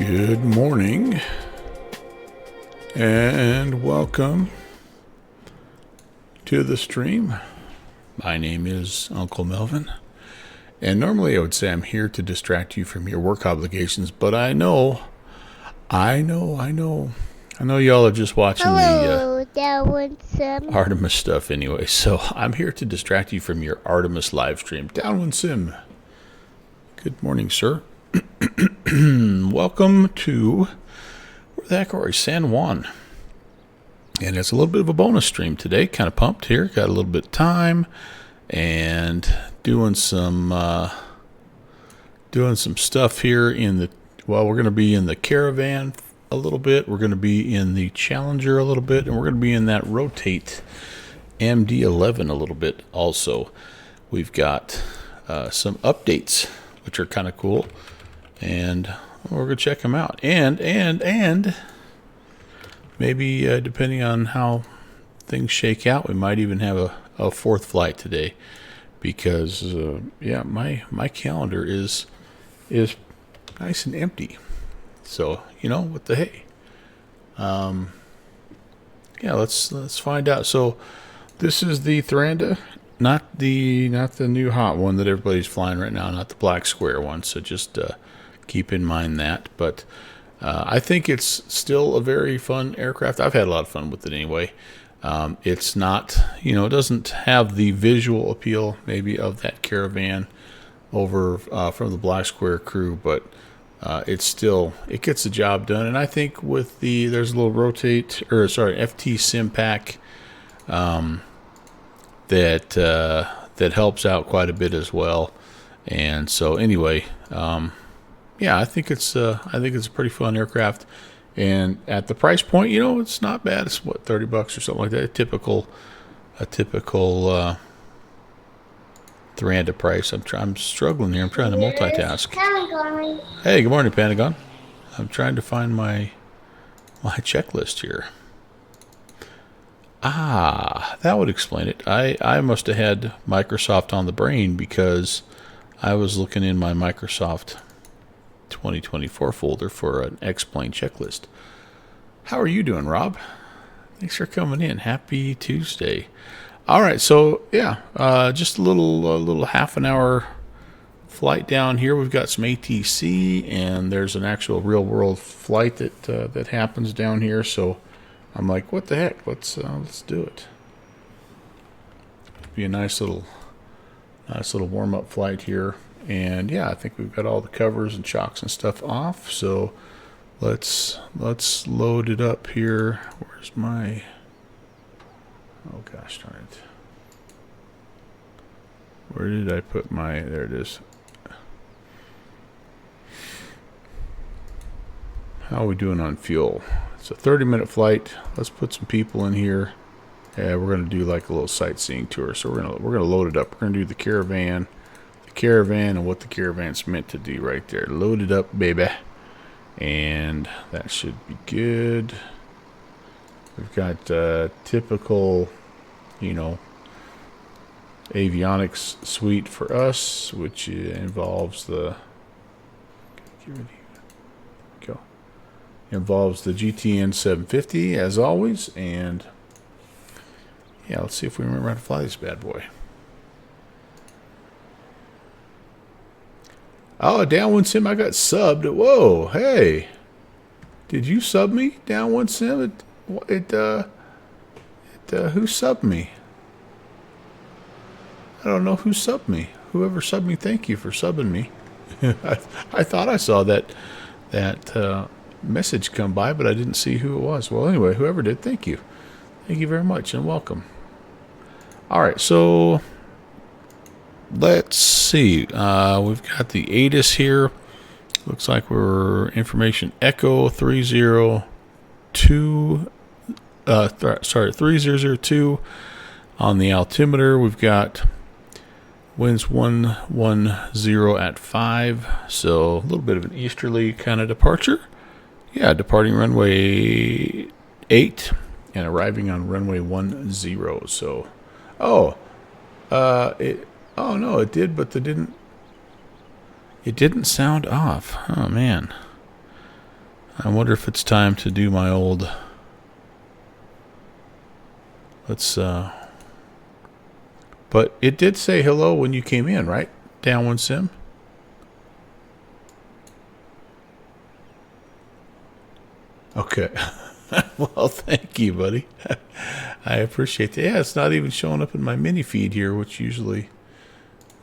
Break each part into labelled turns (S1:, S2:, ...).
S1: Good morning and welcome to the stream. My name is Uncle Melvin, and normally I would say I'm here to distract you from your work obligations, but I know y'all are just watching the Artemis stuff anyway, so I'm here to distract you from your Artemis live stream. Downwind Sim. Good morning, sir. Welcome to, where the heck are we? San Juan. And it's a little bit of a bonus stream today. Kind of pumped here. Got a little bit of time and doing some stuff here in the, well, we're going to be in the Caravan a little bit. We're going to be in the Challenger a little bit, and we're going to be in that Rotate MD11 a little bit also. We've got some updates, which are kind of cool. And we're going to check them out. And maybe depending on how things shake out, we might even have a fourth flight today. Because, yeah, my calendar is nice and empty. So, you know, what the hey. Yeah, let's find out. So, this is the Thranda. Not the new hot one that everybody's flying right now. Not the black square one. So, just keep in mind that, but I think it's still a very fun aircraft. I've had a lot of fun with it anyway. It's not, it doesn't have the visual appeal maybe of that Caravan over from the black square crew, but it gets the job done. And I think with there's a little FT Sim pack that helps out quite a bit as well. And so anyway, yeah, I think it's a pretty fun aircraft, and at the price point, it's not bad. It's what, $30 or something like that. A typical Thranda price. I'm struggling here. I'm trying to multitask.
S2: Pentagon.
S1: Hey, good morning, Pentagon. I'm trying to find my checklist here. Ah, that would explain it. I must have had Microsoft on the brain because I was looking in my Microsoft 2024 folder for an X-Plane checklist. How are you doing, Rob? Thanks for coming in. Happy Tuesday. All right, so yeah, just a little half an hour flight down here. We've got some ATC, and there's an actual real world flight that happens down here. So I'm like, what the heck? Let's do it. Be a nice little warm up flight here. And yeah, I think we've got all the covers and chocks and stuff off. So let's load it up here. Where's my, oh gosh darn it. Where did I put my, there it is. How are we doing on fuel? It's a 30-minute flight. Let's put some people in here. Yeah, we're gonna do like a little sightseeing tour. So we're gonna load it up. We're gonna do the Caravan and what the Caravan's meant to do right there. Load it up, baby. And that should be good. We've got typical, avionics suite for us, which involves the GTN 750 as always. And yeah, let's see if we remember how to fly this bad boy. Oh, Downwind Sim, I got subbed. Whoa, hey. Did you sub me, Downwind Sim? Who subbed me? I don't know who subbed me. Whoever subbed me, thank you for subbing me. I thought I saw that message come by, but I didn't see who it was. Well, anyway, whoever did, thank you. Thank you very much, and welcome. All right, so let's see. We've got the ATIS here. Looks like we're information Echo 302. 3002 on the altimeter. We've got winds 110 at 5. So a little bit of an easterly kind of departure. Yeah, departing runway 8 and arriving on runway 10. So, oh no, it did, but it didn't sound off. Oh man. I wonder if it's time to do my old... Let's... But it did say hello when you came in, right? Downwind Sim? Okay. Well, thank you, buddy. I appreciate that. Yeah, it's not even showing up in my mini feed here, which usually...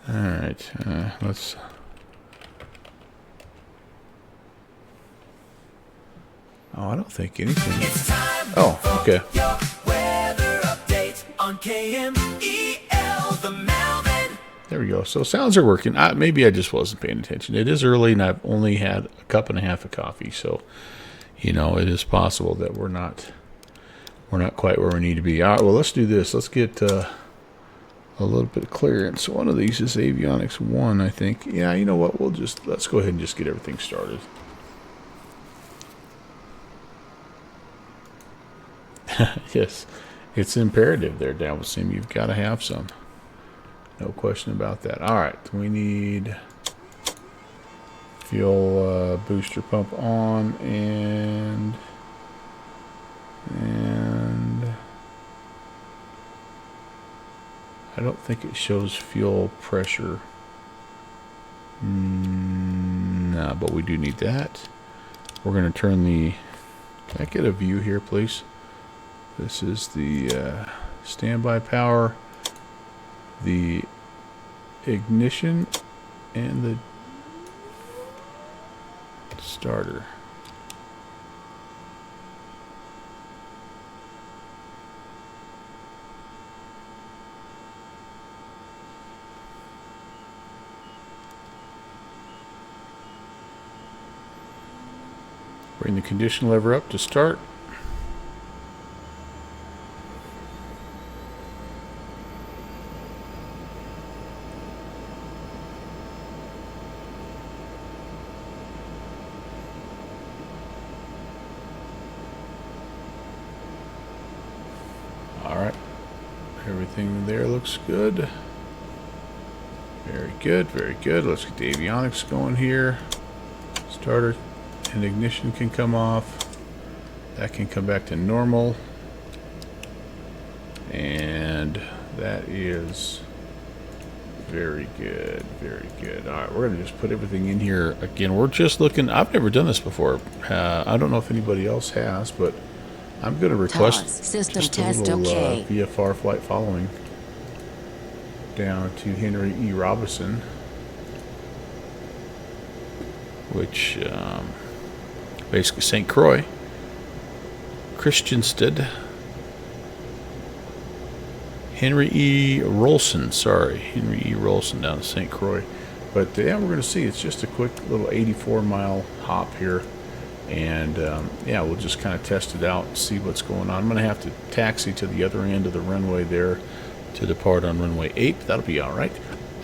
S1: All right, let's... Oh, I don't think anything... Oh, okay. There we go. So sounds are working. Maybe I just wasn't paying attention. It is early, and I've only had a cup and a half of coffee, so you know it is possible that we're not quite where we need to be. All right. Well, let's do this. Let's get a little bit of clearance. One of these is Avionics 1, I think. Yeah. You know what? Let's go ahead and just get everything started. Yes, it's imperative there, Downwind Sim. You've got to have some. No question about that. All right, we need fuel booster pump on and I don't think it shows fuel pressure. No, but we do need that. We're going to turn the... Can I get a view here, please? This is the standby power, the ignition, and the starter. Bring the condition lever up to start. Everything there looks good. Very good, very good. Let's get the avionics going here. Starter and ignition can come off. That can come back to normal. And that is very good, very good. All right, we're going to just put everything in here. Again, we're just looking. I've never done this before. I don't know if anybody else has, but I'm going to request
S2: system
S1: just
S2: test
S1: a little
S2: okay.
S1: VFR flight following down to Henry E. Robinson, which basically St. Croix, Christiansted, Henry E. Rolson, Henry E. Rolson down to St. Croix. But yeah, we're going to see. It's just a quick little 84-mile hop here. And yeah, we'll just kind of test it out and see what's going on. I'm going to have to taxi to the other end of the runway there to depart on runway 8. That'll be all right.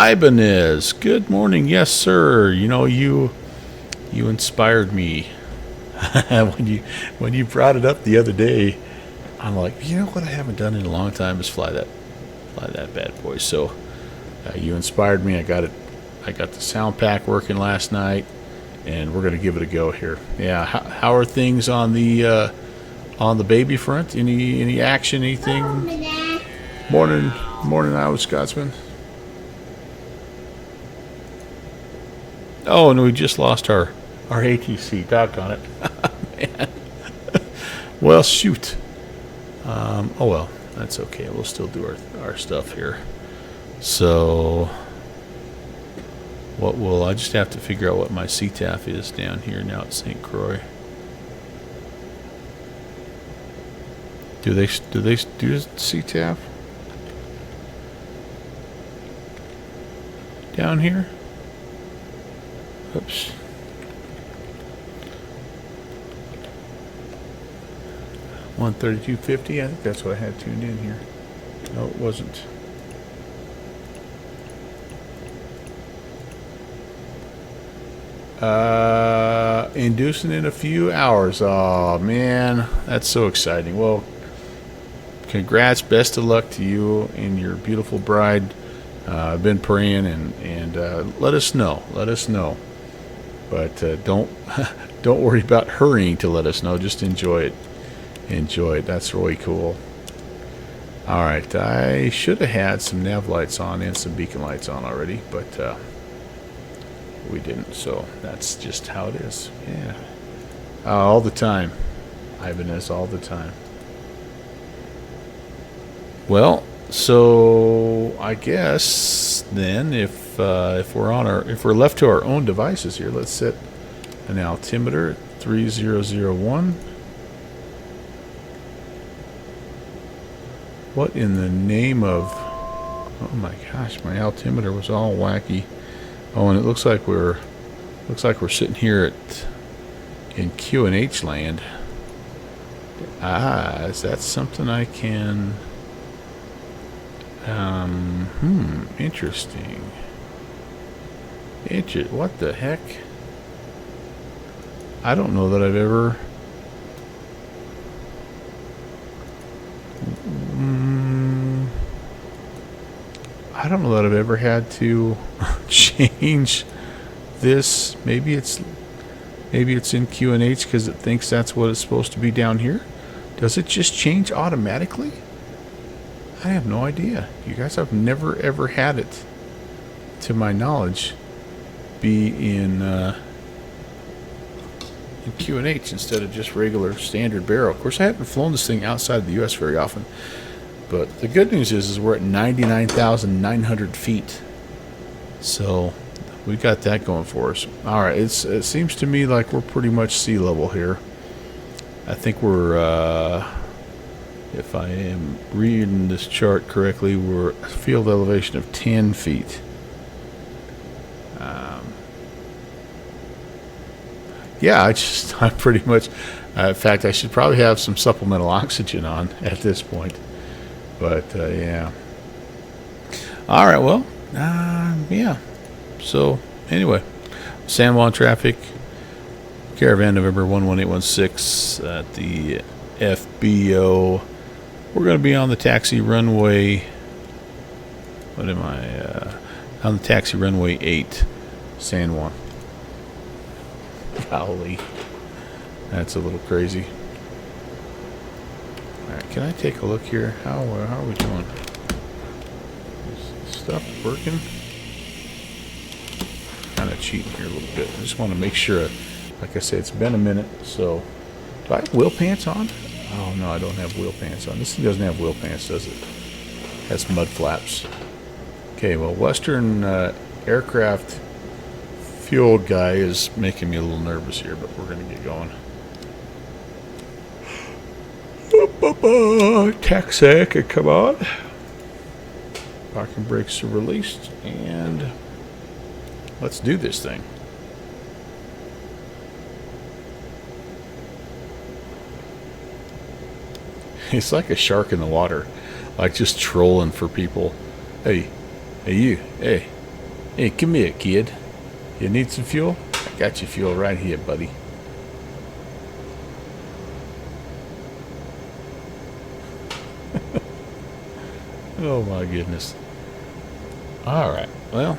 S1: Ibanez, good morning. Yes, sir. You know, you inspired me when you brought it up the other day. I'm like, you know what I haven't done in a long time is fly that bad boy. So you inspired me. I got the sound pack working last night. And we're going to give it a go here. Yeah, how are things on the baby front? Any action? Anything? Morning, Iowa Scotsman. Oh, and we just lost our ATC. Doggone it, man. Well, shoot. Oh well, that's okay. We'll still do our stuff here. So. I just have to figure out what my CTAF is down here now at St. Croix. Do they do CTAF down here? Oops. $132.50. I think that's what I had tuned in here. No, it wasn't. Inducing in a few hours. Oh man, that's so exciting. Well, congrats, best of luck to you and your beautiful bride. I've been praying and let us know. But don't don't worry about hurrying to let us know. Just enjoy it. Enjoy it. That's really cool. All right, I should have had some nav lights on and some beacon lights on already, but we didn't. So that's just how it is. Yeah, all the time. Ivan is all the time. Well, so I guess then if we're left to our own devices here, let's set an altimeter at 3001. What in the name of? Oh my gosh, my altimeter was all wacky. Oh, and it looks like we're sitting here in Q&H land. Is that something I can? Interesting. What the heck? I don't know that I've ever. I don't know that I've ever had to change this. Maybe it's in Q&H because it thinks that's what it's supposed to be down here. Does it just change automatically? I have no idea. You guys, I've never ever had it, to my knowledge, be in Q&H instead of just regular standard barrel. Of course, I haven't flown this thing outside the U.S. very often. But the good news is we're at 99,900 feet. So we got that going for us. All right, it seems to me like we're pretty much sea level here. I think we're, if I am reading this chart correctly, we're at field elevation of 10 feet. Yeah, I'm pretty much, in fact, I should probably have some supplemental oxygen on at this point. But, yeah. All right, well, yeah. So, anyway, San Juan traffic, Caravan November 11816 at the FBO. We're going to be on the taxi runway. What am I? On the taxi runway 8, San Juan. Golly. That's a little crazy. Alright, can I take a look here? How are we doing? Is stuff working? Kind of cheating here a little bit. I just want to make sure, like I said, it's been a minute, so. Do I have wheel pants on? Oh no, I don't have wheel pants on. This thing doesn't have wheel pants, does it? It has mud flaps. Okay, well, Western aircraft fuel guy is making me a little nervous here, but we're going to get going. Taxi, come on. Parking brakes are released, and let's do this thing. It's like a shark in the water, like just trolling for people. Hey, you, hey, come here, kid. You need some fuel? I got you fuel right here, buddy. Oh my goodness. Alright, well,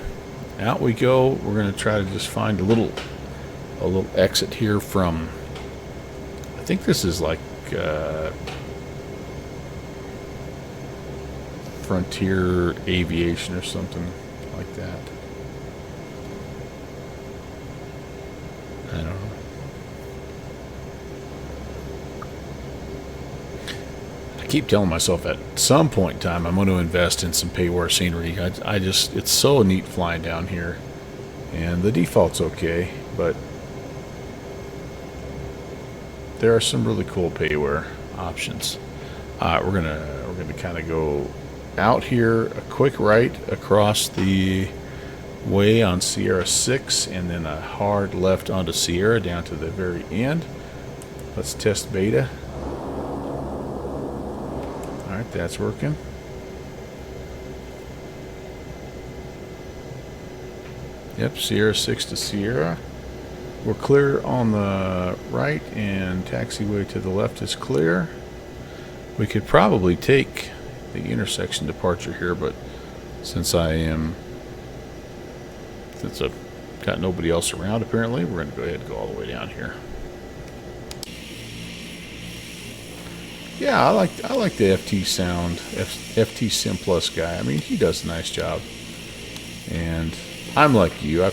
S1: out we go. We're going to try to just find a little exit here from, I think this is like Frontier Aviation or something like that. I don't know. I keep telling myself at some point in time I'm going to invest in some payware scenery. I just, it's so neat flying down here, and the default's okay, but there are some really cool payware options. We're gonna kind of go out here, a quick right across the way on Sierra 6, and then a hard left onto Sierra down to the very end. Let's test beta. Alright, that's working. Yep, Sierra 6 to Sierra. We're clear on the right, and taxiway to the left is clear. We could probably take the intersection departure here, but since I've kind got nobody else around apparently. We're going to go ahead and go all the way down here. Yeah, I like the FT sound, FT Sim Plus guy. I mean, he does a nice job. And I'm like you,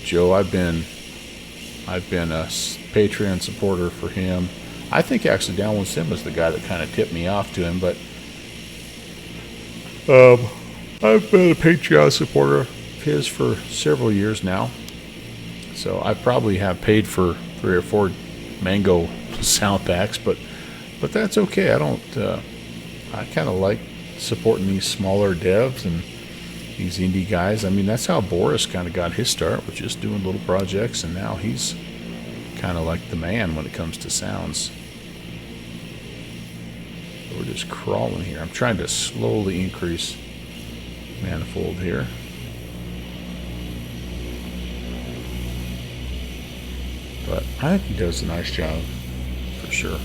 S1: Joe. I've been a Patreon supporter for him. I think actually Download Sim is the guy that kind of tipped me off to him, but I've been a Patreon supporter of his for several years now. So I probably have paid for 3 or 4 Mango sound packs, but that's okay. I kind of like supporting these smaller devs and these indie guys. I mean, that's how Boris kind of got his start, with just doing little projects, and now he's kind of like the man when it comes to sounds. We're just crawling here. I'm trying to slowly increase manifold here. But I think he does a nice job, for sure.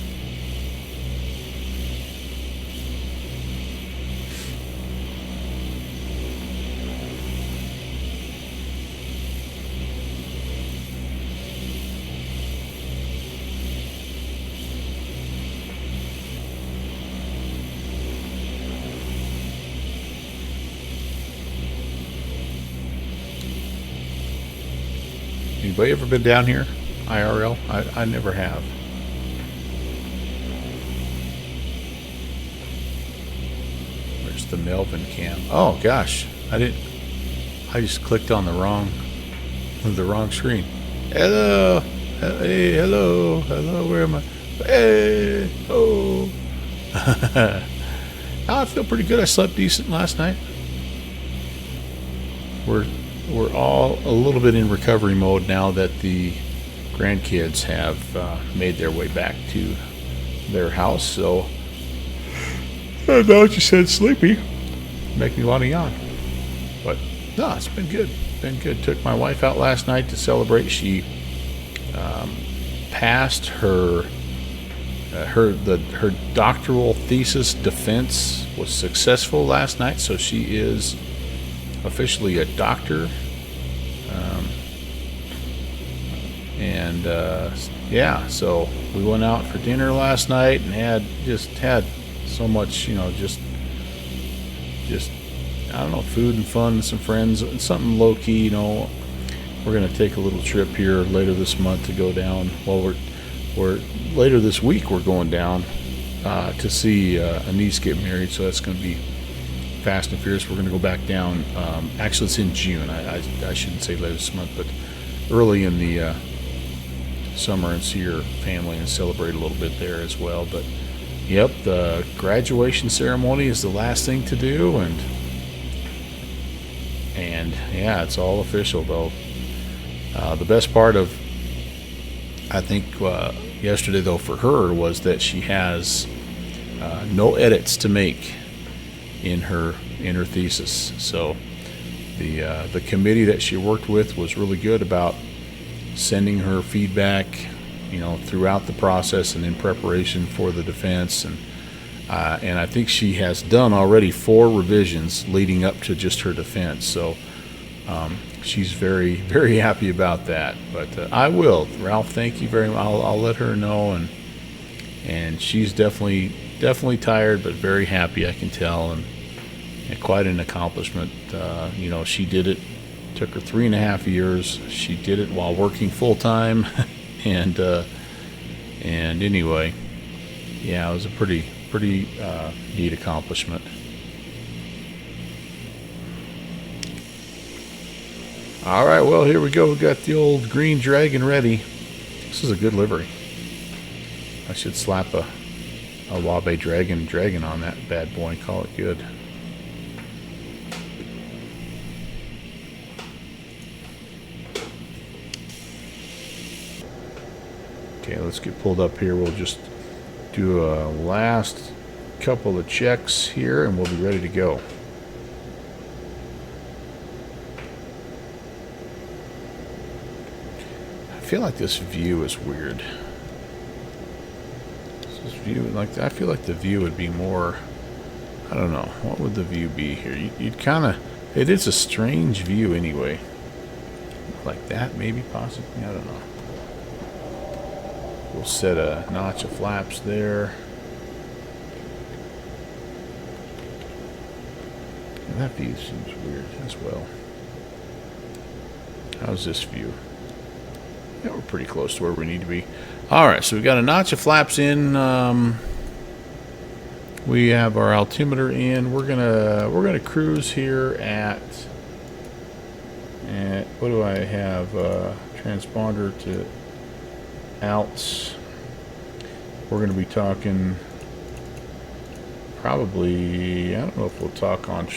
S1: Anybody ever been down here, IRL? I never have. Where's the Melvin cam? Oh gosh, I just clicked on the wrong screen. Hello, hey, hello, where am I? Hey, oh. I feel pretty good. I slept decent last night. We're all a little bit in recovery mode now that the grandkids have made their way back to their house. So now that you said sleepy, make me want to yawn. But no, it's been good. Been good. Took my wife out last night to celebrate. She passed her doctoral thesis defense was successful last night, so she is officially a doctor. Yeah, so we went out for dinner last night and had so much, just I don't know, food and fun with some friends, and something low key. We're gonna take a little trip here later this month to go down. Well, we're later this week we're going down to see a niece get married, so that's gonna be fast and furious. We're gonna go back down. Actually, it's in June. I shouldn't say later this month, but early in the summer, and see her family and celebrate a little bit there as well. But yep, the graduation ceremony is the last thing to do, and yeah, it's all official though. The best part of, I think, yesterday though for her was that she has no edits to make in her thesis. So the committee that she worked with was really good about sending her feedback, throughout the process and in preparation for the defense, and I think she has done already 4 revisions leading up to just her defense. So she's very, very happy about that. But I will, Ralph, thank you very much. I'll let her know, and she's definitely tired, but very happy, I can tell, and quite an accomplishment. She did it. Took her 3.5 years. She did it while working full time, and anyway, yeah, it was a pretty neat accomplishment. All right, well, here we go. We got the old green dragon ready. This is a good livery. I should slap a Wabe dragon on that bad boy and call it good. Okay, let's get pulled up here. We'll just do a last couple of checks here, and we'll be ready to go. I feel like this view is weird. I feel like the view would be more, I don't know, what would the view be here? You'd kind of, it is a strange view anyway. like that, maybe, possibly. I don't know. We'll set a notch of flaps there. And that view seems weird as well. How's this view? Yeah, we're pretty close to where we need to be. All right, so we got a notch of flaps in. We have our altimeter in. We're gonna cruise here at what do I have? Transponder to alts. We're gonna be talking probably. I don't know if we'll talk on.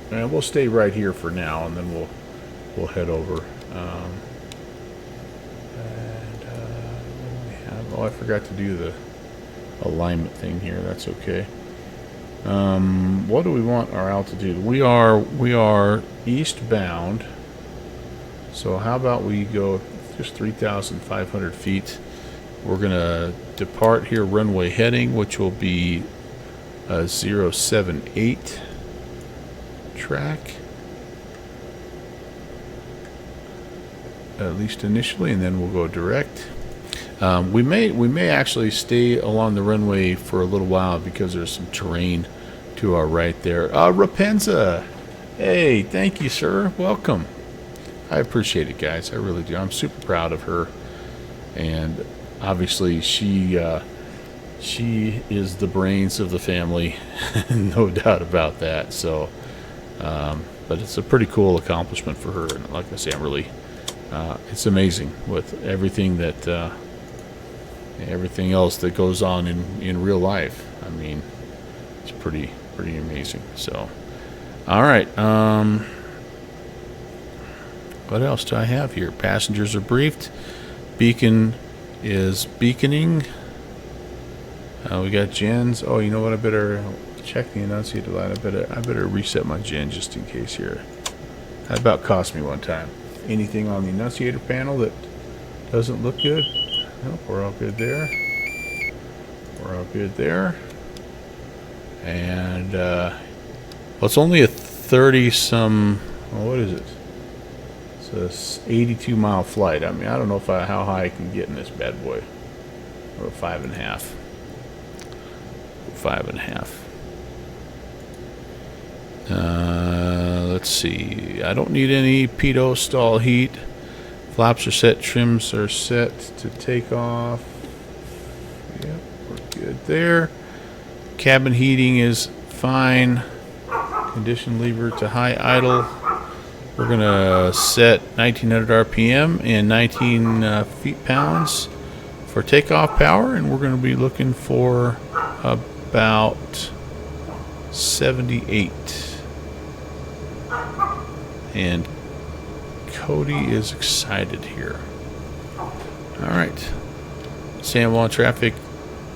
S1: We'll stay right here for now, and then we'll head over. Oh, I forgot to do the alignment thing here. That's okay. What do we want our altitude? We are eastbound. So how about we go just 3,500 feet. We're gonna depart here, runway heading, which will be a 078 track, at least initially, and then we'll go direct. We may actually stay along the runway for a little while because there's some terrain to our right there. Rapenza, hey, thank you, sir. Welcome. I appreciate it, guys. I really do. I'm super proud of her, and obviously she is the brains of the family, no doubt about that. So, but it's a pretty cool accomplishment for her, and like I say, I'm really. It's amazing with everything that. Everything else that goes on in real life. I mean, it's pretty amazing. So, all right. What else do I have here? Passengers are briefed. Beacon is beaconing. We got gens. Oh, you know what? I better check the annunciator light. I better reset my gen just in case here. That about cost me one time. Anything on the annunciator panel that doesn't look good? Nope, we're all good there. We're all good there. And, well, it's only a 30-some, well, what is it? It's a 82-mile flight. I mean, I don't know how high I can get in this bad boy. Or 5.5. 5.5. Let's see. I don't need any pitot stall heat. Flaps are set, trims are set to take off. Yep, we're good there. Cabin heating is fine. Condition lever to high idle. We're gonna set 1900 RPM and 19 feet-pounds for takeoff power, and we're gonna be looking for about 78. And Cody is excited here. All right. San Juan traffic.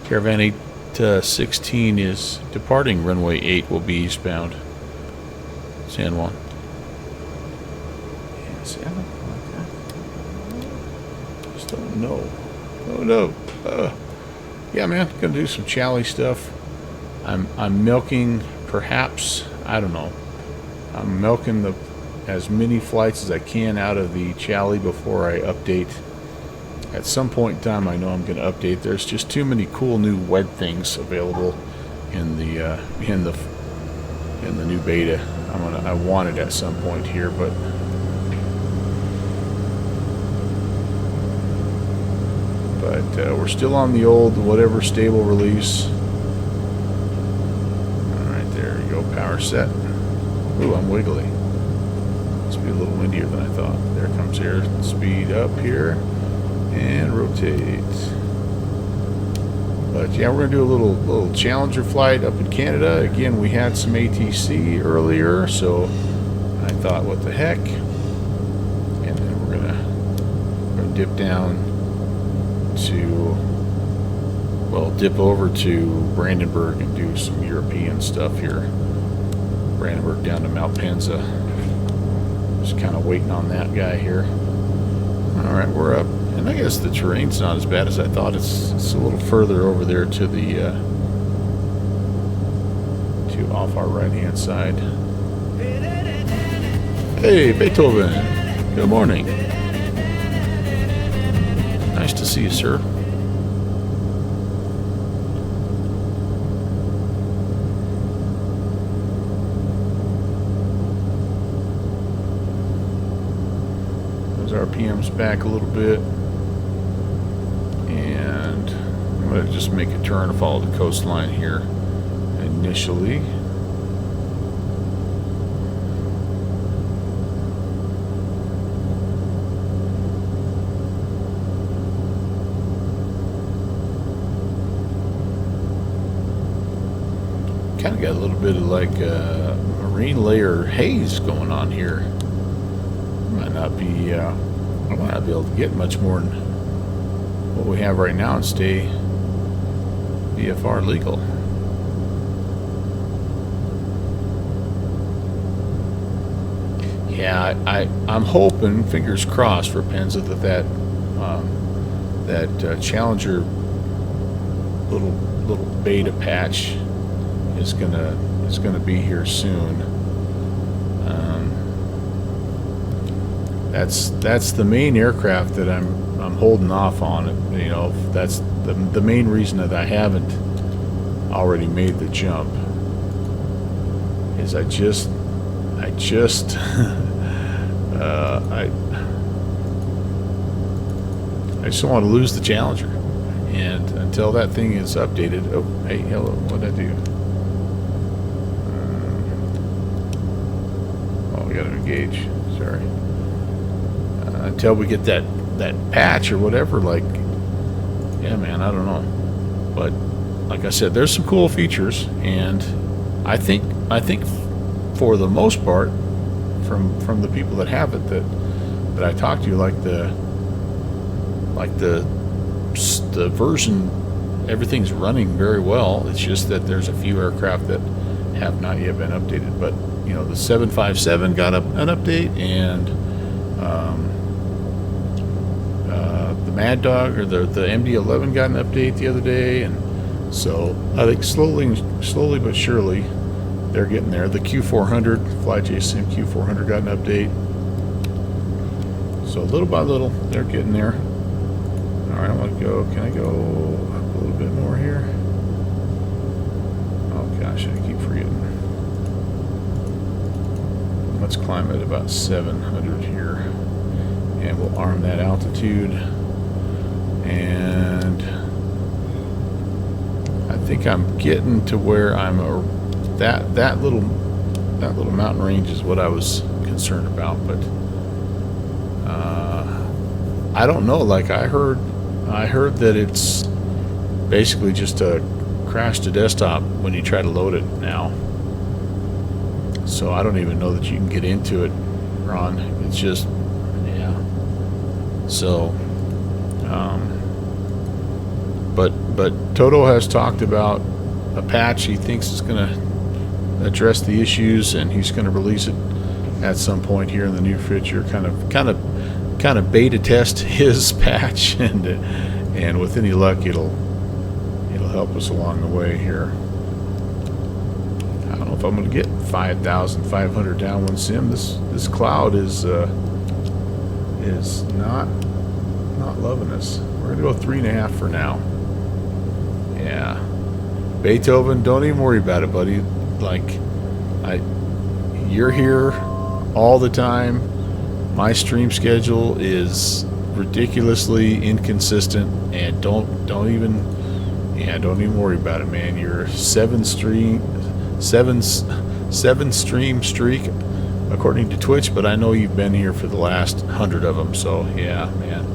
S1: Caravan 816 is departing. Runway 8 will be eastbound. San Juan. Yeah, see, I don't like that. Just don't know. Oh no. Yeah, man. Gonna do some Chally stuff. I'm milking, perhaps. I don't know. I'm milking as many flights as I can out of the Chally before I update. At some point in time, I know I'm going to update. There's just too many cool new web things available in the new beta. I want it at some point here, but we're still on the old whatever stable release. All right, there you go. Power set. Ooh, I'm wiggly. Must be a little windier than I thought. There comes air. Speed up here and rotate. But yeah, we're gonna do a little Challenger flight up in Canada. Again, we had some ATC earlier, so I thought, what the heck? And then we're gonna dip down to, well, dip over to Brandenburg and do some European stuff here. Brandenburg down to Malpensa. Just kind of waiting on that guy here. All right, we're up, and I guess the terrain's not as bad as I thought. It's a little further over there to the to off our right-hand side. Hey, Beethoven. Good morning. Nice to see you, sir. Those RPMs back a little bit. And I'm going to just make a turn to follow the coastline here initially. Kind of got a little bit of like marine layer haze going on here. Might not be, I might not be able to get much more than what we have right now and stay VFR legal. Yeah, I'm hoping, fingers crossed for Penza, that Challenger little beta patch is gonna be here soon. That's the main aircraft that I'm holding off on. You know, that's the main reason that I haven't already made the jump. Is I just I just don't want to lose the Challenger, and until that thing is updated. Oh, hey, hello, what did I do? Oh, we got to engage. Sorry. Until we get that patch or whatever, like, yeah, man, I don't know. But like I said, there's some cool features, and I think for the most part, from the people that have it that I talked to, like the version, everything's running very well. It's just that there's a few aircraft that have not yet been updated. But you know, the 757 got an update, and the MegaDog or the MD11 got an update the other day, and so I think slowly but surely they're getting there. The Q400, FlyJSim Q400 got an update. So little by little, they're getting there. All right, I want to go. Can I go up a little bit more here? Oh gosh, I keep forgetting. Let's climb at about 700 here, and we'll arm that altitude. And I think I'm getting to where I'm that little mountain range is what I was concerned about, but I don't know. Like I heard that it's basically just a crash to desktop when you try to load it now. So I don't even know that you can get into it, Ron. It's just, yeah. So, but Toto has talked about a patch he thinks is going to address the issues, and he's going to release it at some point here in the near future. Kind of beta test his patch, and with any luck, it'll help us along the way here. I don't know if I'm going to get 5,500 downwind sim. This cloud is not loving us. We're going to go 3.5 for now. Yeah, Beethoven, don't even worry about it, buddy. Like, you're here all the time. My stream schedule is ridiculously inconsistent, and don't even worry about it, man. You're seven stream streak according to Twitch, but I know you've been here for the last 100 of them, so yeah, man.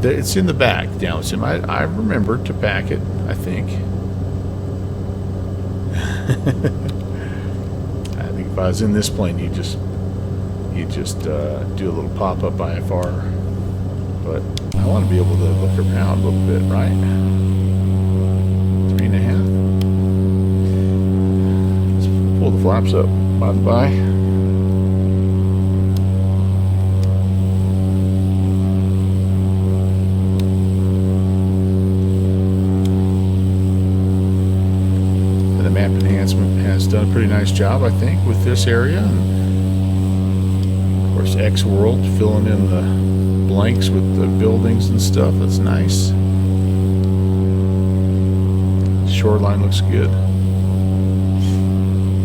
S1: It's in the back, down sim. I remember to pack it, I think. I think if I was in this plane, you just do a little pop-up IFR. But I want to be able to look around a little bit, right? 3.5. Let's pull the flaps up. Bye. Map enhancement has done a pretty nice job, I think, with this area. And of course, X World, filling in the blanks with the buildings and stuff. That's nice. Shoreline looks good.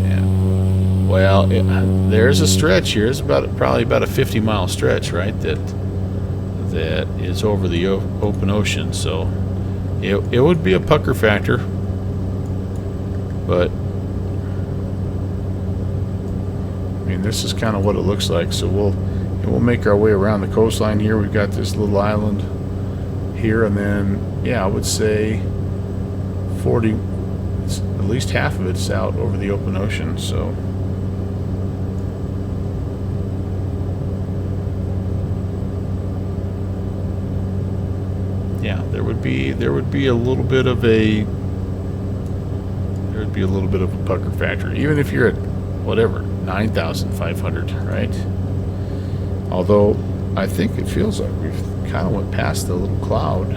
S1: Yeah. Well, there's a stretch here. It's probably about a 50-mile stretch, right? That is over the open ocean. So it would be a pucker factor, but I mean, this is kind of what it looks like. So we'll make our way around the coastline here. We've got this little island here, and then yeah, I would say 40, at least half of it's out over the open ocean. So yeah, there would be a little bit of a pucker factor, even if you're at whatever 9,500, right? Although I think it feels like we've kind of went past the little cloud,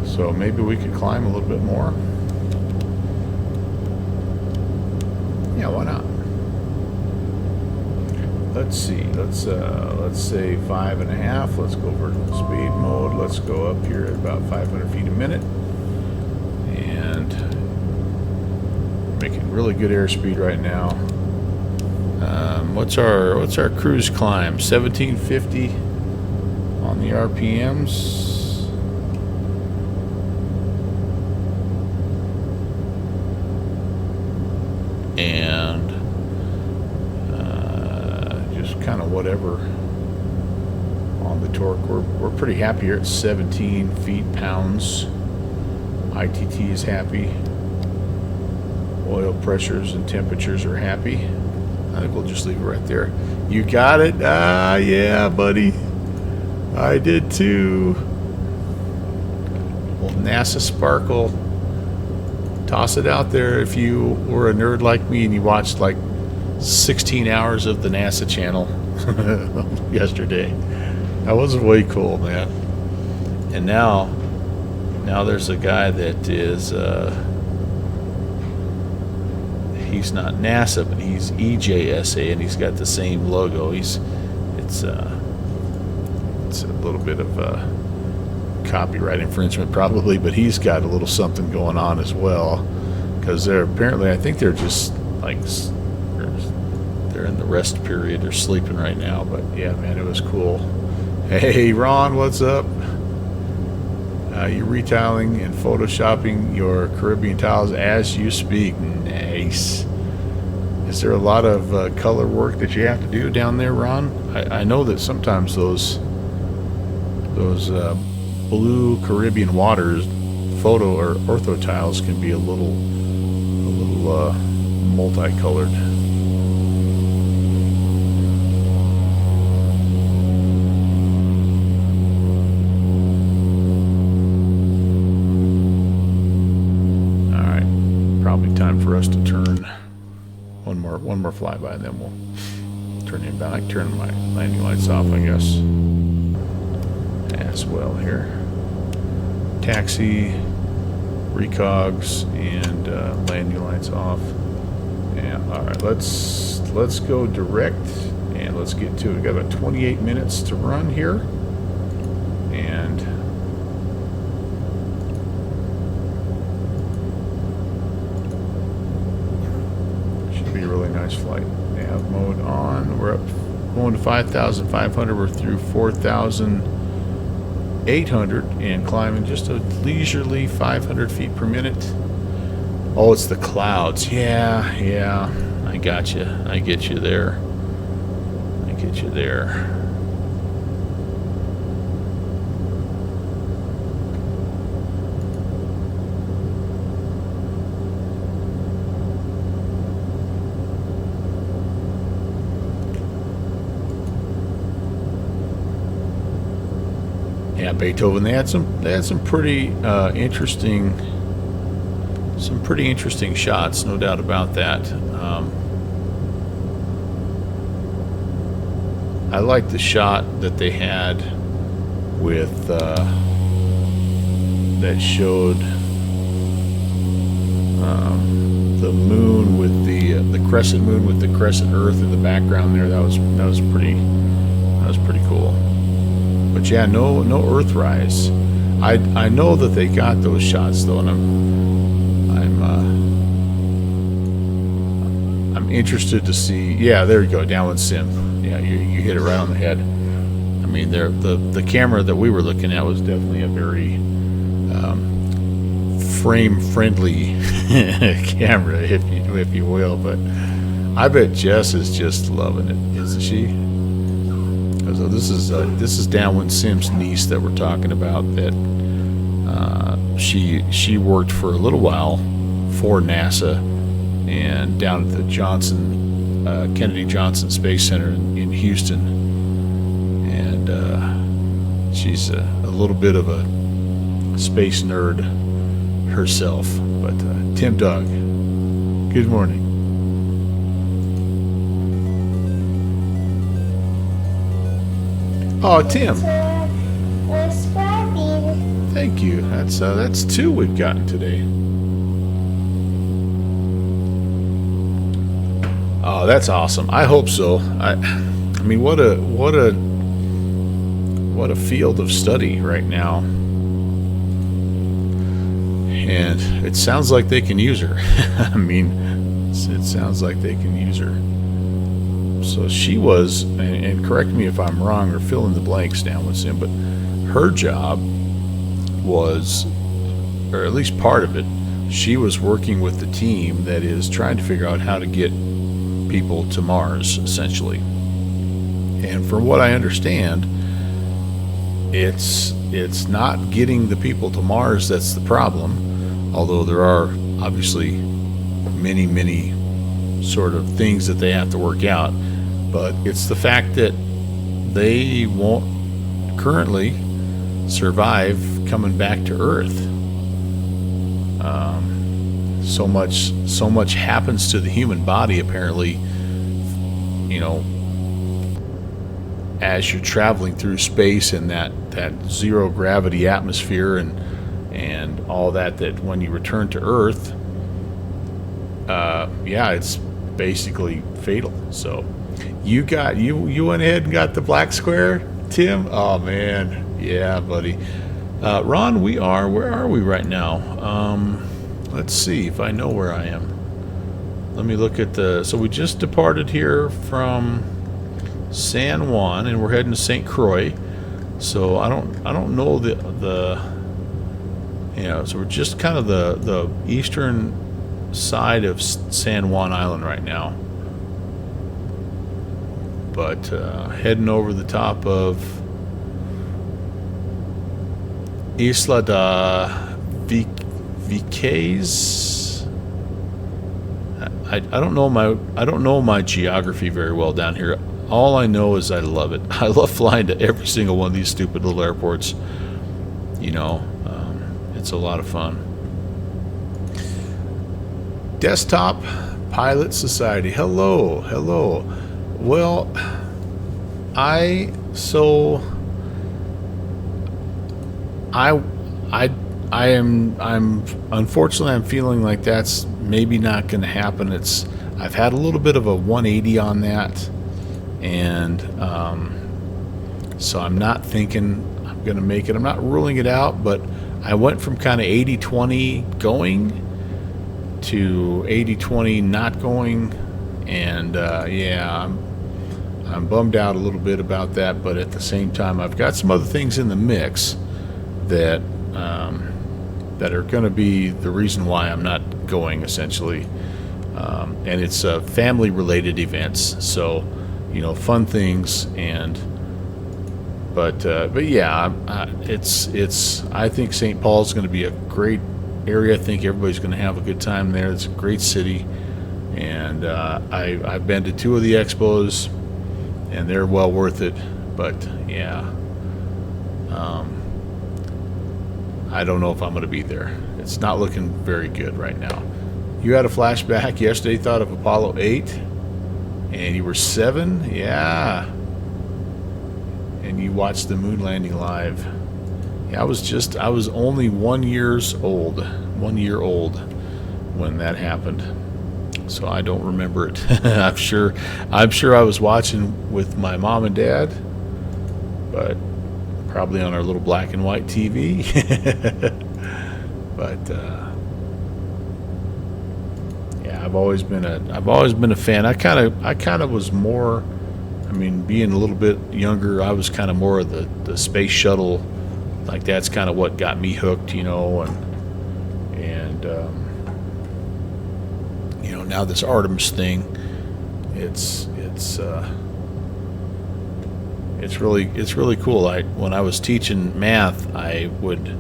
S1: so maybe we could climb a little bit more. Yeah, why not? Let's see. Let's say 5.5. Let's go vertical speed mode. Let's go up here at about 500 feet a minute, and making really good airspeed right now. What's our cruise climb? 1750 on the RPMs. And just kind of whatever on the torque. We're pretty happy here at 17 feet-pounds. ITT is happy. Oil pressures and temperatures are happy. I think we'll just leave it right there. You got it? Ah, yeah, buddy. I did too. Well, NASA Sparkle. Toss it out there if you were a nerd like me and you watched like 16 hours of the NASA channel yesterday. That was way cool, man. And now there's a guy that is he's not NASA, but he's EJSA, and he's got the same logo. It's a little bit of copyright infringement probably, but he's got a little something going on as well, because they're apparently, I think they're just like they're in the rest period, they're sleeping right now. But yeah, man, it was cool. Hey Ron, what's up? You're retailing and photoshopping your Caribbean tiles as you speak. Nice. Is there a lot of color work that you have to do down there, Ron? I know that sometimes those blue Caribbean waters photo or ortho tiles can be a little multicolored. Probably time for us to turn one more flyby, and then we'll turn him down. I can turn my landing lights off, I guess, as well here. Taxi, recogs, and landing lights off. Yeah, all right. Let's go direct, and let's get to it. We've got about 28 minutes to run here, and really nice flight. Nav mode on. We're up, going to 5,500. We're through 4,800 and climbing just a leisurely 500 feet per minute. Oh, it's the clouds. Yeah. I got you. I get you there. Yeah, Beethoven. They had some pretty interesting shots, no doubt about that. I like the shot that they had with that showed the moon with the the crescent moon with the crescent Earth in the background there. That was pretty cool. But yeah, no Earthrise. I know that they got those shots though, and I'm interested to see. Yeah, there you go, downwind sim. Yeah, you hit it right on the head. I mean, the camera that we were looking at was definitely a very frame-friendly camera, if you will. But I bet Jess is just loving it, isn't she? So this is Downwind Sim's niece that we're talking about. That she worked for a little while for NASA and down at the Kennedy Johnson Space Center in Houston, and she's a little bit of a space nerd herself. But Tim Dog, good morning. Oh, Tim. Thank you. That's 2 we've gotten today. Oh, that's awesome. I hope so. I mean, what a field of study right now. And it sounds like they can use her. I mean, it sounds like they can use her. So she was, and correct me if I'm wrong or fill in the blanks down with Sim, but her job was, or at least part of it, she was working with the team that is trying to figure out how to get people to Mars, essentially. And from what I understand, it's not getting the people to Mars that's the problem, although there are obviously many sort of things that they have to work out. But it's the fact that they won't currently survive coming back to Earth. So much happens to the human body, apparently, you know, as you're traveling through space in that zero gravity atmosphere and all that when you return to Earth, yeah, it's basically fatal. So you went ahead and got the black square, Tim? Oh man, yeah, buddy. Ron, where are we right now? Let's see if I know where I am. Let me look at so we just departed here from San Juan and we're heading to St. Croix. So I don't know so we're just kind of the eastern side of San Juan Island right now. But heading over the top of Isla de Viquez. I don't know my geography very well down here. All I know is I love it. I love flying to every single one of these stupid little airports. You know, it's a lot of fun. Desktop Pilot Society. Hello. Well, I'm unfortunately I'm feeling like that's maybe not going to happen. I've had a little bit of a 180 on that, and so I'm not thinking I'm going to make it. I'm not ruling it out, but I went from kind of 80-20 going to 80-20 not going, and yeah, I'm bummed out a little bit about that, but at the same time I've got some other things in the mix that are going to be the reason why I'm not going, essentially, and it's family related events, so you know, fun things, but yeah, I think St. Paul's going to be a great area. I think everybody's going to have a good time there. It's a great city, and I've been to 2 of the expos and they're well worth it, but yeah, I don't know if I'm going to be there. It's not looking very good right now. You had a flashback yesterday, thought of Apollo 8, and you were 7? Yeah. And you watched the moon landing live. Yeah, I was only 1 year old when that happened. so I don't remember it. I'm sure I was watching with my mom and dad, but probably on our little black and white TV. But yeah, I've always been a fan. I kind of was more. I mean, being a little bit younger, I was kind of more of the space shuttle. Like that's kind of what got me hooked, you know, and you know, now this Artemis thing, it's really cool. When I was teaching math, I would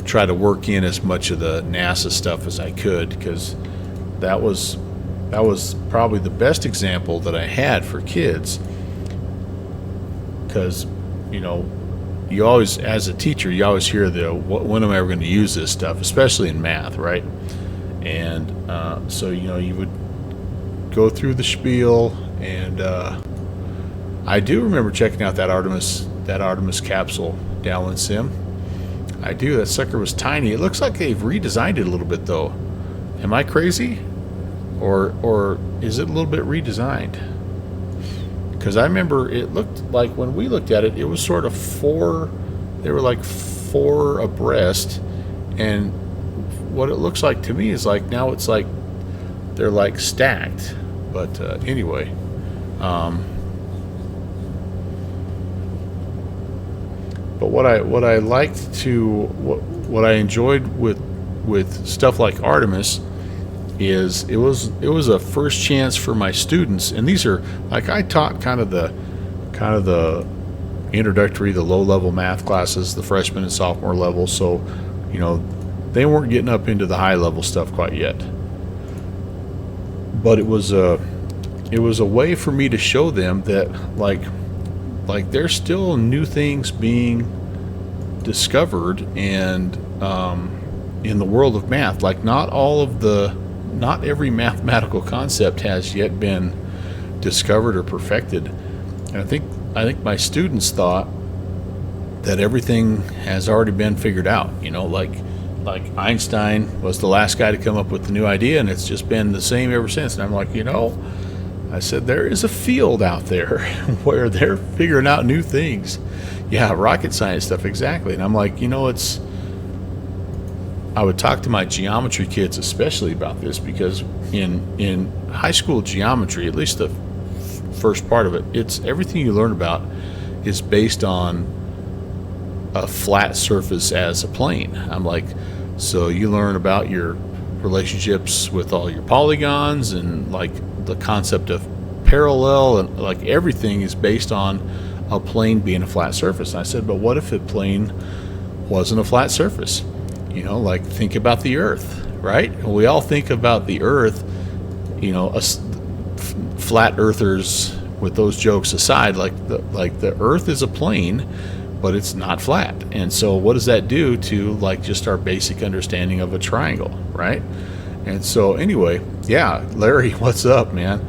S1: try to work in as much of the NASA stuff as I could, because that was probably the best example that I had for kids. Because, you know, you always, as a teacher, you always hear when am I ever going to use this stuff, especially in math, right? And so, you know, you would go through the spiel, and I do remember checking out that Artemis capsule downwind sim. I do. That sucker was tiny. It looks like they've redesigned it a little bit, though. Am I crazy, or is it a little bit redesigned? Because I remember it looked like when we looked at it, it was sort of they were like four abreast, and what it looks like to me is like now it's like they're like stacked. But anyway, but what I liked what I enjoyed with stuff like Artemis is it was a first chance for my students, and these are like I taught kind of the introductory, the low level math classes, the freshman and sophomore level, so you know they weren't getting up into the high level stuff quite yet. But it was a way for me to show them that like there's still new things being discovered, and in the world of math, like not every mathematical concept has yet been discovered or perfected. And I think my students thought that everything has already been figured out, you know, like Einstein was the last guy to come up with the new idea, and it's just been the same ever since. And I'm like, you know, I said, there is a field out there where they're figuring out new things. Yeah, rocket science stuff, exactly. And I'm like, you know, I would talk to my geometry kids especially about this, because in high school geometry, at least the first part of it, it's everything you learn about is based on a flat surface as a plane. I'm like, so you learn about your relationships with all your polygons, and like the concept of parallel, and like everything is based on a plane being a flat surface. And I said, but what if a plane wasn't a flat surface? You know, like think about the Earth, right? We all think about the Earth, you know, flat earthers, with those jokes aside, like the Earth is a plane, but it's not flat. And so what does that do to like just our basic understanding of a triangle, right? And so anyway, yeah, Larry, what's up, man?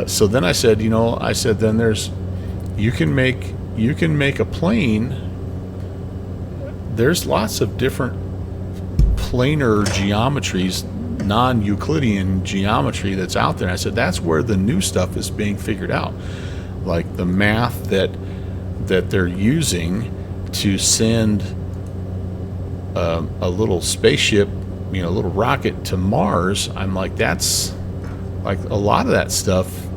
S1: So then I said, you know, then you can make a plane. There's lots of different planar geometries, non-Euclidean geometry that's out there. And I said that's where the new stuff is being figured out, like the math that they're using to send a little spaceship, you know, a little rocket to Mars. I'm like, that's like a lot of that stuff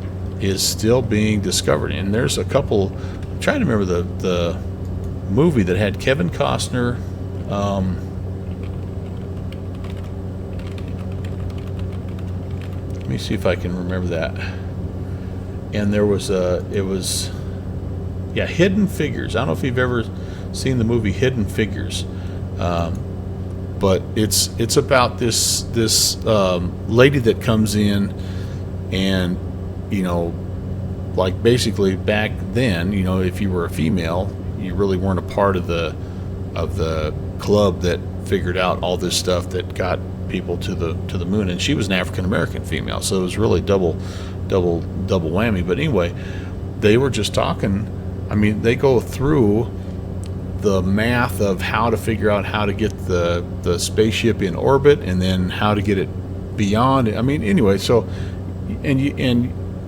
S1: is still being discovered. And there's a couple, I'm trying to remember the movie that had Kevin Costner. Let me see if I can remember that. And there was Hidden Figures. I don't know if you've ever seen the movie Hidden Figures, but it's about this lady that comes in, and you know, like basically back then, you know, if you were a female, you really weren't a part of the club that figured out all this stuff that got people to the moon. And she was an African American female, so it was really double whammy. But anyway, they were just talking. I mean, they go through the math of how to figure out how to get the spaceship in orbit, and then how to get it beyond it. I mean, anyway, so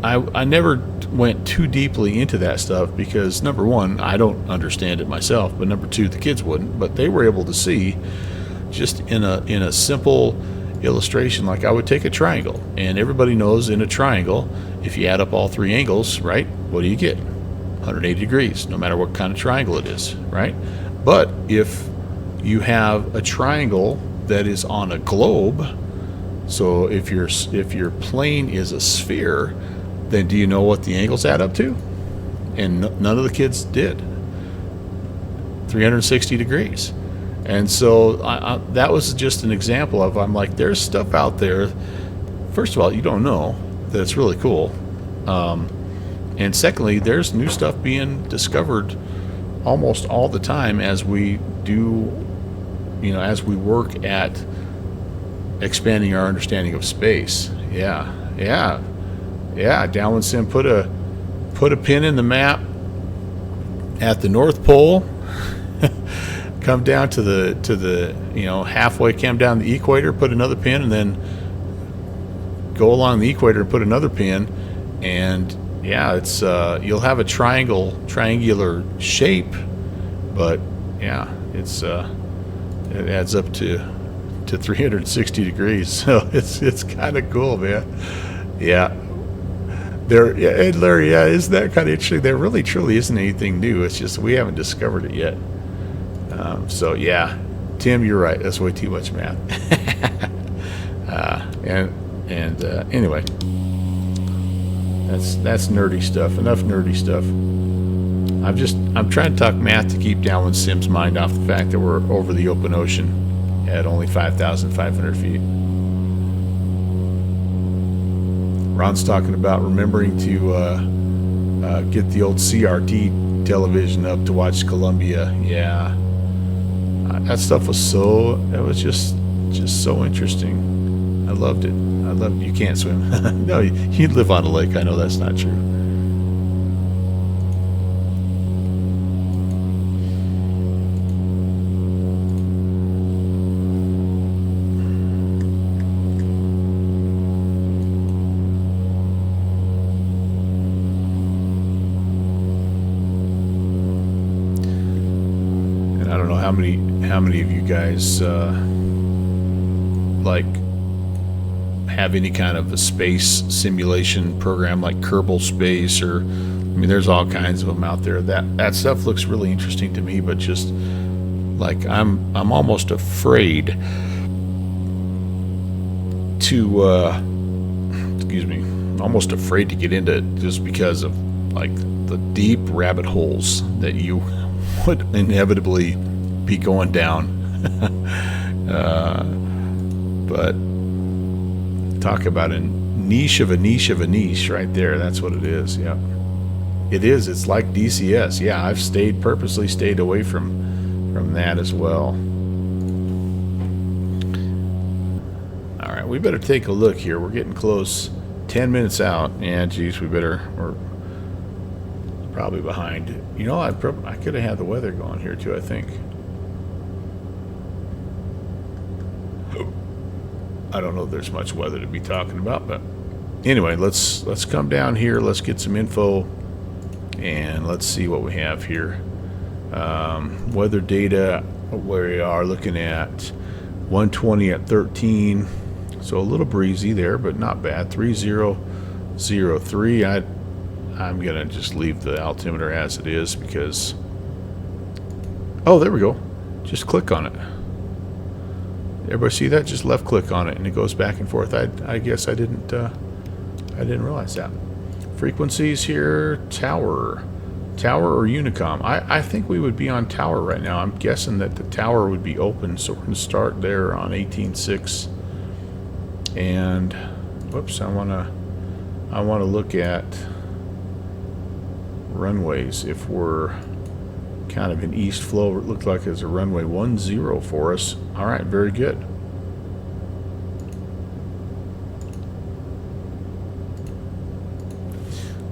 S1: I never went too deeply into that stuff because number one, I don't understand it myself, but number two, the kids wouldn't. But they were able to see just in a simple illustration. Like I would take a triangle, and everybody knows in a triangle, if you add up all three angles, right, what do you get? 180 degrees, no matter what kind of triangle it is, right? But if you have a triangle that is on a globe, so if your plane is a sphere, then do you know what the angles add up to? And none of the kids did. 360 degrees. And so that was just an example of, I'm like, there's stuff out there. First of all, you don't know that it's really cool. And secondly, there's new stuff being discovered almost all the time as we do, as we work at expanding our understanding of space. Yeah. Downwind Sim put a pin in the map at the North Pole. Come down to the halfway, come down the equator, put another pin, and then go along the equator and put another pin, and yeah, it's you'll have a triangular shape, but yeah, it adds up to 360 degrees. So it's kind of cool, man. Yeah. And Larry, yeah, isn't that kind of interesting? There really truly isn't anything new. It's just we haven't discovered it yet. So yeah, Tim, you're right. That's way too much math. Anyway, that's nerdy stuff. Enough nerdy stuff. I'm trying to talk math to keep Downwind Sim's mind off the fact that we're over the open ocean at only 5,500 feet. Ron's talking about remembering to get the old CRT television up to watch Columbia. Yeah. That stuff was just so interesting. I loved it. You can't swim. No, you live on a lake. I know that's not true. And I don't know how many of you guys have any kind of a space simulation program like Kerbal Space, or there's all kinds of them out there. That stuff looks really interesting to me, but just like I'm almost afraid to almost afraid to get into it just because of like the deep rabbit holes that you would inevitably be going down. But talk about a niche of a niche of a niche right there. That's what it is. Yeah, it is. It's like DCS. Yeah, I've purposely stayed away from that as well. All right, we better take a look here. We're getting close. 10 minutes out. Yeah, geez, we're probably behind. I could have had the weather going here too, I think. I don't know if there's much weather to be talking about, but anyway, let's come down here. Let's get some info, and let's see what we have here. Weather data, we are looking at 120 at 13, so a little breezy there, but not bad. 3003. I'm gonna just leave the altimeter as it is because, oh, there we go. Just click on it. Everybody see that? Just left click on it and it goes back and forth. I guess I didn't realize that. Frequencies here, tower or Unicom. I think we would be on tower right now. I'm guessing that the tower would be open, so we're going to start there on 18.6. And whoops, I want to look at runways. If we're kind of in east flow, it looked like there's a runway 10 for us. All right, very good.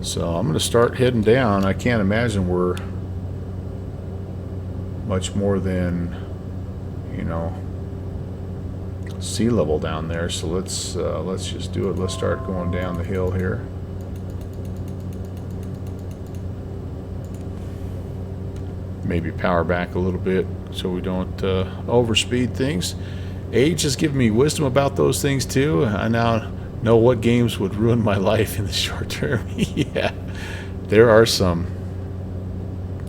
S1: So I'm going to start heading down. I can't imagine we're much more than, sea level down there. So let's just do it. Let's start going down the hill here. Maybe power back a little bit so we don't overspeed things. Age has given me wisdom about those things too. I now know what games would ruin my life in the short term. Yeah, there are some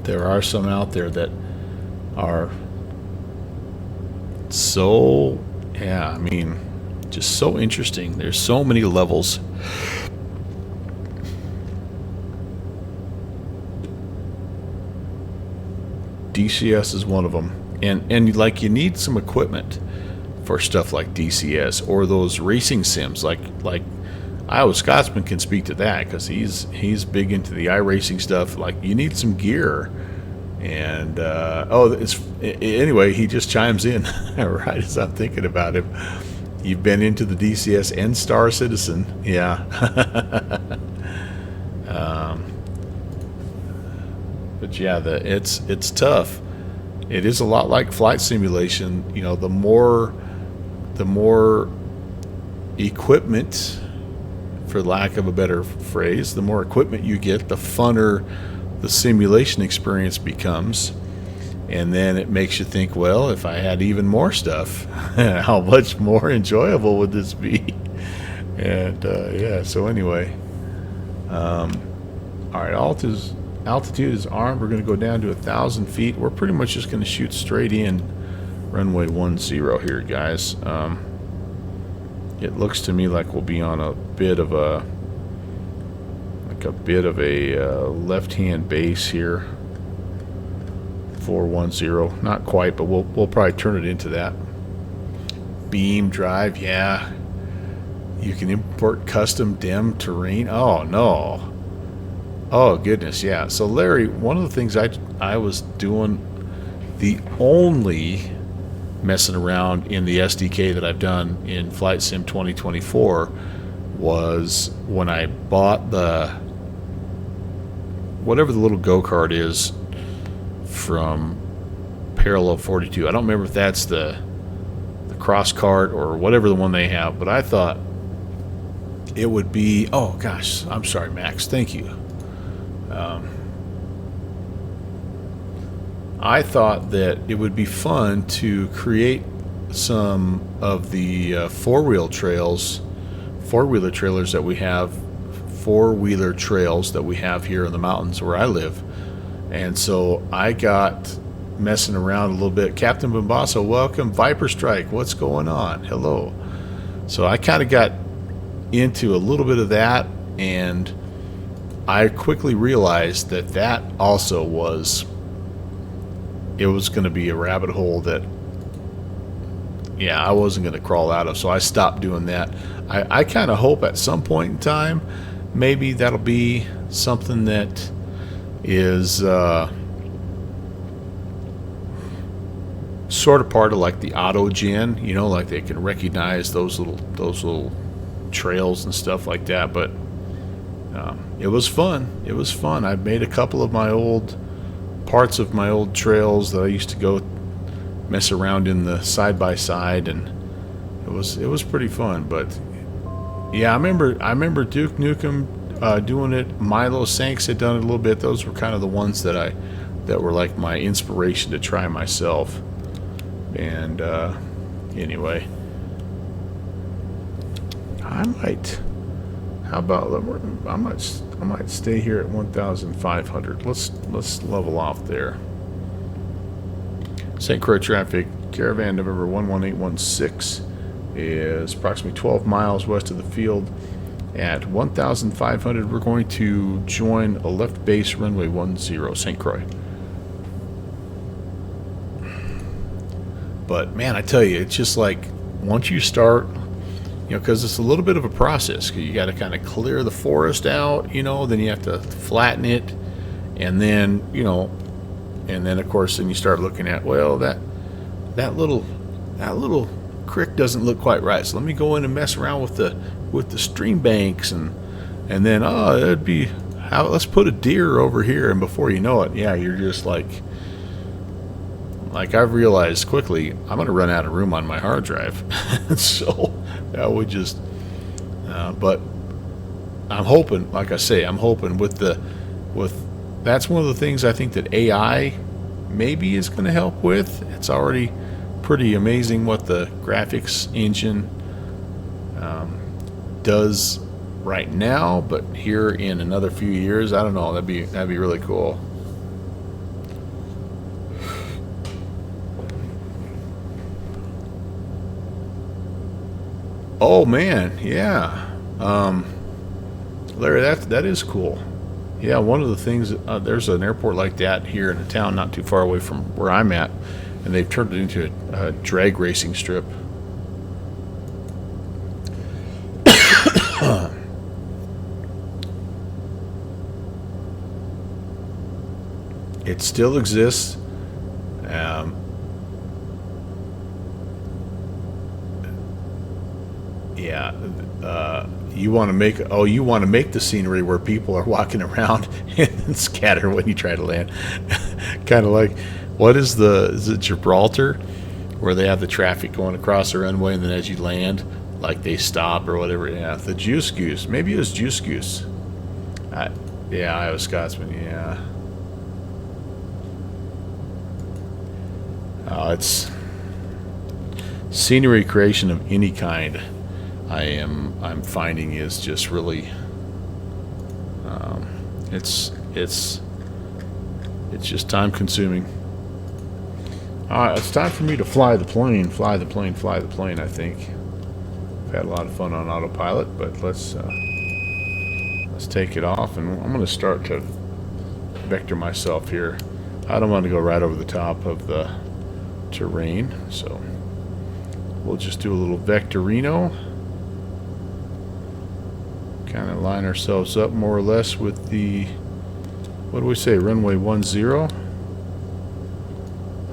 S1: out there that are so, yeah, I mean, just so interesting. There's so many levels. DCS is one of them, and like you need some equipment for stuff like DCS or those racing sims. Like Iowa Scotsman can speak to that because he's big into the iRacing stuff. Like you need some gear, and anyway, he just chimes in right as I'm thinking about him. You've been into the DCS and Star Citizen, yeah. But yeah, it's tough. It is a lot like flight simulation. You know, the more equipment, for lack of a better phrase, the more equipment you get, the funner the simulation experience becomes. And then it makes you think, well, if I had even more stuff, how much more enjoyable would this be? And yeah, so anyway, all right, altitude is armed. We're going to go down to 1,000 feet. We're pretty much just going to shoot straight in runway 10 here, guys. It looks to me like we'll be on a bit of a left-hand base here. 410, not quite, but we'll probably turn it into that. Beam drive, yeah. You can import custom dim terrain. Oh no. Oh goodness, yeah. So Larry, one of the things I was doing, the only messing around in the SDK that I've done in Flight Sim 2024 was when I bought the whatever the little go-kart is from Parallel 42. I don't remember if that's the cross cart or whatever the one they have, but I thought it would be, oh gosh, I'm sorry, Max, thank you. I thought that it would be fun to create some of the four-wheeler trails that we have here in the mountains where I live. And so I got messing around a little bit. Captain Bombasso, welcome. Viper Strike, what's going on? Hello. So I kind of got into a little bit of that, and I quickly realized that also was going to be a rabbit hole that, yeah, I wasn't going to crawl out of. So I stopped doing that. I kind of hope at some point in time, maybe that'll be something that is sort of part of like the auto gen, you know, like they can recognize those little trails and stuff like that. But it was fun. I made a couple of my old parts of my old trails that I used to go mess around in the side by side, and it was pretty fun. But yeah, I remember Duke Nukem doing it. Milo Sanks had done it a little bit. Those were kind of the ones that were like my inspiration to try myself. And anyway, I might stay here at 1,500. Let's level off there. St. Croix traffic, Caravan November 11816 is approximately 12 miles west of the field. At 1,500, we're going to join a left base runway 10, St. Croix. But man, I tell you, it's just like once you start, you know, because it's a little bit of a process. You got to kind of clear the forest out, you know, then you have to flatten it, and then, you know, and then of course then you start looking at, well, that little creek doesn't look quite right, so let me go in and mess around with the stream banks, and then it'd be, let's put a deer over here, and before you know it, yeah, you're just like like I've realized quickly, I'm going to run out of room on my hard drive. So that would just, but I'm hoping, like I say, I'm hoping with that's one of the things I think that AI maybe is going to help with. It's already pretty amazing what the graphics engine does right now, but here in another few years, I don't know, that'd be really cool. Oh man, yeah, Larry, that is cool. Yeah, one of the things, there's an airport like that here in a town not too far away from where I'm at, and they've turned it into a drag racing strip. It still exists. Yeah, you want to make the scenery where people are walking around and then scatter when you try to land. Kind of like, is it Gibraltar, where they have the traffic going across the runway, and then as you land, like they stop or whatever. Yeah, the Juice Goose. Maybe it was Juice Goose. Yeah, Iowa Scotsman. Yeah. It's scenery creation of any kind. I'm finding is just really, it's just time consuming. It's time for me to fly the plane, I think. I've had a lot of fun on autopilot, but let's take it off, and I'm going to start to vector myself here. I don't want to go right over the top of the terrain, so we'll just do a little vectorino. Kind of line ourselves up more or less with the, what do we say, runway 10.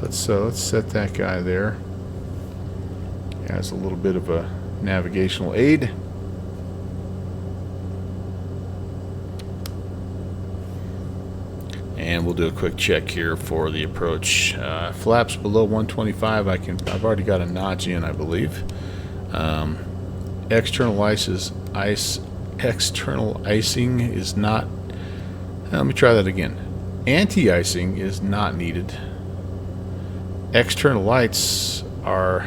S1: Let's set that guy there. Has a little bit of a navigational aid. And we'll do a quick check here for the approach. Flaps below 125. I've already got a notch in, I believe. External icing is not. Let me try that again. Anti-icing is not needed. External lights are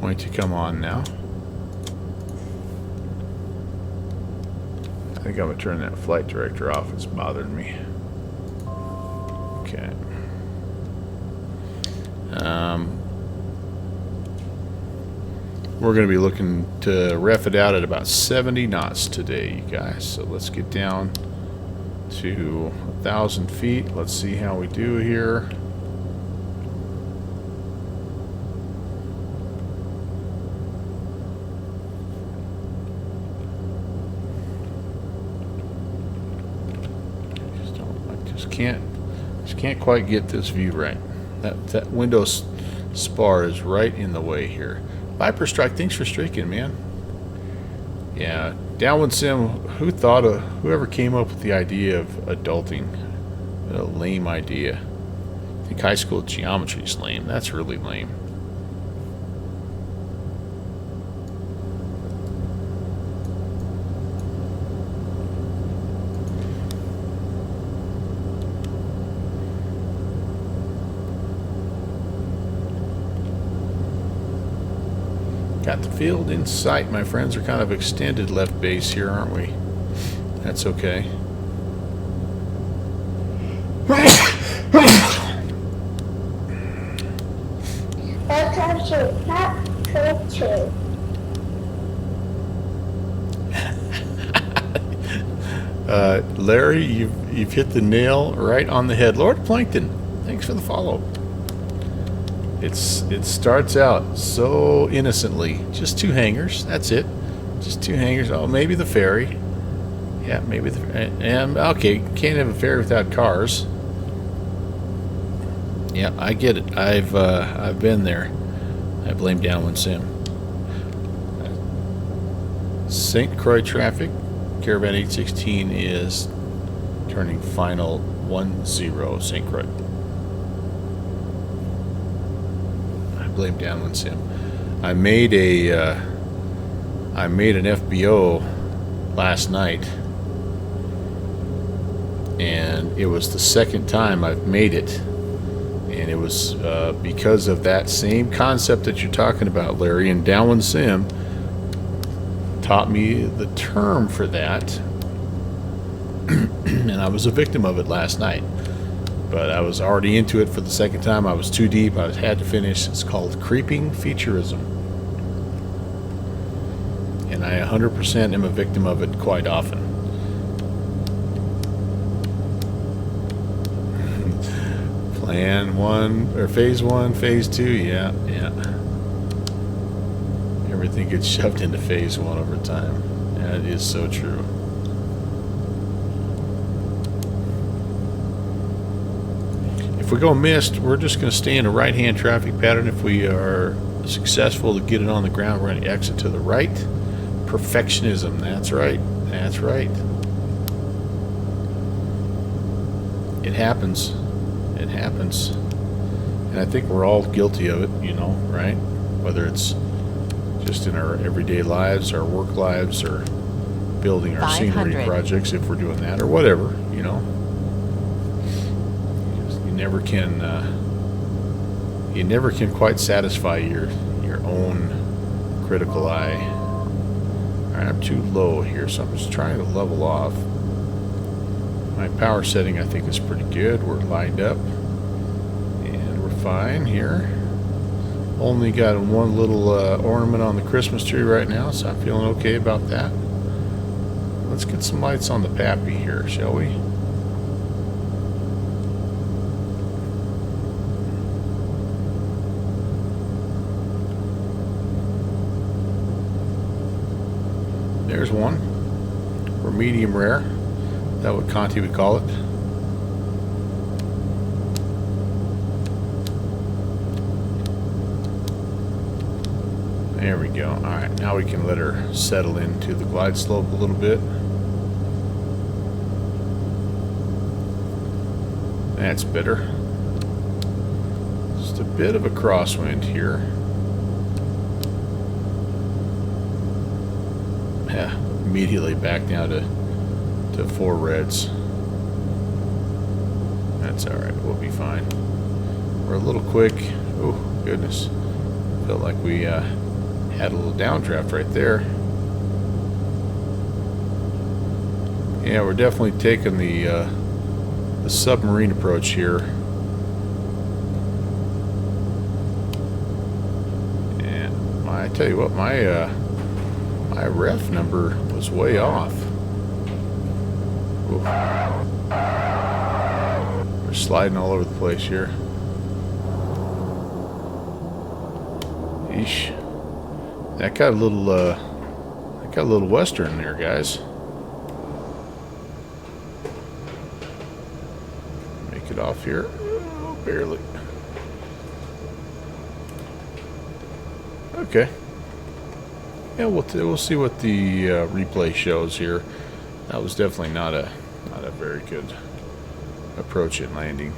S1: going to come on now. I think I'm going to turn that flight director off. It's bothering me. Okay. We're going to be looking to ref it out at about 70 knots today, you guys. So let's get down to 1,000 feet. Let's see how we do here. Just can't quite get this view right. That window spar is right in the way here. Viper Strike, thanks for streaking, man. Yeah, Downwind Sim, whoever came up with the idea of adulting? What a lame idea. I think high school geometry is lame. That's really lame. Got the field in sight, my friends. We're kind of extended left base here, aren't we? That's okay. Larry, you've hit the nail right on the head. Lord Plankton, thanks for the follow. It starts out so innocently. Just 2 hangars. That's it. Just 2 hangars. Oh, maybe the ferry. Yeah, maybe the. And okay, can't have a ferry without cars. Yeah, I get it. I've been there. I blame Downwind Sim. St. Croix traffic. Caravan 816 is turning final 10 St. Croix. blame Downwind Sim. I made an FBO last night, and it was the second time I've made it, and it was because of that same concept that you're talking about, Larry, and Downwind Sim taught me the term for that, and I was a victim of it last night. But I was already into it for the second time. I was too deep. I had to finish. It's called creeping featureism. And I 100% am a victim of it quite often. Plan 1, or phase 1, phase 2, yeah. Everything gets shoved into phase 1 over time. That is so true. If we go missed, we're just going to stay in a right-hand traffic pattern. If we are successful to get it on the ground, we're going to exit to the right. Perfectionism, that's right. That's right. It happens. It happens. And I think we're all guilty of it, you know, right? Whether it's just in our everyday lives, our work lives, or building our scenery projects, if we're doing that, or whatever, you know. You never can quite satisfy your own critical eye. All right, I'm too low here, so I'm just trying to level off. My power setting, I think, is pretty good. We're lined up, and we're fine here. Only got one little ornament on the Christmas tree right now, so I'm feeling okay about that. Let's get some lights on the Pappy here, shall we? There's one. Or medium rare. That's what Conti would call it. There we go. Alright, now we can let her settle into the glide slope a little bit. That's better. Just a bit of a crosswind here. Yeah, immediately back down to 4 reds. That's alright, we'll be fine. We're a little quick. Oh, goodness. Felt like we had a little downdraft right there. Yeah, we're definitely taking the submarine approach here. And I tell you what, my ref number was way off. Ooh. We're sliding all over the place here. Eesh. That got a little western there, guys. Make it off here. Oh, barely. Okay. Yeah, we'll see what the replay shows here. That was definitely not a very good approach at landing.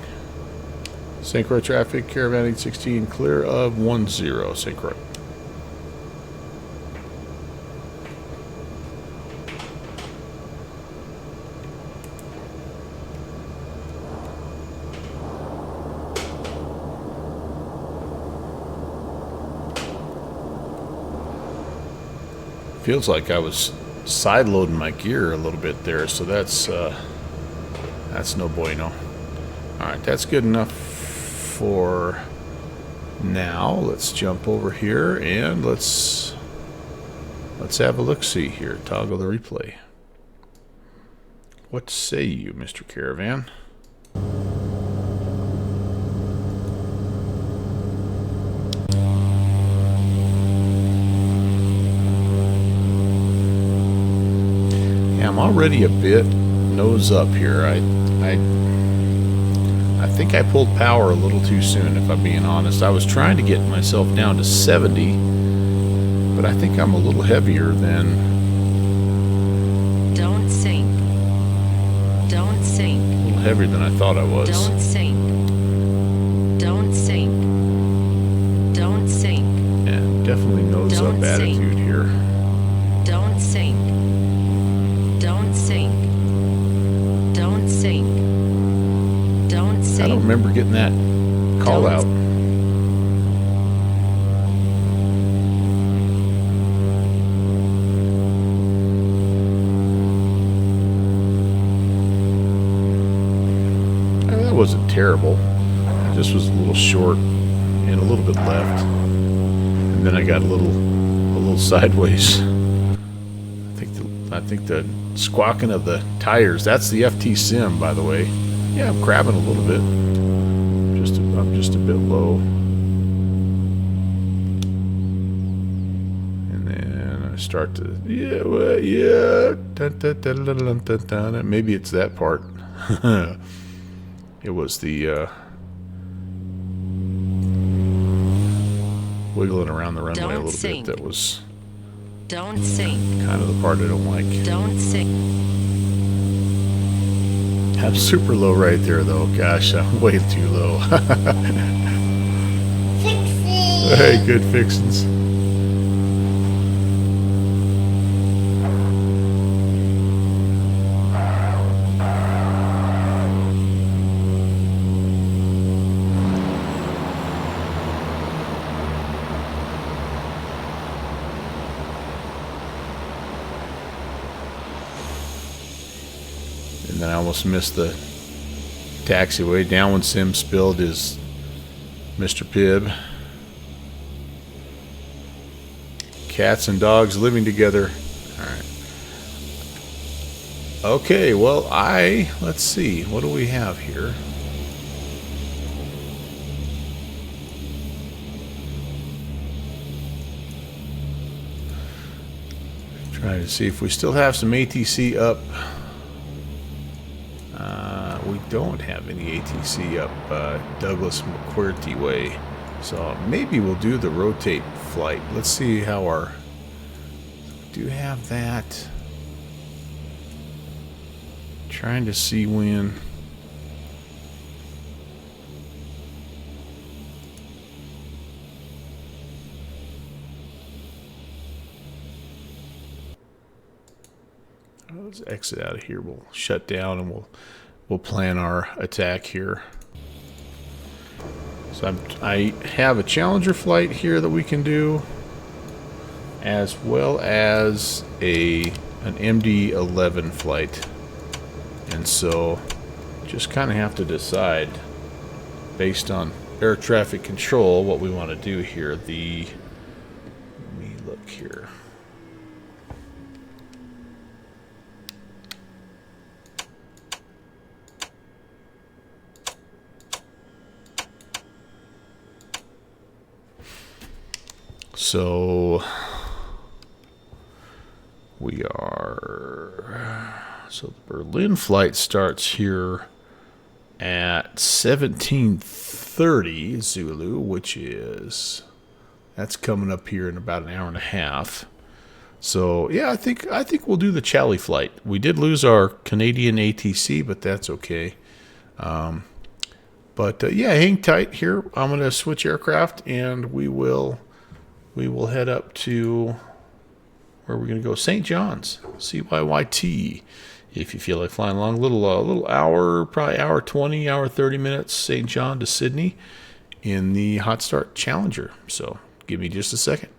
S1: Synchro traffic, Caravan 816, clear of 10, synchro. Feels like I was side loading my gear a little bit there, so that's no bueno. Alright, that's good enough for now. Let's jump over here and let's have a look-see here. Toggle the replay. What say you, Mr. Caravan? I'm already a bit nose up here. I think I pulled power a little too soon, if I'm being honest. I was trying to get myself down to 70, but I think I'm a little heavier than...
S2: Don't sink. Don't sink.
S1: A little heavier than I thought I was.
S2: Don't sink. Don't sink. Don't sink.
S1: Definitely nose up
S2: Don't sink.
S1: attitude here.
S2: Don't sink. Don't sink. Don't sink. Don't sink.
S1: I don't remember getting that call
S2: Don't
S1: out. That wasn't terrible. It just was a little short and a little bit left. And then I got a little sideways. I think the squawking of the tires, that's the FT Sim, by the way. Yeah, I'm crabbing a little bit. I'm just a bit low. And then I start to, yeah, well, yeah. Dun, dun, dun, dun, dun, dun, dun. Maybe it's that part. It was the wiggling around the runway a little
S2: sink.
S1: bit. That was
S2: Don't sink.
S1: kind of the part I don't like.
S2: Don't sink.
S1: I'm super low right there, though. Gosh, I'm way too low. Hey, good fixins'. And then I almost missed the taxiway. Down when Sim spilled his Mr. Pibb. Cats and dogs living together. Alright. Okay, well, let's see. What do we have here? Trying to see if we still have some ATC up. We don't have any ATC up Douglas McQuartie way. So maybe we'll do the rotate flight. Let's see how our... Do have that. Trying to see when... Let's exit out of here. We'll shut down and we'll plan our attack here. So I have a Challenger flight here that we can do, as well as an MD11 flight. And so just kind of have to decide based on air traffic control what we want to do here. Let me look here. So so the Berlin flight starts here at 17:30 Zulu, which that's coming up here in about an hour and a half. So yeah, I think we'll do the Chally flight. We did lose our Canadian ATC, but that's okay. Yeah, hang tight here. I'm gonna switch aircraft and we will head up to where we're going to go. St. John's, CYYT. If you feel like flying along, little hour, probably hour 20, hour 30 minutes, St. John to Sydney in the Hot Start Challenger. So give me just a second.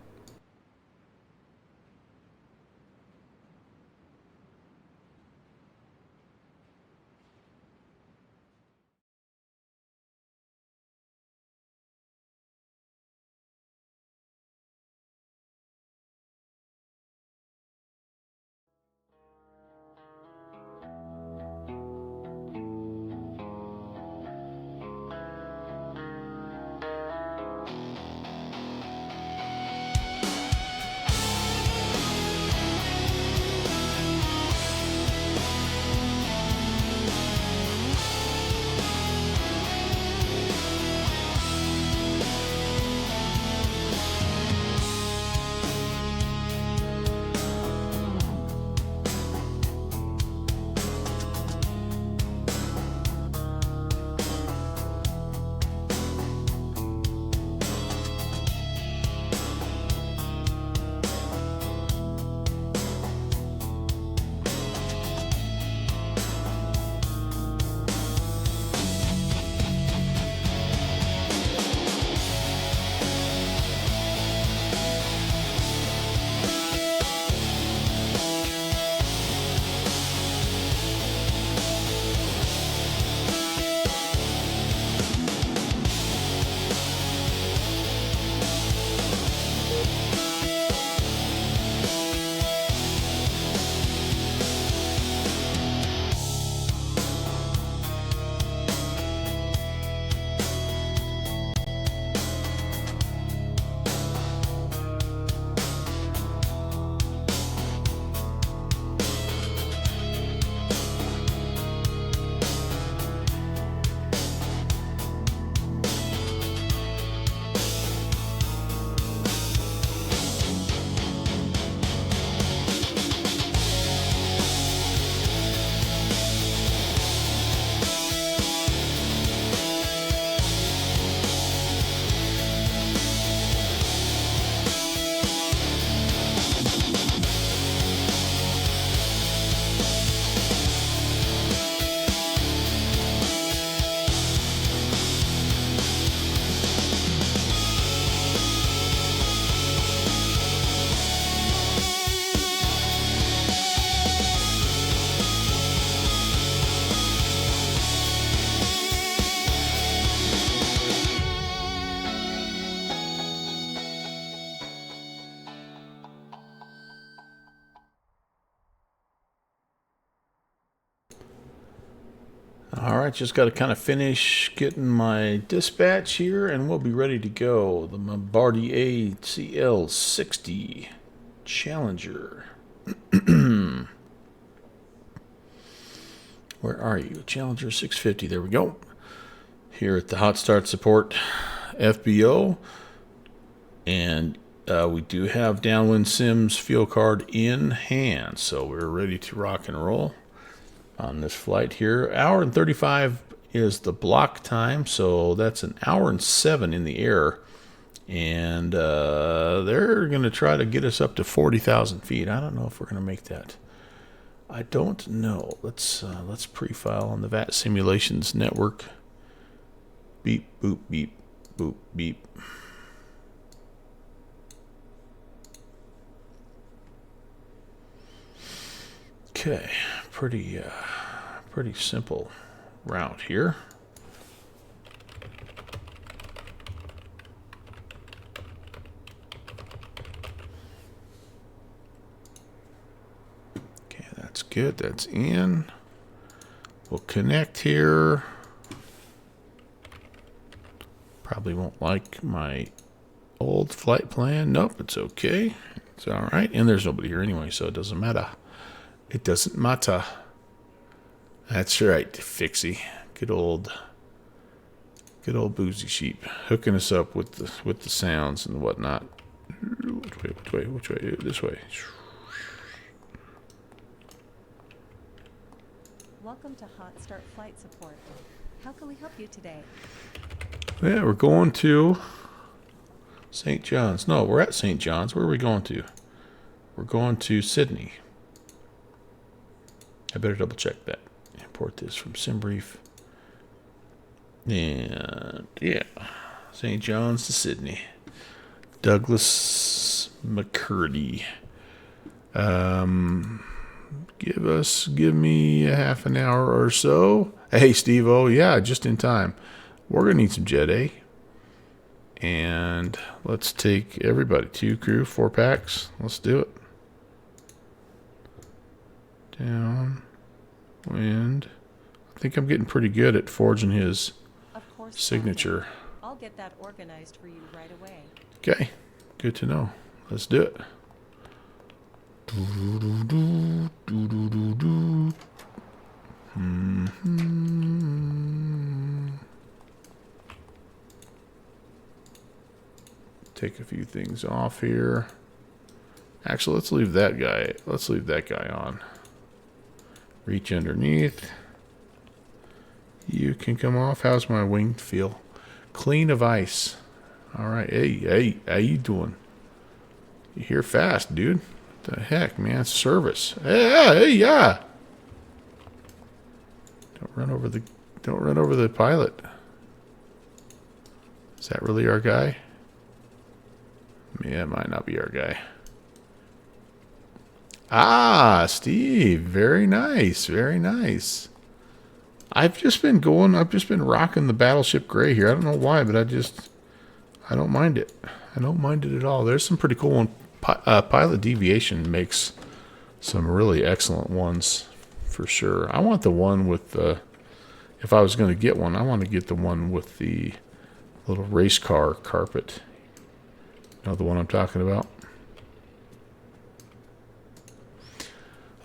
S1: right, just got to kind of finish getting my dispatch here, and we'll be ready to go. The Bombardier CL60 Challenger. Where are you? Challenger 650. There we go. Here at the Hot Start Support FBO. And we do have Downwind Sims fuel card in hand. So we're ready to rock and roll on this flight here. Hour and 35 is the block time. So that's an hour and 7 in the air. And they're going to try to get us up to 40,000 feet. I don't know if we're going to make that. I don't know. Let's pre-file on the VAT Simulations Network. Beep, boop, beep, boop, beep. Okay, pretty simple route here. That's good. That's in. We'll connect here. Probably won't like my old flight plan. Nope, it's okay. It's all right. And there's nobody here anyway, so it doesn't matter. It doesn't matter. That's right, Fixie. Good old boozy sheep, hooking us up with the sounds and whatnot. Which way? This way.
S3: Welcome to Hot Start Flight Support. How can we help you today?
S1: Yeah, we're going to St. John's. No, we're at St. John's. Where are we going to? We're going to Sydney. I better double check that. Import this from SimBrief. And yeah, St. John's to Sydney. Douglas McCurdy. Give me a half an hour or so. Hey, Steve-O, yeah, just in time. We're going to need some Jet A. And let's take everybody. 2 crew, 4 packs. Let's do it. Down. Wind. I think I'm getting pretty good at forging his signature.
S3: I'll get that organized for you right away.
S1: Okay. Good to know. Let's do it. Take a few things off here. Actually, let's leave that guy. Let's leave that guy on. Reach underneath. You can come off. How's my wing feel? Clean of ice. All right. Hey, how you doing? You're here fast, dude. What the heck, man? Service. Hey, yeah. Don't run over the pilot. Is that really our guy? Yeah, it might not be our guy. Ah, Steve. Very nice. Very nice. I've just been rocking the Battleship Gray here. I don't know why, but I don't mind it. I don't mind it at all. There's some pretty cool one. Pilot Deviation makes some really excellent ones for sure. I want the one with the, if I was going to get one, I want to get the one with the little race car carpet. You know the one I'm talking about?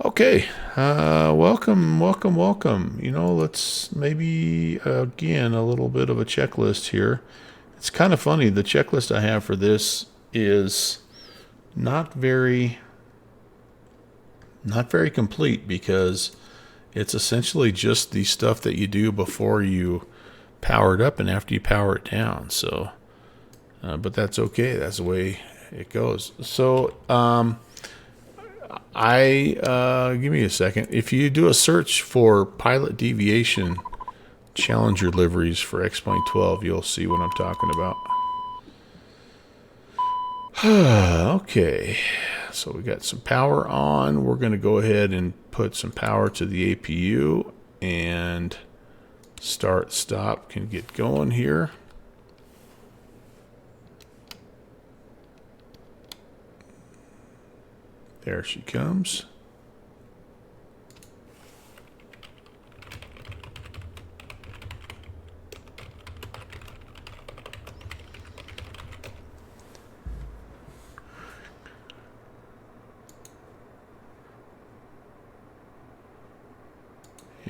S1: Okay, welcome. You know, let's maybe, again, a little bit of a checklist here. It's kind of funny, the checklist I have for this is not very complete because it's essentially just the stuff that you do before you power it up and after you power it down. So, but that's okay. That's the way it goes. So, give me a second. If you do a search for Pilot Deviation Challenger liveries for X-Plane 12, you'll see what I'm talking about. Okay, so we got some power on. We're going to go ahead and put some power to the APU and stop can get going here. There she comes.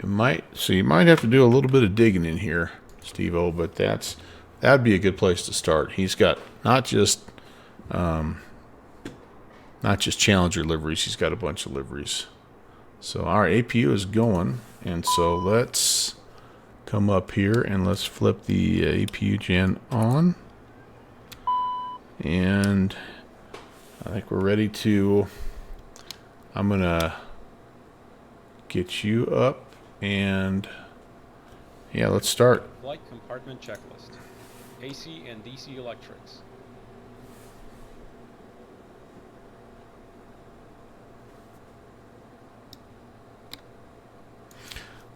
S1: You might have to do a little bit of digging in here, Steve-O, but that'd be a good place to start. He's got not just Challenger liveries, he's got a bunch of liveries. So our APU is going, and so let's come up here and let's flip the APU gen on. And I think we're ready to, I'm gonna get you up and yeah, let's start.
S4: Flight compartment checklist. AC and DC electrics.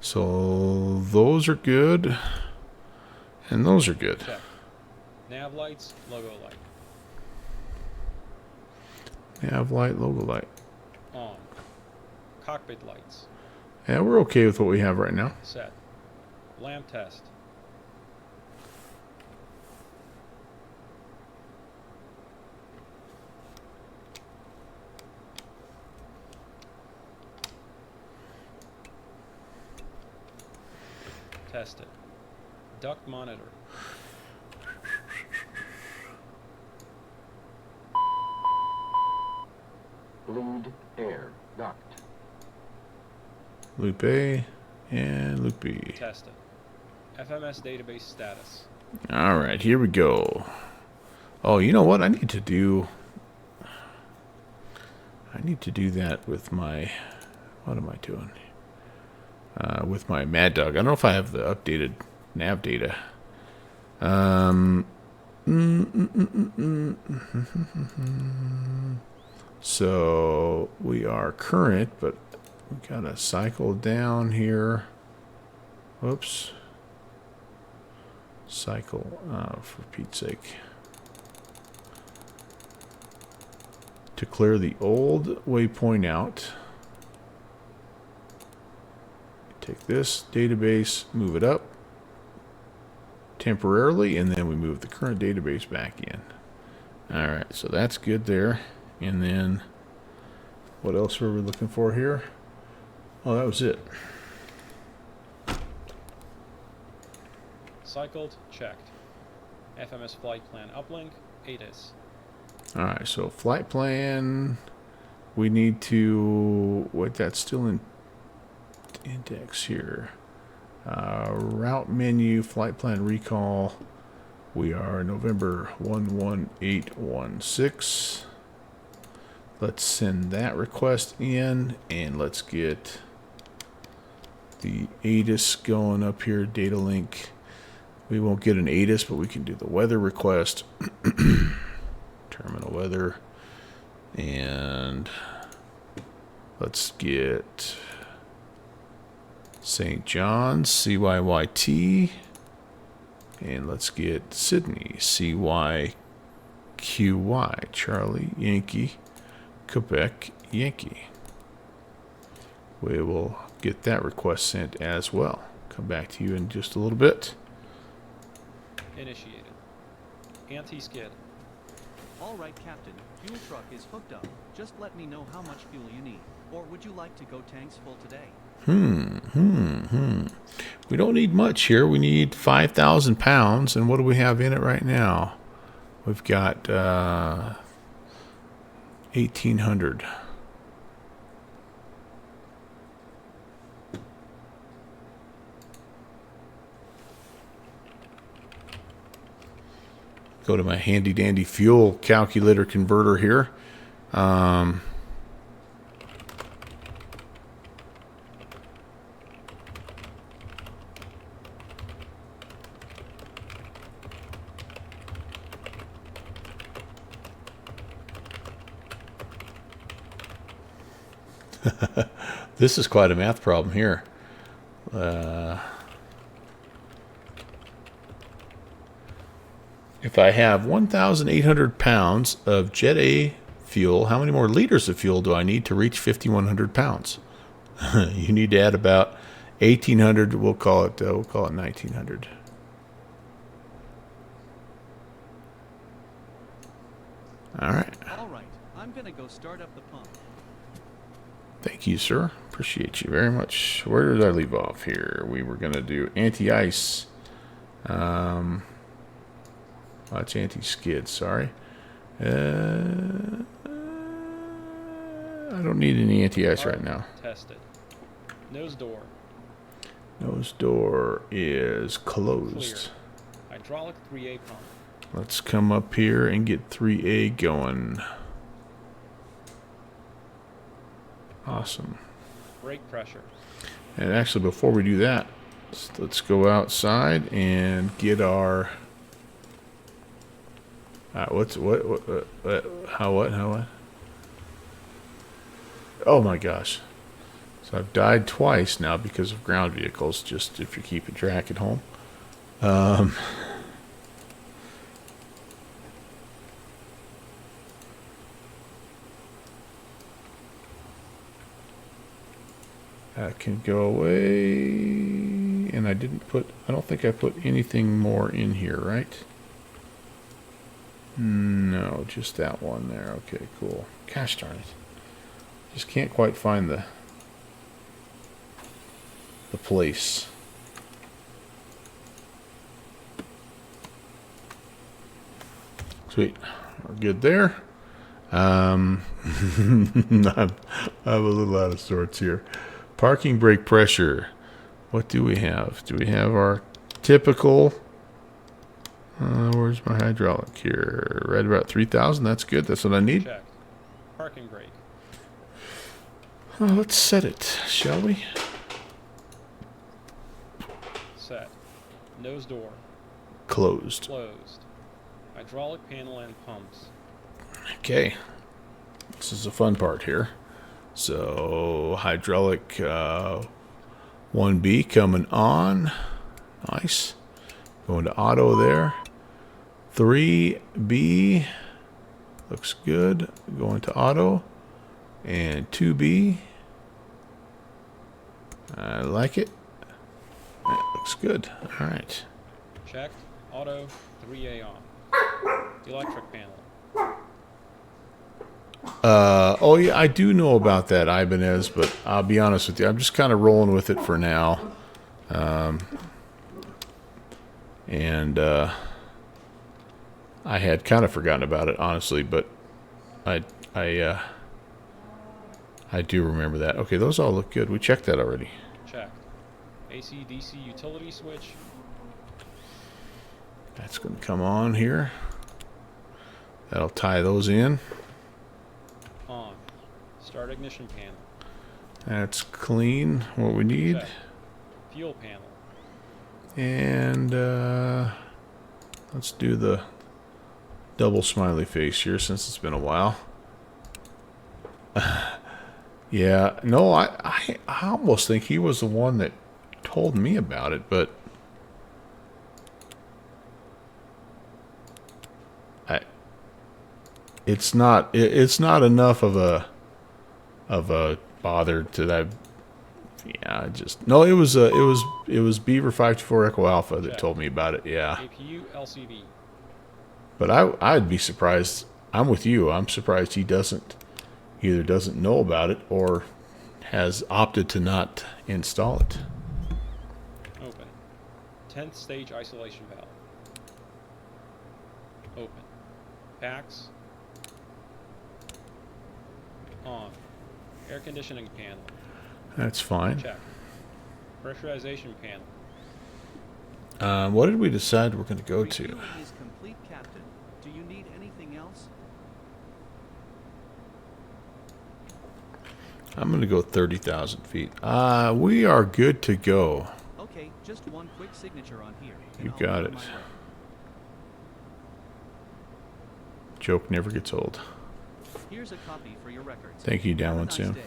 S1: So those are good, and those are good.
S4: Check. Nav lights, logo light.
S1: Nav light, logo light.
S4: On. Cockpit lights.
S1: Yeah, we're okay with what we have right now.
S4: Set. Lamp test. Tested. Duct monitor.
S5: Bleed air duct.
S1: Loop A and loop B.
S4: Tested. FMS database status.
S1: All right, here we go. Oh, you know what? I need to do that with my, what am I doing? With my MegaDog. I don't know if I have the updated nav data. So we are current, but we gotta cycle down here. Whoops. Cycle, for Pete's sake. To clear the old waypoint out. Take this database, move it up temporarily, and then we move the current database back in. All right, so that's good there. And then what else were we looking for here? Oh, that was it.
S4: Cycled, checked. FMS flight plan uplink, ATIS.
S1: All right, so flight plan, we need to, what, that's still in index here. Route menu, flight plan recall. We are November 11816. Let's send that request in, and let's get the ATIS going up here, data link. We won't get an ATIS, but we can do the weather request. Terminal weather. And let's get St. John's, CYYT. And let's get Sydney, CYQY, Charlie, Yankee, Quebec, Yankee. We will get that request sent as well. Come back to you in just a little bit.
S4: Initiated. Anti-skid.
S6: All right, Captain. Fuel truck is hooked up. Just let me know how much fuel you need. Or would you like to go tanks full today?
S1: We don't need much here. We need 5,000 pounds. And what do we have in it right now? We've got 1,800. Go to my handy dandy fuel calculator converter here. This is quite a math problem here. If I have 1,800 pounds of Jet A fuel, how many more liters of fuel do I need to reach 5,100 pounds? You need to add about 1,800. We'll call it 1,900. All right.
S6: All right. I'm going to go start up the pump.
S1: Thank you, sir. Appreciate you very much. Where did I leave off here? We were going to do anti-ice. That's anti-skid, sorry. I don't need any anti-ice right now.
S4: Tested. Nose door.
S1: Nose door is closed.
S4: Clear. Hydraulic 3A pump.
S1: Let's come up here and get 3A going. Awesome.
S4: Brake pressure.
S1: And actually, before we do that, let's go outside and get our... what? How what? Oh my gosh. So I've died twice now because of ground vehicles, just if you're keeping track at home. That can go away. And I don't think I put anything more in here, right? No, just that one there. Okay, cool. Gosh darn it. Just can't quite find the place. Sweet. We're good there. I'm a little out of sorts here. Parking brake pressure. What do we have? Do we have our typical... where's my hydraulic here? Right about 3,000. That's good. That's what I need.
S4: Checked. Parking brake.
S1: Let's set it, shall we?
S4: Set. Nose door.
S1: Closed.
S4: Closed. Hydraulic panel and pumps.
S1: Okay. This is the fun part here. So, hydraulic 1B coming on. Nice. Going to auto there. 3B. Looks good. Going to auto. And 2B. I like it. That looks good. All right.
S4: Checked. Auto 3A on. Electric panel.
S1: Oh yeah, I do know about that, Ibanez, but I'll be honest with you, I'm just kind of rolling with it for now. I had kind of forgotten about it, honestly, but I do remember that. Okay, those all look good. We checked that already.
S4: Checked. AC DC utility switch.
S1: That's going to come on here. That'll tie those in.
S4: On. Start ignition panel.
S1: That's clean, what we need.
S4: Checked. Fuel panel.
S1: And let's do the double smiley face here since it's been a while. Yeah, no, I almost think he was the one that told me about it, but it's not enough of a bother to that. Yeah, no, it was Beaver 524 Echo Alpha that told me about it. Yeah.
S4: APU LCV.
S1: But I'd be surprised. I'm with you. I'm surprised he either doesn't know about it or has opted to not install it.
S4: Open. 10th stage isolation valve. Open. Packs. On. Air conditioning panel.
S1: That's fine.
S4: Check. Pressurization panel.
S1: What did we decide we're going to go to?
S6: Refueling is complete, Captain. Do you need anything else?
S1: I'm going to go 30,000 feet. We are good to go.
S6: Okay, just one quick signature on here. and
S1: You
S6: I'll
S1: got
S6: be
S1: it.
S6: on my way.
S1: Joke never gets old.
S6: Here's a copy for your records.
S1: Thank you,
S6: Have a
S1: Downwind
S6: nice
S1: Sam.
S6: day.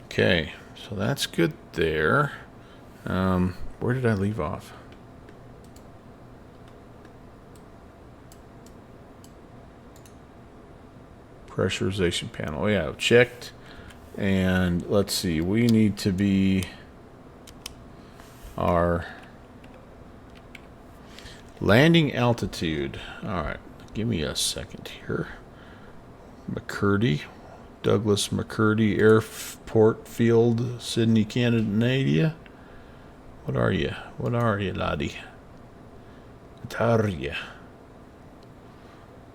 S1: Okay, so that's good there. Where did I leave off? Pressurization panel. Yeah, checked. And let's see, we need to be our landing altitude. All right, give me a second here. McCurdy, Douglas McCurdy Airport Field, Sydney, Canada. What are you? What are you, laddie? What are you?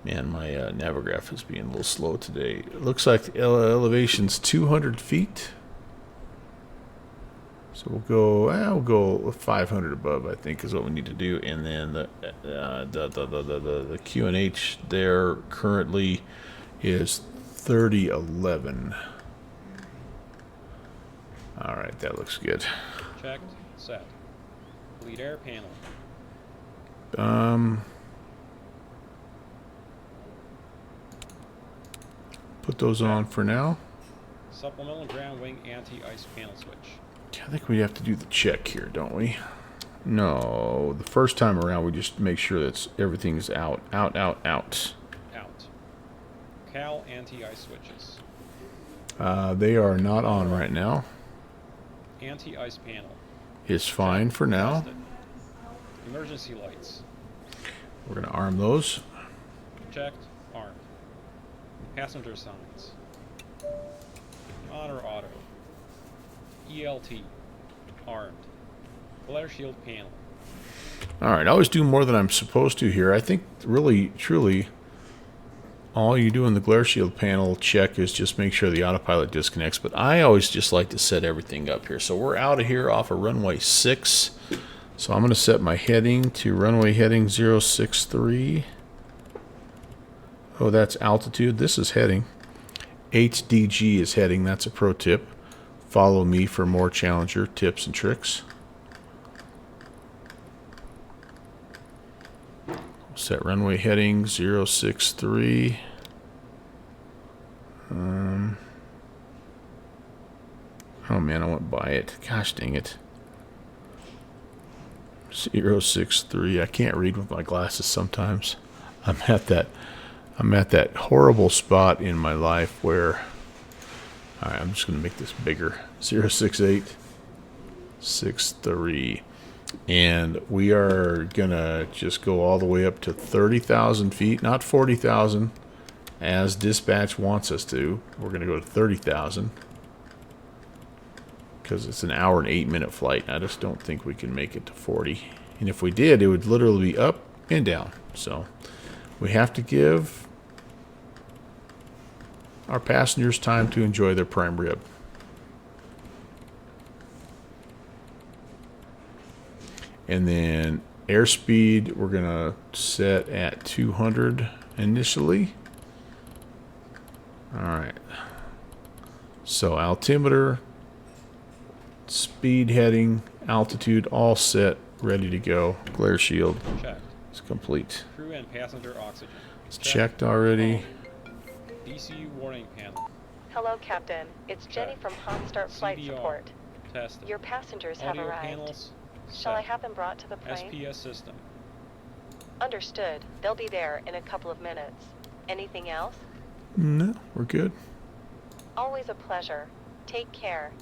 S1: Man, my Navigraph is being a little slow today. It looks like the elevation's 200 feet. So we'll go 500 above, I think, is what we need to do. And then the QNH there currently is 3011. All right, that looks good.
S4: Checked. Set. Lead air panel.
S1: Put those on for now.
S4: Supplemental ground wing anti-ice panel switch.
S1: I think we have to do the check here, don't we? No, the first time around we just make sure that everything's out.
S4: Out. Cal anti-ice switches.
S1: They are not on right now.
S4: Anti-ice panel.
S1: Is fine for now.
S4: Tested. Emergency lights.
S1: We're going to arm those.
S4: Checked. Armed. Passenger signs. On or auto. ELT. Armed. Glare shield panel.
S1: All right, I always do more than I'm supposed to here. I think really, truly, all you do in the glare shield panel check is just make sure the autopilot disconnects. But I always just like to set everything up here. So we're out of here off of runway 6. So I'm going to set my heading to runway heading 063. Oh, that's altitude. This is heading. HDG is heading. That's a pro tip. Follow me for more Challenger tips and tricks. Set runway heading 063. Oh man, I went by it. Gosh dang it. 063. I can't read with my glasses sometimes. I'm at that horrible spot in my life where, all right, I'm just going to make this bigger. 068 63. And we are going to just go all the way up to 30,000 feet, not 40,000, as dispatch wants us to. We're going to go to 30,000 because it's an hour and 8-minute flight. I just don't think we can make it to 40. And if we did, it would literally be up and down. So we have to give our passengers time to enjoy their prime rib. And then airspeed, we're going to set at 200 initially. All right. So altimeter, speed heading, altitude, all set, ready to go. Glare shield
S4: Checked.
S1: is complete.
S4: Crew and passenger oxygen.
S1: It's checked already.
S4: DCU warning panel.
S3: Hello, Captain. It's Jenny from Hot Start Flight
S4: CDR.
S3: Support.
S4: Tested.
S3: Your passengers have
S4: Audio
S3: arrived.
S4: panels.
S3: Shall I
S4: set.
S3: have them brought to the plane?
S4: SPS system.
S3: Understood. They'll be there in a couple of minutes. Anything else?
S1: No, we're good.
S3: Always a pleasure. Take care.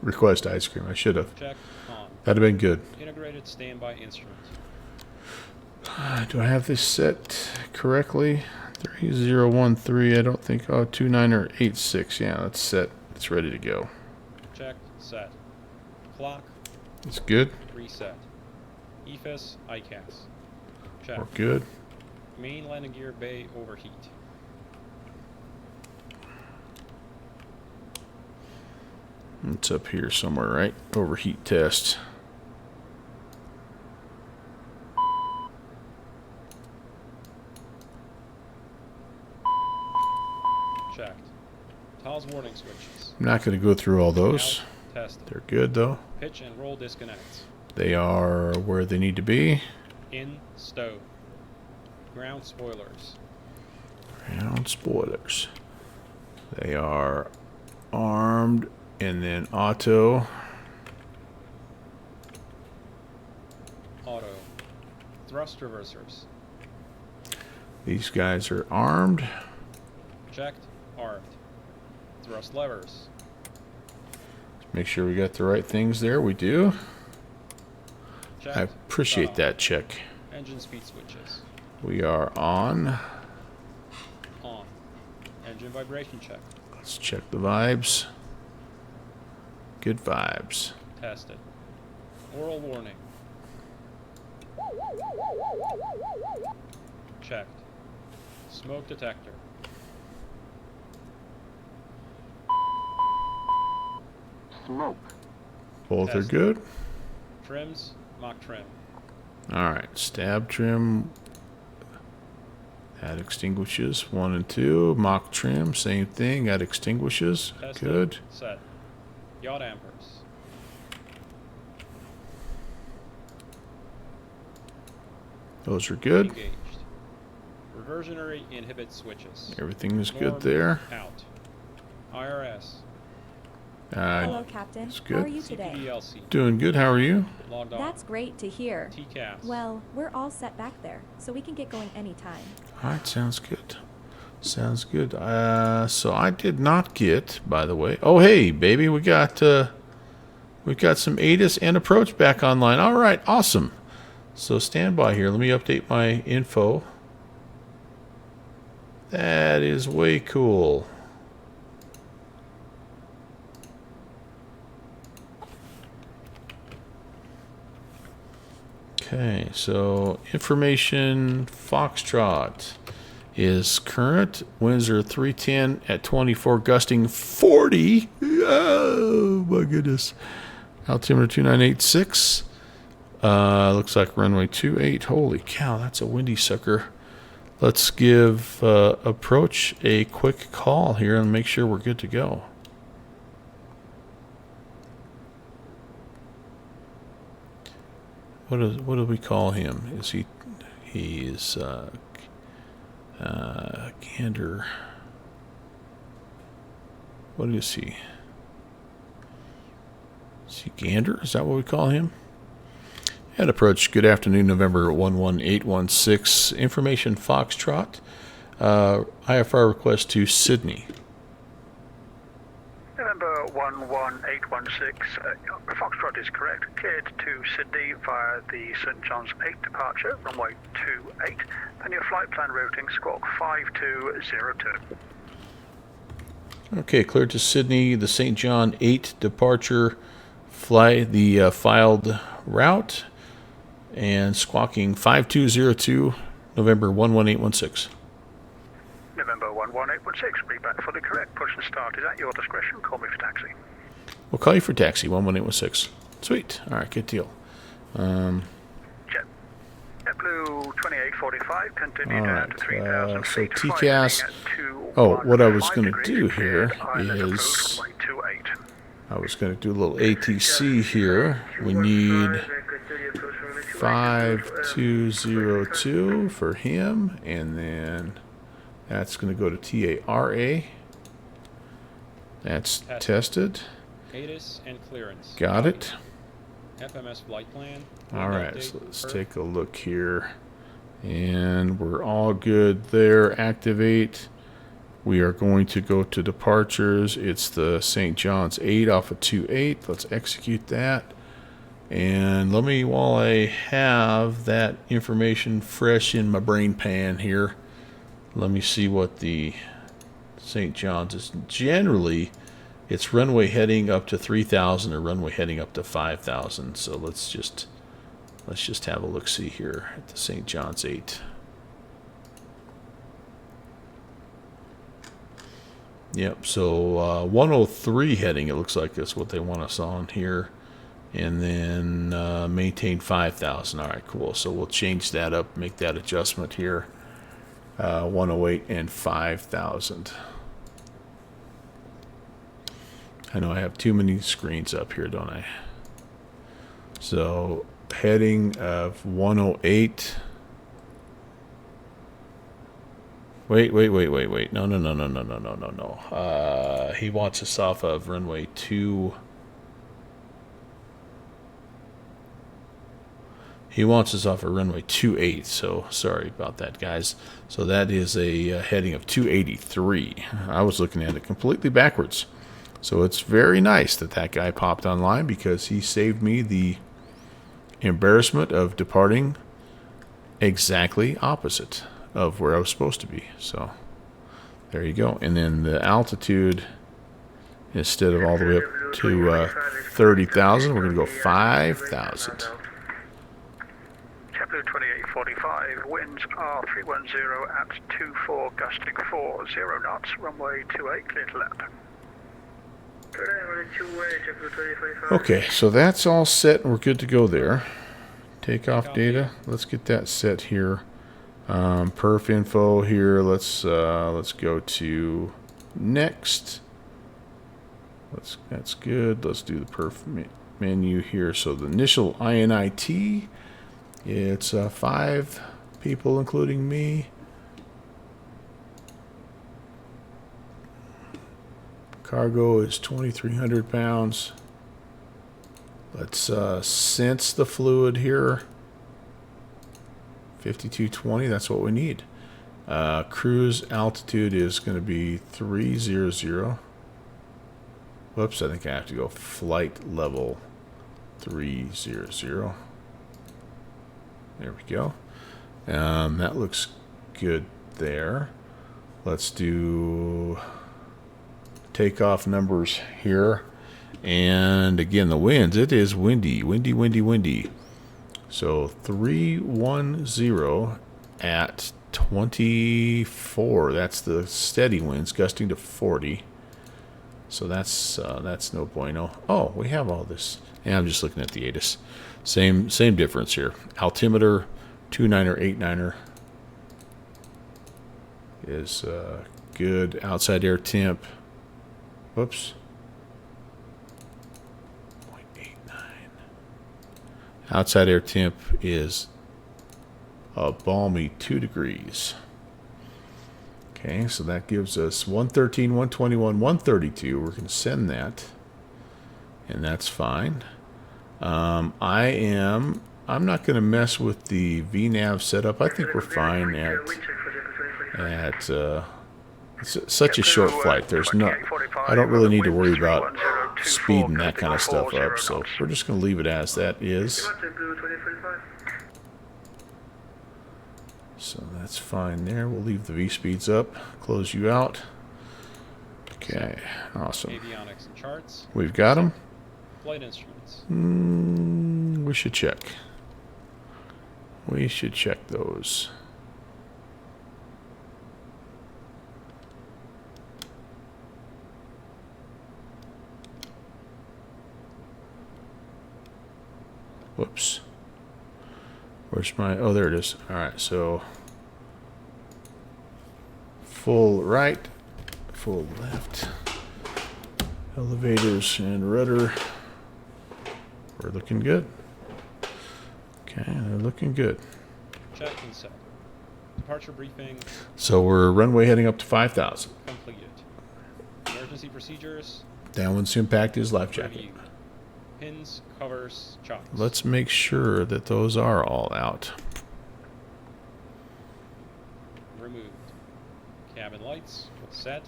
S1: Request ice cream. I should have.
S4: Check on.
S1: That'd have been good.
S4: Integrated standby instrument.
S1: Do I have this set correctly? 3013. I don't think. Oh, 29 or 86. Yeah, that's set. It's ready to go.
S4: Checked. Set. Clock.
S1: It's good.
S4: Reset. EFIS. ICAS. Check.
S1: We're good.
S4: Main landing gear bay overheat.
S1: It's up here somewhere, right? Overheat test.
S4: Checked. TOS warning switches.
S1: I'm not going to go through all those.
S4: Out. Tested.
S1: They're good, though.
S4: Pitch and roll disconnects.
S1: They are where they need to be.
S4: In stow. Ground spoilers.
S1: Ground spoilers. They are armed and then auto.
S4: Auto. Thrust reversers.
S1: These guys are armed.
S4: Checked. Armed. Thrust levers.
S1: Make sure we got the right things there. We do.
S4: Checked.
S1: I appreciate that check.
S4: Engine speed switches.
S1: We are on.
S4: On. Engine vibration check.
S1: Let's check the vibes. Good vibes.
S4: Tested. Oral warning. Checked. Smoke detector.
S5: Smoke.
S1: Both are
S4: Tested.
S1: good.
S4: Trims. Mock trim.
S1: Alright, stab trim. That extinguishes. 1 and 2. Mock trim, same thing. That extinguishes.
S4: Tested.
S1: Good.
S4: Set. Yacht ampers.
S1: Those are good.
S4: Engaged. Reversionary inhibit switches.
S1: Everything is
S4: Norm
S1: good there.
S4: Out. IRS.
S7: Hello, Captain.
S1: it's
S7: How
S1: good.
S7: are you today?
S4: CPDLC.
S1: Doing good. How are you?
S4: Logged on.
S7: That's great to hear.
S4: TCAS.
S7: Well, we're all set back there, so we can get going anytime.
S1: Alright, sounds good. Sounds good. So I did not get, by the way. Oh, hey, baby, we got some ATIS and approach back online. Alright, awesome. So stand by here. Let me update my info. That is way cool. Okay, so information Foxtrot is current. Winds are 310 at 24, gusting 40. Oh my goodness. Altimeter 2986. Looks like runway 28. Holy cow, that's a windy sucker. Let's give approach a quick call here and make sure we're good to go. What do we call him? He's Gander. What is he? Is he Gander? Is that what we call him? And approach. Good afternoon, November 11816. Information Foxtrot. IFR request to Sydney.
S8: November 11816, Foxtrot is correct. Cleared to Sydney via the St John's 8 departure, runway 28, and your flight plan routing squawk 5202.
S1: Okay, cleared to Sydney, the St John 8 departure, fly the filed route, and squawking 5202, November 11816.
S8: November 11816, read back fully correct. Push and start is at your discretion. Call me for taxi.
S1: We'll call you for taxi, 11816. Sweet. All right, good deal.
S8: JetBlue 2845, continue
S1: All
S8: down
S1: right,
S8: to 3,000
S1: so
S8: feet.
S1: TCAS.
S8: Flying at 215
S1: Oh, what I was going to
S8: degrees,
S1: do here
S8: cleared island approach,
S1: is
S8: runway 28.
S1: I was going to do a little ATC here. We need 5202 for him, and then that's going to go to TARA. That's tested.
S4: ATIS and clearance.
S1: Got it.
S4: FMS flight plan.
S1: All
S4: wind
S1: right,
S4: update,
S1: so let's
S4: Earth.
S1: take a look here. And we're all good there. Activate. We are going to go to departures. It's the St. John's 8 off of 28. Let's execute that. And let me, while I have that information fresh in my brain pan here, let me see what the St. John's is. Generally, it's runway heading up to 3,000 or runway heading up to 5,000. So let's just have a look-see here at the St. John's 8. Yep, so 103 heading, it looks like that's what they want us on here. And then maintain 5,000. All right, cool. So we'll change that up, make that adjustment here. 108 and 5,000. I know I have too many screens up here, don't I? So heading of 108. Wait. No. He wants us off of runway 2. He wants us off of runway 28, so sorry about that, guys. So that is a heading of 283. I was looking at it completely backwards. So it's very nice that that guy popped online because he saved me the embarrassment of departing exactly opposite of where I was supposed to be. So there you go. And then the altitude, instead of all the way up to 30,000, we're going to go 5,000.
S8: JetBlue 2845, winds are 310 at 24, gusting 40 knots, runway 28, clear to land.
S1: Okay, so that's all set and we're good to go there. Takeoff data, let's get that set here. Perf info here, let's go to next. That's good. Let's do the perf menu here. So the initial INIT, it's 5 people including me. Cargo is 2,300 pounds. Let's sense the fluid here. 5220, that's what we need. Cruise altitude is going to be 300. Whoops, I think I have to go flight level 300. There we go. That looks good there. Let's do takeoff numbers here. And again, the winds, it is windy. So 310 at 24. That's the steady winds, gusting to 40. So that's no bueno. Oh, we have all this. And I'm just looking at the ATIS. Same difference here. Altimeter 29er 89er is good. Outside air temp. Whoops. 0.89. Outside air temp is a balmy 2 degrees. Okay, so that gives us 113, 121, 132. We're going to send that, and that's fine. I'm not going to mess with the VNAV setup. I think we're fine at such a short flight. I don't really need to worry about speeding that kind of stuff up. So we're just going to leave it as that is. So that's fine there. We'll leave the V speeds up. Close you out. Okay, awesome.
S4: Avionics and charts.
S1: We've got them.
S4: Flight instruments.
S1: We should check. We should check those. Whoops. Where's my... Oh, there it is. All right, so full right, full left. Elevators and rudder. We're looking good. Okay, they're looking good.
S4: Check and set. Departure briefing
S1: So we're runway heading up to 5,000.
S4: completed. Emergency procedures.
S1: Downwind impact is life jacket.
S4: Review. Pins, covers, chocks.
S1: Let's make sure that those are all out.
S4: Removed. Cabin lights set.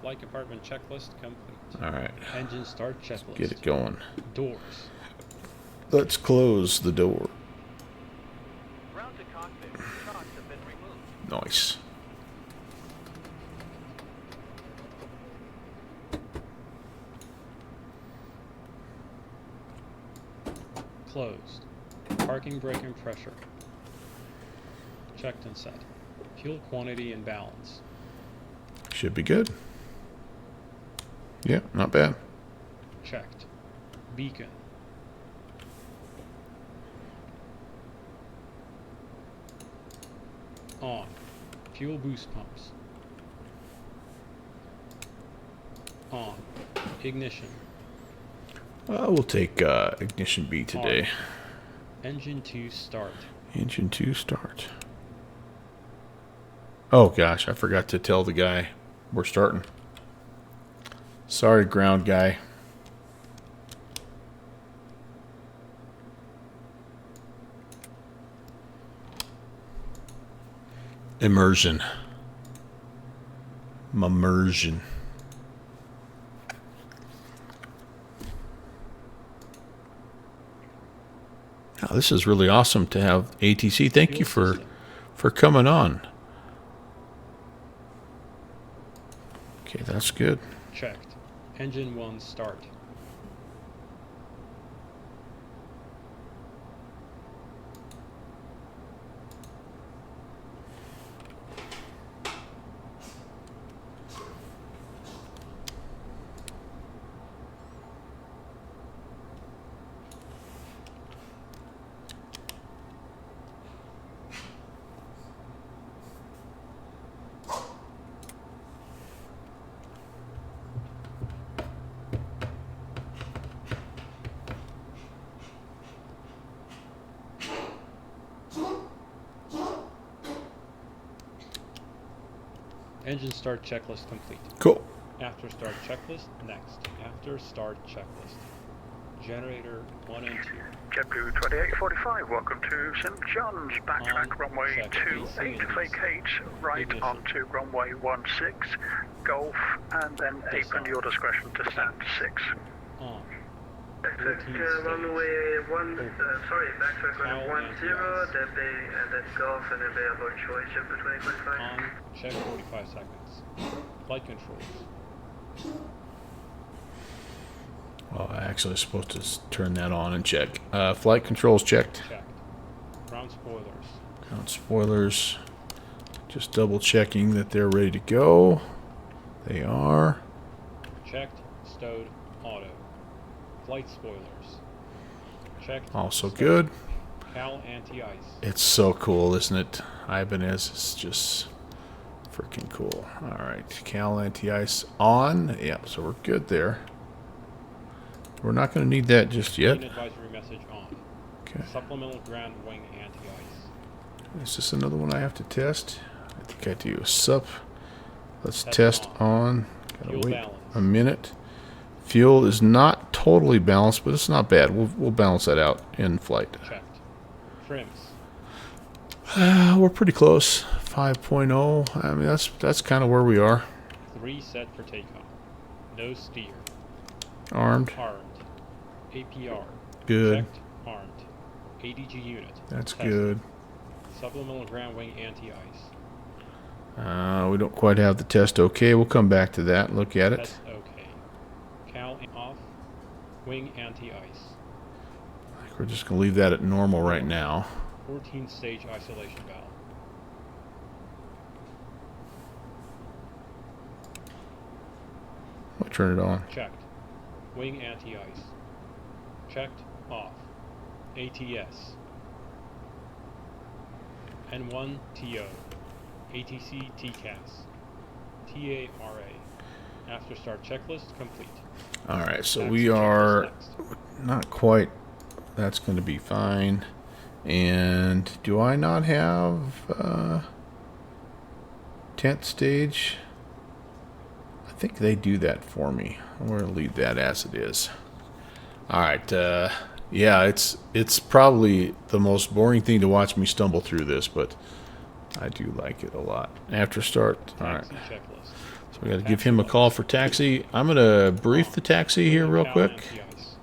S4: Flight compartment checklist complete.
S1: All right,
S9: Engine start checklist.
S1: get it going.
S9: Doors.
S1: Let's close the door.
S6: Ground to cockpit. Shocks have been removed.
S1: Nice.
S9: Closed. Parking brake and pressure. Checked and set. Fuel quantity and balance.
S1: Should be good. Yeah, not bad.
S9: Checked. Beacon. On. Fuel boost pumps. On. Ignition.
S1: We'll take ignition B today.
S9: Engine 2 start.
S1: Engine 2 start. Oh gosh, I forgot to tell the guy we're starting. Sorry, ground guy. Immersion. Immersion. this is really awesome to have ATC. Thank you
S9: Fuel
S1: for
S9: system.
S1: coming on. Okay, that's good.
S9: Checked. Engine 1 start. Engine start checklist complete.
S1: Cool.
S9: After start checklist, next. After start checklist. Generator 1 and 2.
S8: JetBlue 2845, welcome to St. John's, backtrack
S9: On
S8: runway
S9: check
S8: 28,
S9: AC.
S8: vacate right
S9: Ignition.
S8: onto runway 16, Golf, and then apron your discretion to stand 6.
S9: On.
S10: Backtrack
S9: 14
S10: runway 1,
S9: Over.
S10: backtrack
S9: Cow
S10: runway 10,
S9: anti-ice.
S10: then Golf, and then available choice, JetBlue 2845.
S9: On. Check 45 seconds. Flight controls.
S1: Well, I actually supposed to turn that on and check. Flight controls checked.
S9: Checked. Ground spoilers.
S1: Ground spoilers. Just double checking that they're ready to go. They are.
S9: Checked. Stowed. Auto. Flight spoilers. Checked.
S1: Also
S9: stowed.
S1: good.
S9: Cal anti-ice.
S1: It's so cool, isn't it? Ibanez is just freaking cool. All right, Cal anti-ice on. Yep, so we're good there. We're not going to need that just yet.
S9: Main advisory message on.
S1: Okay.
S9: Supplemental ground wing anti-ice.
S1: Is this another one I have to test? I think I do. Sup. Let's
S9: Test
S1: test
S9: on.
S1: on. Gotta
S9: Fuel
S1: wait
S9: balance.
S1: a minute. Fuel is not totally balanced, but it's not bad. We'll balance that out in flight.
S9: Checked. Trims.
S1: We're pretty close. 5.0. I mean, that's kind of where we are.
S9: 3 set for takeoff. No steer.
S1: Armed.
S9: Armed. APR.
S1: Good.
S9: Checked. Armed. ADG unit.
S1: That's
S9: Tested.
S1: good.
S9: Supplemental ground wing anti-ice.
S1: We don't quite have the test okay. We'll come back to that. Look at it.
S9: Test okay. Cal off. Wing anti-ice.
S1: I think we're just going to leave that at normal right now.
S9: 14 stage isolation valve.
S1: I'll turn it on.
S9: Checked. Wing anti-ice. Checked. Off. ATS. N1 TO. ATC TCAS. TARA. After start checklist complete.
S1: All right, so
S9: Taxi
S1: we
S9: checklist
S1: are
S9: next.
S1: not quite. That's going to be fine. And do I not have 10th stage? I think they do that for me. I'm going to leave that as it is. All right. Yeah, it's probably the most boring thing to watch me stumble through this, but I do like it a lot. After start. All right.
S9: Taxi checklist.
S1: So we got to give him a call for taxi. I'm going to brief the taxi here real
S9: Cal
S1: quick.
S9: anti-ice.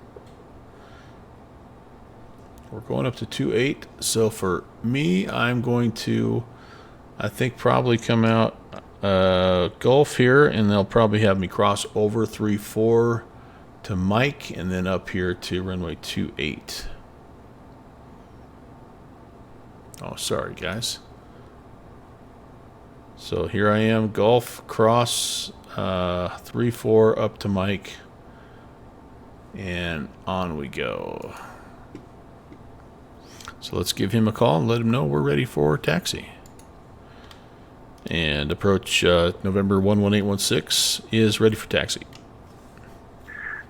S1: We're going up to 2.8. So for me, I'm going to, I think, probably come out Gulf here, and they'll probably have me cross over 3.4 to Mike, and then up here to runway 2.8. Oh, sorry, guys. So here I am, Gulf, cross 3.4 up to Mike, and on we go. So let's give him a call and let him know we're ready for taxi. And approach November 11816 is ready for taxi.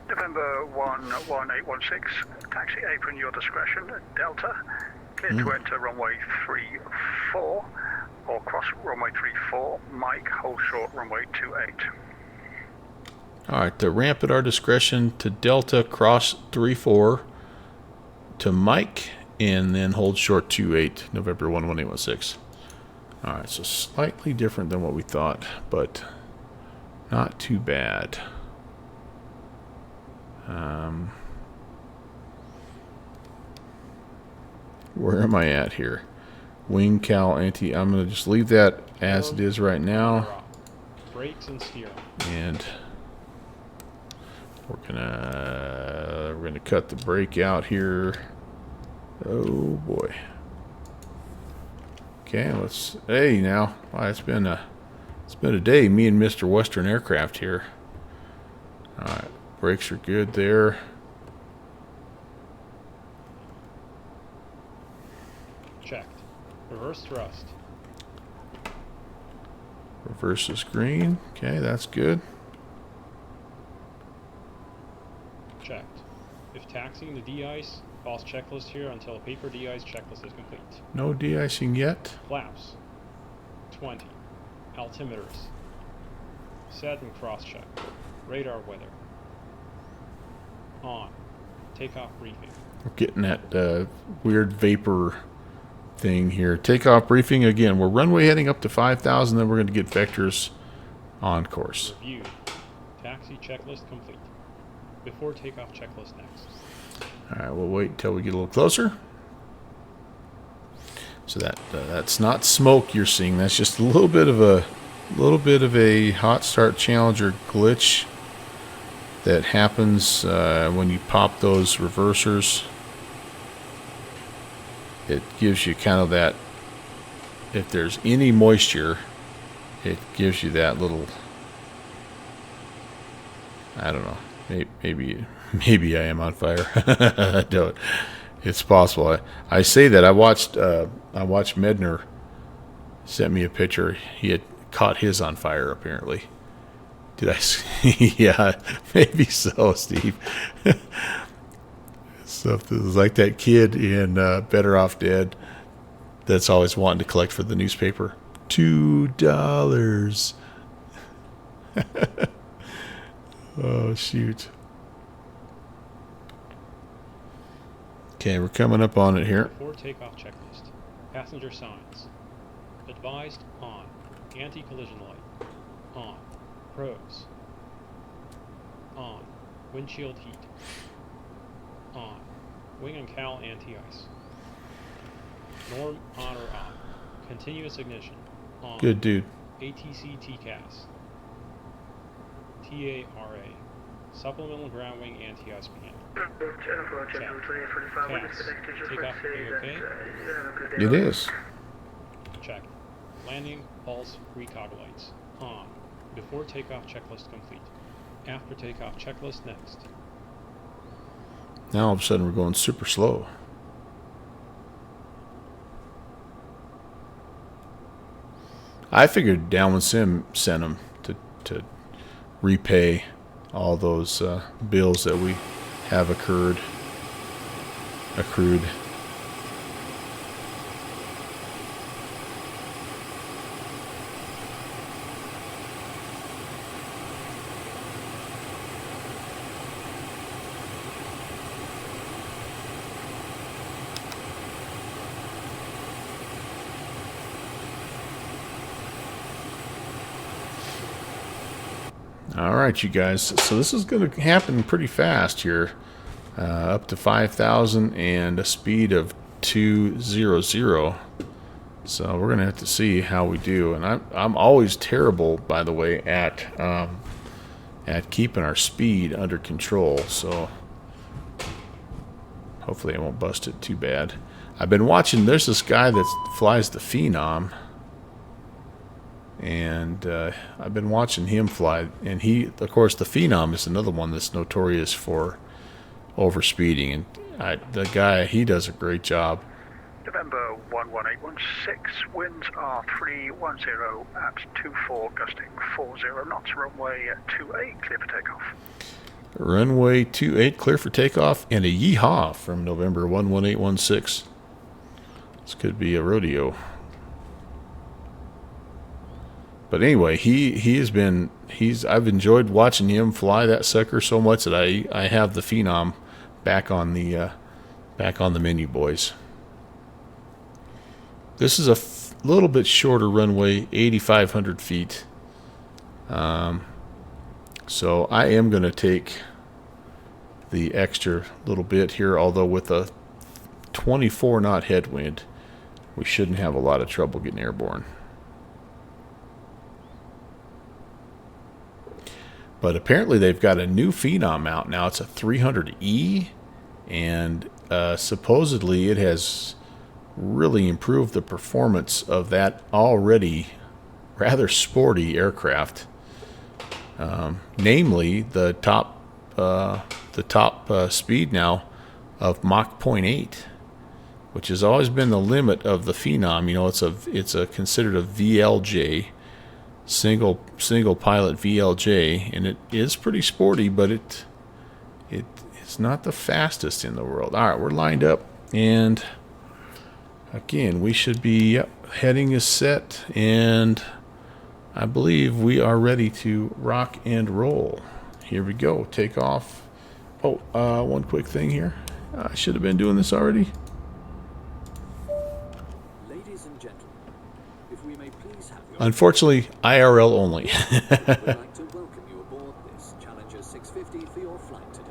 S8: November 11816, taxi apron your discretion, Delta, clear to enter runway 34, or cross runway 34, Mike, hold short runway 28.
S1: All right, the ramp at our discretion to Delta, cross 34 to Mike, and then hold short 28, November 11816. All right, so slightly different than what we thought, but not too bad. where am I at here? Wing cal anti. I'm gonna just leave that as it is right now,
S9: Brakes and steering.
S1: and we're gonna cut the brake out here. Oh boy. Okay, let's. Hey now, wow, it's been a day. Me and Mr. Western Aircraft here. All right, brakes are good there.
S9: Checked. Reverse thrust.
S1: Reverse is green. Okay, that's good.
S9: Checked. If taxiing the de-ice, pause checklist here until a paper de-ice checklist is complete.
S1: No de-icing yet.
S9: Flaps. 20. Altimeters. Set and cross-check. Radar weather. On. Takeoff briefing.
S1: We're getting that weird vapor thing here. Takeoff briefing again. We're runway heading up to 5,000. Then we're going to get vectors on course.
S9: Review. Taxi checklist complete. Before takeoff checklist next.
S1: All right, we'll wait until we get a little closer. So that's not smoke you're seeing. That's just a little bit of a hot start Challenger glitch that happens when you pop those reversers. It gives you kind of that, if there's any moisture, it gives you that little, I don't know, maybe I am on fire. I don't. It's possible. I say that. I watched Medner sent me a picture. He had caught his on fire, apparently. Did I? Yeah, maybe so, Steve. Something like that kid in Better Off Dead that's always wanting to collect for the newspaper. $2. Oh, shoot. Okay, we're coming up on it here.
S9: Before takeoff checklist. Passenger signs. Advised on. Anti-collision light. On. Pros. On. Windshield heat. On. Wing and cowl anti-ice. Norm on or off. Continuous ignition. On.
S1: Good dude.
S9: ATC TCAS. TARA. Supplemental ground wing anti-ice pan. Takeoff okay?
S1: It is.
S9: Check. Landing, pulse, recog lights. On. Before takeoff checklist complete. After takeoff checklist next.
S1: Now all of a sudden we're going super slow. I figured Downwind Sim sent them to repay all those bills that we have accrued. All right, you guys. So this is going to happen pretty fast here. Up to 5,000 and a speed of 200. So we're going to have to see how we do. And I'm always terrible, by the way, at keeping our speed under control. So hopefully I won't bust it too bad. I've been watching. There's this guy that flies the Phenom. And I've been watching him fly, and of course, the Phenom is another one that's notorious for overspeeding, and the guy, he does a great job.
S8: November 11816, winds are 310 at 24, gusting 40 knots, runway 28, clear for takeoff.
S1: Runway 28, clear for takeoff, and a yeehaw from November 11816. This could be a rodeo. But anyway, I've enjoyed watching him fly that sucker so much that I have the Phenom back on the menu, boys. This is a little bit shorter runway, 8,500 feet. So I am going to take the extra little bit here, although with a 24 knot headwind, we shouldn't have a lot of trouble getting airborne. But apparently they've got a new Phenom out now. It's a 300E, and supposedly it has really improved the performance of that already rather sporty aircraft. Namely, the top speed now of Mach 0.8, which has always been the limit of the Phenom. You know, it's considered a VLJ, single pilot VLJ, and it is pretty sporty, but it's not the fastest in the world. All right, we're lined up, and again, we should be, heading is set, and I believe we are ready to rock and roll. Here we go. Take off. Oh, one quick thing here. I should have been doing this already.
S6: Ladies and gentlemen, if we may please have your
S1: Unfortunately, IRL only.
S6: we'd like to welcome you aboard this Challenger 650 for your flight today.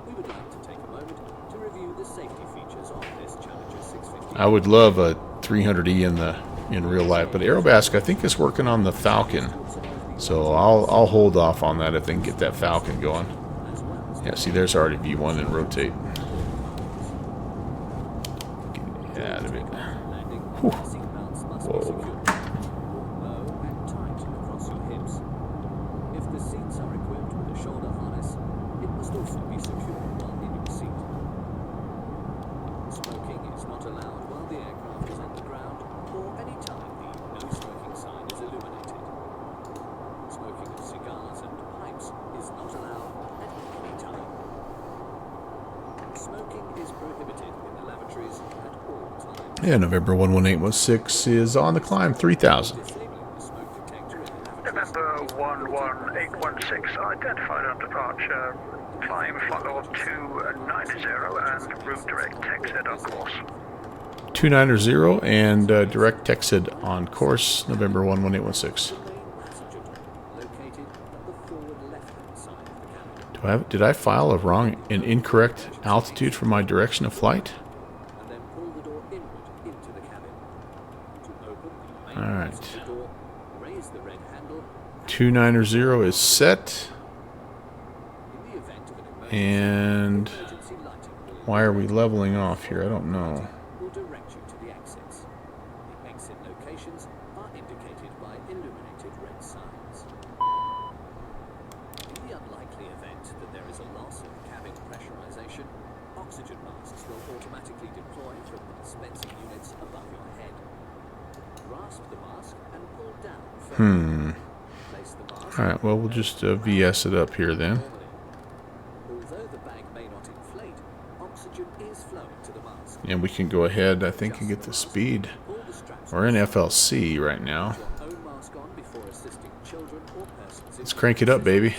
S6: We would like to take a moment to review the safety features of this Challenger 650.
S1: I would love a 300E in real life, but Aerobask I think is working on the Falcon, so I'll hold off on that if they can get that Falcon going. Yeah, see, there's already V1 and rotate. Get out of it. Whew. Whoa.
S6: If the seats are equipped with a shoulder harness, it must also be secured while in your seat. Smoking is not allowed while the aircraft is at the ground or any time the no smoking sign is illuminated. Smoking of cigars and pipes is not allowed at any time. Smoking is prohibited in the lavatories at all times.
S1: Yeah, November 11816 is on the climb, 3000.
S8: November 11816, identified on departure, climb flight level 290 and route direct TXED on course.
S1: 290 and direct TXED on course, November 11816. Did I file an incorrect altitude for my direction of flight? All right. 290 is set. And why are we leveling off here? I don't know.
S6: Will direct you to the exits. The exit locations are indicated by illuminated red signs. In the unlikely event that there is a loss of cabin pressurization, oxygen masks will automatically deploy from the dispensing units above your head. Grasp the mask and pull down firmly. Place the mask.
S1: All right. Well, we'll just VS it up here then.
S6: Although the bag may not inflate, oxygen is flowing to the mask.
S1: And we can go ahead, I think, and get the speed. We're in FLC right now. Let's crank it up, baby.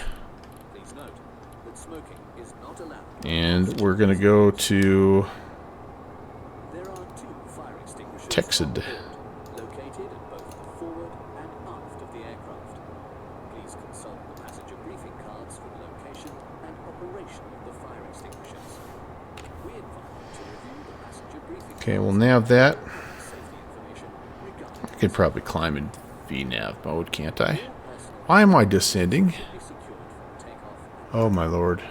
S1: And we're going to go to TXED.
S6: Located at both the forward and aft of the aircraft. Please consult the passenger briefing cards for the location and operation of the fire extinguishers. We invite you to review the passenger briefing.
S1: Okay, we'll nav that.
S6: Safety information regarding
S1: I could probably climb in VNav mode, can't I? Why am I descending?
S6: secured from takeoff.
S1: Oh my lord.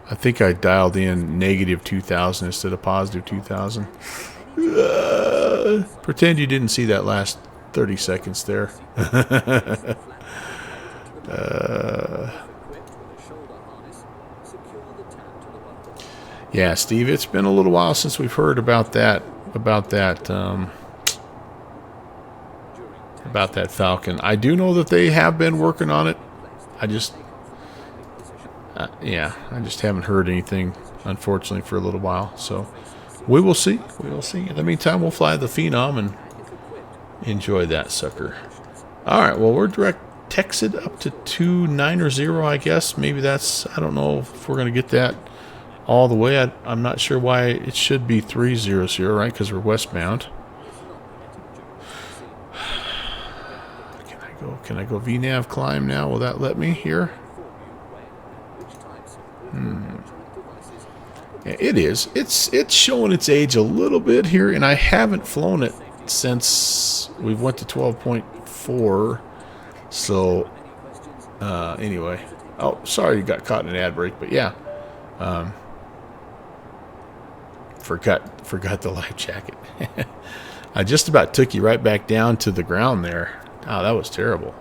S1: I think I dialed in negative 2000 instead of positive 2000. Pretend you didn't see that last 30 seconds there.
S6: Equipped with a shoulder harness, secure the tab to the button.
S1: Yeah, Steve, it's been a little while since we've heard about that Falcon. I do know that they have been working on it. I just haven't heard anything, unfortunately, for a little while. So we will see. We will see. In the meantime, we'll fly the Phenom and enjoy that sucker. All right. Well, we're direct TXED up to 290, I guess. Maybe that's, I don't know if we're going to get that all the way. I'm not sure why it should be 300, right? Because we're westbound. Can I go VNav climb now? Will that let me here? It is. It's showing its age a little bit here, and I haven't flown it since we went to 12.4. So, anyway. Oh, sorry you got caught in an ad break, but yeah. Forgot the life jacket. I just about took you right back down to the ground there. Oh, that was terrible.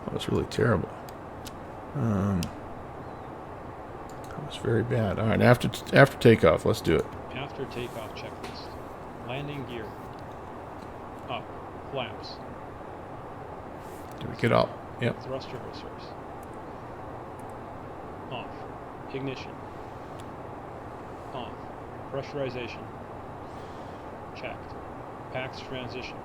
S1: That was really terrible. That was very bad. All right, after takeoff, let's do it.
S9: After takeoff checklist. Landing gear. Up. Flaps.
S1: Do we get up? Yep.
S9: Thrust reversers. Off. Ignition. On. Pressurization. Checked. Pax transition.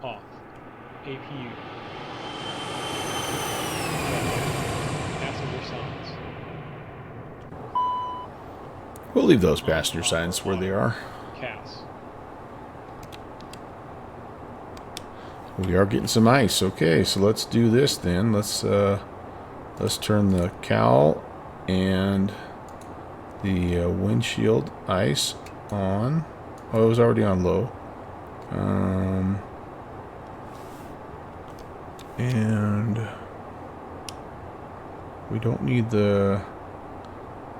S9: Off. APU. Passenger signs.
S1: We'll leave those passenger signs where they are.
S9: CAS.
S1: We are getting some ice. Okay, so let's do this then. Let's turn the cowl and the windshield ice on. Oh, it was already on low. And we don't need the...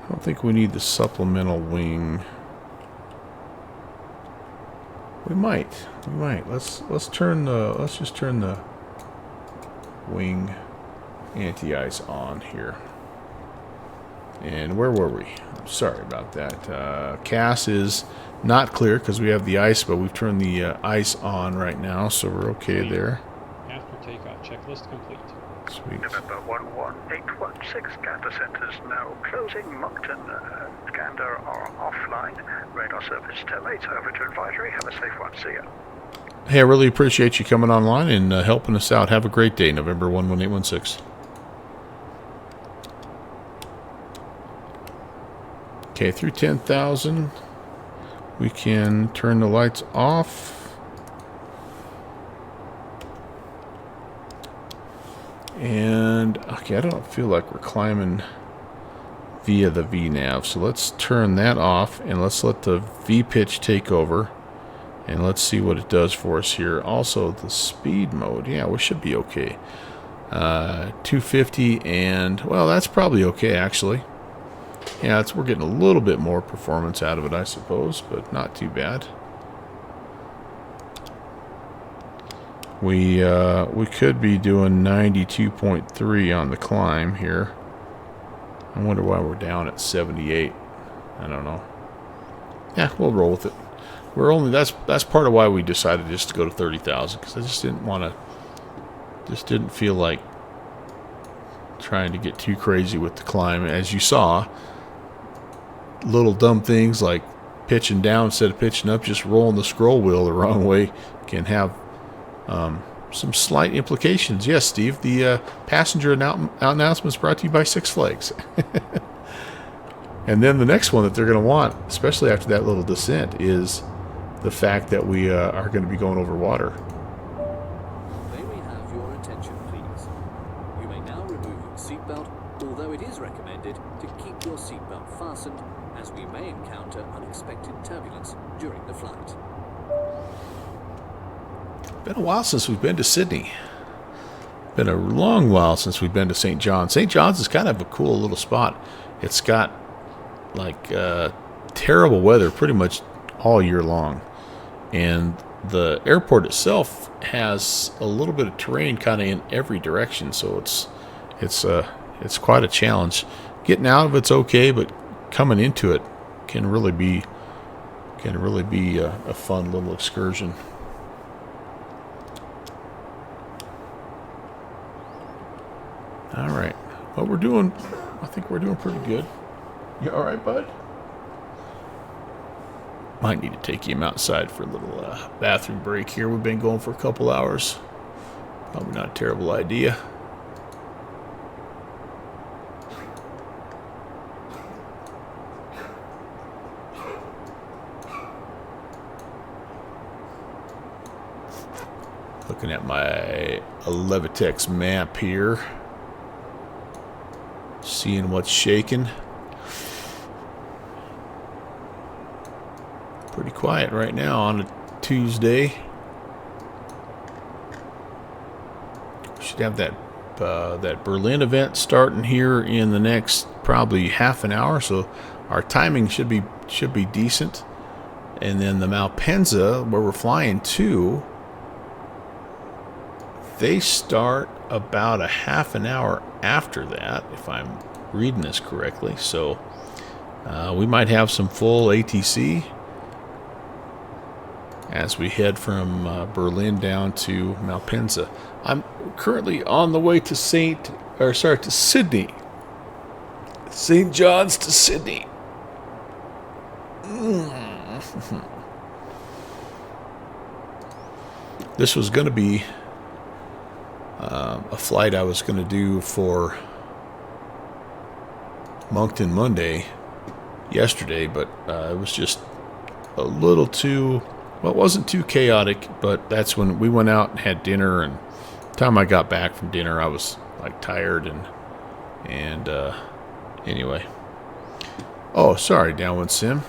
S1: I don't think we need the supplemental wing. We might. Let's just turn the wing anti-ice on here. And where were we? I'm sorry about that. CAS is not clear because we have the ice, but we've turned the ice on right now, so we're okay there.
S9: After takeoff checklist complete.
S1: Sweet.
S8: November 11816, Gander centers now closing. Moncton and Gander are offline. Radar service terminates. Over to advisory. Have a safe one. See ya.
S1: Hey, I really appreciate you coming online and helping us out. Have a great day, November 11816. Okay, through 10,000, we can turn the lights off. And, okay, I don't feel like we're climbing via the VNAV. So let's turn that off and let's let the V-pitch take over. And let's see what it does for us here. Also, the speed mode. Yeah, we should be okay. 250 and, well, that's probably okay, actually. Yeah, we're getting a little bit more performance out of it, I suppose, but not too bad. We could be doing 92.3 on the climb here. I wonder why we're down at 78. I don't know. Yeah, we'll roll with it. We're only that's part of why we decided just to go to 30,000, because I just didn't feel like trying to get too crazy with the climb. As you saw, little dumb things like pitching down instead of pitching up, just rolling the scroll wheel the wrong way can have some slight implications. Yes, Steve, the passenger announcement is brought to you by Six Flags. And then the next one that they're going to want, especially after that little descent, is the fact that we are going to be going over water.
S6: May we have your attention, please? You may now remove your seatbelt, although it is recommended to keep your seatbelt fastened, as we may encounter unexpected turbulence during the flight.
S1: Been a while since we've been to Sydney. Been a long while since we've been to St. John's. St. John's is kind of a cool little spot. It's got like terrible weather pretty much all year long, and the airport itself has a little bit of terrain kind of in every direction, so it's quite a challenge. Getting out of it's okay, but coming into it can really be a fun little excursion. All right, well, I think we're doing pretty good. You all right, bud? Might need to take him outside for a little bathroom break here. We've been going for a couple hours. Probably not a terrible idea. Looking at my Levitex map here. Seeing what's shaking. Pretty quiet right now on a Tuesday. Should have that Berlin event starting here in the next probably half an hour, so our timing should be decent. And then the Malpensa, where we're flying to, they start about a half an hour after that, if I'm reading this correctly. So we might have some full ATC as we head from Berlin down to Malpensa. I'm currently on the way to Sydney. St. John's to Sydney. This was going to be a flight I was going to do for Moncton Monday yesterday, but it was just a little too, well, it wasn't too chaotic, but that's when we went out and had dinner, and the time I got back from dinner I was like tired and anyway. Oh, sorry, Downwind Sim.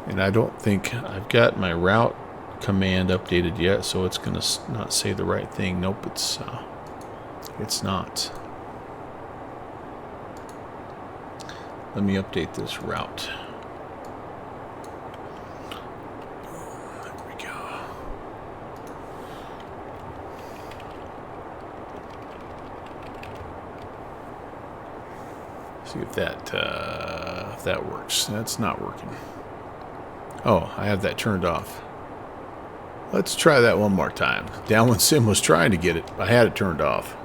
S1: And I don't think I've got my route command updated yet, so it's going to not say the right thing. Nope, it's not. Let me update this route. There we go. See if that works. That's not working. Oh, I have that turned off. Let's try that one more time. Downwind Sim was trying to get it. I had it turned off.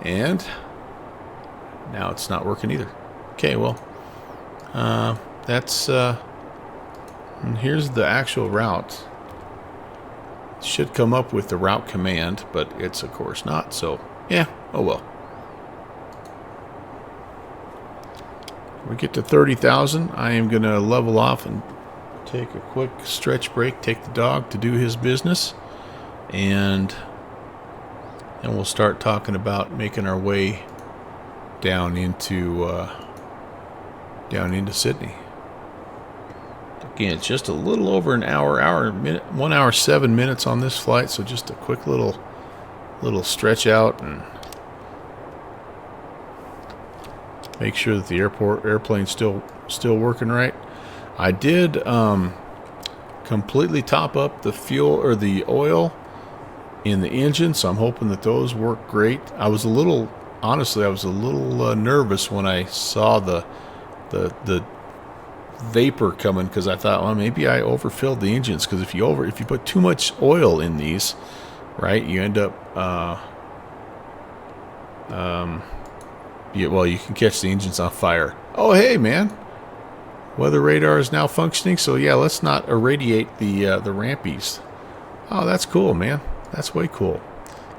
S1: And now it's not working either. Okay, well, that's, here's the actual route. It should come up with the route command, but it's of course not, so yeah, oh well. We get to 30,000. I am going to level off and take a quick stretch break, take the dog to do his business, and then we'll start talking about making our way down into Sydney. Again, it's just a little over an hour, 1 hour 7 minutes on this flight, so just a quick little stretch out and make sure that the airplane's still working right. I did completely top up the fuel or the oil in the engine, so I'm hoping that those work great. Honestly, I was a little nervous when I saw the vapor coming, because I thought, well, maybe I overfilled the engines, because if you put too much oil in these, right, you end up you can catch the engines on fire. Oh, hey, man. Weather radar is now functioning, so yeah, let's not irradiate the rampies. Oh, that's cool, man. That's way cool.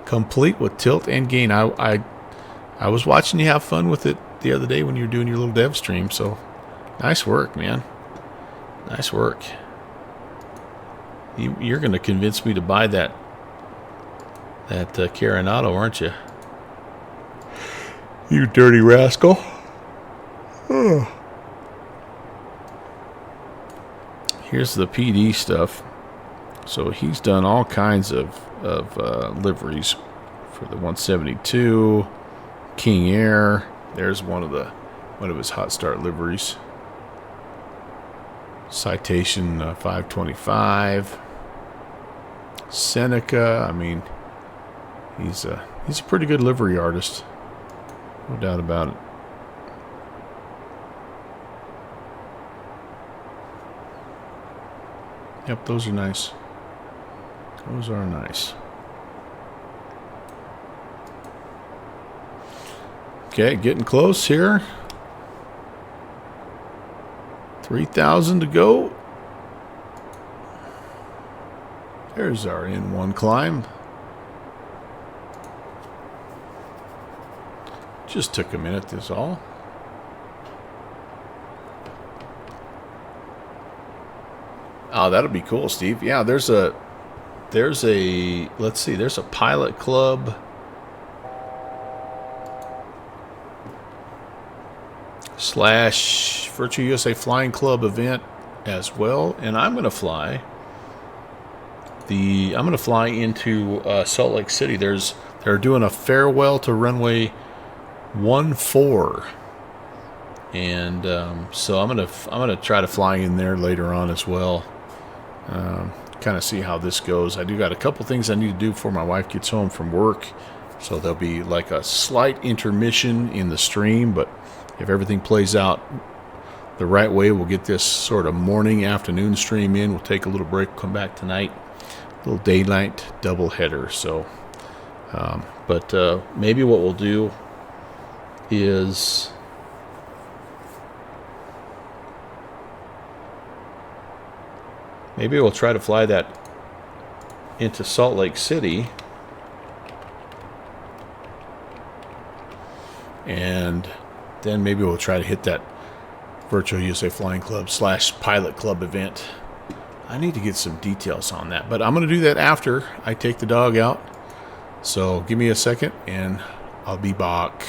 S1: Complete with tilt and gain. I was watching you have fun with it the other day when you were doing your little dev stream, so nice work, man. Nice work. You're going to convince me to buy that Caravan, aren't you? You dirty rascal. Oh. Here's the PD stuff. So he's done all kinds of liveries for the 172, King Air. There's one of his hot start liveries. Citation 525. Seneca. I mean, he's a pretty good livery artist. No doubt about it. Yep, those are nice. Those are nice. Okay, getting close here. 3,000 to go. There's our N1 climb. Just took a minute, that's all. Wow, that'll be cool, Steve. Yeah, there's a let's see, there's a pilot club / Virtual USA Flying Club event as well, and I'm gonna fly into Salt Lake City. They're doing a farewell to runway 14, and so I'm gonna try to fly in there later on as well. Kind of see how this goes. I do got a couple things I need to do before my wife gets home from work, so there'll be like a slight intermission in the stream, but if everything plays out the right way, we'll get this sort of morning afternoon stream in. We'll take a little break, come back tonight, a little daylight double header. So but maybe what we'll do is maybe we'll try to fly that into Salt Lake City, and then maybe we'll try to hit that Virtual USA Flying Club / Pilot Club event. I need to get some details on that, but I'm going to do that after I take the dog out. So give me a second and I'll be back.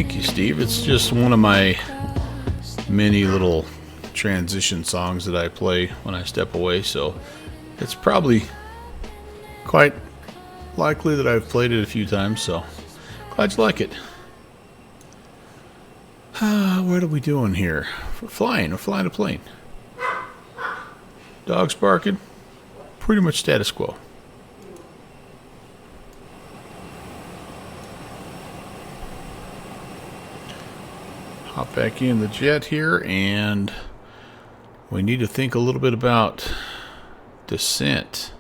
S1: Thank you, Steve. It's just one of my many little transition songs that I play when I step away, so it's probably quite likely that I've played it a few times, so glad you like it. What are we doing here? We're flying a plane. Dogs barking. Pretty much status quo. Hop back in the jet here, and we need to think a little bit about descent.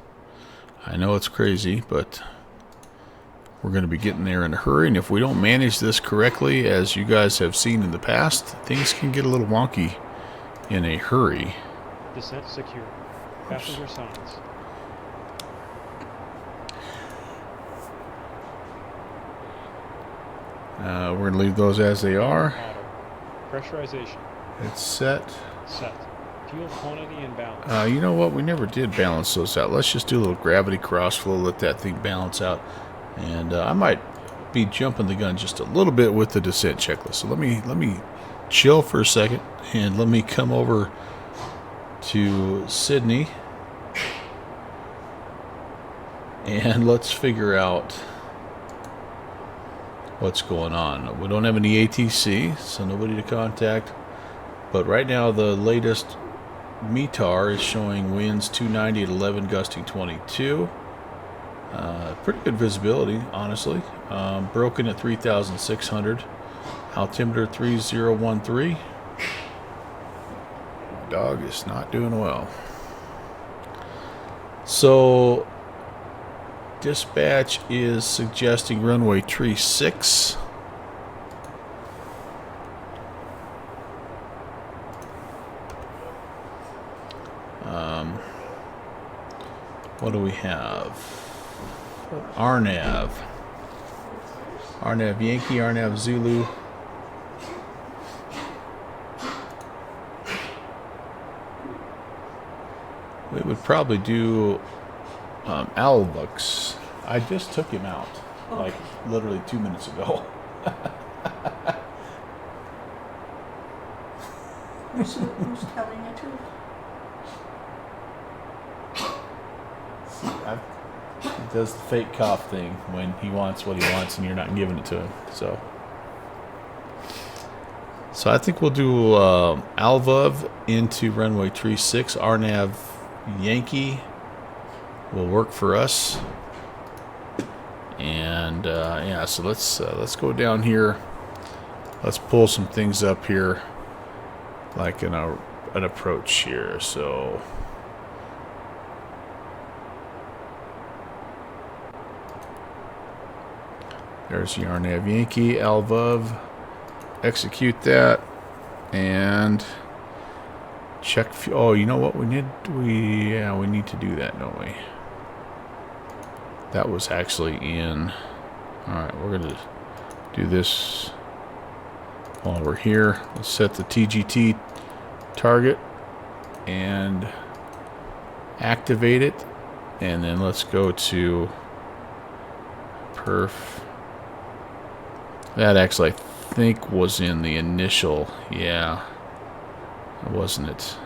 S1: I know it's crazy, but we're going to be getting there in a hurry, and if we don't manage this correctly, as you guys have seen in the past, things can get a little wonky in a hurry.
S9: Descent secure. Passenger signs.
S1: We're going to leave those as they are.
S9: Auto. Pressurization.
S1: It's set.
S9: Set. Fuel quantity and balance.
S1: You know what? We never did balance those out. Let's just do a little gravity crossflow, let that thing balance out. And I might be jumping the gun just a little bit with the descent checklist. So let me chill for a second, and let me come over to Sydney, and let's figure out what's going on. We don't have any ATC, so nobody to contact. But right now, the latest METAR is showing winds 290 at 11, gusting 22. Pretty good visibility, honestly. Broken at 3,600. Altimeter 3013. My dog is not doing well. So, dispatch is suggesting runway 36. What do we have? RNAV. RNAV Yankee, RNAV Zulu. We would probably do Alvux. I just took him out, like literally 2 minutes ago.
S11: Who's telling the truth?
S1: He does the fake cough thing when he wants what he wants and you're not giving it to him. So I think we'll do Alvuv into runway 36. RNAV Yankee will work for us. And yeah, so let's go down here. Let's pull some things up here, like an approach here. So there's the RNAV Yankee, Alvuv. Execute that and check. Oh, you know what we need? We need to do that, don't we? That was actually in. All right, we're gonna do this while we're here. Let's set the TGT target and activate it, and then let's go to perf. That actually, I think, was in the initial. Yeah, wasn't it?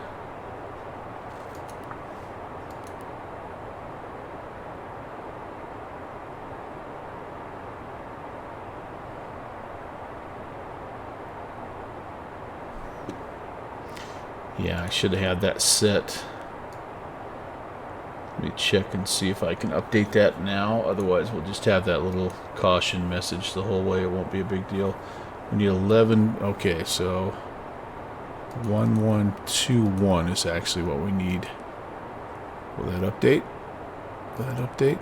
S1: Yeah, I should have had that set. Let me check and see if I can update that now. Otherwise, we'll just have that little caution message the whole way. It won't be a big deal. We need 11. Okay, so 1121 is actually what we need. Will that update? Will that update?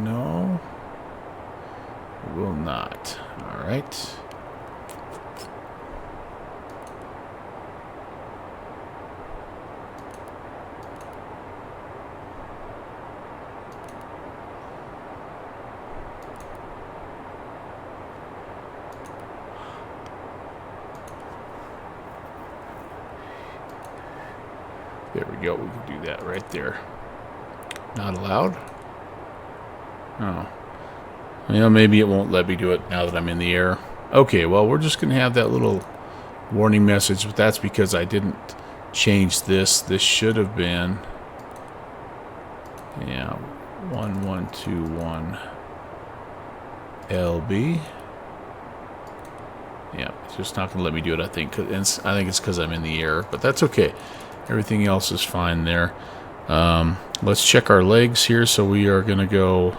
S1: No. It will not. All right. There we go. We can do that right there. Not allowed? Oh. You know, maybe it won't let me do it now that I'm in the air. Okay, well, we're just going to have that little warning message, but that's because I didn't change this. This should have been, yeah, 1121 LB. Yeah, it's just not going to let me do it, I think. And I think it's because I'm in the air, but that's okay. Everything else is fine there. Let's check our legs here. So we are going to go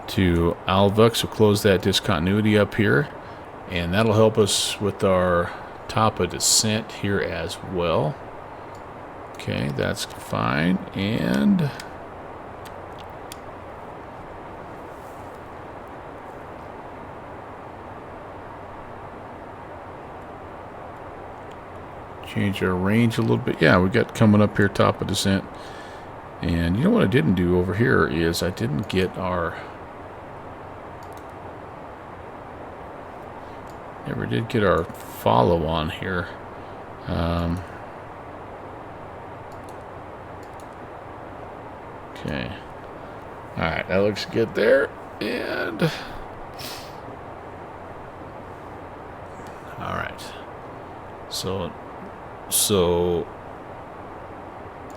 S1: to Alvux. We'll close that discontinuity up here, and that'll help us with our top of descent here as well. Okay, that's fine. And change our range a little bit. Yeah, we got coming up here, top of descent. And you know what I didn't do over here is I didn't get our... Never did get our follow on here. Okay. Alright, that looks good there. And... Alright. So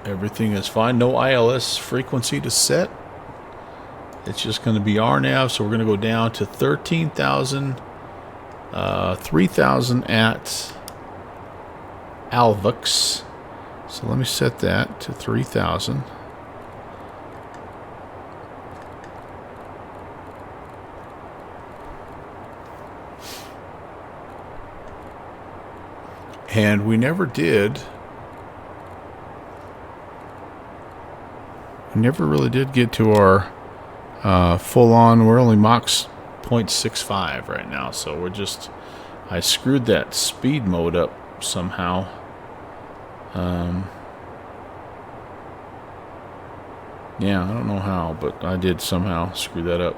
S1: everything is fine. No ILS frequency to set. It's just going to be RNAV. So we're going to go down to 13,000, 3,000 at Alvux. So let me set that to 3,000. And we never really did get to our full on. We're only Mach 0.65 right now, so we're just, I screwed that speed mode up somehow. Yeah, I don't know how, but I did somehow screw that up.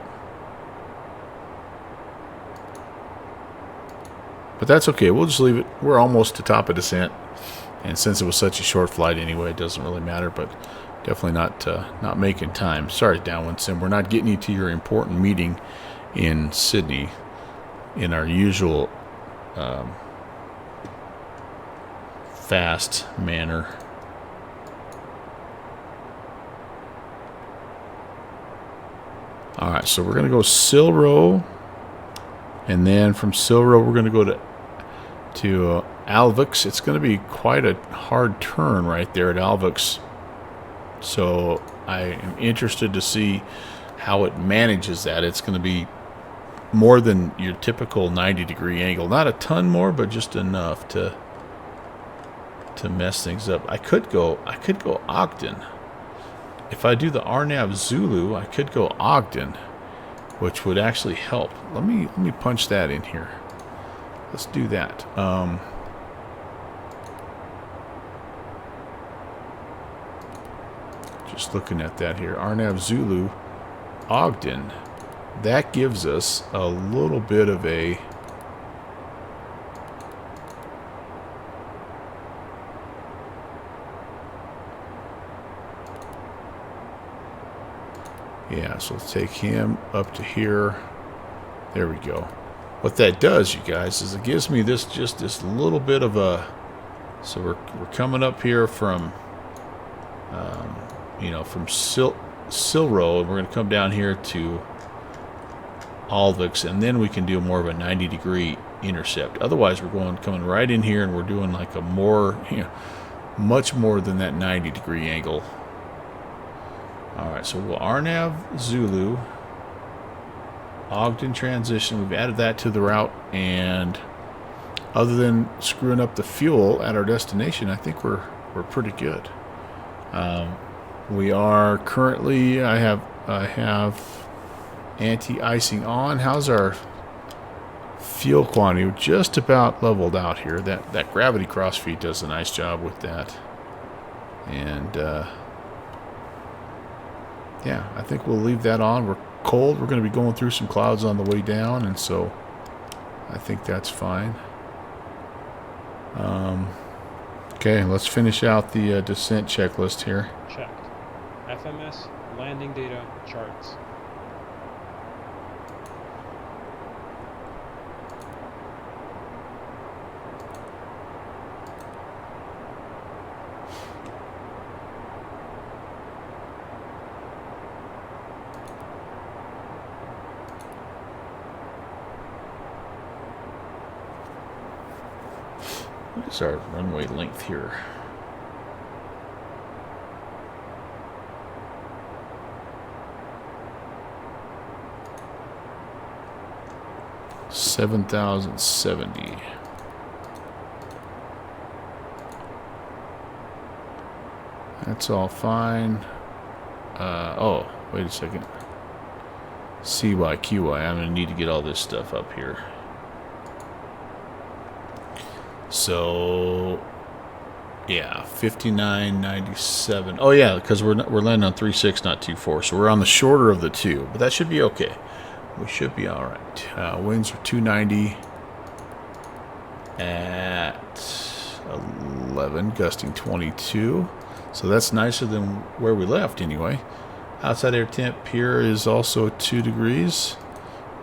S1: But that's okay. We'll just leave it. We're almost to top of descent, and since it was such a short flight anyway, it doesn't really matter. But definitely not making time. Sorry, Downwind Sim. We're not getting you to your important meeting in Sydney in our usual fast manner. All right, so we're gonna go Silro, and then from Silro we're gonna go to Alvux. It's going to be quite a hard turn right there at Alvux. So I am interested to see how it manages that. It's going to be more than your typical 90-degree angle. Not a ton more, but just enough to mess things up. I could go Ogden. If I do the RNAV Zulu, I could go Ogden, which would actually help. Let me punch that in here. Let's do that. Just looking at that here. RNAV Zulu, Ogden. That gives us a little bit of a... Yeah, so let's take him up to here. There we go. What that does, you guys, is it gives me this little bit of a... So we're coming up here from, from Silro, and we're going to come down here to Alvix, and then we can do more of a 90-degree intercept. Otherwise, we're coming right in here, and we're doing like a more, much more than that 90-degree angle. All right, so we'll RNAV Zulu. Ogden transition, we've added that to the route, and other than screwing up the fuel at our destination, I think we're pretty good. We are currently, I have anti-icing on. How's our fuel quantity? We're just about leveled out here. That gravity crossfeed does a nice job with that, and yeah, I think we'll leave that on. We're cold. We're going to be going through some clouds on the way down, and so I think that's fine. Okay, let's finish out the descent checklist here.
S9: Checked. FMS, landing data, charts.
S1: What is our runway length here? $7,070. That's all fine. Oh, wait a second. CYQY. I'm gonna need to get all this stuff up here. So, yeah, 59.97. Oh yeah, because we're landing on 3.6, not 2.4. So we're on the shorter of the two, but that should be okay. We should be all right. Winds are 290 at 11, gusting 22. So that's nicer than where we left anyway. Outside air temp here is also 2 degrees.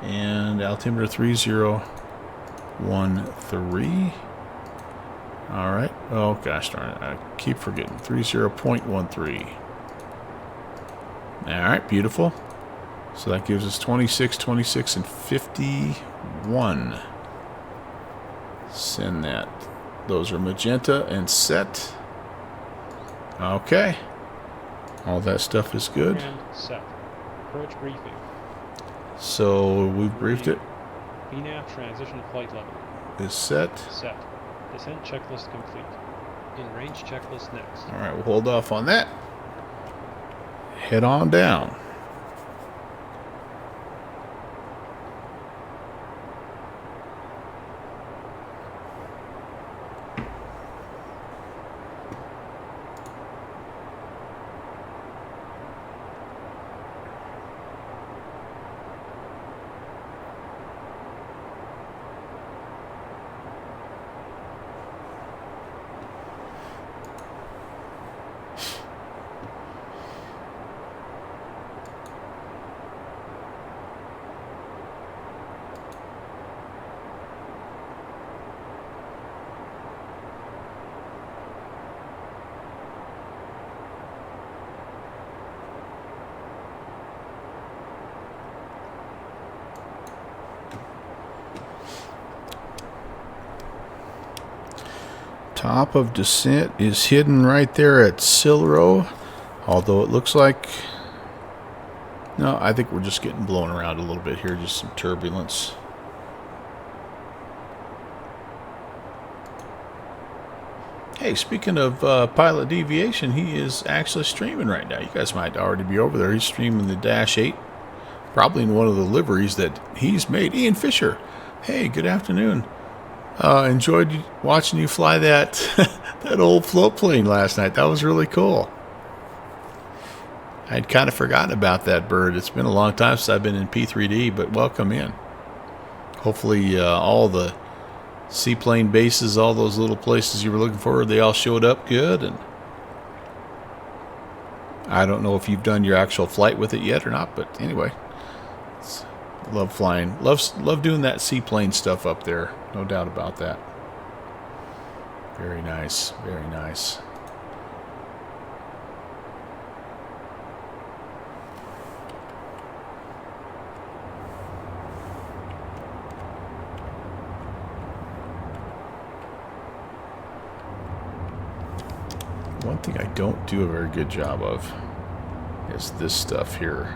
S1: And altimeter 3013. All right. Oh, gosh darn it. I keep forgetting. 30.13. All right. Beautiful. So that gives us 26, 26, and 51. Send that. Those are magenta and set. Okay. All that stuff is good.
S9: And set. Approach briefing.
S1: So we've briefed it.
S9: VNAV transition flight level.
S1: Is set.
S9: Set. Descent checklist complete. In range checklist next.
S1: All right, we'll hold off on that. Head on down. Top of descent is hidden right there at Silro, although it looks like, no, I think we're just getting blown around a little bit here, just some turbulence. Hey, speaking of pilot deviation, he is actually streaming right now. You guys might already be over there. He's streaming the Dash 8, probably in one of the liveries that he's made. Ian Fisher, hey, good afternoon. Enjoyed watching you fly that that old float plane last night. That was really cool. I'd kind of forgotten about that bird. It's been a long time since I've been in P3D, but welcome in. Hopefully all the seaplane bases, all those little places you were looking for, they all showed up good. And I don't know if you've done your actual flight with it yet or not, but anyway, love flying. Love doing that seaplane stuff up there. No doubt about that. Very nice. Very nice. One thing I don't do a very good job of is this stuff here.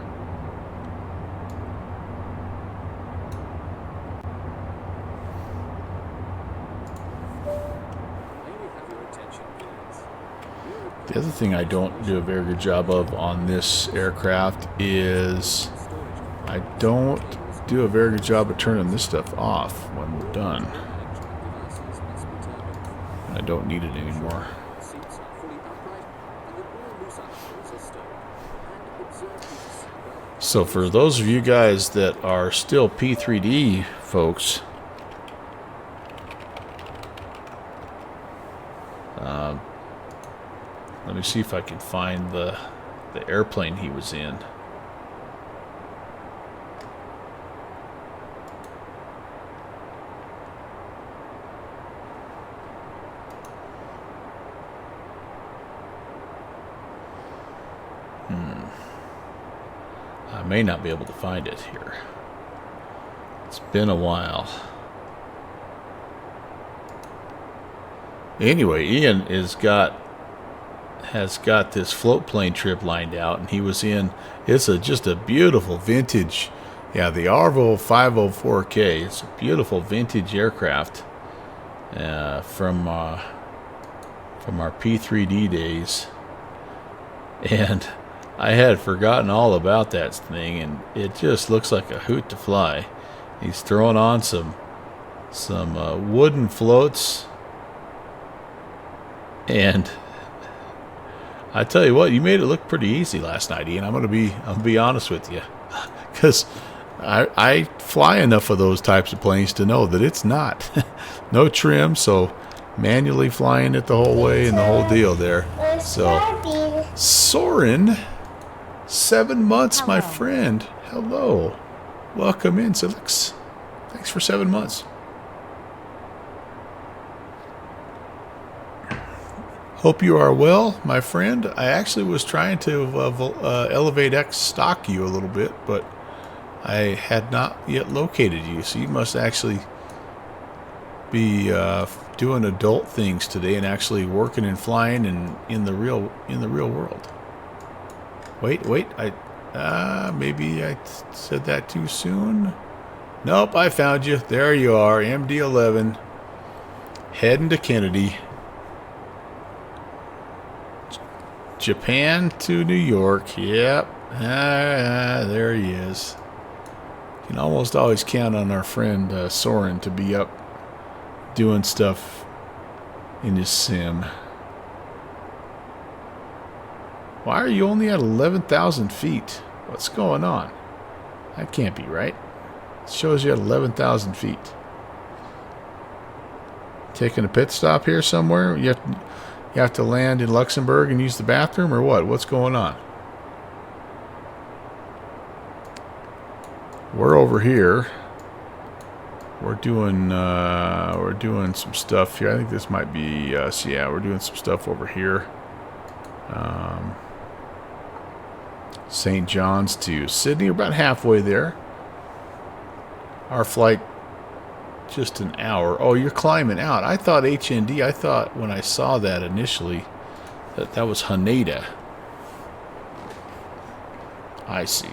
S1: The other thing I don't do a very good job of on this aircraft is I don't do a very good job of turning this stuff off when we're done. I don't need it anymore. So for those of you guys that are still P3D folks, let me see if I can find the airplane he was in. I may not be able to find it here. It's been a while. Anyway, Ian has got this float plane trip lined out, and he was in. It's just a beautiful vintage. Yeah, the Arvo 504K. It's a beautiful vintage aircraft from our P3D days, and I had forgotten all about that thing, and it just looks like a hoot to fly. He's throwing on some wooden floats, and I tell you what, you made it look pretty easy last night, Ian. I'm gonna be honest with you, because I fly enough of those types of planes to know that it's not. No trim, so manually flying it the whole way and the whole deal there. So, Soren, 7 months, my friend. Hello. Welcome in, Silix. Thanks for 7 months. Hope you are well, my friend. I actually was trying to Elevate X stock you a little bit, but I had not yet located you, so you must actually be doing adult things today and actually working and flying in the real world. Wait, maybe I said that too soon. Nope, I found you. There you are, MD11, heading to Kennedy. Japan to New York. Yep. There he is. Can almost always count on our friend Soren to be up doing stuff in his sim. Why are you only at 11,000 feet? What's going on? That can't be right. It shows you at 11,000 feet. Taking a pit stop here somewhere? You have to land in Luxembourg and use the bathroom, or what? What's going on? We're over here. We're doing some stuff here. I think this might be us. Yeah, we're doing some stuff over here. St. John's to Sydney. We're about halfway there. Our flight just an hour. Oh, you're climbing out. I thought HND. I thought when I saw that initially that was Haneda. I see.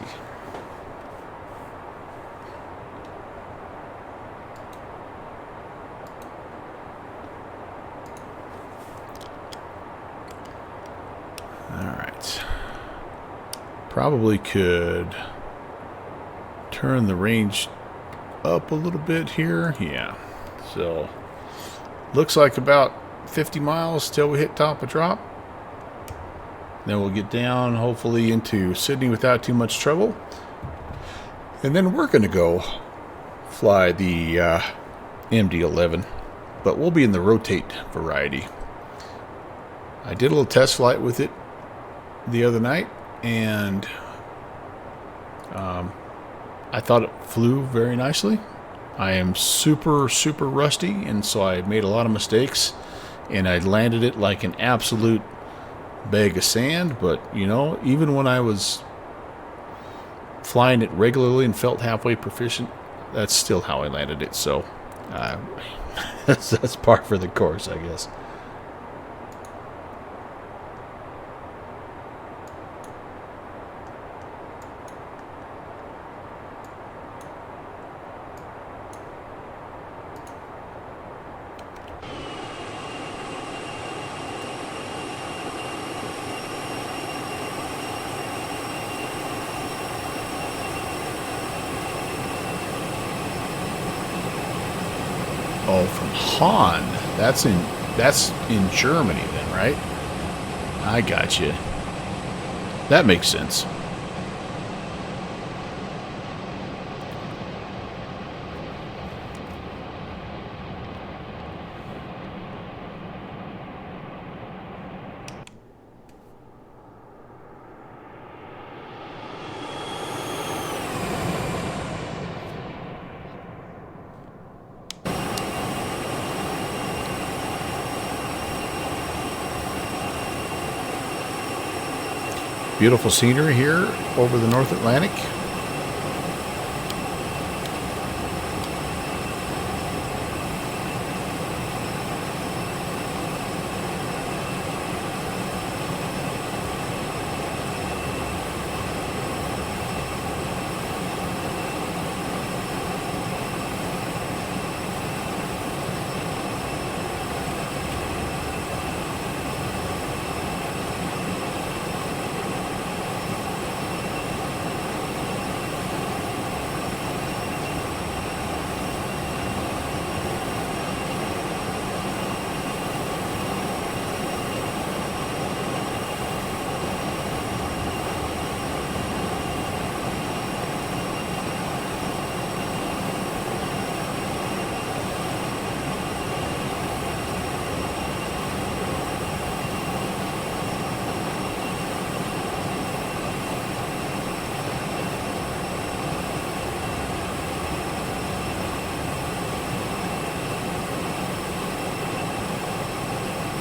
S1: Alright. Probably could turn the range up a little bit here. Yeah. So, looks like about 50 miles till we hit top of drop. Then we'll get down, hopefully, into Sydney without too much trouble. And then we're going to go fly the MD11. But we'll be in the rotate variety. I did a little test flight with it the other night, and I thought it flew very nicely. I am super rusty, and so I made a lot of mistakes, and I landed it like an absolute bag of sand. But you know, even when I was flying it regularly and felt halfway proficient, that's still how I landed it. So that's par for the course, I guess. Oh, from Hahn. That's in Germany then, right? I got you. That makes sense. Beautiful scenery here over the North Atlantic.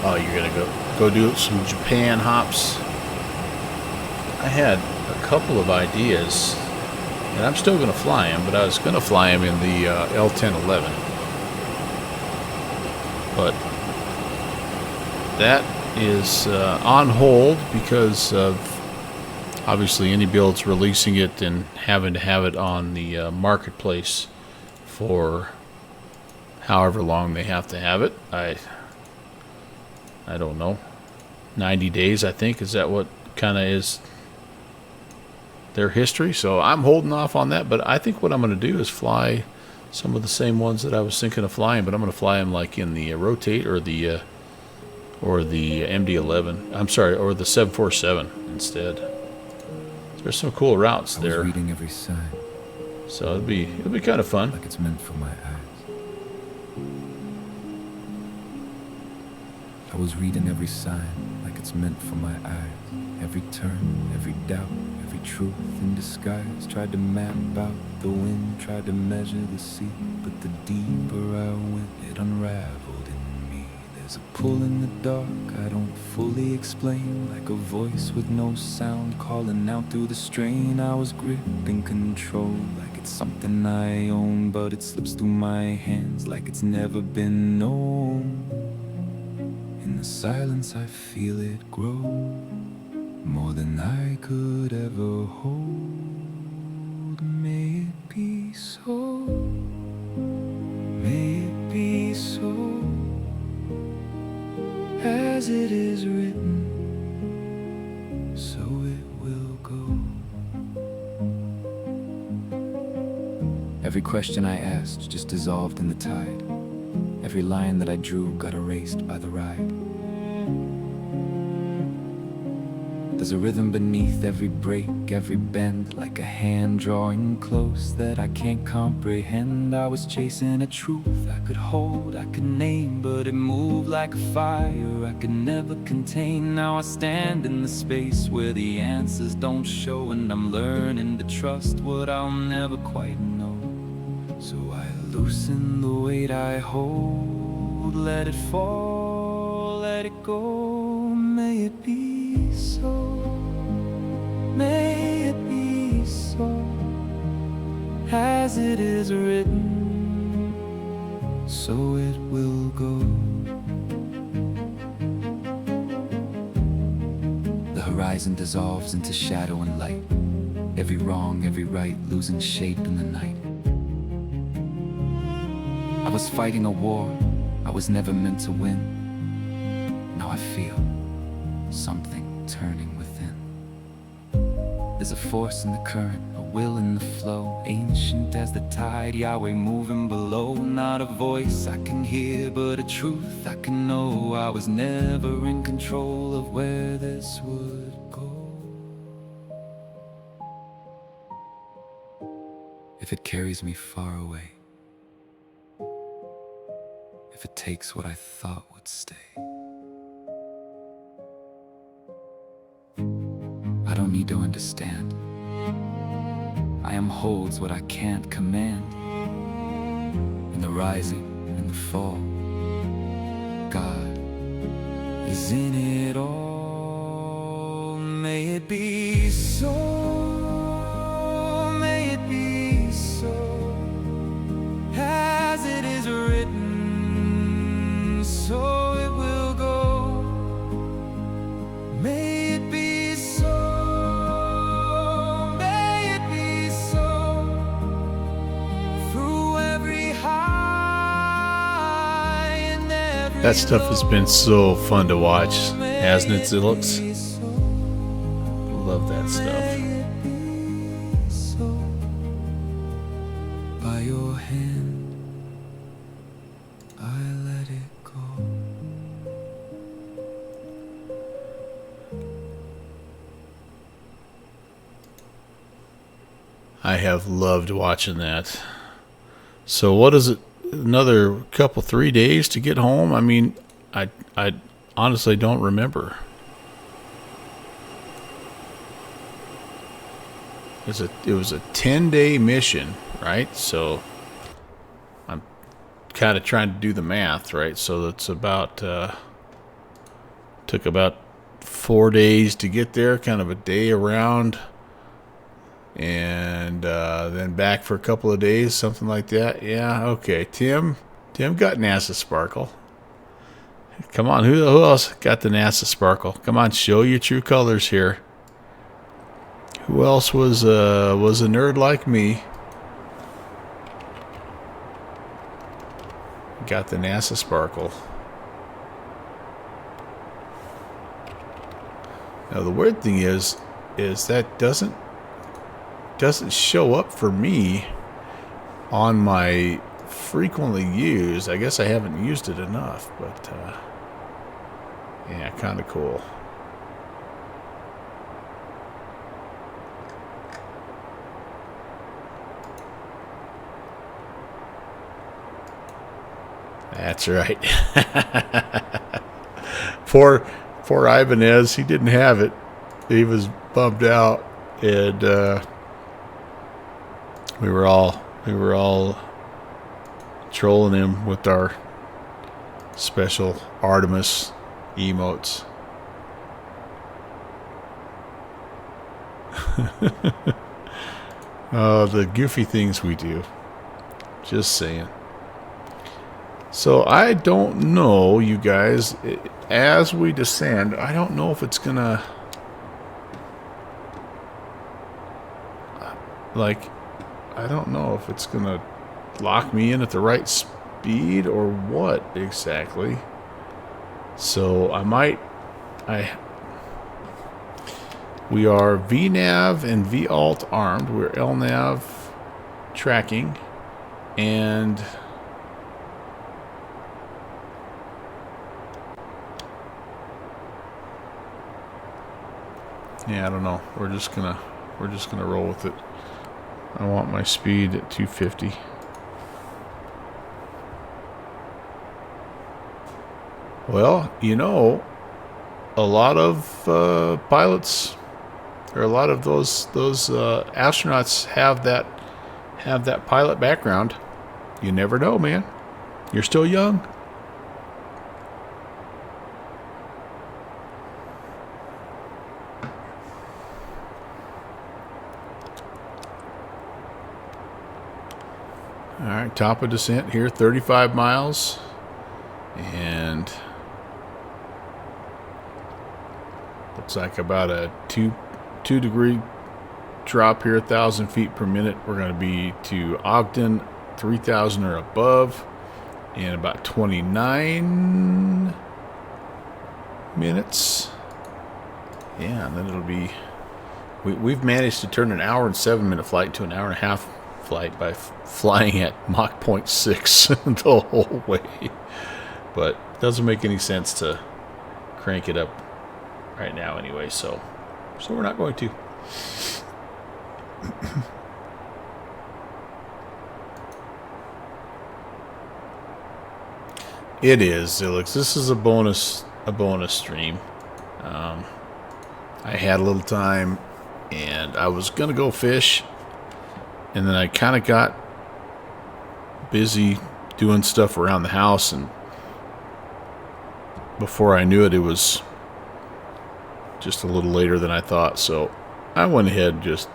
S1: Oh, you're gonna go do some Japan hops. I had a couple of ideas, and I'm still gonna fly them, but I was gonna fly them in the L1011. But that is on hold because of obviously any builds releasing it and having to have it on the marketplace for however long they have to have it. I don't know, 90 days I think, is that what kind of is their history? So I'm holding off on that, but I think what I'm going to do is fly some of the same ones that I was thinking of flying, but I'm going to fly them like in the rotate or the MD11. I'm sorry, or the 747 instead. There's some cool routes there.
S12: I was reading every sign.
S1: So it'll be kind of fun.
S12: Like it's meant for my eyes. I was reading every sign like it's meant for my eyes. Every turn, every doubt, every truth in disguise. Tried to map out the wind, tried to measure the sea. But the deeper I went, it unraveled in me. There's a pull in the dark I don't fully explain. Like a voice with no sound calling out through the strain. I was gripping control like it's something I own, but it slips through my hands like it's never been known. In the silence I feel it grow, more than I could ever hold. May it be so, may it be so, as it is written, so it will go. Every question I asked just dissolved in the tide. Every line that I drew got erased by the ride. There's a rhythm beneath every break, every bend, like a hand drawing close that I can't comprehend. I was chasing a truth I could hold, I could name, but it moved like a fire I could never contain. Now I stand in the space where the answers don't show, and I'm learning to trust what I'll never quite know. So I loosen the weight I hold, let it fall, let it go. May it be so, may it be so, as it is written, so it will go. The horizon dissolves into shadow and light, every wrong, every right losing shape in the night. I was fighting a war I was never meant to win. Now I feel something turning within. There's a force in the current, a will in the flow, ancient as the tide, Yahweh moving below. Not a voice I can hear, but a truth I can know. I was never in control of where this would go. If it carries me far away, if it takes what I thought would stay, I don't need to understand. I am holds what I can't command. In the rising and the fall, God is in it all. May it be so, may it be so, as it is written, so it will go. May it be so, may it be so, through every high and every
S1: That stuff has been so fun to watch, hasn't it, Zilux? Love that stuff.
S12: by your hand, I let it go.
S1: I have loved watching that. So what is it? Another couple, 3 days to get home? I mean, I honestly don't remember. It was a 10-day mission, right? So I'm kind of trying to do the math, right? So that's about Took about 4 days to get there, kind of a day around, and then back for a couple of days, something like that. Yeah, okay. Tim got NASA Sparkle. Come on, who else got the NASA Sparkle? Come on, show your true colors here. Who else was a nerd like me? Got the NASA Sparkle. Now the weird thing is that doesn't show up for me on my frequently used. I guess I haven't used it enough, but yeah, kind of cool. That's right. Poor Ibanez, he didn't have it. He was bummed out, and we were all trolling him with our special Artemis emotes. Oh, the goofy things we do. Just saying. So I don't know, you guys, as we descend, I don't know if it's gonna, like, I don't know if it's gonna lock me in at the right speed or what exactly. So we are VNav and VAlt armed. We're LNav tracking, and yeah, I don't know. We're just gonna roll with it. I want my speed at 250. Well, you know, a lot of pilots, or a lot of those astronauts have that pilot background. You never know, man. You're still young. All right, top of descent here, 35 miles, and looks like about a two degree drop here, 1,000 feet per minute. We're going to be to Ogden, 3,000 or above, in about 29 minutes. Yeah, and then it'll be. We've managed to turn an hour and 7-minute flight to an hour and a half flight by flying at Mach 0.6 the whole way, but it doesn't make any sense to crank it up right now anyway, so we're not going to. It is, Zilix. This is a bonus stream. I had a little time and I was gonna go fish, and then I kind of got busy doing stuff around the house, and before I knew it, it was just a little later than I thought. So I went ahead and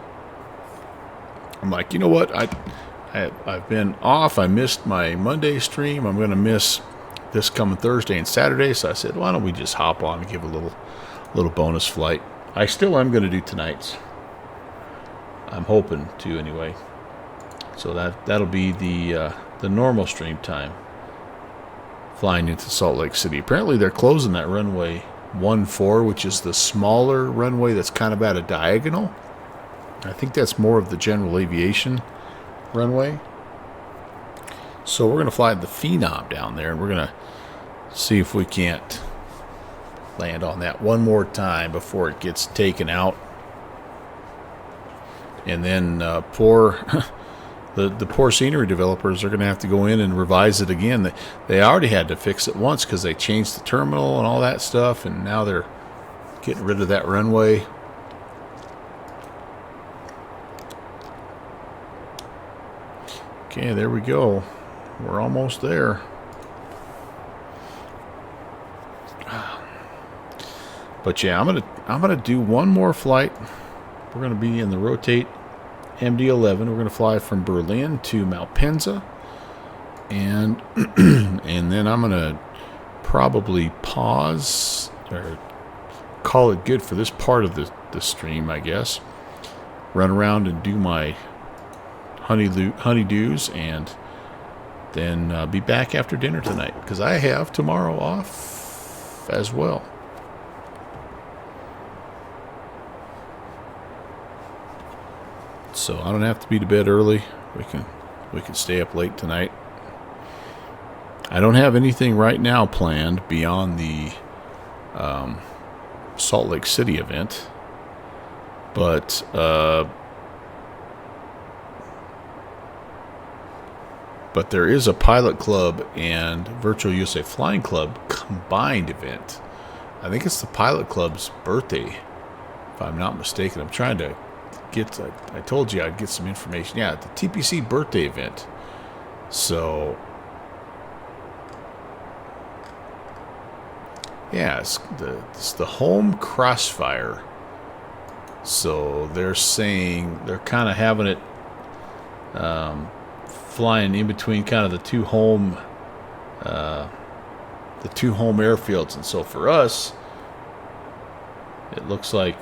S1: I'm like, you know what? I've been off. I missed my Monday stream. I'm going to miss this coming Thursday and Saturday. So I said, why don't we just hop on and give a little bonus flight? I still am going to do tonight's. I'm hoping to anyway. So that'll be the normal stream time. Flying into Salt Lake City. Apparently they're closing that runway 14, which is the smaller runway that's kind of at a diagonal. I think that's more of the general aviation runway. So we're going to fly the Phenom down there, and we're going to see if we can't land on that one more time before it gets taken out. And then the poor scenery developers are going to have to go in and revise it again. They already had to fix it once because they changed the terminal and all that stuff, and now they're getting rid of that runway. Okay, there we go. We're almost there. But yeah, I'm gonna do one more flight. We're gonna be in the rotate MD11. We're gonna fly from Berlin to Malpensa, and and then I'm gonna probably pause or call it good for this part of the stream, I guess. Run around and do my honeydews, and then be back after dinner tonight, because I have tomorrow off as well. So I don't have to be to bed early. We can stay up late tonight. I don't have anything right now planned beyond the Salt Lake City event, but there is a Pilot Club and Virtual USA Flying Club combined event. I think it's the Pilot Club's birthday, if I'm not mistaken. I'm trying to get, I told you I'd get some information. Yeah, the TPC birthday event. So, yeah, it's the home crossfire. So they're saying, they're kind of having it flying in between kind of the two home airfields. And so for us, it looks like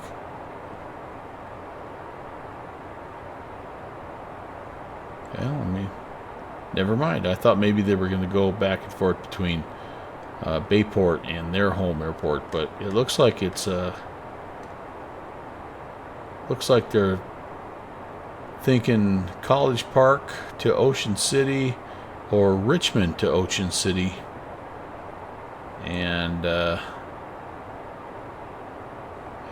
S1: well, I mean, never mind. I thought maybe they were going to go back and forth between Bayport and their home airport, but it looks like it's looks like they're thinking College Park to Ocean City or Richmond to Ocean City. And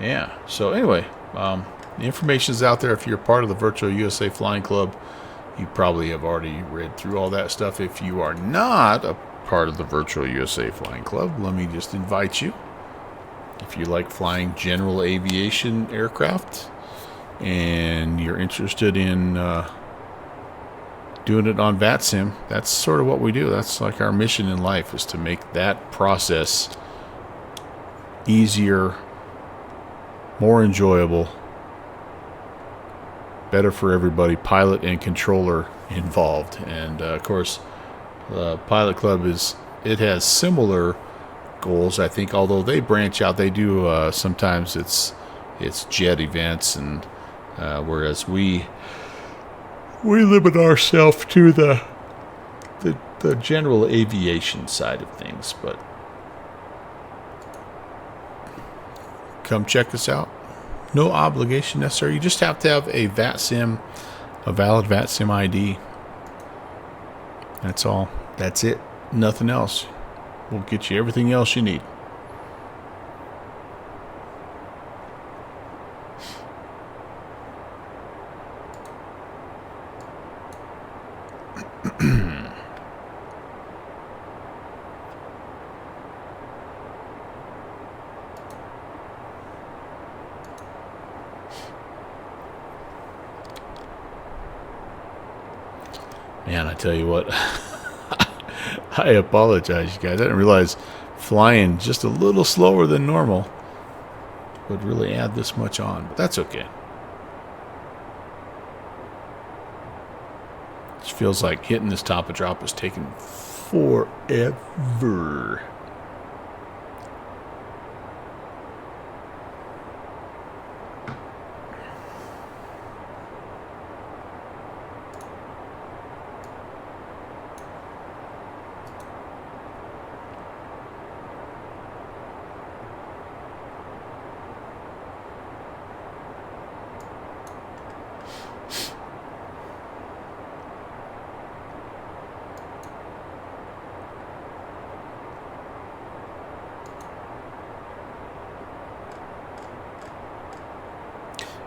S1: yeah, so anyway, the information's out there. If you're part of the Virtual USA Flying Club, you probably have already read through all that stuff. If you are not a part of the Virtual USA Flying Club, let me just invite you. If you like flying general aviation aircraft and you're interested in doing it on VATSIM, that's sort of what we do. That's like our mission in life, is to make that process easier, more enjoyable, better for everybody, pilot and controller involved. And of course, the Pilot Club has similar goals, I think, although they branch out. They do sometimes it's jet events, and whereas we limit ourselves to the general aviation side of things. But come check us out. No obligation necessary. You just have to have a VATSIM, a valid VATSIM ID. That's all. That's it. Nothing else. We'll get you everything else you need. Man, I tell you what, I apologize, you guys. I didn't realize flying just a little slower than normal would really add this much on, but that's okay. It feels like hitting this top of drop is taking forever.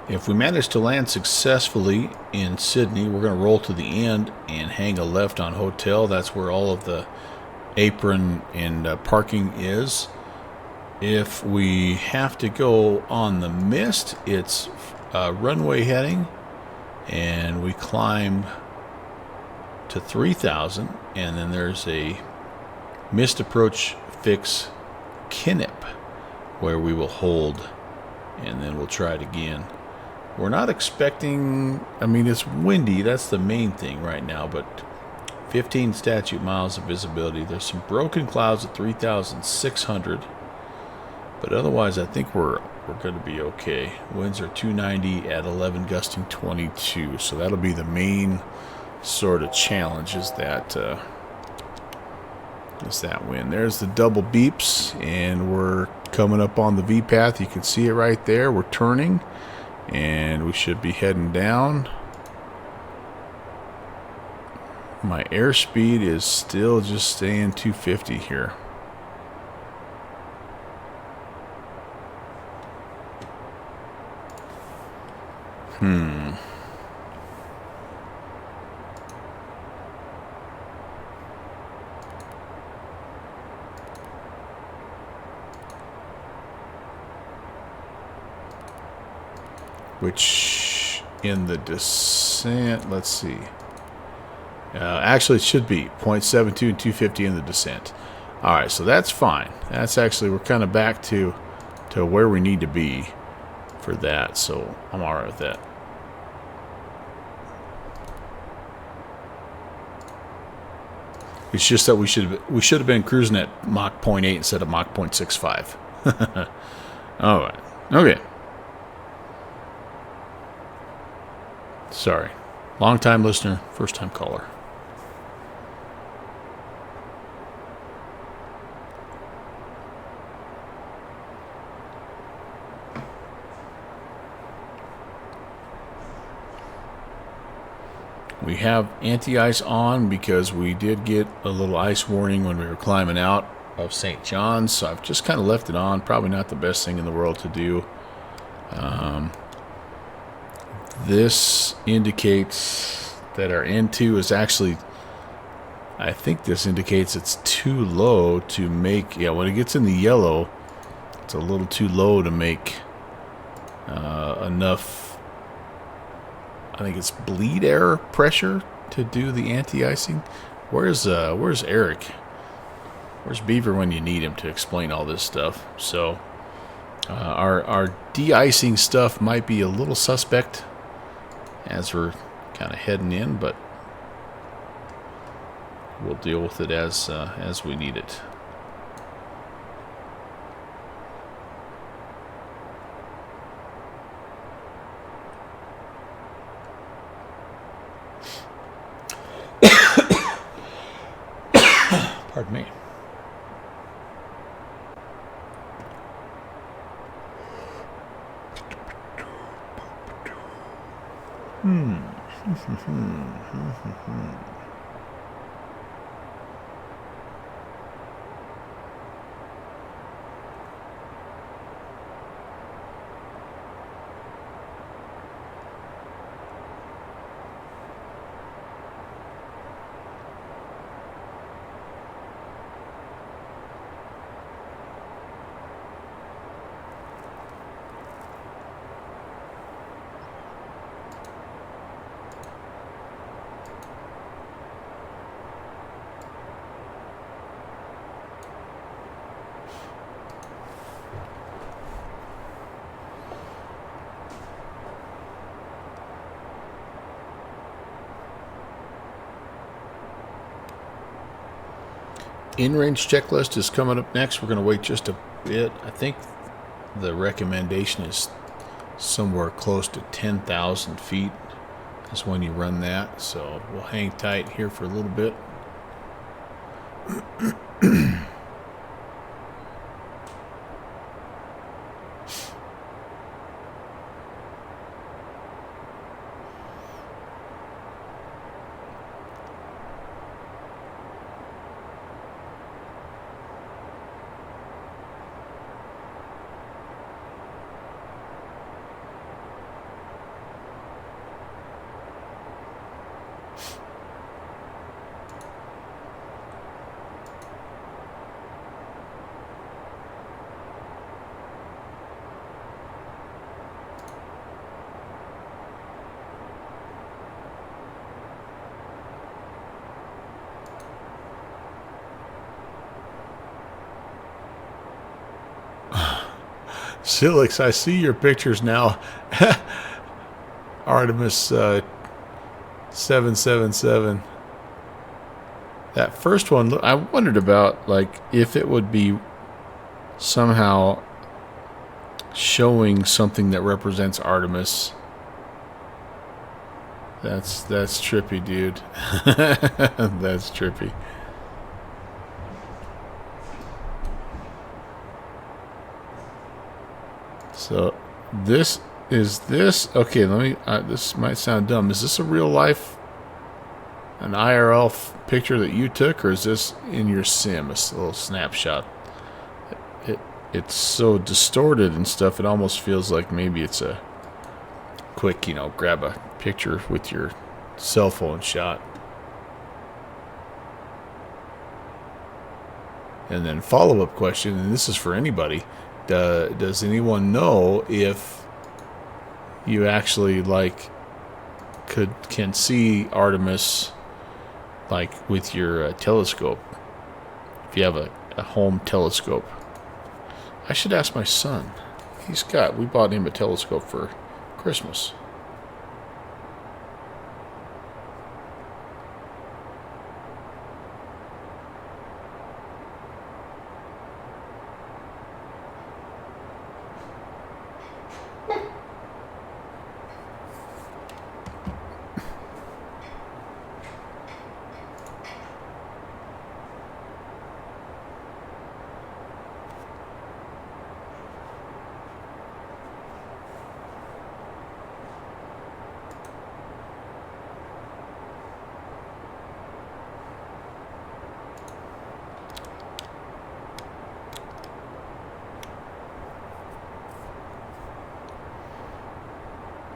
S1: If we manage to land successfully in Sydney, we're going to roll to the end and hang a left on Hotel. That's where all of the apron and parking is. If we have to go on the mist, it's runway heading, and we climb to 3,000, and then there's a mist approach fix Kinnip, where we will hold, and then we'll try it again. We're not expecting, I mean, it's windy, that's the main thing right now, but 15 statute miles of visibility. There's some broken clouds at 3,600, but otherwise I think we're going to be okay. Winds are 290 at 11, gusting 22, so that'll be the main sort of challenge, is that wind. There's the double beeps, and we're coming up on the V path. You can see it right there. We're turning, and we should be heading down. My airspeed is still just staying 250 here. Which in the descent, let's see. Actually, it should be 0.72 and 250 in the descent. All right, so that's fine. That's actually, we're kind of back to where we need to be for that. So I'm all right with that. It's just that we should have been cruising at Mach 0.8 instead of Mach 0.65. All right. Okay. Sorry. Long time listener, first time caller. We have anti-ice on because we did get a little ice warning when we were climbing out of St. John's, so I've just kind of left it on. Probably not the best thing in the world to do. This indicates that our N2 is actually, I think this indicates it's too low to make, yeah, when it gets in the yellow, it's a little too low to make enough, I think it's bleed air pressure to do the anti-icing. Where's Eric? Where's Beaver when you need him to explain all this stuff? So our de-icing stuff might be a little suspect as we're kind of heading in, but we'll deal with it as we need it. Pardon me. In-range checklist is coming up next. We're going to wait just a bit. I think the recommendation is somewhere close to 10,000 feet is when you run that. So we'll hang tight here for a little bit. Silix, I see your pictures now. Artemis 777. That first one, I wondered about, like, if it would be somehow showing something that represents Artemis. That's trippy, dude. That's trippy. So this okay, let me this might sound dumb. Is this a real life, an IRL picture that you took, or is this in your sim, a little snapshot? It's so distorted and stuff, it almost feels like maybe it's a quick, you know, grab a picture with your cell phone shot. And then follow-up question, and this is for anybody. Does anyone know if you actually, like, can see Artemis, like, with your telescope? If you have a home telescope. I should ask my son. We bought him a telescope for Christmas.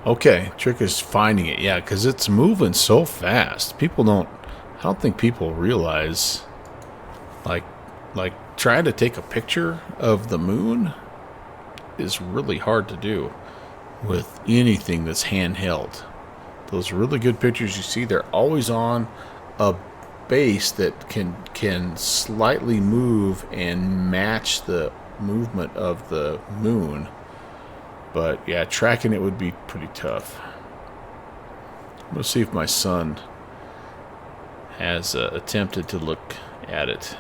S1: Okay, trick is finding it. Yeah, because it's moving so fast. I don't think people realize, like trying to take a picture of the moon is really hard to do with anything that's handheld. Those really good pictures you see, they're always on a base that can slightly move and match the movement of the moon. But yeah, tracking it would be pretty tough. I'm going to see if my son has attempted to look at it.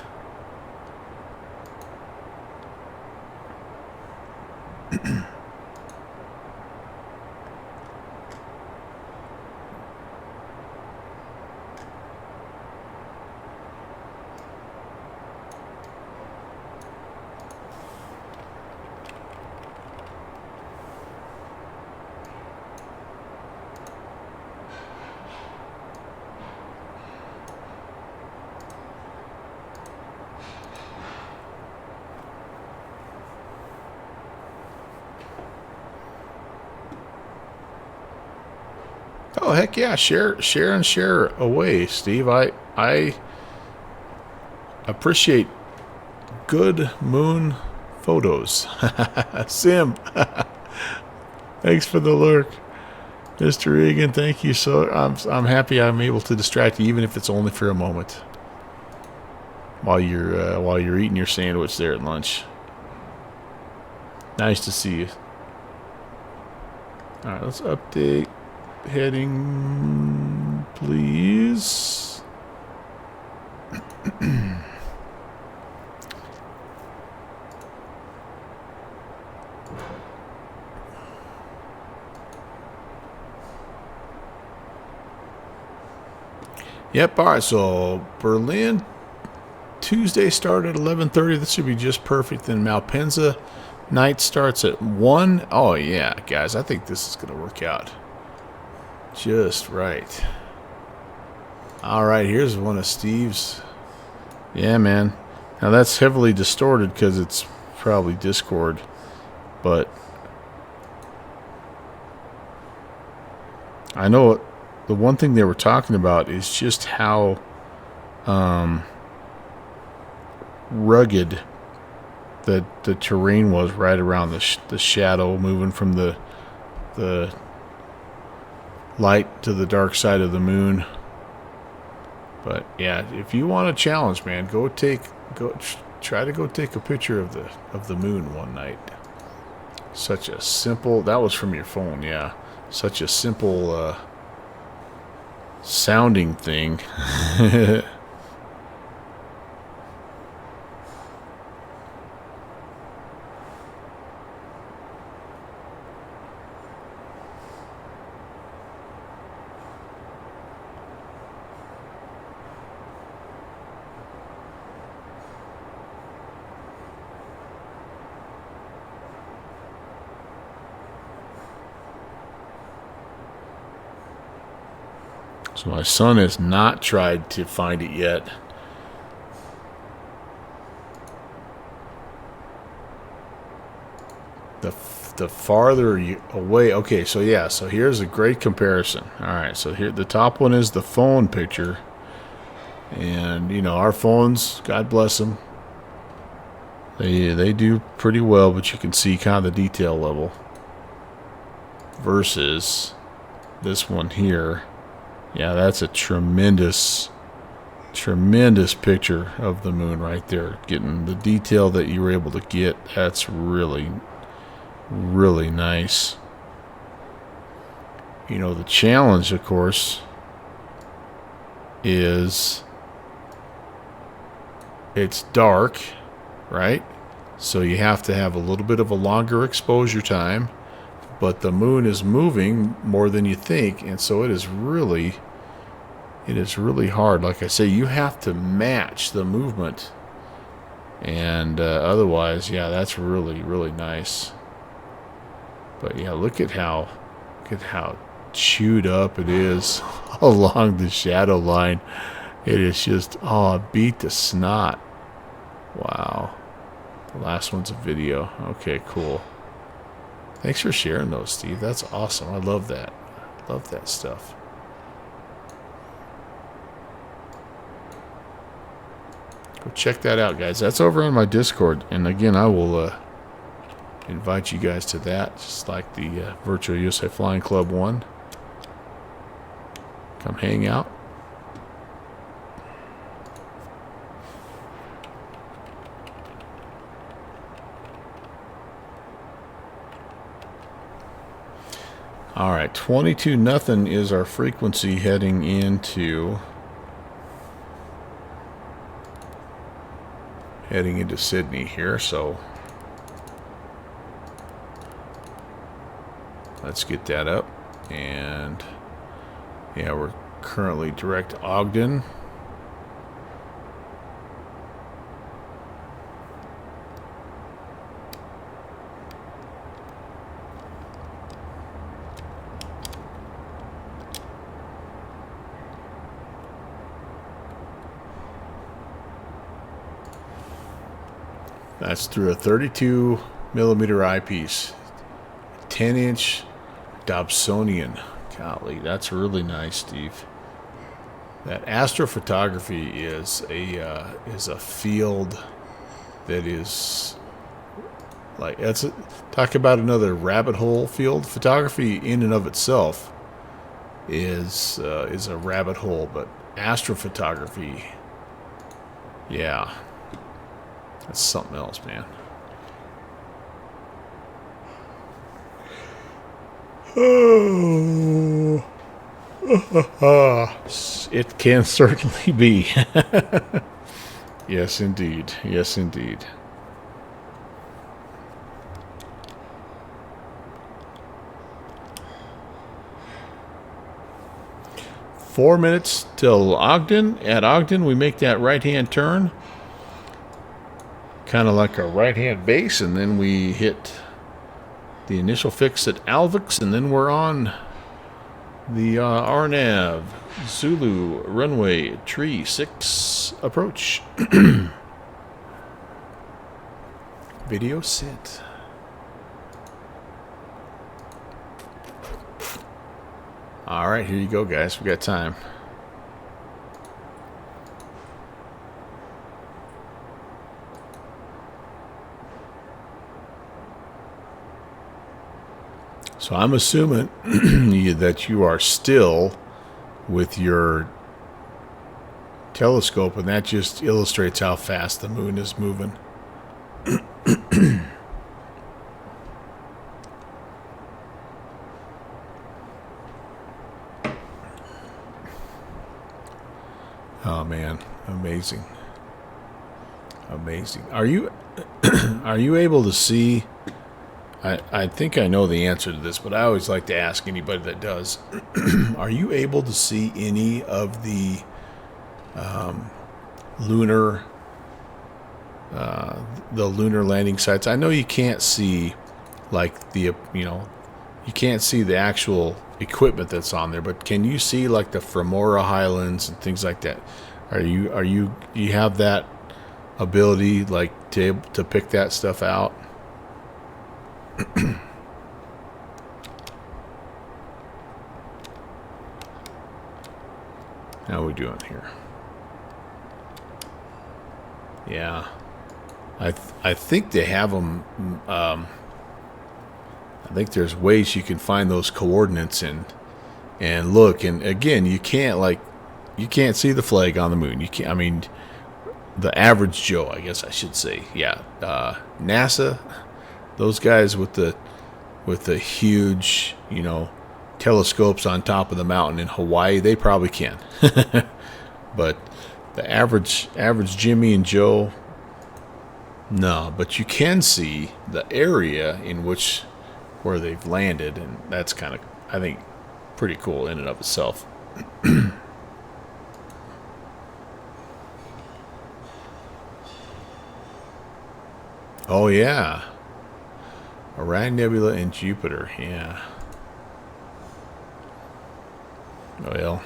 S1: Oh, heck yeah, share away, Steve. I appreciate good moon photos. Sim. Thanks for the lurk. Mr. Egan, thank you. So I'm happy I'm able to distract you, even if it's only for a moment. While you're eating your sandwich there at lunch. Nice to see you. Alright, let's update. Heading, please. Yep, alright, so Berlin, Tuesday started at 11:30. This should be just perfect. Then Malpensa, night starts at 1. Oh, yeah, guys, I think this is going to work out. Just right. Alright, here's one of Steve's. Yeah, man. Now that's heavily distorted because it's probably Discord. But I know the one thing they were talking about is just how rugged the terrain was right around the shadow, moving from the light to the dark side of the moon. But yeah, if you want a challenge, man, try to go take a picture of the moon one night. Such a simple, that was from your phone, yeah. Such a simple sounding thing. So my son has not tried to find it yet. The farther you away, okay, so yeah, so here's a great comparison. All right, so here the top one is the phone picture, and you know our phones, God bless them, they do pretty well, but you can see kind of the detail level versus this one here. Yeah, that's a tremendous picture of the moon right there. Getting the detail that you were able to get, that's really, really nice. You know, the challenge, of course, is it's dark, right? So you have to have a little bit of a longer exposure time, but the moon is moving more than you think, and so it is really hard. Like I say, you have to match the movement, and otherwise, yeah, that's really, really nice. But yeah, look at how chewed up it is along the shadow line. It is just, oh, beat the snot. Wow. The last one's a video. Okay, cool. Thanks for sharing those, Steve. That's awesome. I love that. Love that stuff. Go check that out, guys. That's over on my Discord. And again, I will invite you guys to that, just like the Virtual USA Flying Club one. Come hang out. All right, 22-0 is our frequency heading into Sydney here, so let's get that up. And yeah, we're currently direct Ogden. That's through a 32 millimeter eyepiece, 10-inch Dobsonian. Golly, that's really nice, Steve. That astrophotography is a field that is like, talk about another rabbit hole field. Photography in and of itself is a rabbit hole, but astrophotography, yeah. That's something else, man. Oh. It can certainly be. Yes, indeed. Yes, indeed. Four minutes till Ogden. At Ogden, we make that right-hand turn. Kind of like a right-hand base, and then we hit the initial fix at Alvix, and then we're on the RNAV Zulu runway tree 6 approach. Video sent. All right, here you go, guys. We got time. So I'm assuming that you are still with your telescope, and that just illustrates how fast the moon is moving. Oh man, amazing. Amazing. Are you are you able to see? I think I know the answer to this, but I always like to ask anybody that does. Are you able to see any of the lunar landing sites? I know you can't see like the you can't see the actual equipment that's on there, but can you see like the Fremora Highlands and things like that? Do you have that ability like to pick that stuff out? How are we doing here? Yeah, I think they have them. I think there's ways you can find those coordinates and look. And again, you can't see the flag on the moon. You can't. I mean, the average Joe, I guess I should say. Yeah, NASA, those guys with the huge, telescopes on top of the mountain in Hawaii, they probably can. But the average Jimmy and Joe, no. But you can see the area in where they've landed, and that's kind of, I think, pretty cool in and of itself. Oh yeah, Orion Nebula and Jupiter. Yeah. Well,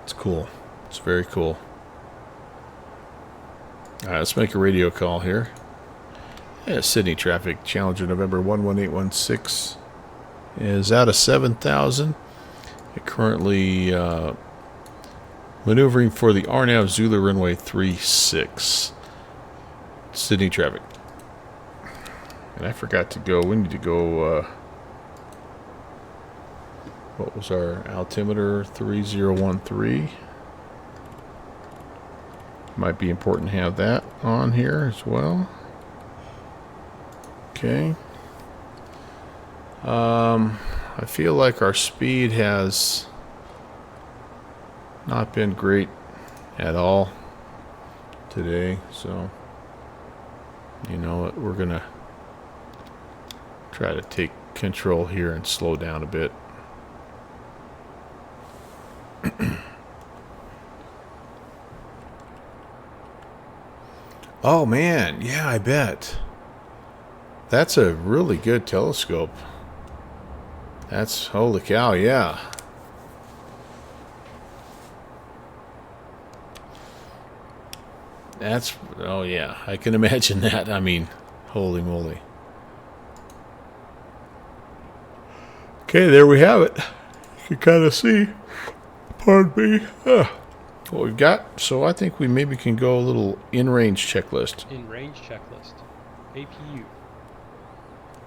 S1: it's cool. It's very cool. All right, let's make a radio call here. Yeah, Sydney traffic, Challenger November 11816 is out of 7,000. Currently maneuvering for the RNAV Zulu runway 36. Sydney traffic. And I forgot to go. We need to go. What was our altimeter? 3013. Might be important to have that on here as well. Okay. I feel like our speed has not been great at all today, so you know what, we're gonna try to take control here and slow down a bit. Oh man, yeah, I bet. That's a really good telescope. That's, holy cow, yeah. That's, oh yeah, I can imagine that. I mean, holy moly. Okay, there we have it. You can kind of see, pardon me, what we've got. So I think we maybe can go a little in-range checklist.
S9: In-range checklist. APU.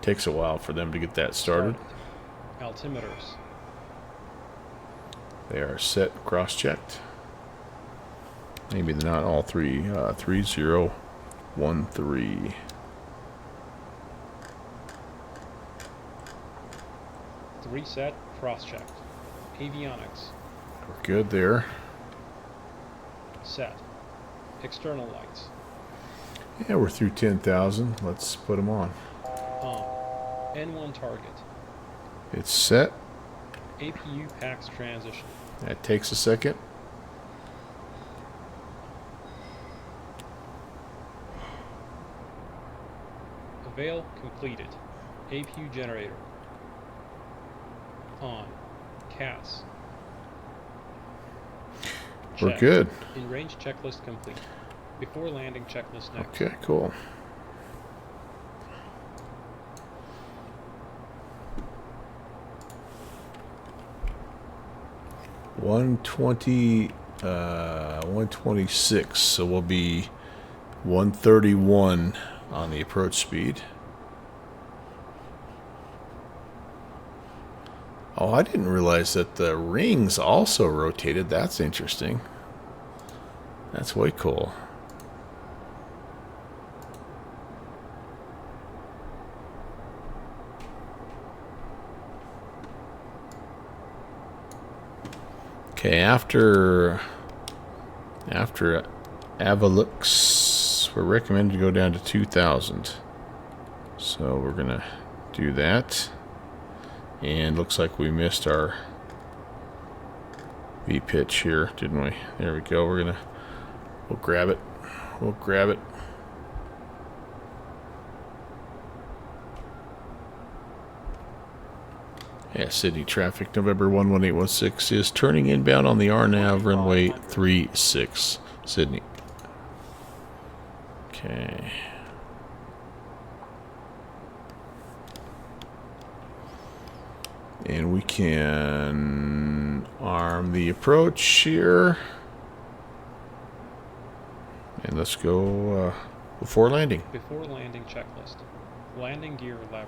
S1: Takes a while for them to get that started.
S9: Altimeters.
S1: They are set, cross-checked. Maybe they're not all three. 3013.
S9: Reset, cross-checked. Avionics.
S1: We're good there.
S9: Set. External lights.
S1: Yeah, we're through 10,000. Let's put them on.
S9: On. N1 target.
S1: It's set.
S9: APU PAX transition.
S1: That takes a second.
S9: Avail completed. APU generator. On. CAS.
S1: We're
S9: Check.
S1: good.
S9: In-range checklist complete. Before landing checklist next.
S1: Okay, cool. uh, 126, so we'll be 131 on the approach speed. Oh, I didn't realize that the rings also rotated. That's interesting. That's way cool. Okay, after Avalux, we're recommended to go down to 2,000. So we're gonna do that. And looks like we missed our V-pitch here, didn't we? There we go. We'll grab it. We'll grab it. Yeah, Sydney traffic, November 11816 is turning inbound on the RNAV runway 36, Sydney. Okay. And we can arm the approach here. And let's go before landing.
S9: Before landing checklist. Landing gear lever.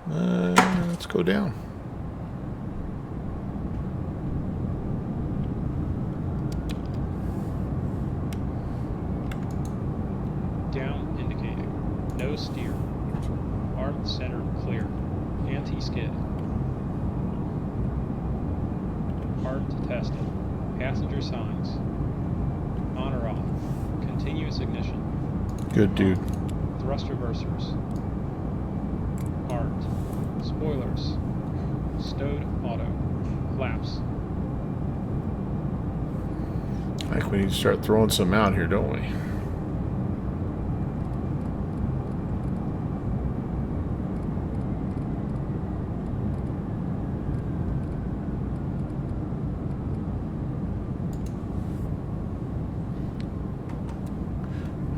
S1: Let's go down.
S9: Down indicating. No steer. Arm center clear. Anti-skid. Armed tested. Passenger signs. On or off. Continuous ignition.
S1: Good, dude.
S9: Thrust reversers. Armed. Spoilers. Stowed auto. Flaps.
S1: I think we need to start throwing some out here, don't we?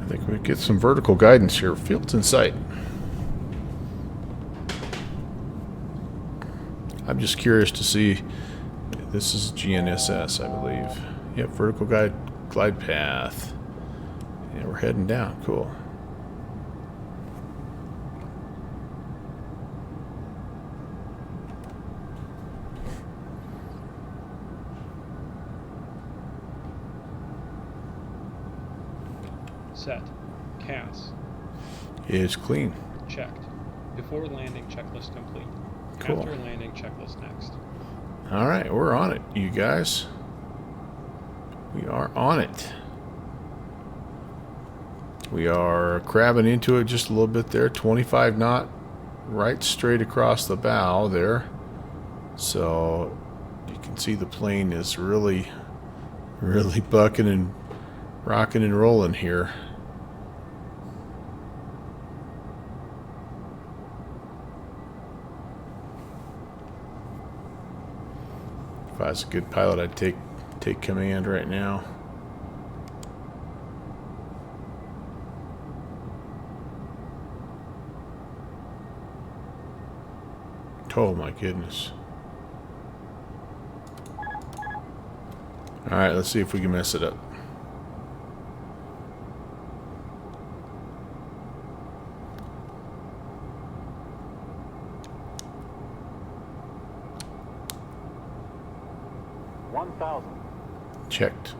S1: I think we get some vertical guidance here. Field's in sight. I'm just curious to see. This is GNSS, I believe. Yep, vertical glide path. Yeah, we're heading down. Cool.
S9: Set. CAS.
S1: It's clean.
S9: Checked. Before landing checklist complete.
S1: Cool.
S9: After landing checklist next.
S1: All right, we're on it, you guys. We are on it. We are crabbing into it just a little bit there. 25 knot, right straight across the bow there. So you can see the plane is really bucking and rocking and rolling here. If I was a good pilot, I'd take command right now. Oh my goodness. Alright, let's see if we can mess it up. Checked.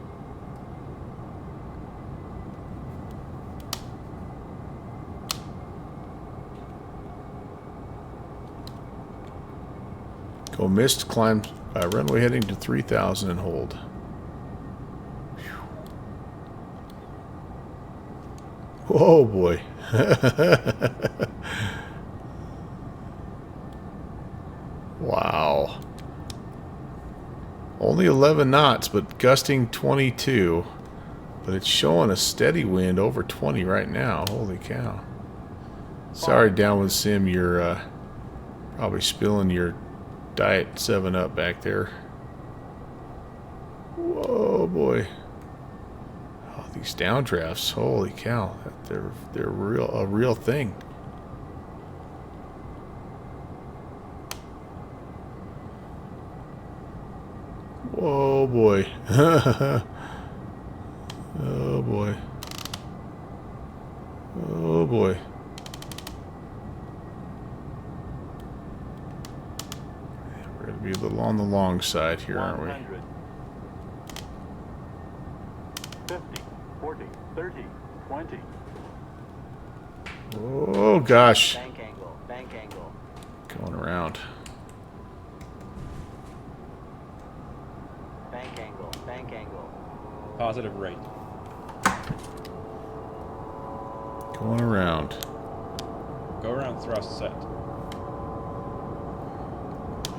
S1: Go missed, climb runway heading to 3,000 and hold. Whoa, boy. Wow. Only 11 knots, but gusting 22. But it's showing a steady wind over 20 right now. Holy cow. Sorry, Downwind Sim, you're probably spilling your Diet 7-Up back there. Whoa, boy. Oh, these downdrafts, holy cow. They're a real thing. Whoa, boy. Oh, boy. Oh, boy. We're going to be a little on the long side here, aren't we?
S5: 50, 40, 30, 20.
S1: Oh, gosh.
S5: Bank angle, bank angle.
S1: Going around.
S4: positive rate.
S1: Going around.
S4: Go around thrust set.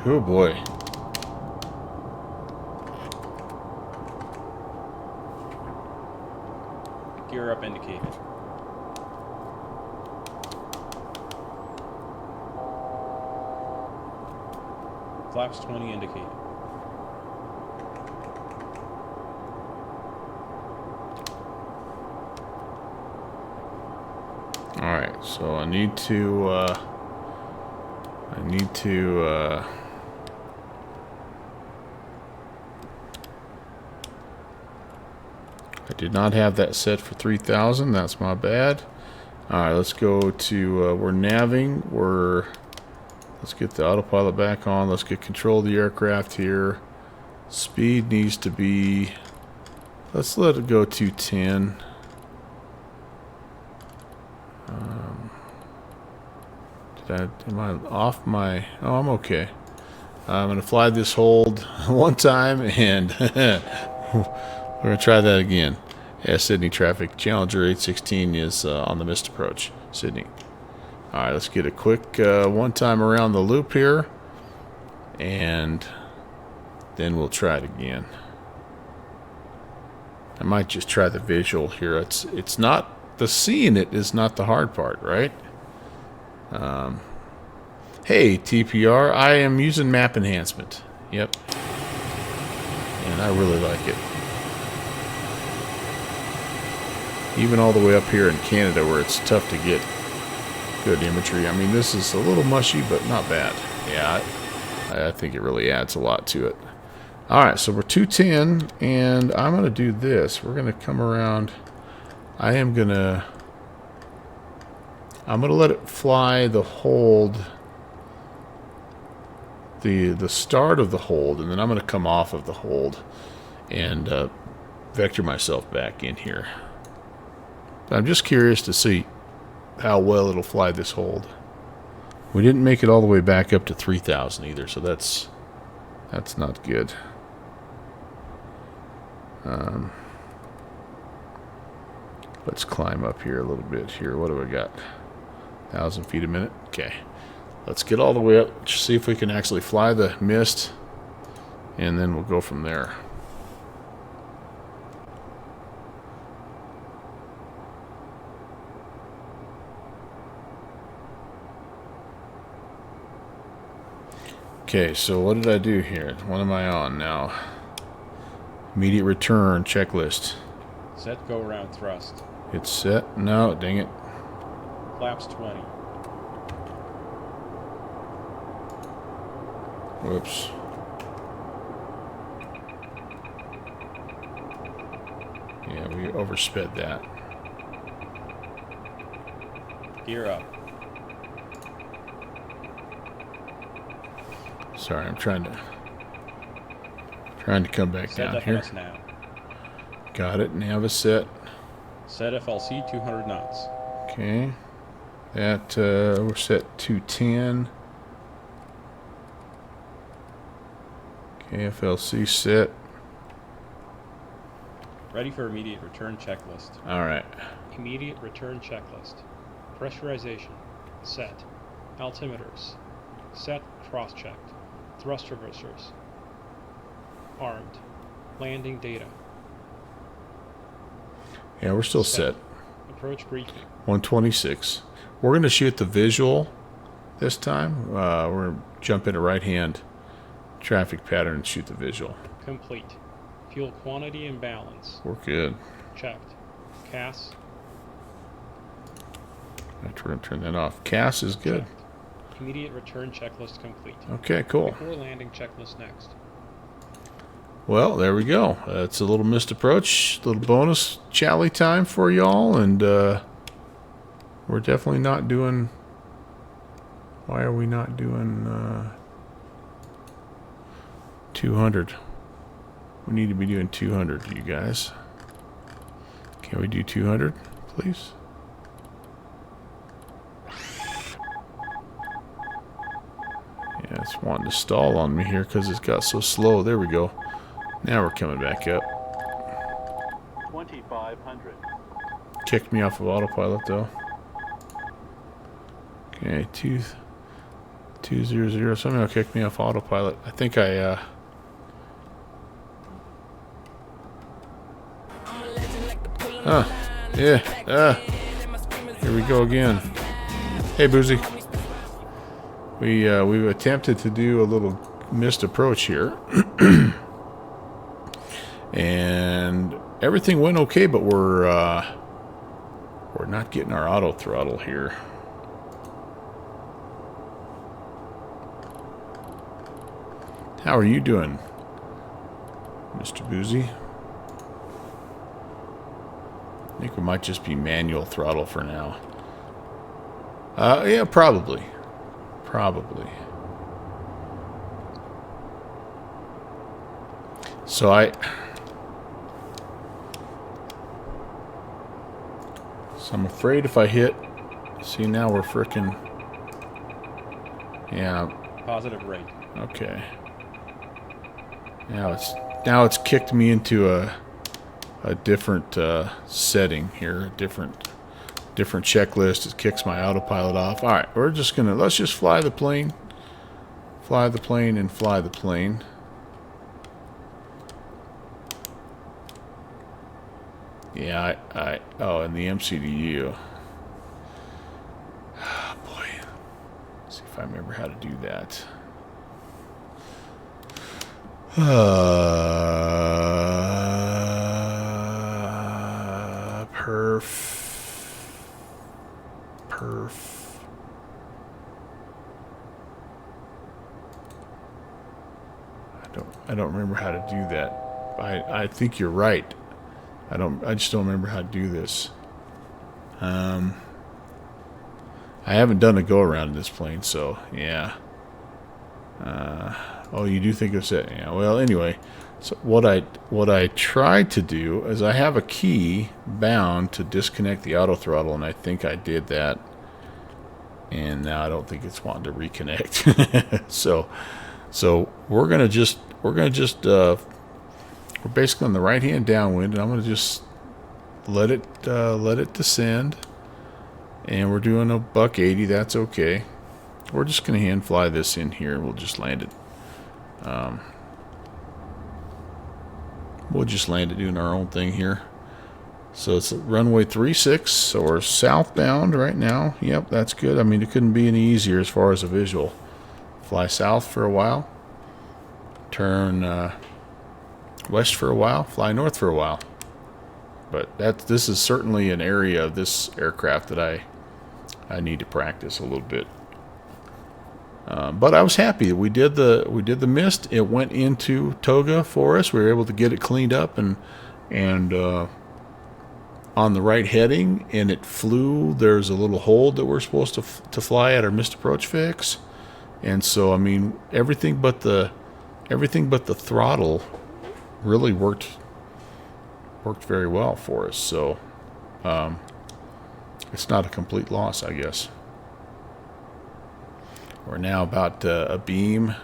S1: Oh boy.
S4: Gear up indicated. Flaps 20 indicated.
S1: Alright, so I need to I did not have that set for 3,000. That's my bad. Alright, let's go to, we're navving. Let's get the autopilot back on. Let's get control of the aircraft here. Speed needs to be, let's let it go to 10. Am I off my, oh, I'm okay. I'm going to fly this hold one time and we're going to try that again. Yeah, Sydney traffic. Challenger 816 is on the missed approach. Sydney. Alright, let's get a quick one time around the loop here. And then we'll try it again. I might just try the visual here. It's not, the seeing it is not the hard part, right? Hey, TPR, I am using map enhancement. Yep. And I really like it. Even all the way up here in Canada where it's tough to get good imagery. I mean, this is a little mushy, but not bad. Yeah, I think it really adds a lot to it. Alright, so we're 210, and I'm going to do this. We're going to come around. I'm going to let it fly the hold, the start of the hold, and then I'm going to come off of the hold and vector myself back in here. I'm just curious to see how well it'll fly this hold. We didn't make it all the way back up to 3,000 either, so that's not good. Let's climb up here a little bit here. What do we got? 1,000 feet a minute. Okay. Let's get all the way up, see if we can actually fly the mist, and then we'll go from there. Okay, so what did I do here? What am I on now? Immediate return checklist.
S4: Set go around thrust.
S1: It's set? No, dang it.
S4: Flaps 20.
S1: Whoops. Yeah, we oversped that.
S4: Gear up.
S1: Sorry, I'm trying to come back
S4: Set
S1: down here.
S4: FMS now.
S1: Got it. Nav is set.
S4: Set FLC 200 knots.
S1: Okay. That we're set 210. Okay, FLC set.
S4: Ready for immediate return checklist.
S1: All right.
S9: Immediate return checklist. Pressurization. Set. Altimeters. Set, cross-checked. Thrust reversers. Armed. Landing data.
S1: Yeah, we're still set.
S9: Approach briefing.
S1: 126. We're going to shoot the visual this time. We're going to jump into right-hand traffic pattern and shoot the visual.
S9: Complete. Fuel quantity and balance.
S1: We're good.
S9: Checked. CAS.
S1: We're going to turn that off. CAS is good.
S9: Checked. Immediate return checklist complete.
S1: Okay, cool.
S9: Before landing checklist next.
S1: Well, there we go. It's a little missed approach, little bonus Chally time for y'all, and we're definitely not doing. Why are we not doing 200? We need to be doing 200, you guys. Can we do 200, please? Yeah, it's wanting to stall on me here because it's got so slow. There we go. Now we're coming back up.
S5: 500.
S1: Kicked me off of autopilot though. Okay, 200. Somehow kicked me off autopilot. I think I yeah. Here we go again. Hey, Boozy. We've attempted to do a little missed approach here, and everything went okay, but we're not getting our auto throttle here. How are you doing, Mr. Boozy? I think we might just be manual throttle for now. Yeah, probably. Probably. So I'm afraid if I hit, see now we're frickin', yeah.
S4: Positive rate.
S1: Okay. Now it's kicked me into a different setting here, a different checklist. It kicks my autopilot off. All right, let's just fly the plane, and fly the plane. Yeah, oh, and the MCDU. Oh, boy. Let's see if I remember how to do that. Perf. I don't remember how to do that. I think you're right. I just don't remember how to do this. I haven't done a go around in this plane, so yeah. Oh, you do think it's it? Yeah. Well, anyway, so what I tried to do is I have a key bound to disconnect the auto throttle, and I think I did that. And now I don't think it's wanting to reconnect. so we're basically on the right hand downwind, and I'm gonna just let it descend. And we're doing a $180. That's okay. We're just gonna hand fly this in here, and we'll just land it. We'll just land it doing our own thing here. So it's runway 36, so we're southbound right now. Yep, that's good. I mean, it couldn't be any easier as far as a visual. Fly south for a while, turn west for a while, fly north for a while. But this is certainly an area of this aircraft that I need to practice a little bit. But I was happy we did the mist. It went into toga for us. We were able to get it cleaned up and on the right heading, and it flew. There's a little hold that we're supposed to fly at our missed approach fix, and so I mean everything but the throttle really worked very well for us. So it's not a complete loss, I guess. We're now about a beam.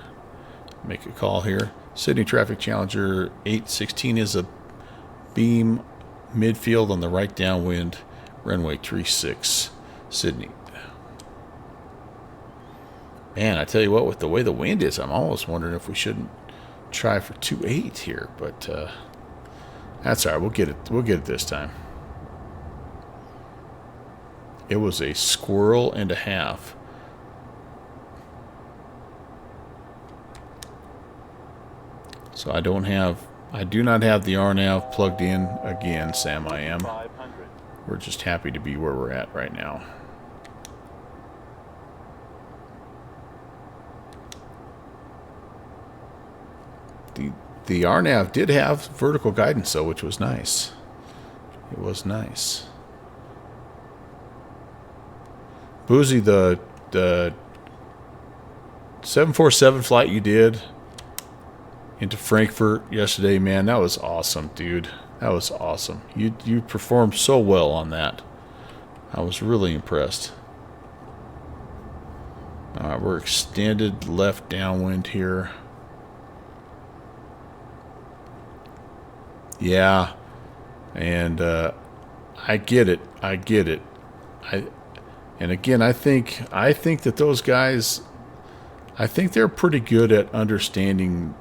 S1: Make a call here. Sydney Traffic Challenger 816 is a beam midfield on the right downwind, runway 36, Sydney. Man, I tell you what, with the way the wind is, I'm almost wondering if we shouldn't try for 2.8 here, but that's all right. We'll get it this time. It was a squirrel and a half. So I do not have the RNAV plugged in again, Sam. I am.
S5: 500.
S1: We're just happy to be where we're at right now. The RNAV did have vertical guidance though, which was nice. It was nice. Boozy, the 747 flight you did into Frankfurt yesterday, man, that was awesome, dude. That was awesome. You performed so well on that. I was really impressed. All right, we're extended left downwind here. Yeah, And I get it. I get it. And again, I think that those guys, I think they're pretty good at understanding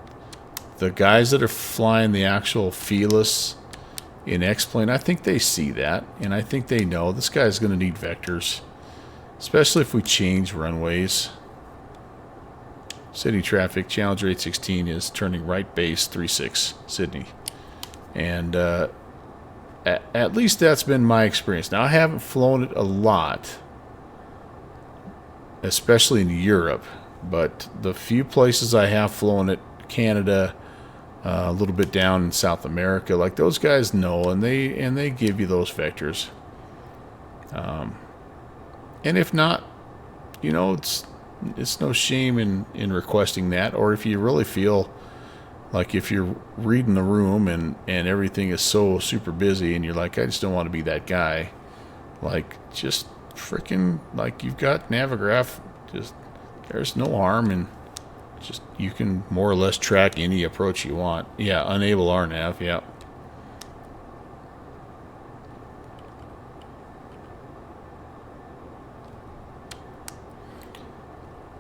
S1: the guys that are flying the actual Fearless in X-Plane. I think they see that, and I think they know this guy's going to need vectors, especially if we change runways. City traffic, Challenger 816 is turning right base 36, Sydney. And at least that's been my experience. Now, I haven't flown it a lot, especially in Europe, but the few places I have flown it, Canada, a little bit down in South America, like those guys know, and they give you those vectors. And if not, you know, it's no shame in requesting that. Or if you really feel like if you're reading the room and everything is so super busy and you're like, I just don't want to be that guy, like, just freaking, like, you've got Navigraph, just, there's no harm in just, you can more or less track any approach you want. Yeah, unable RNAV, yeah.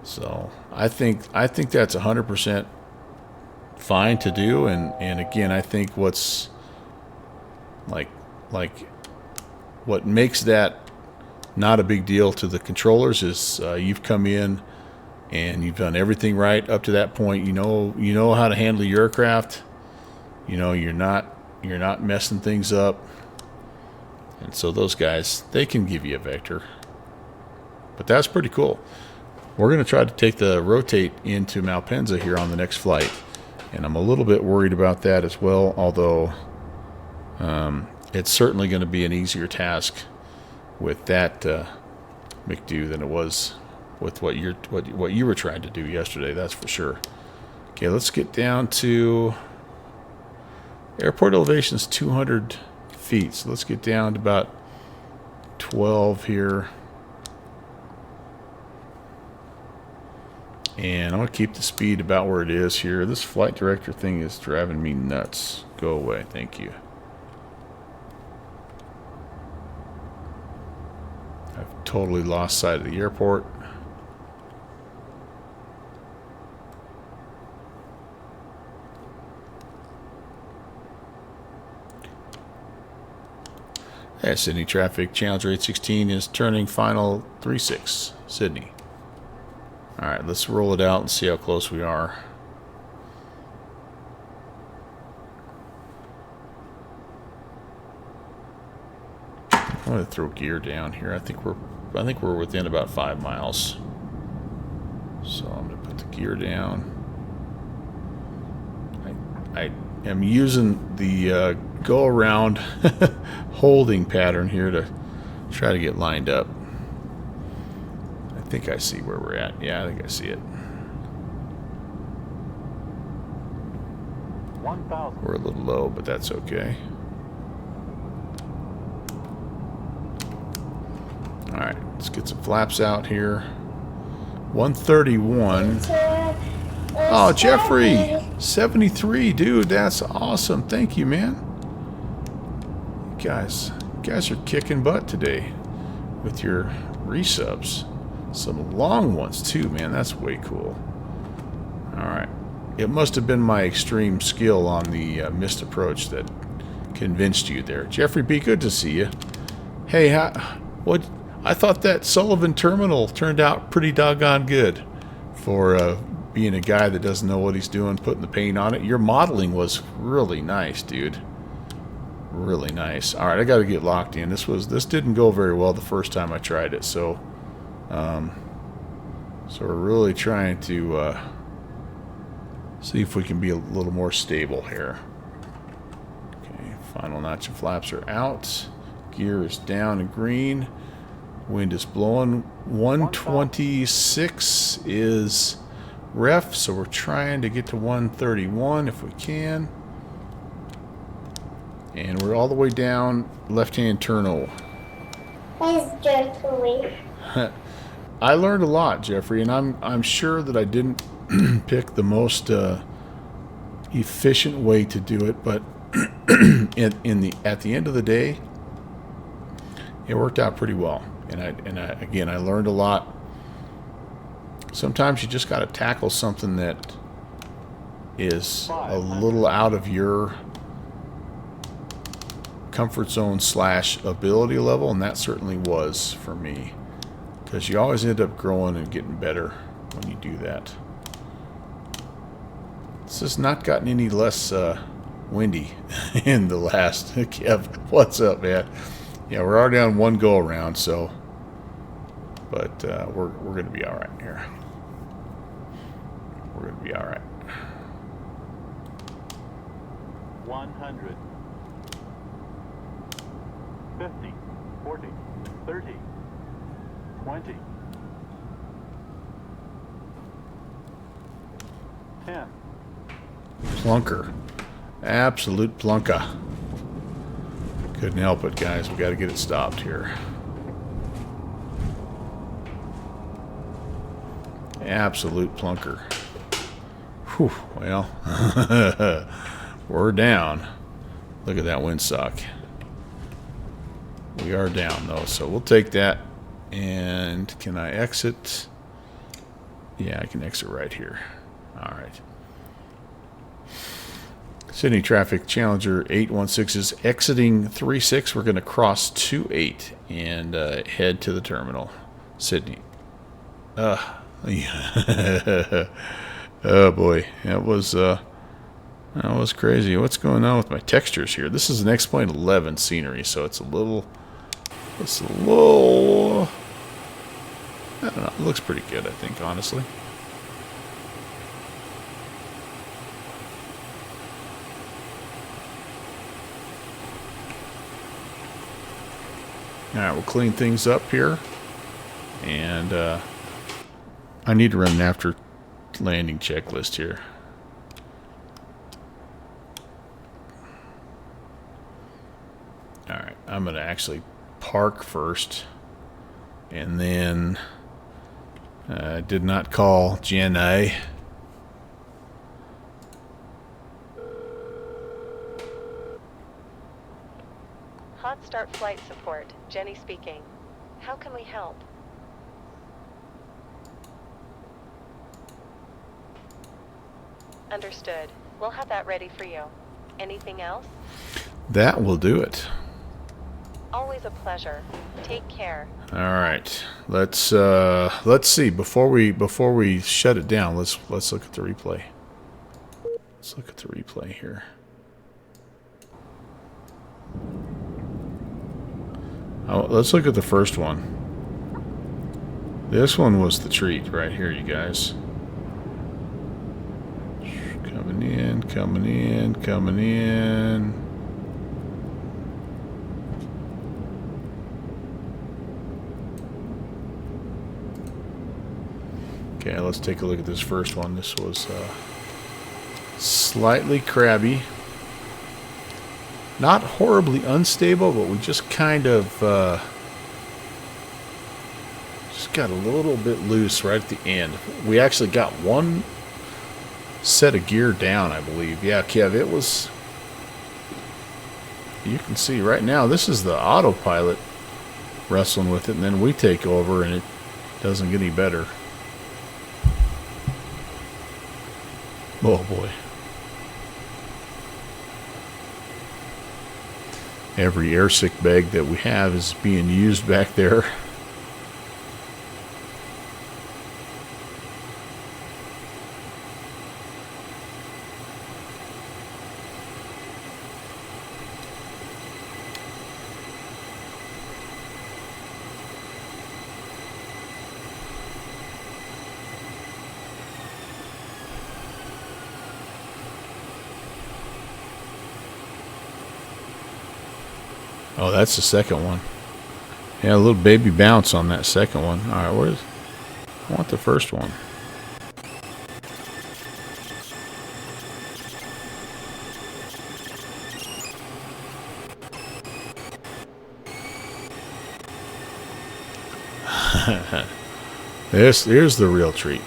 S1: So I think that's 100% fine to do, and again, I think what's like what makes that not a big deal to the controllers is you've come in and you've done everything right up to that point. You know how to handle your aircraft. You know you're not messing things up, and so those guys, they can give you a vector. But that's pretty cool. We're going to try to take the rotate into Malpensa here on the next flight, and I'm a little bit worried about that as well, although it's certainly going to be an easier task with that McDo than it was with what you were trying to do yesterday, that's for sure. Okay, let's get down to airport elevation is 200 feet, so let's get down to about 12 here. And I'm going to keep the speed about where it is here. This flight director thing is driving me nuts. Go away. Thank you. I've totally lost sight of the airport. Yeah, Sydney traffic. Challenger 816 is turning final 36. Sydney. Alright, let's roll it out and see how close we are. I'm going to throw gear down here. I think we're within about 5 miles. So I'm going to put the gear down. I am using the go around holding pattern here to try to get lined up. I think I see where we're at. Yeah, I think I see it.
S5: 1,000.
S1: We're a little low, but that's okay. Alright, let's get some flaps out here. 131. Oh, Jeffrey! 73, dude, that's awesome. Thank you, man. You guys are kicking butt today with your resubs. Some long ones too, man. That's way cool. Alright. It must have been my extreme skill on the missed approach that convinced you there. Jeffrey B., good to see you. Hey, what? I thought that Sullivan terminal turned out pretty doggone good for being a guy that doesn't know what he's doing, putting the paint on it. Your modeling was really nice, dude. Really nice. Alright, I got to get locked in. This didn't go very well the first time I tried it, so... So we're really trying to see if we can be a little more stable here. Okay, final notch of flaps are out. Gear is down and green. Wind is blowing. 126 is ref, so we're trying to get to 131 if we can. And we're all the way down left-hand turn. I learned a lot, Jeffrey, and I'm sure that I didn't pick the most efficient way to do it, but at the end of the day, it worked out pretty well. And again, I learned a lot. Sometimes you just got to tackle something that is a little out of your comfort zone / ability level, and that certainly was for me, because you always end up growing and getting better when you do that. This has not gotten any less windy in the last. Kev, what's up, man? Yeah, we're already on one go around, so, but we're gonna be all right here. We're gonna be all right.
S5: 100. 50, 40, 30, 20, 10.
S1: Plunker. Absolute plunker. Couldn't help it, guys. We got to get it stopped here. Absolute plunker. Whew, well, we're down. Look at that windsock. We are down, though, so we'll take that. And can I exit? Yeah, I can exit right here. All right. Sydney Traffic Challenger 816 is exiting 36. We're going to cross 28 and head to the terminal. Sydney. Yeah. Oh boy, that was crazy. What's going on with my textures here? This is an X-Plane 11 scenery, so it's a little. I don't know. It looks pretty good, I think, honestly. All right, we'll clean things up here, and I need to run an after landing checklist here. All right, I'm going to actually park first, and then did not call Jenny.
S3: Hot start flight support. Jenny speaking. How can we help? Understood. We'll have that ready for you. Anything else?
S1: That will do it.
S3: Always a pleasure. Take care.
S1: All right. Let's see before we shut it down. Let's look at the replay. Let's look at the replay here. Oh, let's look at the first one. This one was the treat right here, you guys. Coming in, coming in, coming in. Okay, let's take a look at this first one. This was slightly crabby. Not horribly unstable, but we just kind of just got a little bit loose right at the end. We actually got one set of gear down, I believe. Yeah, Kev, it was... You can see right now, this is the autopilot wrestling with it, and then we take over, and it doesn't get any better. Oh, boy. Every airsick bag that we have is being used back there. Oh, that's the second one. Yeah, a little baby bounce on that second one. All right, where's... I want the first one. Here's the real treat.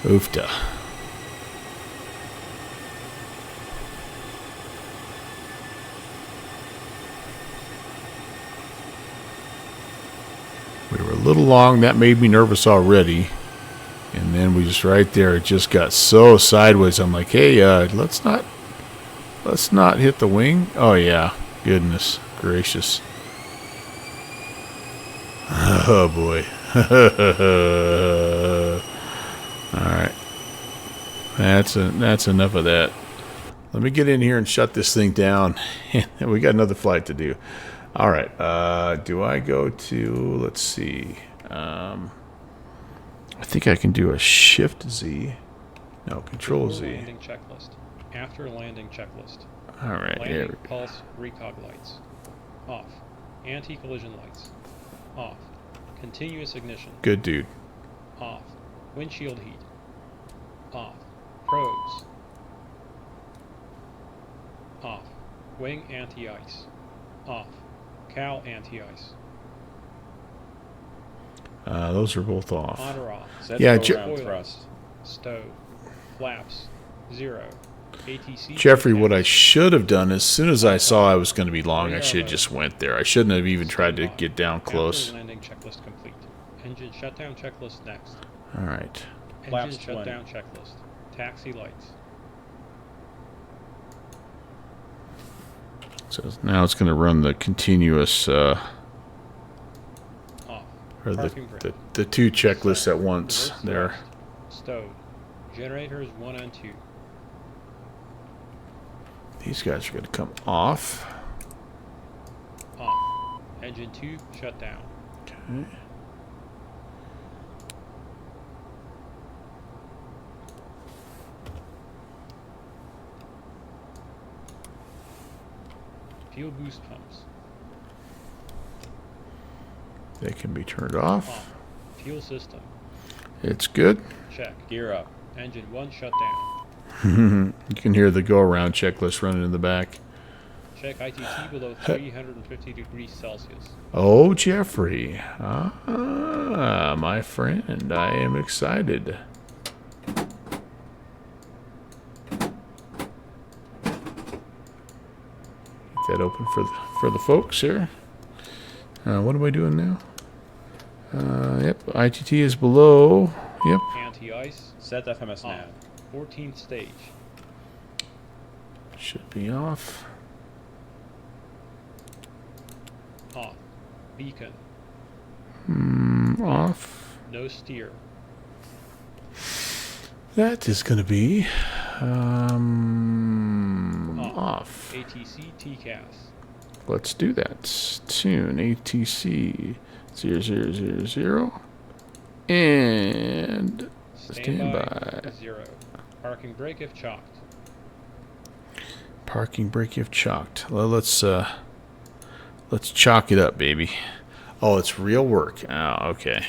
S1: Oofta. We were a little long. That made me nervous already. And then we just right there, it just got so sideways. I'm like, hey, let's not hit the wing. Oh yeah, goodness gracious. Oh boy. All right, that's enough of that. Let me get in here and shut this thing down. We got another flight to do. All right. Do I go to? Let's see. I think I can do a Shift Z. No, Control
S9: Before
S1: Z.
S9: landing checklist. After landing checklist.
S1: All right.
S9: Landing
S1: There we go.
S9: pulse recog lights. Off. Anti-collision lights. Off. Continuous ignition.
S1: Good dude.
S9: Off. Windshield heat. Off. Probes. Off. Wing anti-ice. Off. Cow anti-ice.
S1: Those are both off.
S9: On or off.
S4: Set
S1: Yeah,
S4: go-around
S9: Spoilers.
S4: thrust.
S9: Stove. Flaps. 0. ATC.
S1: Jeffrey, what I
S9: TCAS.
S1: should have done as soon as I saw I was going to be long, I should have just went there. I shouldn't have even tried to
S9: Standby.
S1: get down close.
S9: After landing checklist complete. Engine shutdown checklist next.
S1: All right.
S4: Flaps
S9: Engine
S4: 20.
S9: shutdown checklist. Taxi lights.
S1: So now it's going to run the continuous,
S9: Off.
S1: or
S9: Parking brake.
S1: the two checklists
S9: Set.
S1: at once
S9: Reverse
S1: there.
S9: thrust. Stowed. Generators 1 and 2.
S1: These guys are going to come off.
S9: Off. Engine 2 shut down.
S1: Okay.
S9: Fuel boost pumps.
S1: They can be turned off.
S9: Off. Fuel system.
S1: It's good.
S9: Check.
S4: Gear up.
S9: Engine 1 shut down.
S1: You can hear the go-around checklist running in the back.
S9: Check ITT below 350 degrees Celsius.
S1: Oh, Jeffrey. Ah, my friend. I am excited. Get that open for the folks here. What am I doing now? Yep, ITT is below. Yep.
S9: Anti-ice.
S4: Set FMS
S9: Off.
S4: nav.
S9: 14th stage.
S1: Should be off.
S9: Off. Beacon.
S1: Off.
S9: No steer.
S1: That is going to be off.
S9: ATC TCAS.
S1: Let's do that. Tune ATC 0000 and standby.
S9: 0. Parking brake if chalked.
S1: Parking brake if chalked. Well, let's chalk it up, baby. Oh, it's real work. Oh, okay.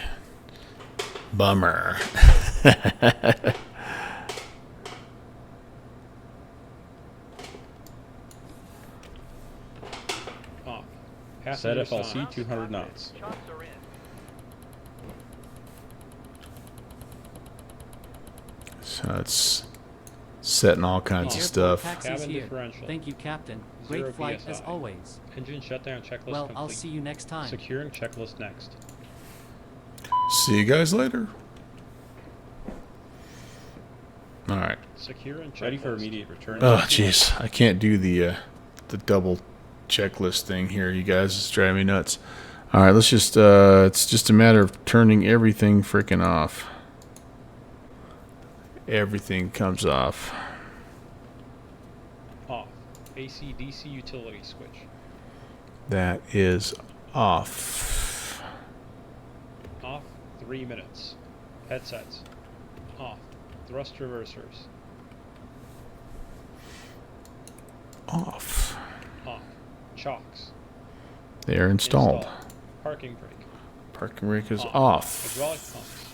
S1: Bummer.
S9: Off.
S4: Set
S9: Passenger
S4: FLC
S9: sign.
S4: 200 knots.
S1: So it's setting all kinds of stuff.
S9: Cabin differential.
S13: Thank you, Captain.
S9: Zero
S13: Great flight
S9: PSI.
S13: as always.
S9: Engine shutdown checklist
S13: Well,
S9: complete.
S13: I'll see you next time.
S9: Securing checklist next.
S1: See you guys later. All right.
S9: Secure and checklist.
S4: Ready for immediate return.
S1: Oh, jeez. I can't do the double checklist thing here, you guys. It's driving me nuts. All right, let's just, it's just a matter of turning everything freaking off. Everything comes off.
S9: Off. AC DC utility switch.
S1: That is off.
S9: Off. 3 minutes. Headsets. Off. Thrust reversers.
S1: Off.
S9: Off. Chocks.
S1: They are installed.
S9: Parking brake.
S1: Parking brake is off.
S9: Hydraulic pumps.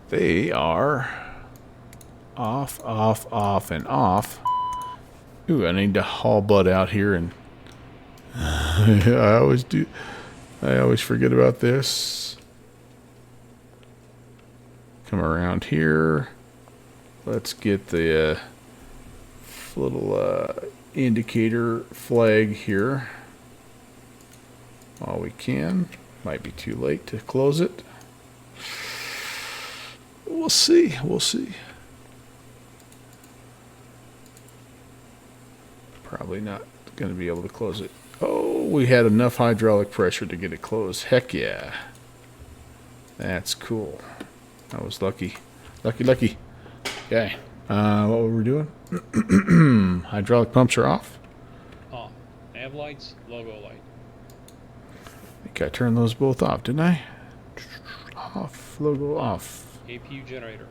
S1: They are off, off, off, and off. Ooh, I need to haul butt out here, and I always do. I always forget about this. Come around here. let's get the little indicator flag here while we can. Might be too late to close it. We'll see. We'll see. Probably not going to be able to close it. Oh, we had enough hydraulic pressure to get it closed. Heck yeah. That's cool. I was lucky. Lucky. Okay. What were we doing? Hydraulic pumps are off.
S9: Off. Nav lights, logo light.
S1: I think I turned those both off, didn't I? Off. Logo off.
S9: APU generator.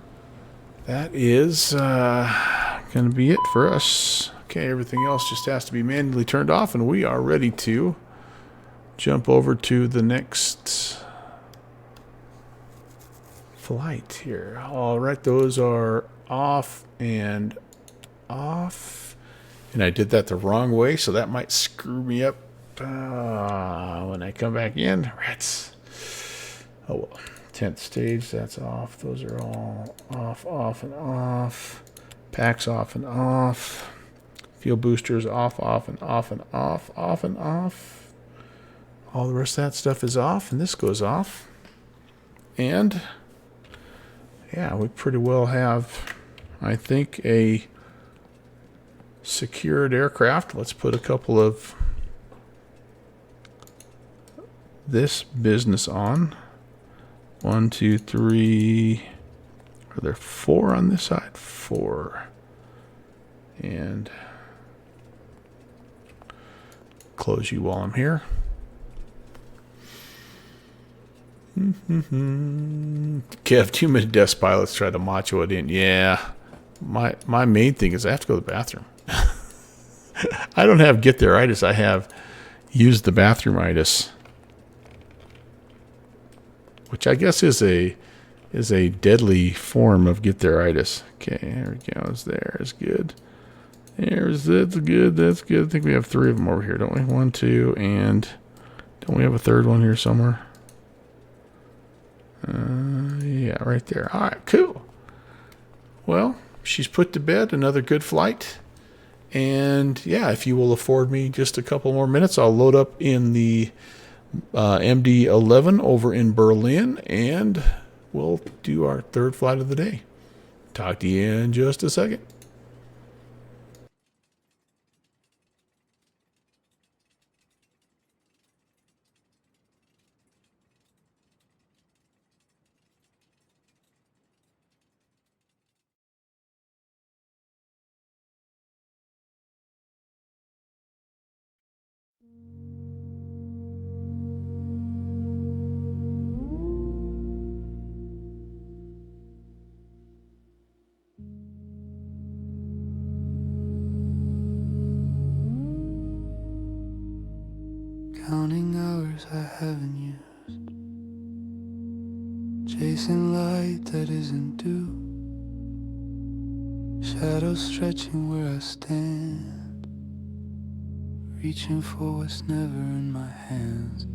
S1: That is going to be it for us. Okay, everything else just has to be manually turned off, and we are ready to jump over to the next flight here. All right, those are off and off. And I did that the wrong way, so that might screw me up when I come back in. Rats. Oh well. 10th stage, that's off. Those are all off, and off. Packs off and off. Fuel boosters off, and off, and off, and off. All the rest of that stuff is off, and this goes off. And yeah, we pretty well have, I think, a secured aircraft. Let's put a couple of this business on. 1, 2, 3. Are there 4 on this side? 4. And close you while I'm here. Kev, 2-minute desk pilots try to macho it in. Yeah. My main thing is I have to go to the bathroom. I don't have get there-itis. I have use the bathroom-itis, which I guess is a deadly form of get there-itis. Okay, there we go. There's good. That's good. That's good. I think we have 3 of them over here, don't we? 1, 2, and don't we have a 3rd one here somewhere? Yeah, right there. All right, cool. Well, she's put to bed. Another good flight. And yeah, if you will afford me just a couple more minutes, I'll load up in the MD11 over in Berlin, and we'll do our 3rd flight of the day. Talk to you in just a second.
S12: Counting hours I haven't used, chasing light that isn't due, shadows stretching where I stand, reaching for what's never in my hands.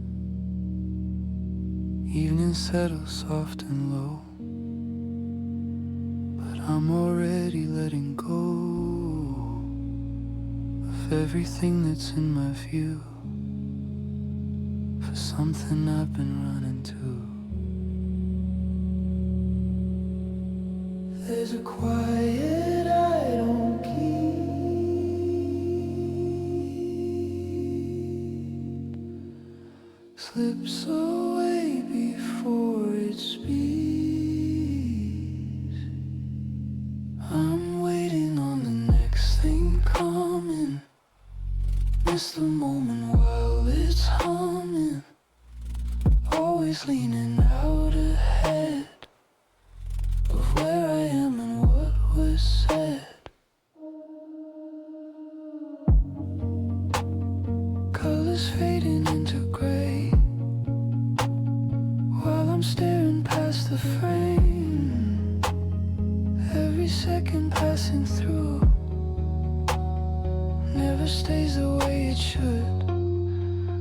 S12: Evening settles soft and low, but I'm already letting go of everything that's in my view, for something I've been running to. There's a quiet I don't keep, slips away before it speaks. I'm waiting on the next thing coming, miss the moment while it's humming, always leaning out ahead of where I am and what was said. Colors fading into gray while I'm staring past the frame, every second passing through never stays the way it should.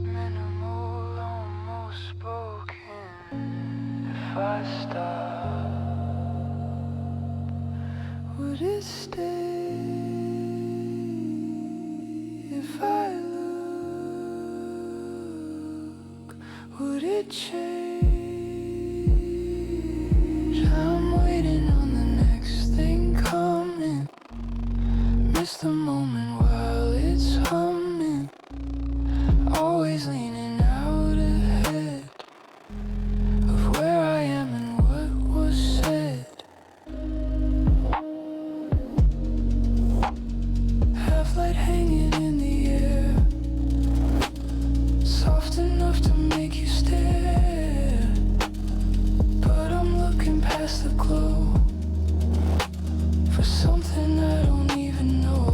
S12: Minimal, almost spoken. If I stop, Would it stay if I look? Would it change? I'm waiting on the next thing coming. Miss the moment while it's humming. Always leaning out ahead of where I am and what was said. Half light hanging in the air, soft enough to make you stare. But I'm looking past the glow for something I don't even know.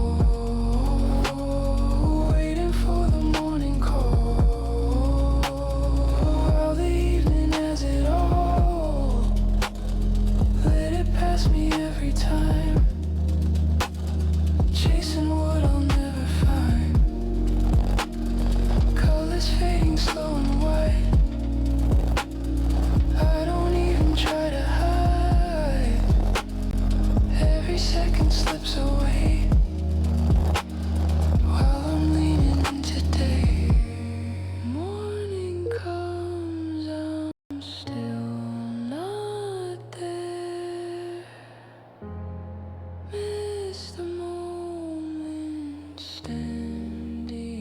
S12: Waiting for the morning call, while the evening has it all. Let it pass me every time, chasing what I'll never find. Colors fading slow and white, I don't even try to hide. Every second slips away while I'm leaning into day. Morning comes, I'm still not there. Miss the moment standing here.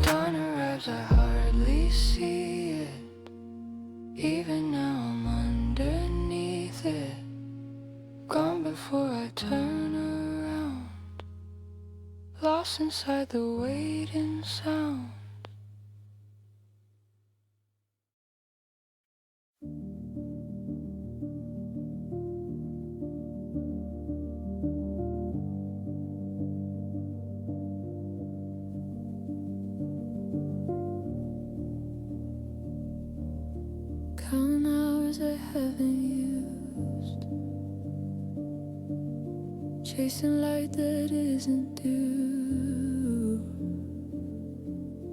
S12: Dawn arrives, I hardly see it. Even now I'm underneath it. Gone before I turn around, lost inside the waiting sound. Count hours I haven't used, chasing light that isn't due.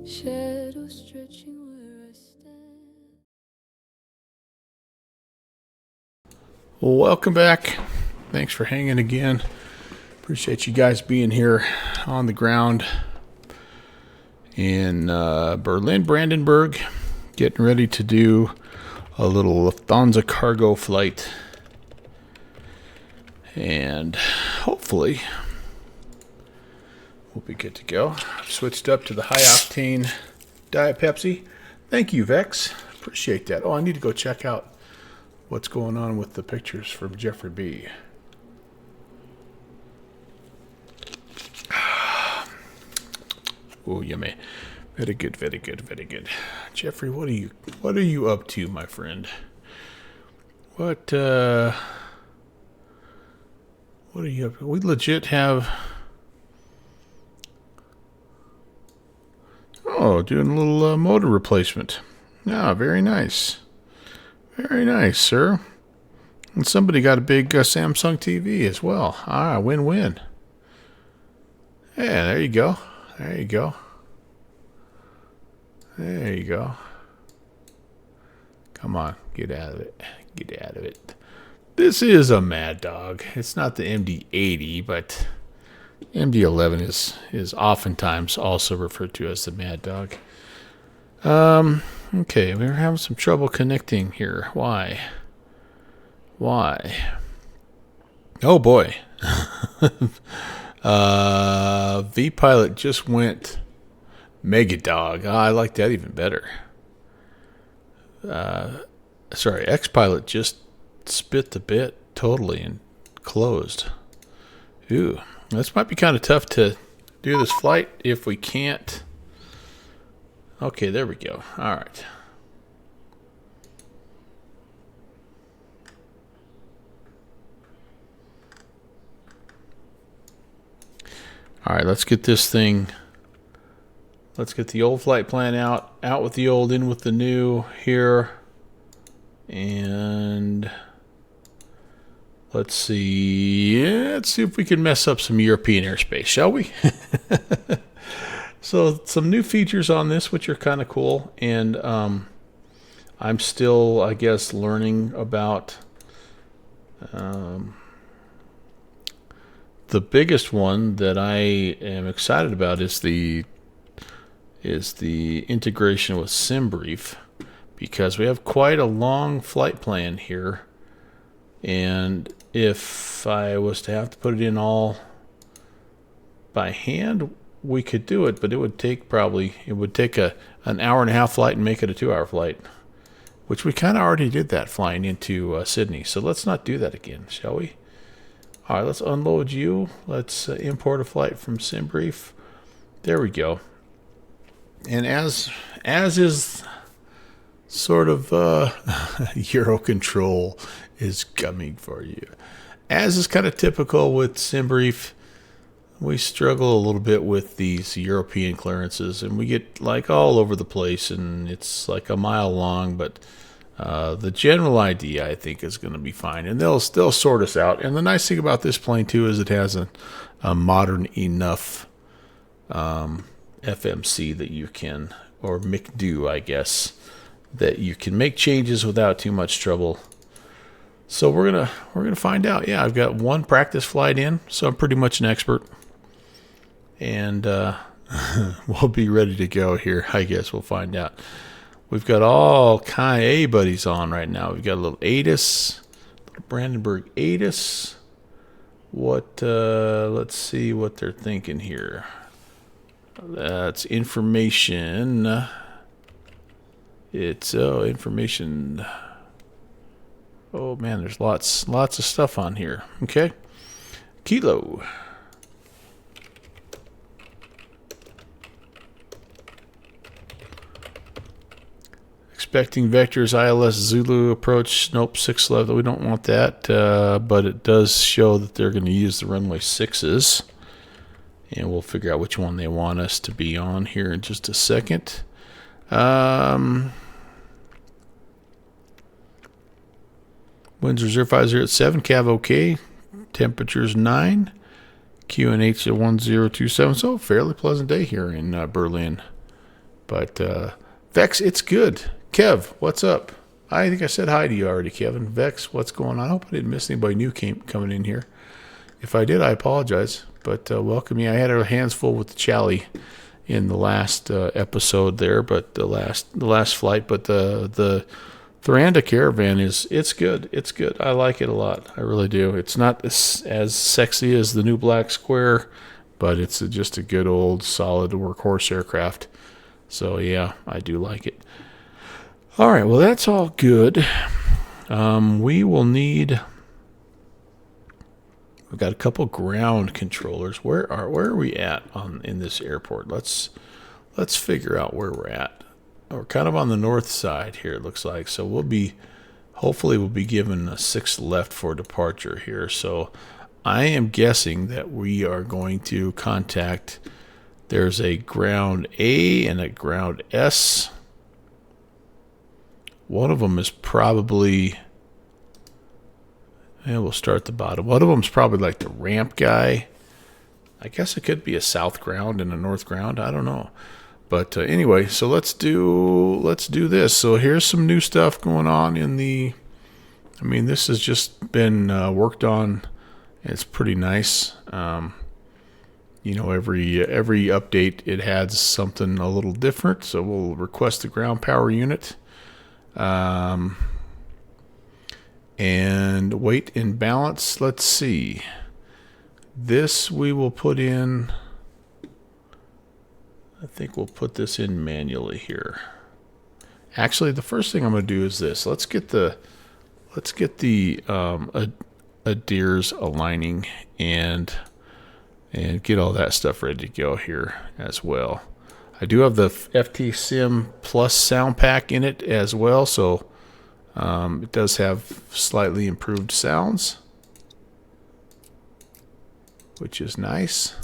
S12: Shadows stretching where I stand.
S1: Welcome back. Thanks for hanging again. Appreciate you guys being here on the ground in Berlin, Brandenburg, getting ready to do a little Lufthansa cargo flight. And hopefully we'll be good to go. I've switched up to the high octane Diet Pepsi. Thank you, Vex. Appreciate that. Oh, I need to go check out what's going on with the pictures from Jeffrey B. Oh, yummy. Very good, very good, very good. Jeffrey, what are you up to, my friend? What are you up to? We legit have... Oh, doing a little motor replacement. Ah, very nice. Very nice, sir. And somebody got a big Samsung TV as well. Ah, win-win. Yeah, there you go. There you go. There you go. Come on, get out of it. Get out of it. This is a Mad Dog. It's not the MD80, but MD11 is oftentimes also referred to as the Mad Dog. Okay, we're having some trouble connecting here. Why? Why? Oh boy. V-Pilot just went MegaDog. I like that even better. Sorry, X-Pilot just spit the bit totally and closed. Ooh, this might be kind of tough to do this flight if we can't. Okay, there we go. All right. All right, let's get this thing. Let's get the old flight plan out with the old, in with the new here. And let's see. Yeah, let's see if we can mess up some European airspace, shall we? So some new features on this, which are kind of cool. And I'm still, I guess, learning about the biggest one that I am excited about is the integration with SimBrief, because we have quite a long flight plan here, and if I was to have to put it in all by hand, we could do it, but it would take an hour and a half flight and make it a 2-hour flight, which we kind of already did that flying into Sydney. So let's not do that again, shall we? All right, let's unload you. Let's import a flight from SimBrief. There we go. And as is sort of Euro control is coming for you. As is kind of typical with SimBrief, we struggle a little bit with these European clearances, and we get like all over the place, and it's like a mile long, but the general idea, I think, is going to be fine, and they'll still sort us out. And the nice thing about this plane too is it has a modern enough FMC that you can, or McDo, I guess, that you can make changes without too much trouble. So we're gonna find out. Yeah, I've got one practice flight in, so I'm pretty much an expert, and we'll be ready to go here. I guess we'll find out. We've got all kind of A buddies on right now. We've got a little ATIS, little Brandenburg ATIS. What? Let's see what they're thinking here. That's information. It's information. Oh man, there's lots of stuff on here. Okay, Kilo. Expecting vectors ILS Zulu approach. Nope, 6 left. We don't want that, but it does show that they're going to use the runway 6s. And we'll figure out which one they want us to be on here in just a second. Winds are 050 at 7, Cav okay. Temperatures 9. QNH at 1027. So fairly pleasant day here in Berlin. But Vex, it's good. Kev, what's up? I think I said hi to you already, Kevin. Vex, what's going on? I hope I didn't miss anybody new coming in here. If I did, I apologize. But welcome you. I had our hands full with the Chally in the last episode there, but the last flight. But the Thranda Caravan it's good. It's good. I like it a lot. I really do. It's not as sexy as the new Black Square, but it's just a good old solid workhorse aircraft. So yeah, I do like it. All right, well that's all good. We will need. We've got a couple ground controllers. Where are we at in this airport? Let's figure out where we're at. We're kind of on the north side here, it looks like. So hopefully we'll be given a 6 left for departure here. So I am guessing that we are going to contact. There's a ground A and a ground S. One of them is probably. Yeah, we'll start at the bottom. One of them's probably like the ramp guy. I guess it could be a south ground and a north ground. I don't know. But anyway, so let's do this. So here's some new stuff going on in the. I mean, this has just been worked on. It's pretty nice. You know, every update it adds something a little different. So we'll request the ground power unit. And weight and balance. Let's see. This we will put in. I think we'll put this in manually here. Actually, the first thing I'm going to do is this. Let's get the ADIRS aligning and get all that stuff ready to go here as well. I do have the FT-Sim Plus sound pack in it as well, so it does have slightly improved sounds, which is nice.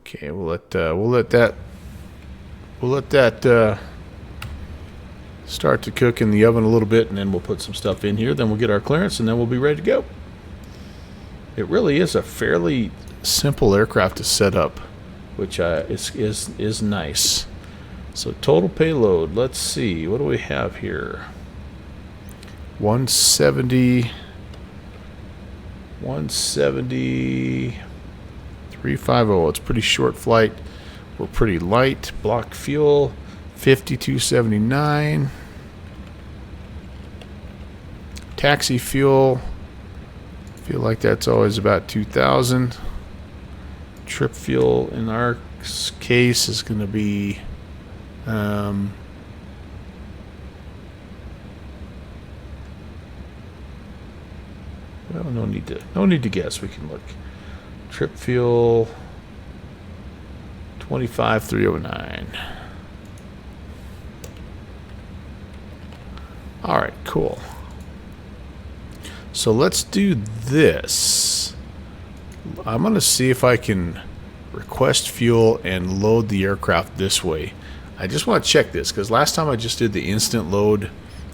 S1: Okay, we'll let that start to cook in the oven a little bit, and then we'll put some stuff in here. Then we'll get our clearance, and then we'll be ready to go. It really is a fairly simple aircraft to set up, which is nice. So total payload, let's see, what do we have here? 170, 350. It's pretty short flight. We're pretty light. Block fuel 5279. Taxi fuel, feel like that's always about 2,000. Trip fuel in our case is going to be well, no need to guess. We can look. Trip fuel 25,309. All right, cool. So let's do this. I'm going to see if I can request fuel and load the aircraft this way. I just want to check this because last time I just did the instant load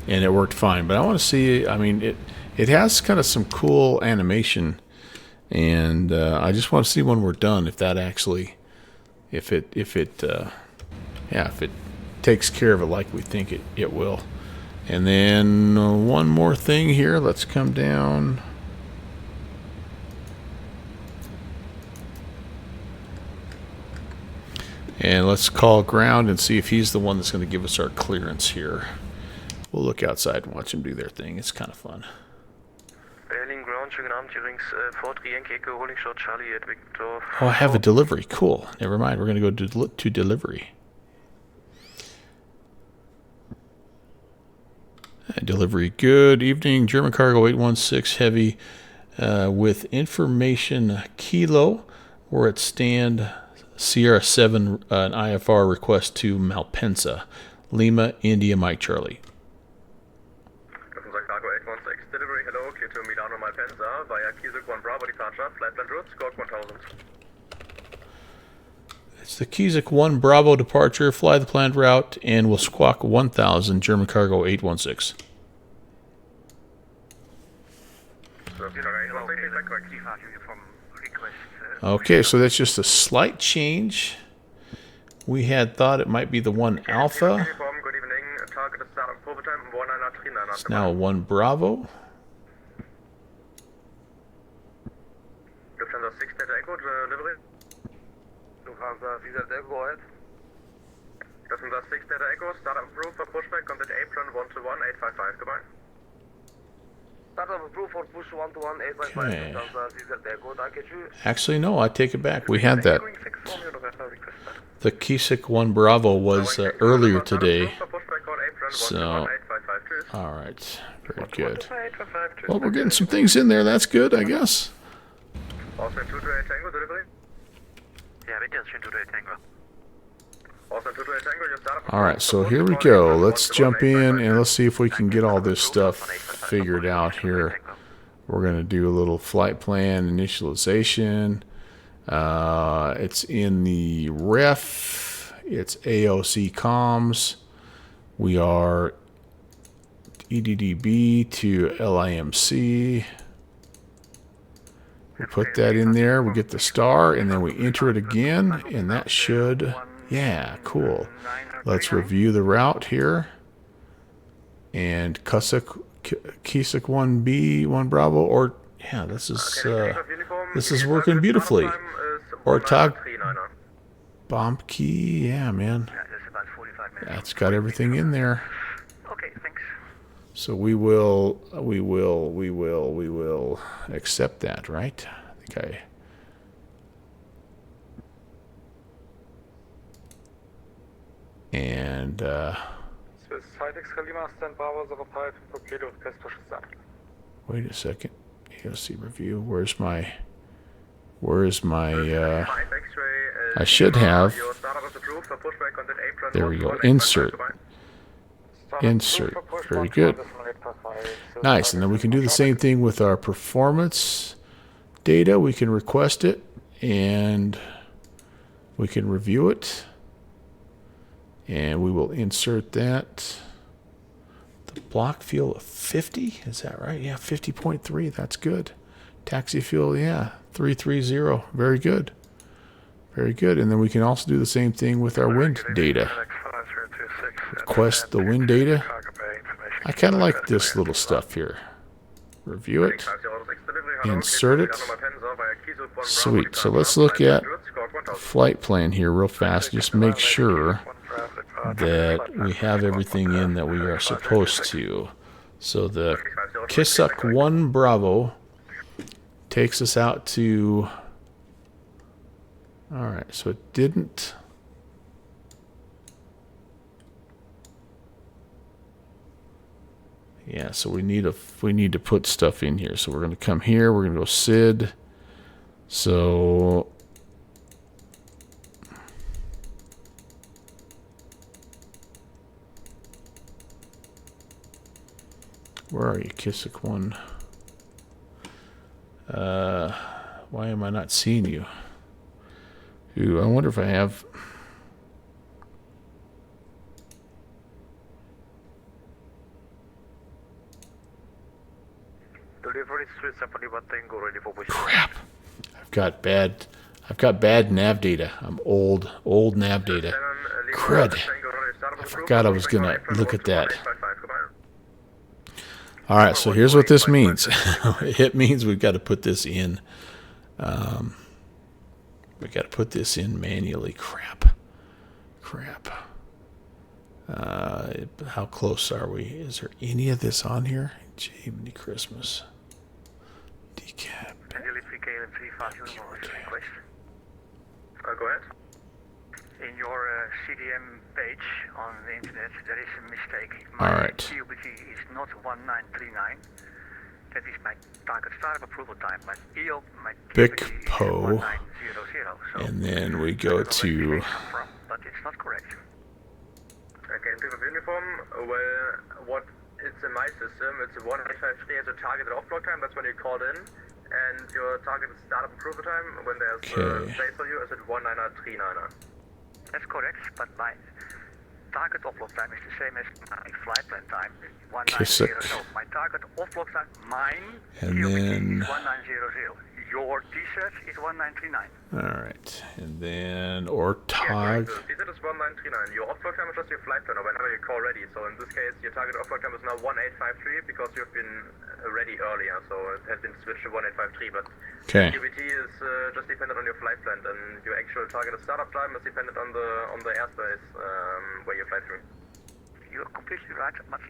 S1: and it worked fine. But I want to see, I mean, it has kind of some cool animation, and I just want to see when we're done if that actually, if it takes care of it like we think it will. And then one more thing here. Let's come down. And let's call ground and see if he's the one that's going to give us our clearance here. We'll look outside and watch them do their thing. It's kind of fun. Oh, I have a delivery. Cool. Never mind. We're going to go to delivery. Delivery. Good evening. German Cargo 816 Heavy with information Kilo. We're at stand Sierra 7, an IFR request to Malpensa. Lima, India, Mike Charlie.
S10: Cargo 816 delivery. Hello. Clear to Milano, Malpensa via C208 Bravo departure. Flight plan route. Squawk 1000.
S1: It's the C208 1 Bravo departure. Fly the planned route and we'll squawk 1000. German Cargo 816. Okay, so that's just a slight change. We had thought it might be the 1 Alpha. It's now a 1 Bravo.
S10: Lufthansa 6 Delta Echo delivery. Lufthansa 6 Delta Echo, go ahead. Lufthansa 6 Delta Echo, startup approved for pushback, contact apron 121-855, goodbye. Startup approved for push 121-855,
S1: Okay.
S10: Lufthansa 6 Delta Echo, danke, tschüss.
S1: Actually, no, I take it back. We had that. The C208 1 Bravo was earlier today. So, all right, very good. Well, we're getting some things in there. That's good, I guess.
S10: Austin 228 Tango delivery. Yeah, bitte, schön 228 Tango. Austin 228 Tango, your startup.
S1: All right, so here we go. Let's jump in and let's see if we can get all this stuff figured out here. We're going to do a little flight plan initialization. It's in the ref. It's AOC comms. We are EDDB to LIMC. We put that in there. We get the star, and then we enter it again, and that should, yeah, cool. Let's review the route here. And C208 1B, 1 Bravo, or yeah, this is working beautifully. Ortog bomb key, yeah, man. That's got everything in there.
S10: Okay, thanks.
S1: So we will accept that, right? I think and wait a second. AOC review. Where's my I should have. There we go. Insert. insert. Very good. Nice. And then we can do the same thing with our performance data. We can request it and we can review it. And we will insert that. The block fuel of 50, is that right? Yeah, 50.3, that's good. Taxi fuel, yeah, 330, very good. Very good. And then we can also do the same thing with our wind data. Request the wind data. I kind of like this little stuff here. Review it. Insert it. Sweet. So let's look at flight plan here real fast. Just make sure that we have everything in that we are supposed to. So the Kisuk 1 Bravo takes us out to... Alright, so it didn't... Yeah, so we need to put stuff in here. So we're going to come here. We're going to go SID. So... Where are you, Kisuk 1? Why am I not seeing you? Ooh, I wonder if I have... Crap! I've got bad nav data. I'm old nav data. Crud! I forgot I was gonna look at that. Alright, so here's what this means. It means we've got to put this in. We've got to put this in manually. Crap. How close are we? Is there any of this on here? Jiminy Christmas. Decap.
S8: Go ahead. In your CDM page on the internet, there is a mistake.
S1: All right.
S8: TUBT is not 1939. That is my target startup approval time. My EO, my TUBT is 1900. So
S1: and then we go to...
S8: But it's not correct. Okay, in of uniform, well, what it's in my system, it's a 1853 as a targeted off-block time. That's when you called in. And your targeted startup approval time, when there's space for you, is at 1939. That's correct, but my target offload time is the same as my flight plan time, 1900. My target offload time, mine,
S1: and then...
S8: is 1900. Your T-set is 1939.
S1: Alright, and then Ortog.
S8: T-set is 1939. Your offload time is just your flight plan or whenever you call ready. So in this case, your target offload time is now 1853 because you've been ready earlier. So it has been switched to 1853, but TUBT is just dependent on your flight plan, and your actual targeted startup time is dependent on the airspace where you fly through. You're completely right, but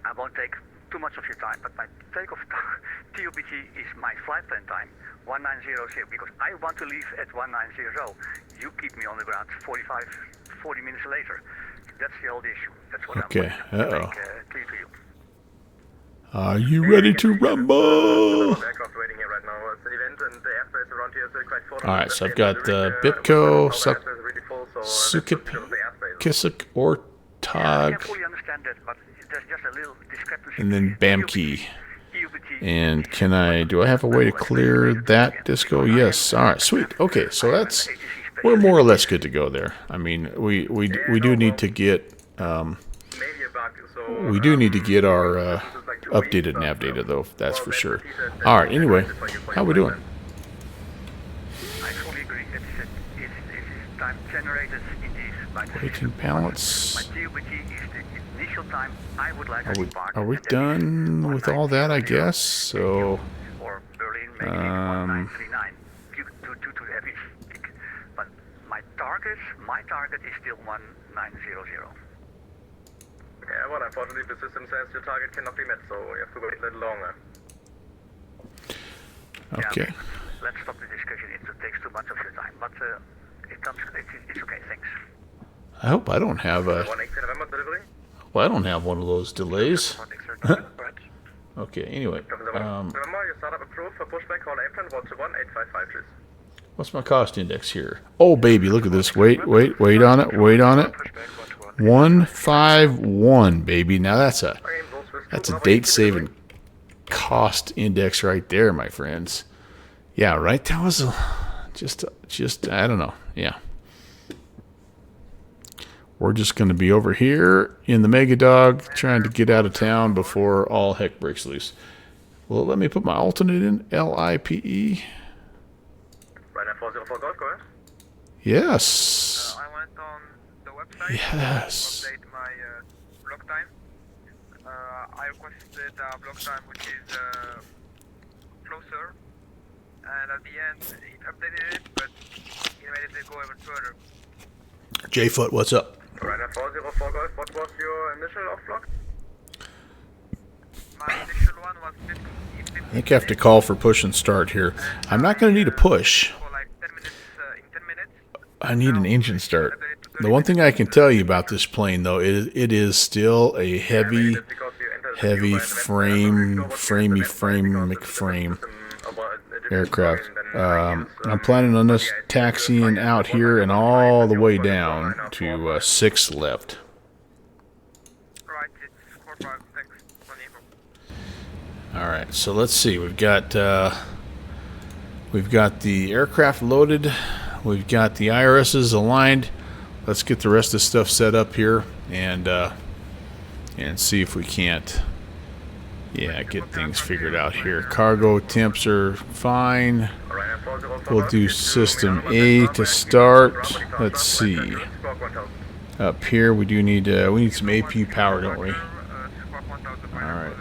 S8: I won't take too much of your time, but my takeoff TUBT is my flight plan time, 1900, because I want to leave at 1900. You keep me on the ground 40 minutes later. That's the old issue. That's what I'm going to make clear to you.
S1: Are you ready to rumble? Alright, so I've got Bitco, Sukip, Kisuk, Ortog, and then Bamkey. And do I have a way to clear that disco? Yes. Alright, sweet. Okay, so we're more or less good to go there. I mean, we do need to get, our updated nav data, though, that's for sure. Alright, anyway, how we doing? Waiting pallets. Are we done with all that, I guess? So,
S8: but my target is still 1900. Yeah, well, unfortunately, the system says your target cannot be met, so you have to wait a little longer.
S1: Okay.
S8: Yeah, let's stop the discussion. It takes too much of your time, but it's okay. Thanks.
S1: I hope I don't have a. Well, I don't have one of those delays. Okay. Anyway. What's my cost index here? Oh, baby, look at this. Wait on it. 151, baby. Now that's a date-saving cost index right there, my friends. Yeah, right. That was just I don't know. Yeah. We're just going to be over here in the MegaDog trying to get out of town before all heck breaks loose. Well, let me put my alternate in. LIPE.
S10: Ryanair 404 Golf, go ahead.
S1: Yes.
S10: I went on the website
S1: Yes.
S10: to update my block time. I requested a block time which is closer, and at the end it updated it, but it made it go even further.
S1: J-Foot, what's up?
S10: Ryanair 404 Golf, what was your initial off block? My initial one was 50.
S1: I think I have to call for push and start here. I'm not going to need a push. I need an engine start. The one thing I can tell you about this plane, though, it is still a heavy frame aircraft. I'm planning on us taxiing out here and all the way down to 6 left. All right, so let's see. We've got the aircraft loaded. We've got the IRSs aligned. Let's get the rest of the stuff set up here and see if we can't, get things figured out here. Cargo temps are fine. We'll do system A to start. Let's see. Up here we need some AP power, don't we? All right.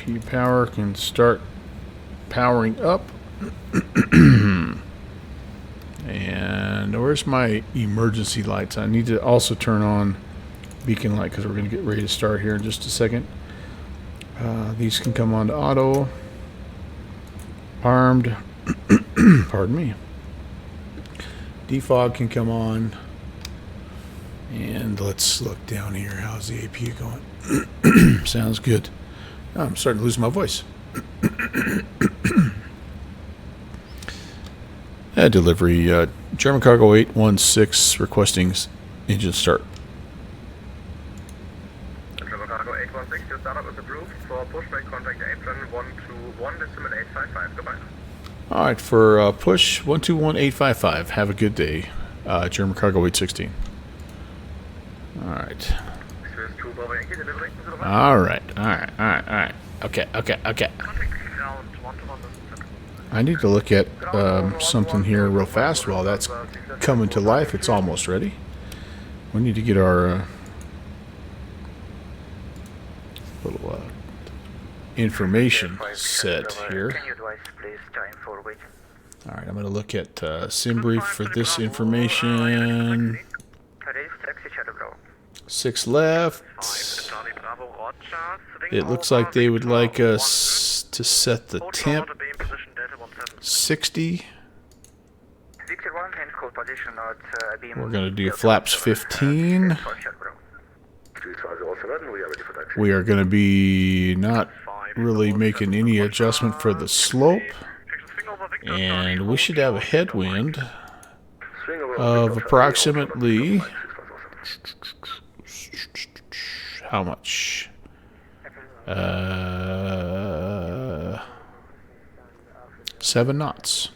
S1: AP power can start powering up. And where's my emergency lights? I need to also turn on beacon light because we're going to get ready to start here in just a second. These can come on to auto. Armed. Pardon me. Defog can come on. And let's look down here. How's the AP going? Sounds good. Oh, I'm starting to lose my voice. Delivery, German Cargo 816 requesting engine start.
S10: German Cargo 816, your startup is approved for pushback contact apron 121.855. Goodbye.
S1: All right, for push 121.855. Have a good day, German Cargo 816. All right. All right. Okay. I need to look at something here real fast while that's coming to life. It's almost ready. We need to get our little information set here. All right, I'm going to look at sim brief for this information. 6 left. It looks like they would like us to set the temp 60. We're going to do flaps 15. We are going to be not really making any adjustment for the slope. And we should have a headwind of approximately... how much? 7 knots.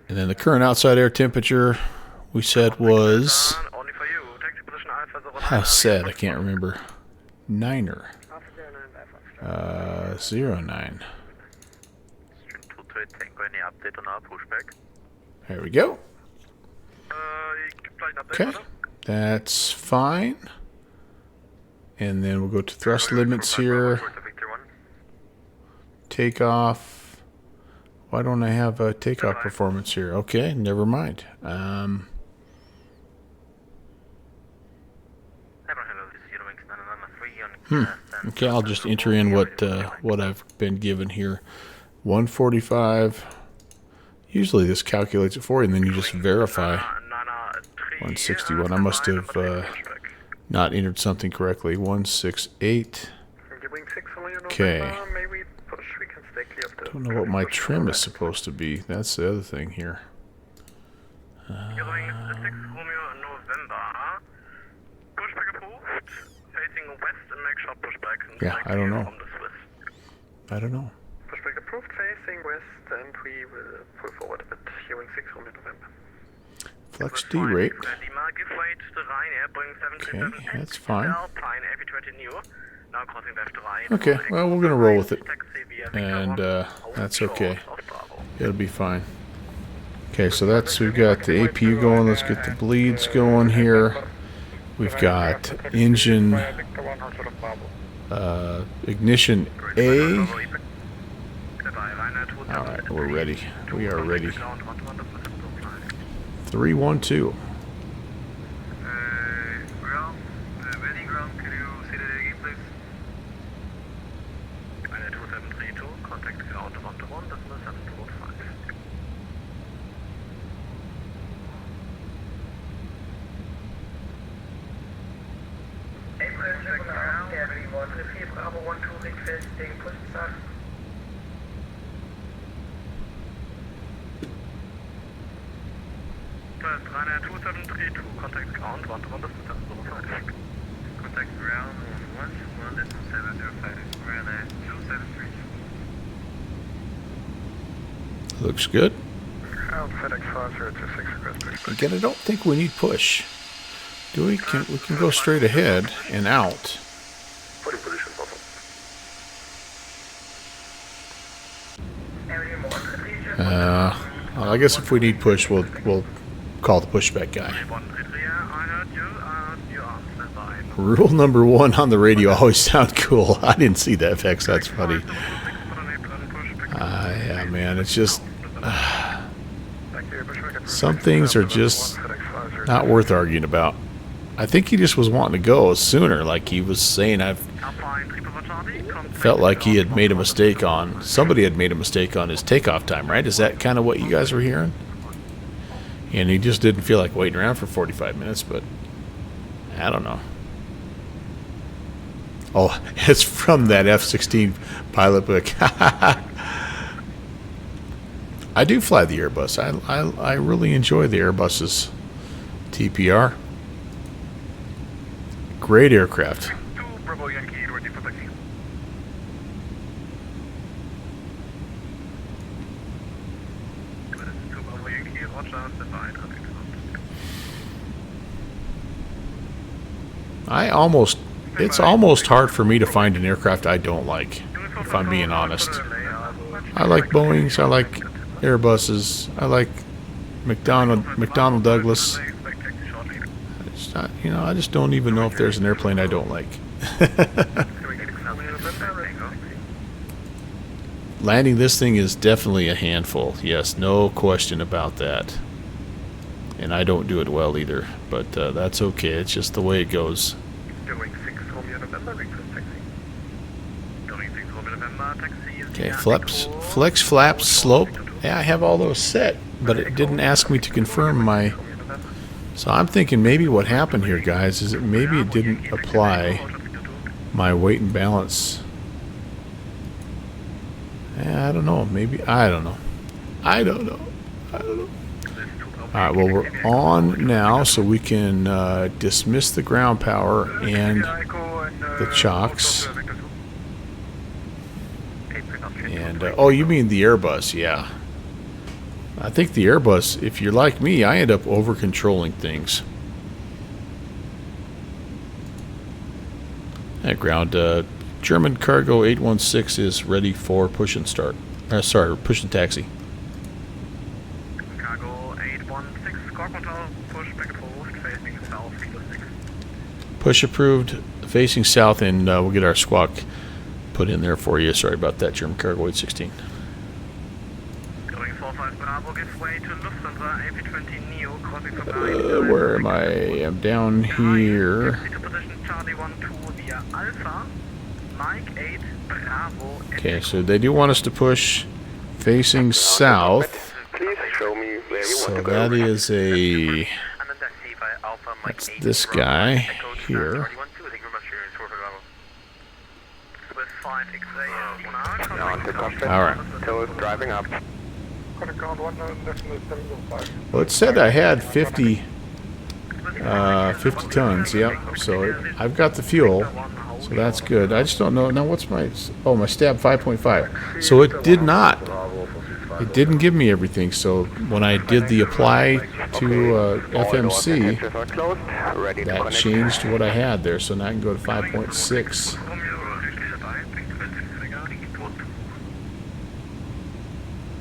S1: And then the current outside air temperature we said was, how sad, I can't remember. 9er. 09. There we go. Okay, that's fine. And then we'll go to thrust limits here. Takeoff. Why don't I have a takeoff performance here? Okay, never mind. Okay, I'll just enter in what I've been given here. 145. Usually this calculates it for you, and then you just verify. 161. I must have not entered something correctly. 168. Okay. Don't know what my trim is supposed to be. That's the other thing here.
S10: Going 6 Romeo November. Pushback approved. Facing west and make sharp pushback.
S1: Yeah, I don't know.
S10: From the Swiss.
S1: I don't know.
S10: Pushback approved. Facing west, and we will pull forward a bit. Hearing 6 Romeo November.
S1: Flex D rate.
S10: Okay,
S1: that's fine.
S10: Now crossing left right.
S1: Okay, well, we're going to roll with it. And that's okay. It'll be fine. Okay, so that's, we've got the APU going. Let's get the bleeds going here. We've got engine ignition A. Alright, we're ready. We are ready. 312.
S10: Ready ground, can you say that again, please? 2732, contact ground 121, decimal 7205. April 2nd ground, everyone, 3 Bravo 12 requesting push start. First, Ryanair 2732, contact ground 121, decimal 705. Contact ground 121, decimal 705. Ryanair 2732.
S1: Looks good.
S10: Ground FedEx 5026, request push.
S1: Again, I don't think we need push. Do we? We can go straight ahead and out.
S10: Putting position bottom.
S1: Well, I guess if we need push, we'll call the pushback guy. Rule number 1 on the radio: always sound cool. I didn't see that, Vex. That's funny. Yeah, man, it's just some things are just not worth arguing about. I think he just was wanting to go sooner, like he was saying. I felt like he had made a mistake on, somebody had made a mistake on his takeoff time, right? Is that kind of what you guys were hearing? And he just didn't feel like waiting around for 45 minutes, but I don't know. Oh, it's from that F-16 pilot book. I do fly the Airbus. I really enjoy the Airbus's TPR. Great aircraft. It's almost hard for me to find an aircraft I don't like, if I'm being honest. I like Boeings, I like Airbuses, I like McDonnell Douglas. I just don't even know if there's an airplane I don't like. Landing this thing is definitely a handful. Yes, no question about that. And I don't do it well either, but that's okay. It's just the way it goes. Okay, flex, flaps, slope. Yeah, I have all those set, but it didn't ask me to confirm my... So I'm thinking maybe what happened here, guys, is that maybe it didn't apply my weight and balance. Yeah, I don't know. Maybe, I don't know. I don't know. Alright, well, we're on now, so we can dismiss the ground power and the chocks. And, oh, you mean the Airbus, yeah. I think the Airbus, if you're like me, I end up over-controlling things. At ground, German Cargo 816 is ready for push and start. Sorry, push and taxi.
S10: Cargo 816, core control, push back approved, facing south, kilo 6.
S1: Push approved, facing south, and we'll get our squawk put in there for you. Sorry about that, German Cargo 816.
S10: Going 45 Bravo, give way to Lufthansa, AP20 Neo, crossing for Paris.
S1: Where am I? I'm down here.
S10: Position Charlie 12 via Alpha, Mike 8 Bravo.
S1: Okay, so they do want us to push facing south.
S10: Please show me where you
S1: So that is a... That's this guy here.
S10: Swiss
S1: All right.
S10: Tail is driving up.
S1: Well, it said I had 50 tons. Yep. So I've got the fuel, so that's good. I just don't know now. What's my my stab 5.5? So it did not. It didn't give me everything. So when I did the apply to FMC, that changed what I had there. So now I can go to 5.6.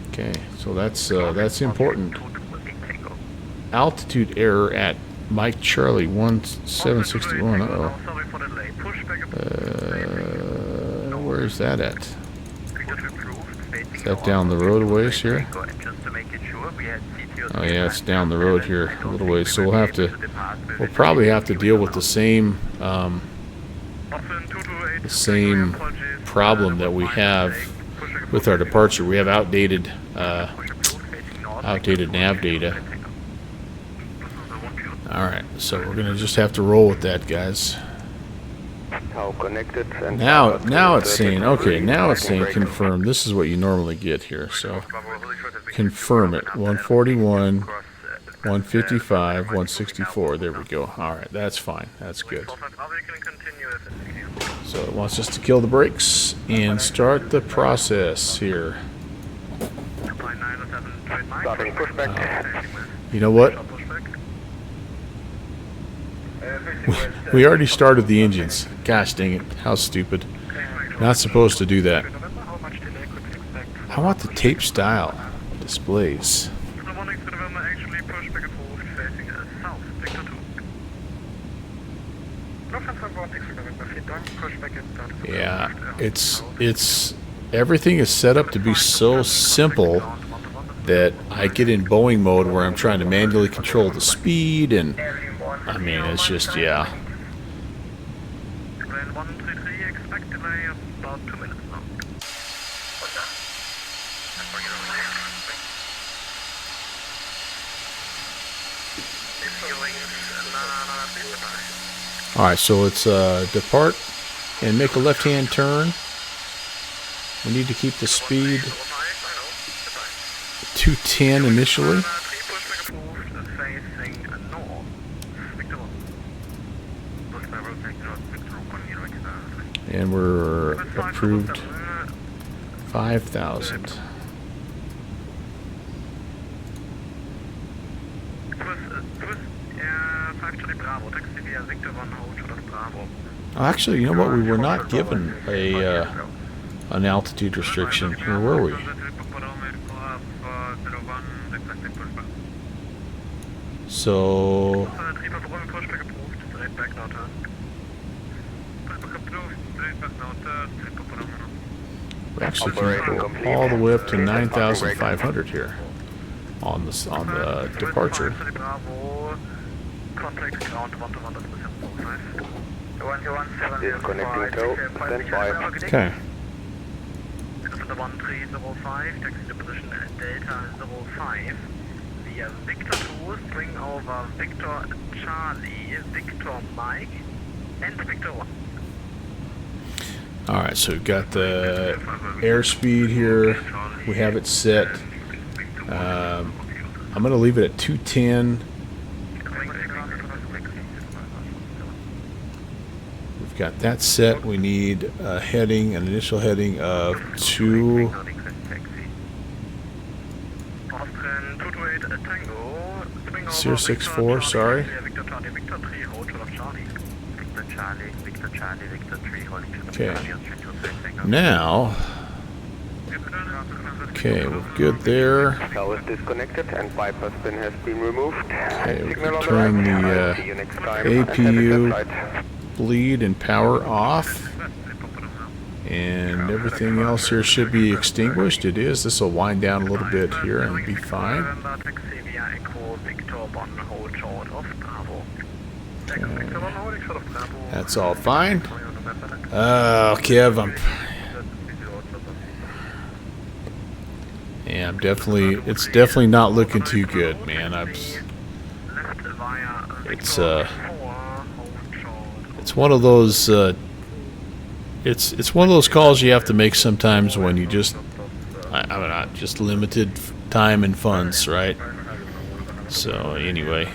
S1: Okay, so that's important. Altitude error at Mike Charlie 1761. Where is that at? Is that down the road a ways here? Oh yeah, it's down the road here a little ways. So we'll probably have to deal with the same problem that we have with our departure. We have outdated nav data. Alright, so we're gonna just have to roll with that, guys. Now it's saying, okay, now it's saying confirm. This is what you normally get here, so confirm it. 141, 155, 164. There we go. Alright, that's fine. That's good. So it wants us to kill the brakes and start the process here. You know what? We already started the engines. Gosh dang it. How stupid. Not supposed to do that. I want the tape style displays. Yeah, it's everything is set up to be so simple that I get in Boeing mode where I'm trying to manually control the speed, and I mean, it's just, yeah. Alright, so it's depart and make a left-hand turn. We need to keep the speed 210 initially. And we're approved 5,000. Actually, you know what? We were not given a an altitude restriction. Where were we? So we actually can go all the way up to 9,500 here on the departure.
S10: Disconnecting tow, stand by.
S1: Okay.
S8: Taxi to position Delta 05 via Victor 2, bring over Victor Charlie, Victor Mike, and Victor 1.
S1: Alright, so we've got the airspeed here. We have it set. I'm going to leave it at 210. We've got that set. We need a heading, an initial heading of 064, sorry. Okay. Now, okay, we're good there.
S10: Tow is disconnected and bypass pin has been removed.
S1: Okay, we can turn the APU bleed and power off. And everything else here should be extinguished. It is. This will wind down a little bit here and be fine. Okay. That's all fine. Kev, I'm it's definitely not looking too good, man. It's one of those it's one of those calls you have to make sometimes when you just just limited time and funds, right? So anyway,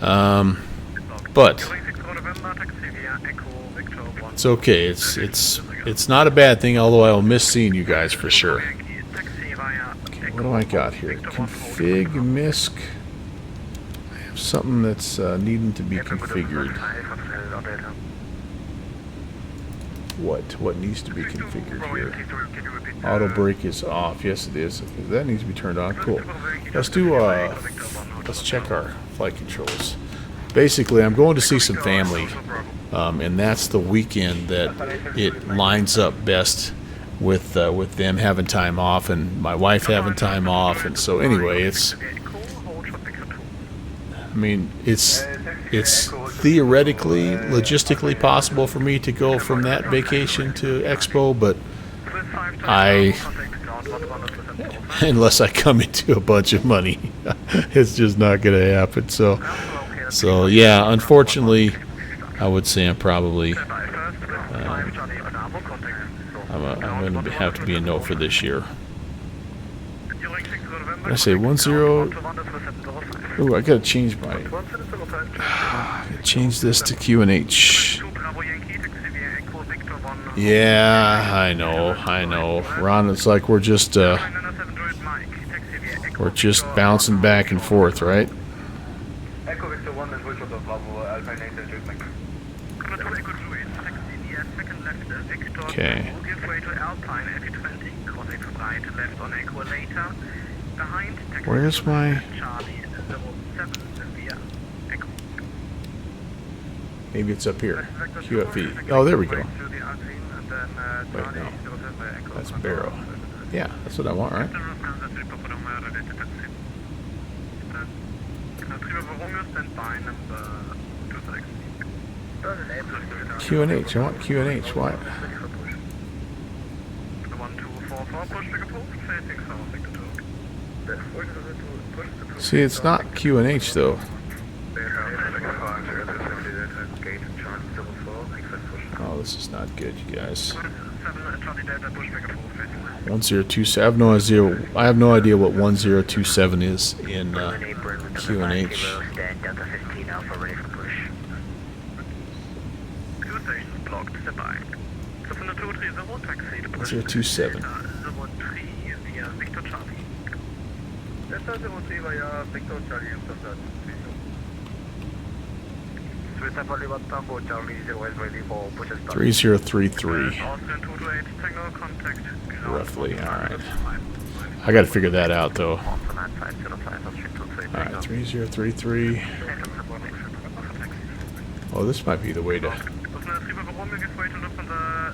S1: but it's okay. It's not a bad thing. Although I will miss seeing you guys for sure. Okay, what do I got here? Config misc. I have something that's needing to be configured. What needs to be configured here? Auto brake is off. Yes, it is. That needs to be turned on. Cool. Let's do. Let's check our flight controls. Basically, I'm going to see some family, and that's the weekend that it lines up best with them having time off and my wife having time off. And so anyway, it's theoretically, logistically possible for me to go from that vacation to Expo, but unless I come into a bunch of money, it's just not going to happen. So yeah, unfortunately, I would say I'm probably I'm going to have to be a no for this year. I say 10. Ooh, I got to change my. Change this to Q&H. Yeah, I know. Ron, it's like we're just bouncing back and forth, right? Okay. Where's my... Maybe it's up here. QFE. Oh, there we go. Wait, no. That's Barrow. Yeah, that's what I want, right? Q&H. I want Q&H. What? See, it's not Q&H though. Oh, this is not good, you guys. 1027. I have no idea what 1027 is in Q&H. 1027. Three 3033. Roughly. Alright. I gotta figure that out though. Alright, 3033. Oh, this might be the way to.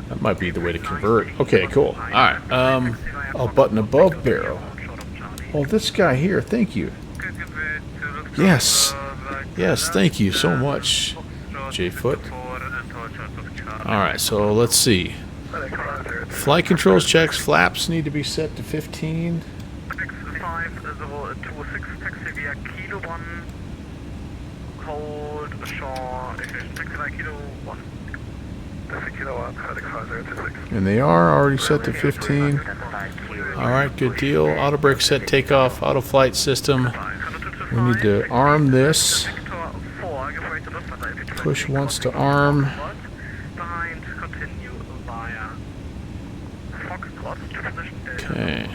S1: That might be the way to convert. Okay, cool. Alright. Oh, button above Barrow. Oh, this guy here. Thank you. Yes. Yes, thank you so much, J-Foot. Alright, so let's see. Flight controls checks. Flaps need to be set to 15. And they are already set to 15. Alright, good deal. Auto brake set takeoff. Auto flight system. We need to arm this. Push once to arm. Okay.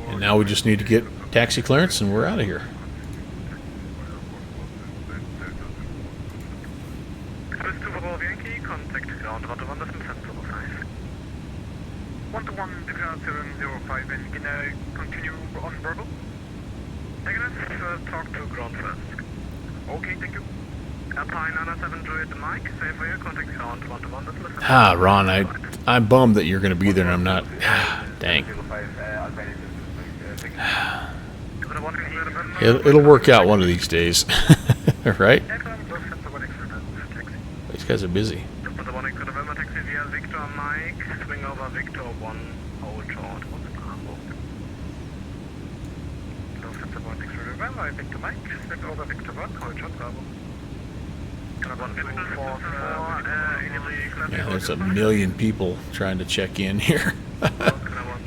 S1: And now we just need to get taxi clearance and we're out of here.
S8: Continue on Bravo. Talk to ground first. Okay, thank you. Alpine 907 Mike, safe for you, contact ground 121.
S1: Ah, Ron, I'm bummed that you're going to be there and I'm not. Dang. It'll work out one of these days. Right? These guys are busy.
S8: 5, Victor Mike, step over Victor 1, hold shot, Bravo. Caravan 244,
S1: Yeah, there's a million people trying to check in here.
S8: Caravan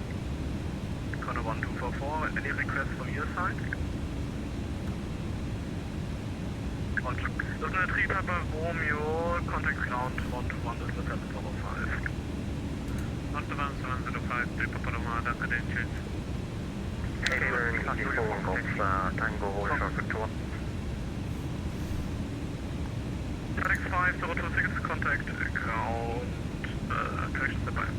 S8: 244, any requests from your side? Listener 3 Papa Romeo, contact ground 121, this is 705. 121, 705, 3 Papa Romada, credentials. Catering, Tango, hold shot, Victor 1. FedEx 5026, contact ground, correction standby.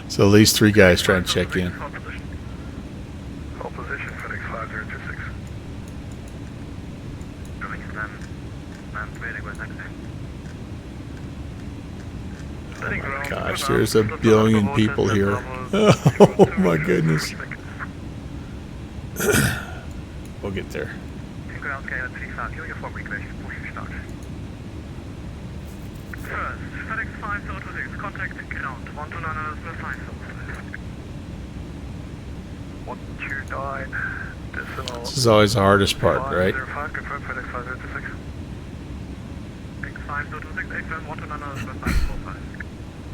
S1: So at least 3 guys trying to check in.
S8: Hold position, FedEx 5026.
S1: Gosh, there's a billion people here. Oh my goodness. We'll get there.
S8: First, FedEx 5026, contact ground, 129.5. 129, decimal.
S1: This is always the hardest part, right?
S8: 05, confirm FedEx 5026. FedEx 5026, 8 129.545.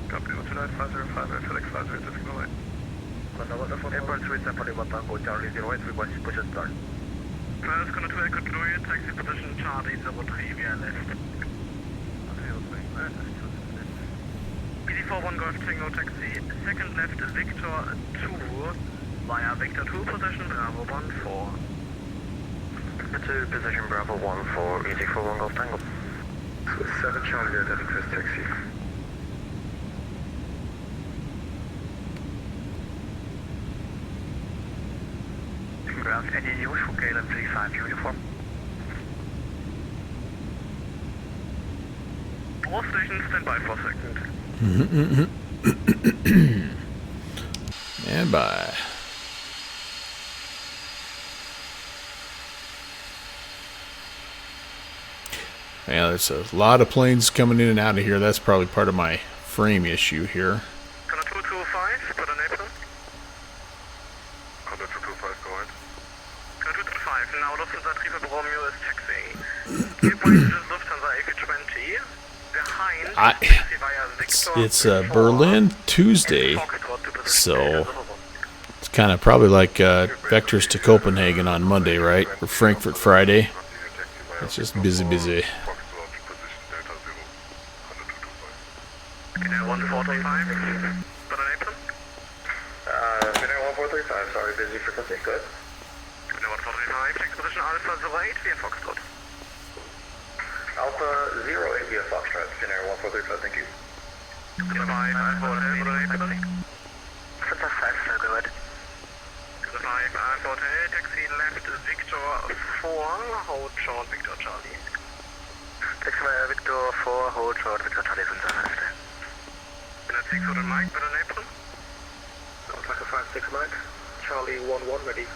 S8: Copy, 129.505, FedEx 5026, go ahead. Airport 3, Tango, Charlie 08, request push and start. First, Connor 2 Echo Juliet, taxi position Charlie 03, we are left. BD41 Golf Tango taxi, second left Victor 2, via Victor 2 position Bravo 14. 2 position Bravo 14, easy for 1 Golf Tango. 7 Charlie at request taxi. Ground, any news for KLM 35 uniform? All stations stand by for a second.
S1: And bye. Yeah, there's a lot of planes coming in and out of here. That's probably part of my frame issue here.
S8: Connor 225, put an apron. Connor 225, go ahead. Connor 225, now Lufthansa 3 Papa Romeo is taxiing. Keep waiting, just Lufthansa A320. Behind, taxi via Victor.
S1: It's Berlin Tuesday, so it's kind of probably like Vectors to Copenhagen on Monday, right? Or Frankfurt Friday. It's just busy.
S8: Skinner 145, put an apron. Skinner 1435, sorry, busy frequency, good. Skinner 145, take position Alpha 08 via Foxtrot. Alpha 08 via Foxtrot, Skinner 1435, thank you. Skinner 5, Alpha Hotel, put an apron. Skinner 5, go ahead. Skinner 5, Alpha Hotel, taxi left Victor 4, hold short Victor Charlie. Taxi via Victor 4, hold short Victor Charlie, Skinner 6 Hotel Mike, put an apron. Osaka 56 Mike, Charlie 11 ready.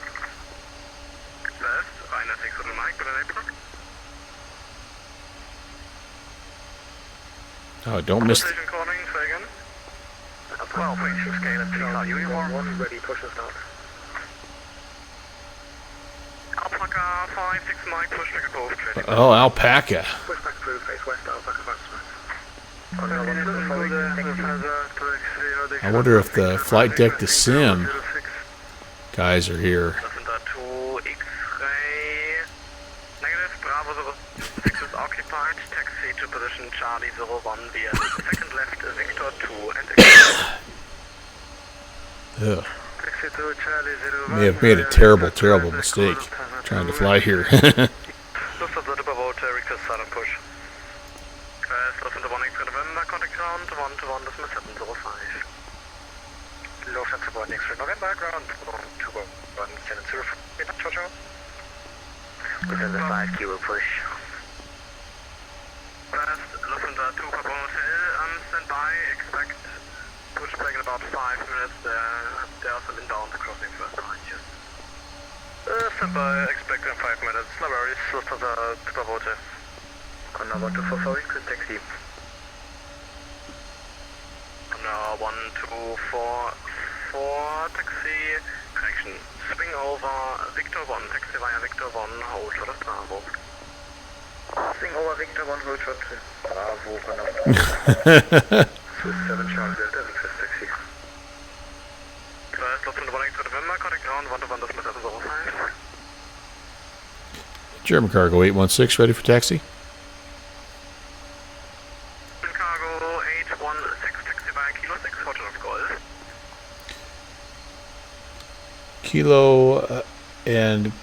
S8: Left, Rainer 6 Hotel Mike, put an apron.
S1: Oh, don't miss.
S8: Station calling, say again. 12 inches scale and 3 uniform. 1 ready, push and start. Alpaca 56 Mike, push back approved.
S1: Oh, Alpaca.
S8: Push back approved, face west, Alpaca 56 Mike.
S1: I wonder if the flight deck to sim guys are here.
S8: Negative, Bravo 06 is occupied, taxi to position Charlie 01 via second left Victor 2 and
S1: Ugh.
S8: taxi to Charlie 01.
S1: May have made a terrible mistake trying to fly here.
S8: Lufthansa Duperboat, request silent push. Lufthansa 1 X November, contact ground 121, decimal 705. Lufthansa 1 X November, ground 121, 705. Ciao, ciao. Lufthansa 5, Q will push. First, Lufthansa 2 Papa Hotel, standby, expect pushback in about 5 minutes. There are some inbound crossing first line, yes. Standby, expect in 5 minutes, no worries, Lufthansa 2 Papa Hotel. Connor 1244, request taxi. Connor 1245,
S10: for taxi, correction, swing over Victor 1, taxi via Victor 1, hold short of Bravo. Swing over Victor 1, hold short to Bravo, genau. Swiss 7 Charlie Delta, request taxi. First, Lufthansa 1 to November, contact ground 121 Decimal 705.
S1: German Cargo 816, ready for taxi.
S10: Cargo 816, taxi via Kilo 6, Hotel of Golf.
S1: Kilo and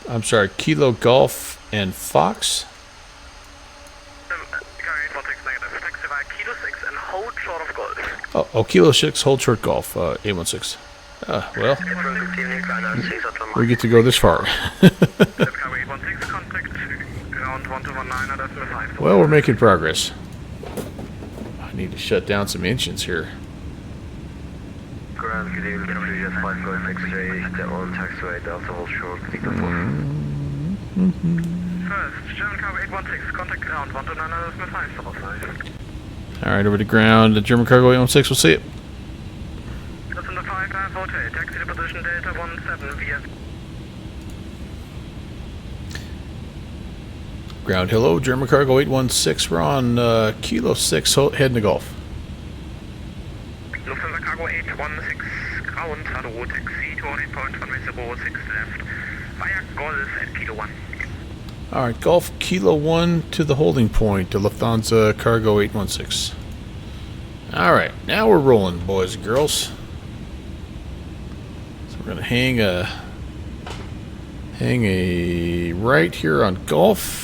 S1: I'm sorry, Kilo Golf and Fox.
S10: Cargo 816 negative, taxi via Kilo 6 and hold short of Golf.
S1: Oh, Kilo 6, hold short Golf, 816. Well, we get to go this far. Well, we're making progress. I need to shut down some engines here.
S10: Ground, good evening, Freejet 546J, on taxiway, Delta hold short, Victor 4. First, German Cargo 816, contact ground 129.5,
S1: Alright, over to ground. German Cargo 816, we'll see it.
S10: Lufthansa 5, hotel, taxi to position Delta 17 via...
S1: Ground, hello, German Cargo 816, we're on Kilo 6, heading to Golf.
S10: Lufthansa Cargo 816, ground, hello, taxi to 8.1 6 left, via Golf at Kilo 1.
S1: Alright, Golf Kilo 1 to the holding point to Lufthansa Cargo 816. Alright, now we're rolling, boys and girls. So we're going to hang a right here on Golf.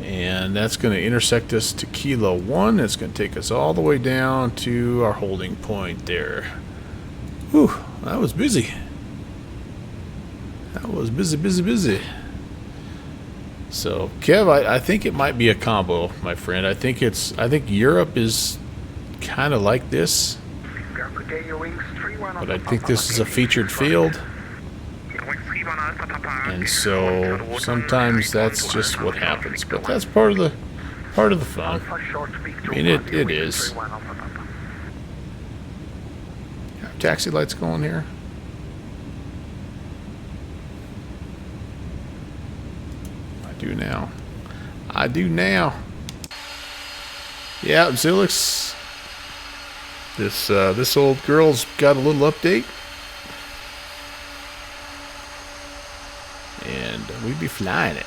S1: And that's going to intersect us to Kilo 1. It's going to take us all the way down to our holding point there. Whew, that was busy. That was busy. So, Kev, I think it might be a combo, my friend. I think Europe is kind of like this. But I think this is a featured field. And so sometimes that's just what happens, but that's part of the fun. I mean, it is. Have taxi lights going here. I do now. Yeah, Zilix. This old girl's got a little update. And we'd be flying it.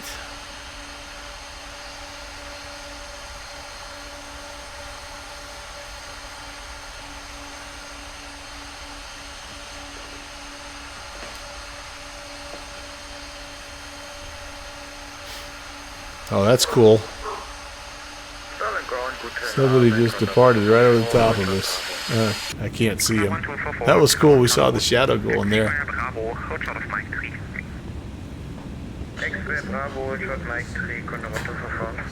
S1: Oh, that's cool. Somebody just departed right over the top of us. I can't see him. That was cool. We saw the shadow going there.
S10: Bravo, short Mike 3, Kontoverfahren.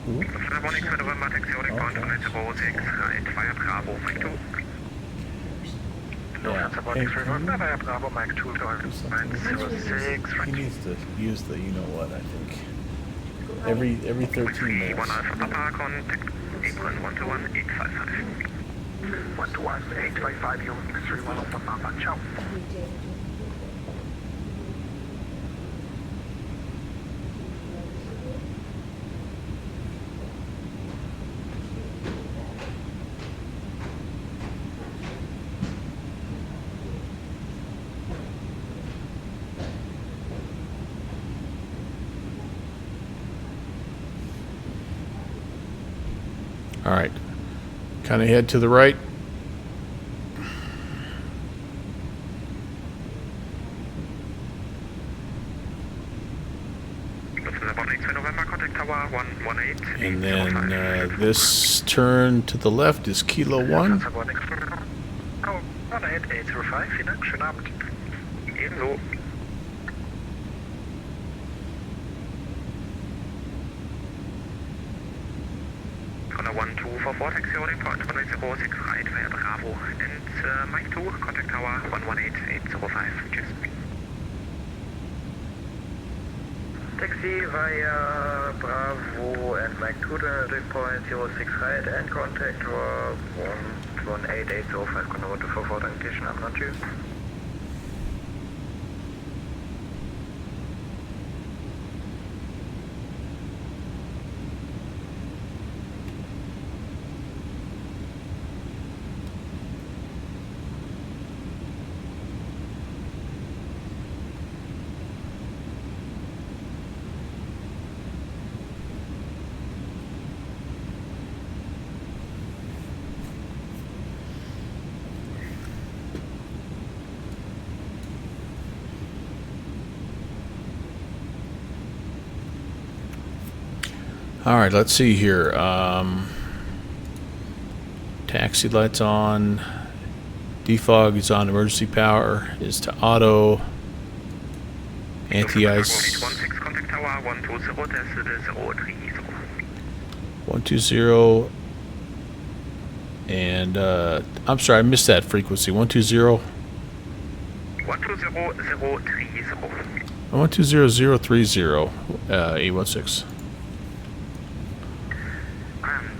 S10: Philharmonic für November, Taxi Holding Point von 106, right, via Bravo, Mike 2. Lufthansa Philharmonic für November, via Bravo, Mike 2, 106, right.
S1: He needs to use the you-know-what, I think. Every 13 minutes.
S10: 1 Alpha Papa, contact Apron 121-855. 121-855, you're 31 Alpha Papa, ciao.
S1: All right, kind of head to the right. And then this turn to the left is Kilo 1.
S10: Oh, 18805, vielen Dank, schönen Abend. Ebenso. Connor 1244, taxi holding point 106 right via Bravo. And Mike 2, contact tower 118805. Cheers. Taxi via Bravo and Mike 2 to point 06 right and contact tower 118 8805 control to 44 orientation, I'm not you.
S1: All right, let's see here. Taxi lights on. Defog is on. Emergency power is to auto. Anti-ice. 120. And I'm sorry, I missed that frequency. 120. 120030. 816.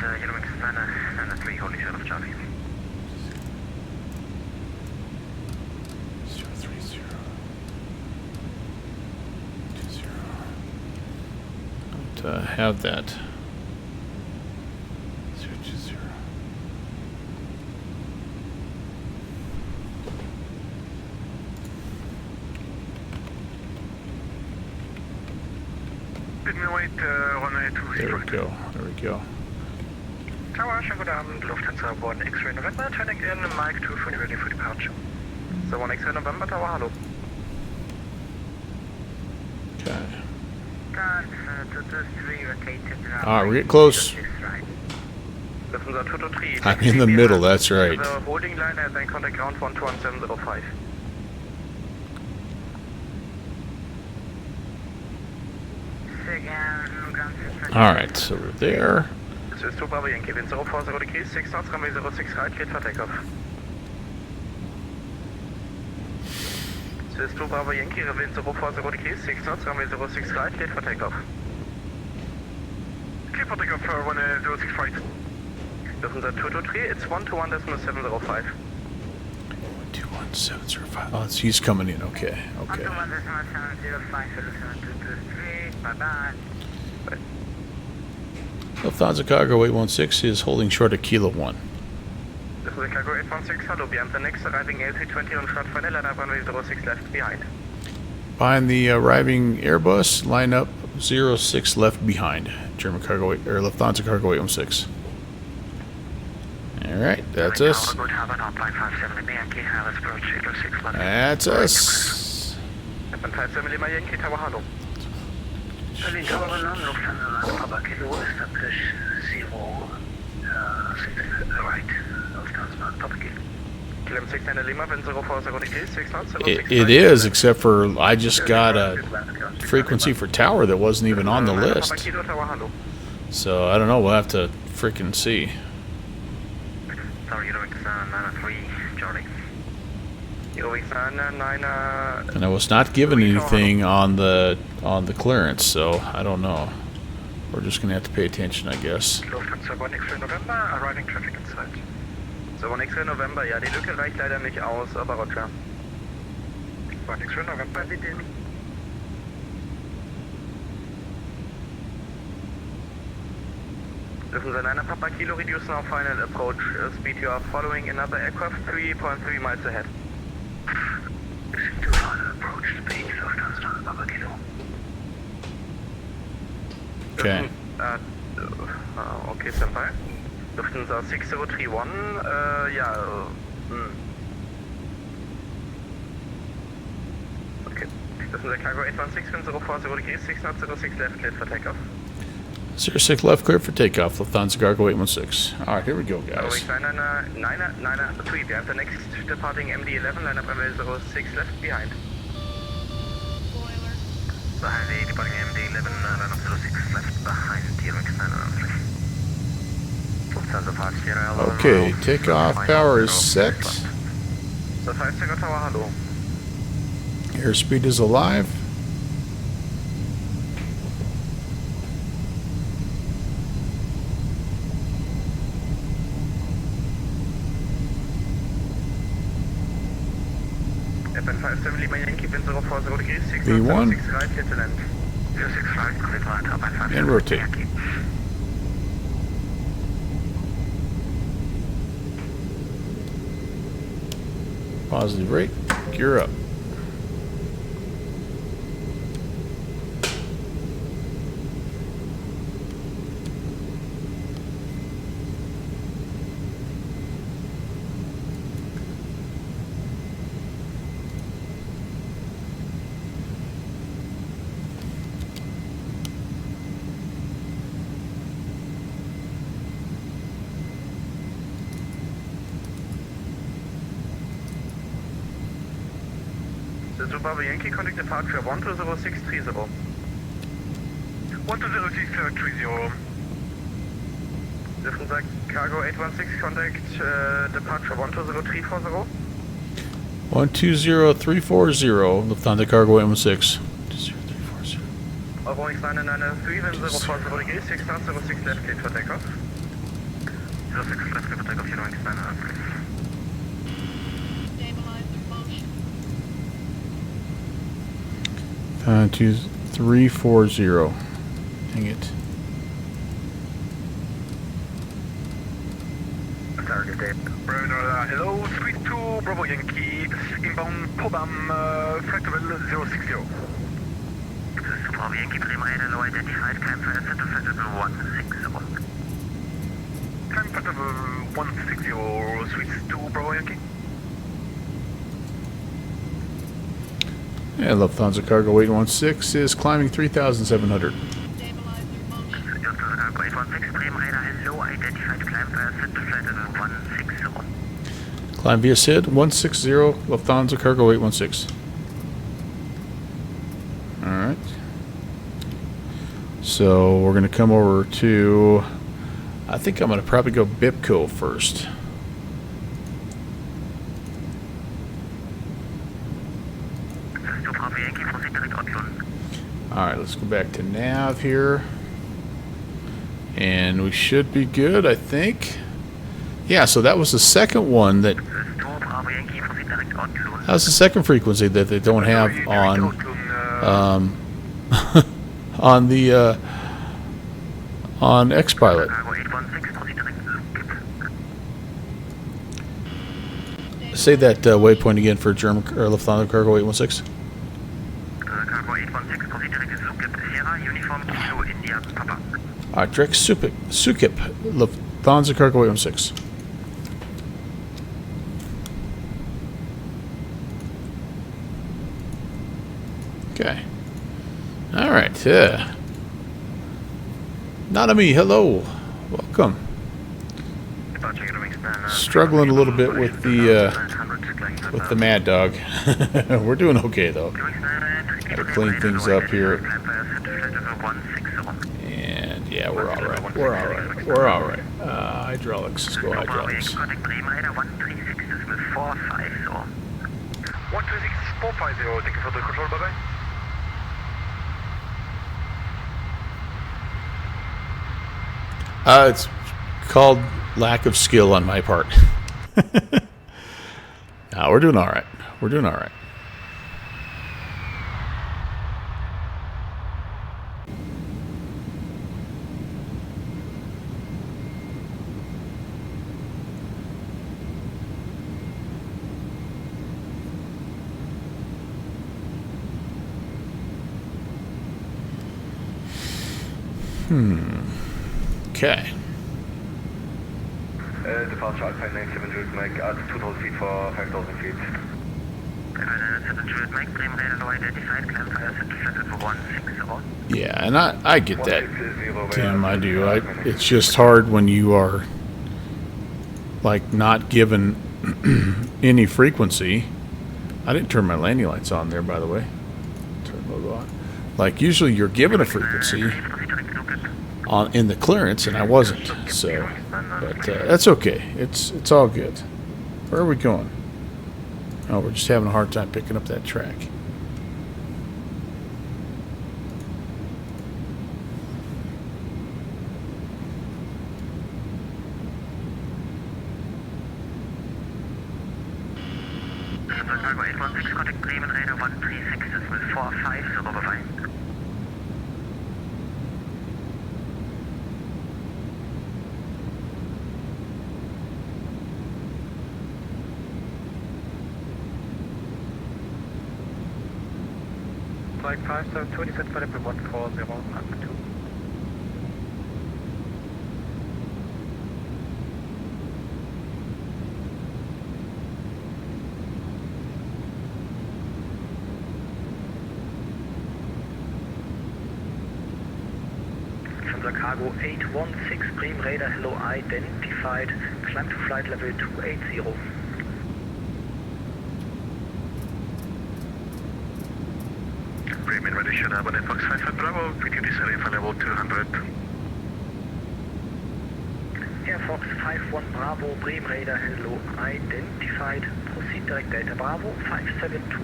S10: And Univex 993, holding short of Charlie.
S1: 030. 20. Have that. 020. There we go. There we go.
S8: Tower, schönen guten Abend. Lufthansa One X-Ray November, turning in, Mike 2 fully ready for departure.
S10: So 1 X-Ray November, Tower, hallo.
S1: Okay. Alright, we're getting close.
S10: Lufthansa 223.
S1: I'm in the middle, that's right.
S10: The holding line and then contact ground 11705.
S1: Alright, so we're there.
S10: Swiss 2 Bravo Yankee, wind 04 keys, 6 knots, runway 06 right, cleared for takeoff. Swiss 2 Bravo Yankee, wind 04 keys, 6 knots, runway 06 right, cleared for takeoff.
S8: Clear for takeoff for 106 right.
S10: Lufthansa 223, it's 121.705.
S1: 121.705. Oh, he's coming in, okay. Okay.
S10: 121.705, bye-bye.
S1: Lufthansa Cargo 816 is holding short of Kilo 1.
S10: Lufthansa Cargo 816, hello, be on the next arriving A320 on short final, line up runway 06 left behind.
S1: Behind the arriving Airbus, line up 06 left behind. German Cargo 8, or Lufthansa Cargo 816. Alright, that's us. That's us.
S10: 57 Lima Yankee Tower, hello.
S8: Berlin Tower 1, Lufthansa Papa Kilo, establish 0, 6 right, Lufthansa Papa Kilo.
S10: Kilometer 69 Lima, wind 04 keys, 6 knots, 06
S1: It is, except for I just got a frequency for tower that wasn't even on the list. So I don't know, we'll have to freaking see.
S10: Sorry, Univex 993, Charlie. Univex 9,
S1: And I was not given anything on the clearance, so I don't know. We're just gonna have to pay attention, I guess.
S8: Lufthansa 1 X-Ray November, arriving traffic in sight.
S10: So 1 X-Ray November, ja, die Lücke reicht leider nicht aus, aber Roger.
S8: 1 X-Ray November, bitte.
S10: Lufthansa 9 Papa Kilo, reduce now final approach speed. You are following another aircraft 3.3 miles ahead.
S8: To final approach speed, Lufthansa Papa Kilo.
S1: Okay.
S10: Okay, Senpai. Lufthansa 6031, Okay. Lufthansa Cargo 816, wind 04 keys, 6 knots, 06 left, cleared for takeoff.
S1: 06 left, clear for takeoff. Lufthansa Cargo 816. All right, here we go, guys.
S10: 993, we have the next departing MD11, line up runway 06 left behind. Behind departing MD11, line up 06 left behind, TLX 993. Lufthansa 5 Sierra,
S1: Okay, takeoff power is set.
S10: So 5 Sierra Tower, hello.
S1: Airspeed is alive.
S10: FN57 Lima Yankee, wind 040 degrees, 6
S1: V1.
S10: 6 right, clear to land. 06 right, clear to land, Turbine 5.
S1: And rotate. Positive rate. Gear up.
S10: The Bravo Yankee, contact departure 1206330.
S8: 1206330.
S10: Lufthansa Cargo 816, contact departure 1203440.
S1: 120340, Lufthansa Cargo 816. 20340.
S10: Eurowings 993, wind 040 degrees, 6 knots, 06 left, clear for takeoff. 06 left, clear for takeoff, Eurowings 993.
S1: Uh, 2340. Dang it.
S10: Target date.
S8: Hello, Sweet 2, Bravo Yankee, inbound Pobam, flight level 060.
S10: This is Bravo Yankee, Bremer, low identified, climb for ascent to flight level 160.
S8: Climb flight level 160, Sweet 2, Bravo Yankee.
S1: Yeah, Lufthansa Cargo 816 is climbing 3,700.
S10: Lufthansa Cargo 816, Bremer, low identified, climb for ascent to flight level 160.
S1: Climb via SID 160, Lufthansa Cargo 816. Alright. So we're going to come over to, I think I'm going to probably go BIPCO first. Alright, let's go back to nav here. And we should be good, I think. Yeah, so that was the second one that was the second frequency that they don't have on on the on X-Pilot. Say that waypoint again for German or Lufthansa Cargo 816.
S10: Cargo 816, proceed direct to Sukip, Sierra, Uniform, Kilo, India, Papa.
S1: Direct Sukip, Lufthansa Cargo 816. Okay. Alright. Nanami, hello. Welcome. Struggling a little bit with the Mad Dog. We're doing okay though. Gotta clean things up here. And yeah, we're alright. We're alright. We're alright. Hydraulics. Let's go hydraulics.
S8: 136,450, thank you for the control, bye-bye.
S1: It's called lack of skill on my part. No, we're doing alright. We're doing alright. Okay.
S10: Departure Alpine 9700 make at 2,000 feet for 5,000 feet. 700 make, Bremer, low identified, climb for ascent to flight level 160.
S1: Yeah, and I get that, Tim, I do. It's just hard when you are, like, not given any frequency. I didn't turn my landing lights on there, by the way. Turn logo on. Like, usually you're given a frequency in the clearance, and I wasn't. So, but that's okay. It's all good. Where are we going? Oh, we're just having a hard time picking up that track.
S8: Central Cargo 816, contact Bremen Radar 136.450, bye-bye.
S10: Flight 572, descent for level 140, Alpha 2.
S8: Central Cargo 816, Bremen Radar, hello, identified, climb to flight level 280. Bremen Radar should have an Fox 55 Bravo, VTD setting for level 200. Air Fox 51 Bravo, Bremen Radar, hello, identified, proceed direct Delta Bravo 572.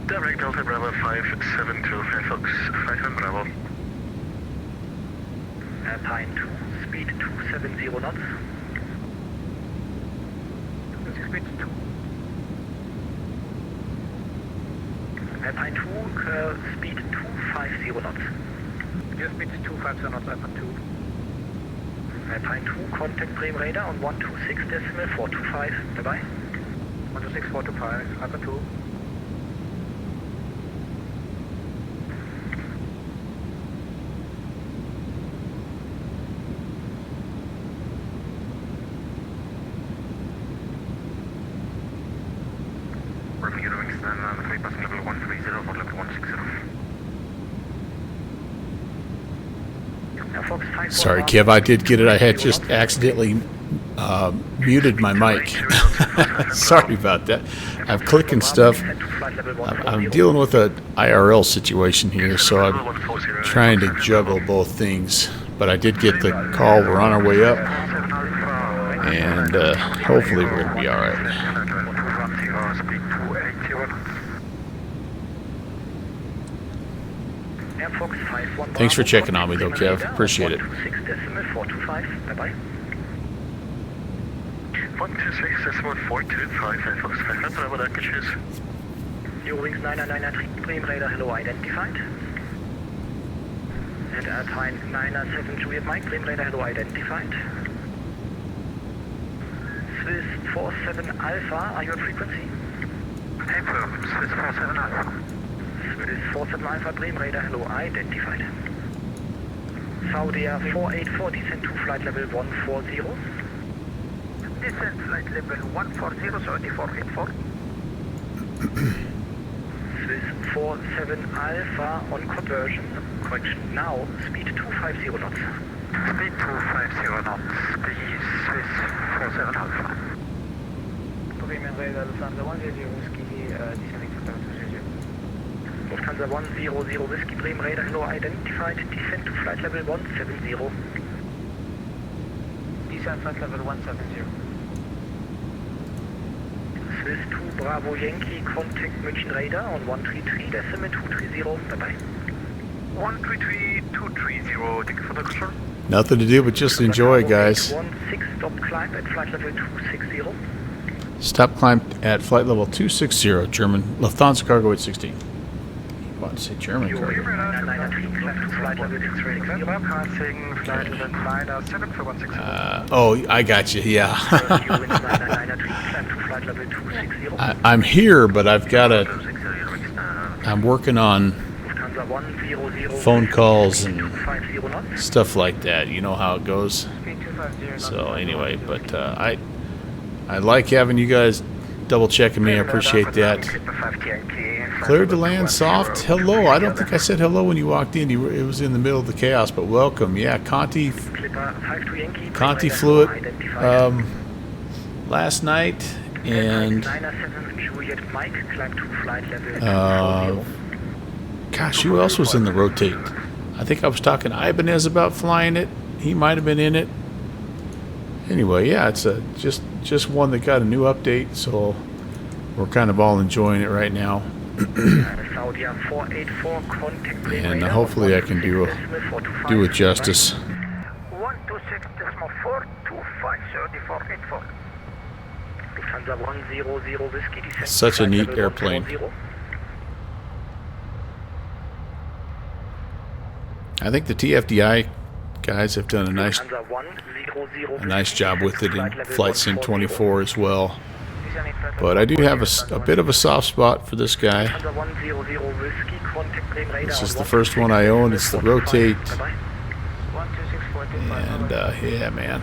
S8: Direct Delta Bravo 572, Air Fox 51 Bravo. Alpine 2, speed 270 knots. Speed 2. Alpine 2, speed 250 knots. Your speed is 250 knots, Alpine 2. Alpine 2, contact Bremen Radar on 126.425, bye-bye. 126.425, Alpine 2.
S1: Sorry, Kev, I did get it. I had just accidentally muted my mic. Sorry about that. I'm clicking stuff. I'm dealing with an IRL situation here, so I'm trying to juggle both things. But I did get the call. We're on our way up, and hopefully we're going to be all right. Thanks for checking on me, though, Kev. Appreciate it.
S8: 126.425, bye-bye. 126.425, Air Fox 500, Bravo, danke, tschüss. Eurowings 9993, Bremen Radar, hello, identified. And Alpine 997, Juliet Mike, Bremen Radar, hello, identified. Swiss 47 Alpha, are you on frequency? Confirm, Swiss 47 Alpha. Swiss 47 Alpha, Bremen Radar, hello, identified. Saudi 484, descent to flight level 140. Descent flight level 140, Saudi 484. Swiss 47 Alpha on conversion. Correction now, speed 250 knots. Speed 250 knots, please, Swiss 47 Alpha. Bremen Radar, Lufthansa 100, Whiskey, descending to level 200. Lufthansa 100 Whiskey, Bremen Radar, hello, identified, descent to flight level 170. Descent flight level 170. Swiss 2 Bravo Yankee, contact München Radar on 133.230, bye-bye. 133.230, thank you for the control.
S1: Nothing to do but just enjoy, guys.
S8: 16, stop climb at flight level 260.
S1: Stop climb at flight level 260, German. Lufthansa Cargo 816. What to say German cargo? Oh, I got you. Yeah. I'm here, but I've got to. I'm working on phone calls and stuff like that. You know how it goes. So anyway, but I like having you guys double checking me. I appreciate that. Cleared to land soft. Hello. I don't think I said hello when you walked in. It was in the middle of the chaos, but welcome. Yeah, Conti flew it last night, and gosh, who else was in the rotate? I think I was talking to Ibanez about flying it. He might have been in it. Anyway, yeah, it's just one that got a new update, so we're kind of all enjoying it right now. And hopefully I can do it justice.
S8: 126.425, 3484. Lufthansa 100 Whiskey, descent
S1: Such a
S8: flight
S1: neat
S8: level
S1: airplane.
S8: 140.
S1: I think the TFDI guys have done a nice
S8: Lufthansa 100
S1: job with it in
S8: level
S1: Flight Sim
S8: 140.
S1: 24 as well. But I do have a bit of a soft spot for this guy.
S8: Lufthansa 100 Whiskey, contact claim radar
S1: This is
S8: on
S1: the first one I own. It's the
S8: 145.
S1: Rotate.
S8: Bye-bye.
S1: And yeah, man.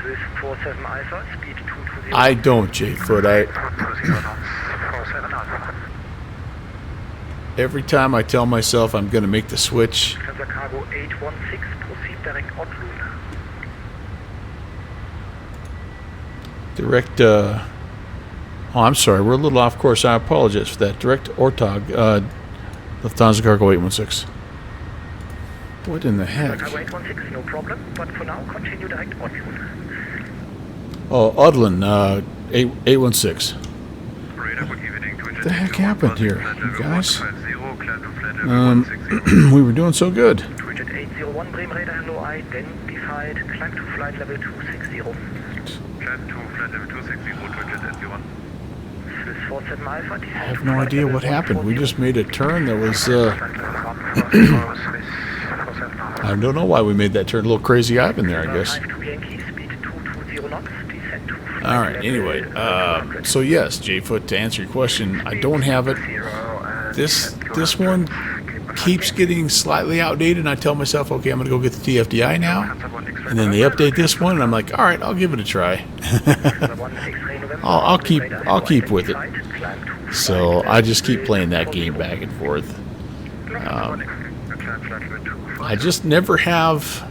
S8: Swiss 47 Alpha, speed 220.
S1: I don't, J-Foot. Every time I tell myself I'm going to make the switch,
S8: Lufthansa Cargo 816, proceed direct Otlun.
S1: direct, oh, I'm sorry, we're a little off course. I apologize for that. Direct Ortog, Lufthansa Cargo 816. What in the heck?
S8: Cargo 816, no problem, but for now, continue direct Otlun.
S1: Oh, Odlin, 816. What the heck happened here, you guys? We were doing so good.
S8: Bridget 801, Bremen radar, hello, identified, climb to flight level 260.
S10: Climb to flight level 260, Bridget 801.
S8: Swiss 47 Alpha,
S1: I have no idea what happened. We just made a turn that was, I don't know why we made that turn. A little crazy Ivan there, I guess. Alright, anyway, so yes, J-Foot, to answer your question, I don't have it. This one keeps getting slightly outdated, and I tell myself, okay, I'm going to go get the TFDI now. And then they update this one, and I'm like, alright, I'll give it a try. I'll keep with it. So I just keep playing that game back and forth. I just never have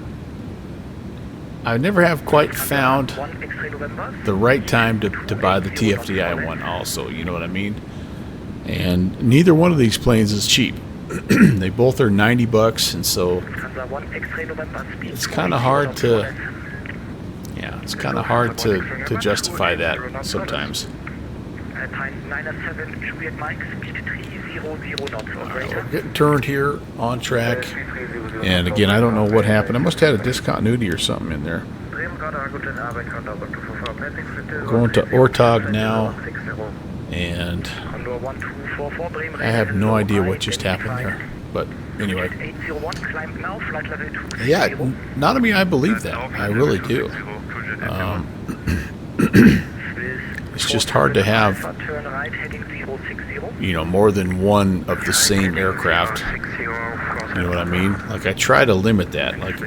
S1: quite found the right time to buy the TFDI one also, you know what I mean? And neither one of these planes is cheap. They both are $90, and so it's kind of hard to, yeah, it's kind of hard to justify that sometimes. Alright, we're getting turned here on track, and again, I don't know what happened. I must have had a discontinuity or something in there. We're going to Ortog now, and I have no idea what just happened there. But anyway, yeah, not I mean, I believe that. I really do. It's just hard to have, you know, more than one of the same aircraft. You know what I mean? Like, I try to limit that. Like,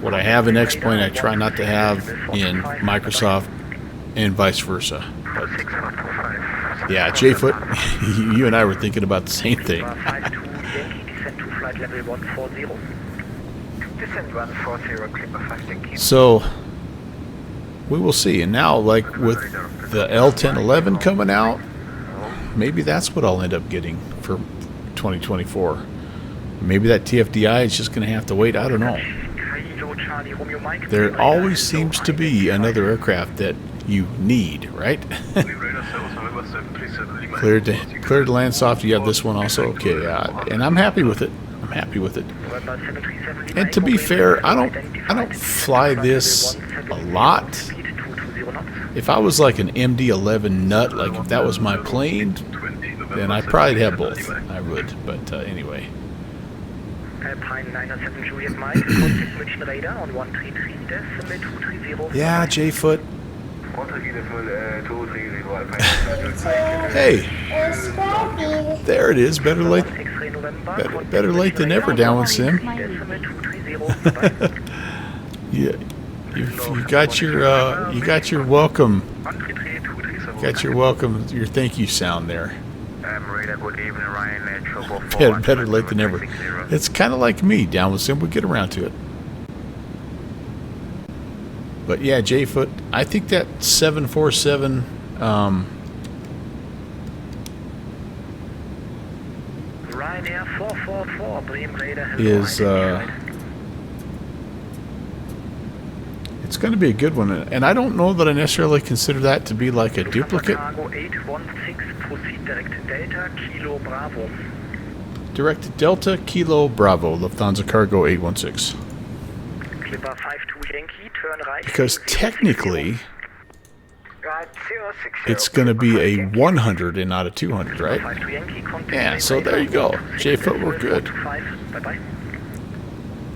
S1: what I have in X-Plane, I try not to have in Microsoft, and vice versa. But, yeah, J-Foot, you and I were thinking about the same thing. So, we will see. And now, like, with the L1011 coming out, maybe that's what I'll end up getting for 2024. Maybe that TFDI is just going to have to wait. I don't know. There always seems to be another aircraft that you need, right? Cleared to land soft. You have this one also. Okay, and I'm happy with it. I'm happy with it. And to be fair, I don't fly this a lot. If I was like an MD11 nut, like if that was my plane, then I'd probably have both. I would, but anyway. Yeah, J-Foot. Hey, there it is. Better late than never, Down Sim. Yeah, you got your welcome. Your thank you sound there. Better late than never. It's kind of like me, Down Sim. We'll get around to it. But yeah, J-Foot, I think that 747 is it's going to be a good one, and I don't know that I necessarily consider that to be like a duplicate. Direct Delta Kilo Bravo, Lufthansa Cargo 816. Because technically, it's going to be a 100 and not a 200, right? Yeah, so there you go. J-foot, we're good.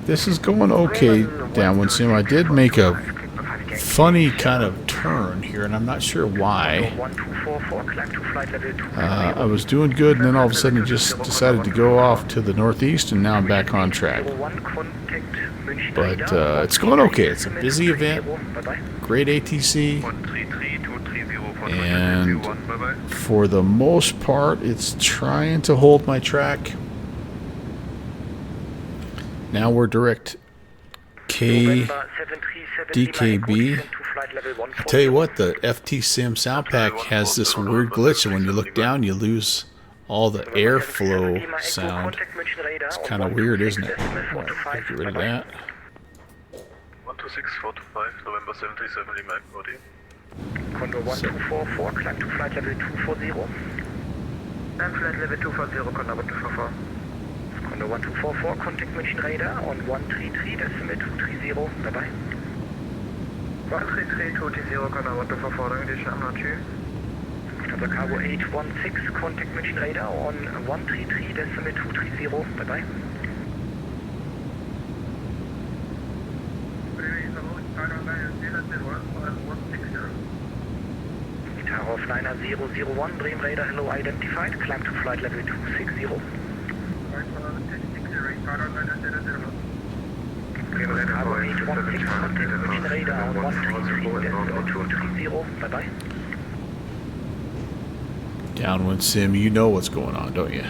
S1: This is going okay, Downwind Sim. I did make a funny kind of turn here, and I'm not sure why. I was doing good, and then all of a sudden it just decided to go off to the northeast, and now I'm back on track. But it's going okay. It's a busy event, great ATC, and for the most part, it's trying to hold my track. Now we're direct DKB. I tell you what, the FT Sim sound pack has this weird glitch, and when you look down, you lose all the airflow sound. It's kind of weird, isn't it? Get rid of that.
S10: 126-425, November 737, Lima Cody.
S8: Condor 1244, climb to flight level 240. And flight level 240, Condor 1244. Condor 1244, contact München radar on 133, decimal 230, bye-bye. 133, 230, Condor 1244, English, I'm not sure. Lufthansa Cargo 816, contact München radar on 133, decimal 230, bye-bye. Tower of Liner 001, Bremen radar, hello, identified, climb to flight level 260. Bremen Cargo 816, contact München radar on 133, decimal 230, bye-bye.
S1: Downwind Sim, you know what's going on, don't you?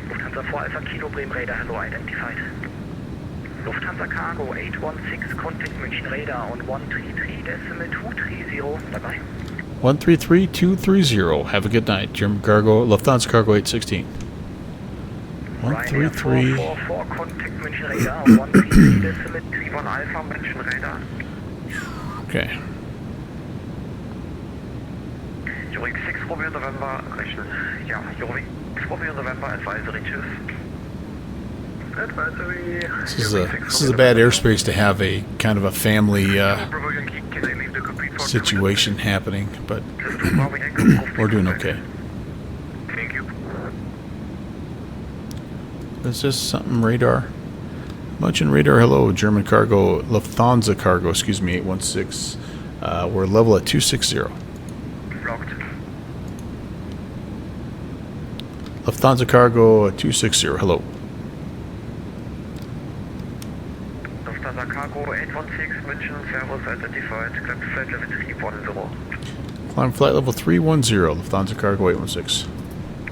S8: Lufthansa 4 Alpha Kilo, Bremen radar, hello, identified. Lufthansa Cargo 816, contact München radar on 133, decimal 230, bye-bye.
S1: 133-230. Have a good night. German Cargo, Lufthansa Cargo 816. 133.
S8: 444, contact München radar on 133, decimal 31 Alpha, München radar.
S1: Okay.
S8: Eurek 6 Romeo November, rechnen. Ja, Eurek 6 Romeo November, advisory, tschüss. Advisory.
S1: This is a bad airspace to have a kind of a family situation happening, but we're doing okay.
S8: Thank you.
S1: Is this something radar? Munchen radar, hello, German Cargo, Lufthansa Cargo, excuse me, 816. We're level at 260.
S8: Blocked.
S1: Lufthansa Cargo 260, hello.
S8: Lufthansa Cargo 816, München, servus, identified, climb to flight level 310.
S1: Climb flight level 310, Lufthansa Cargo 816.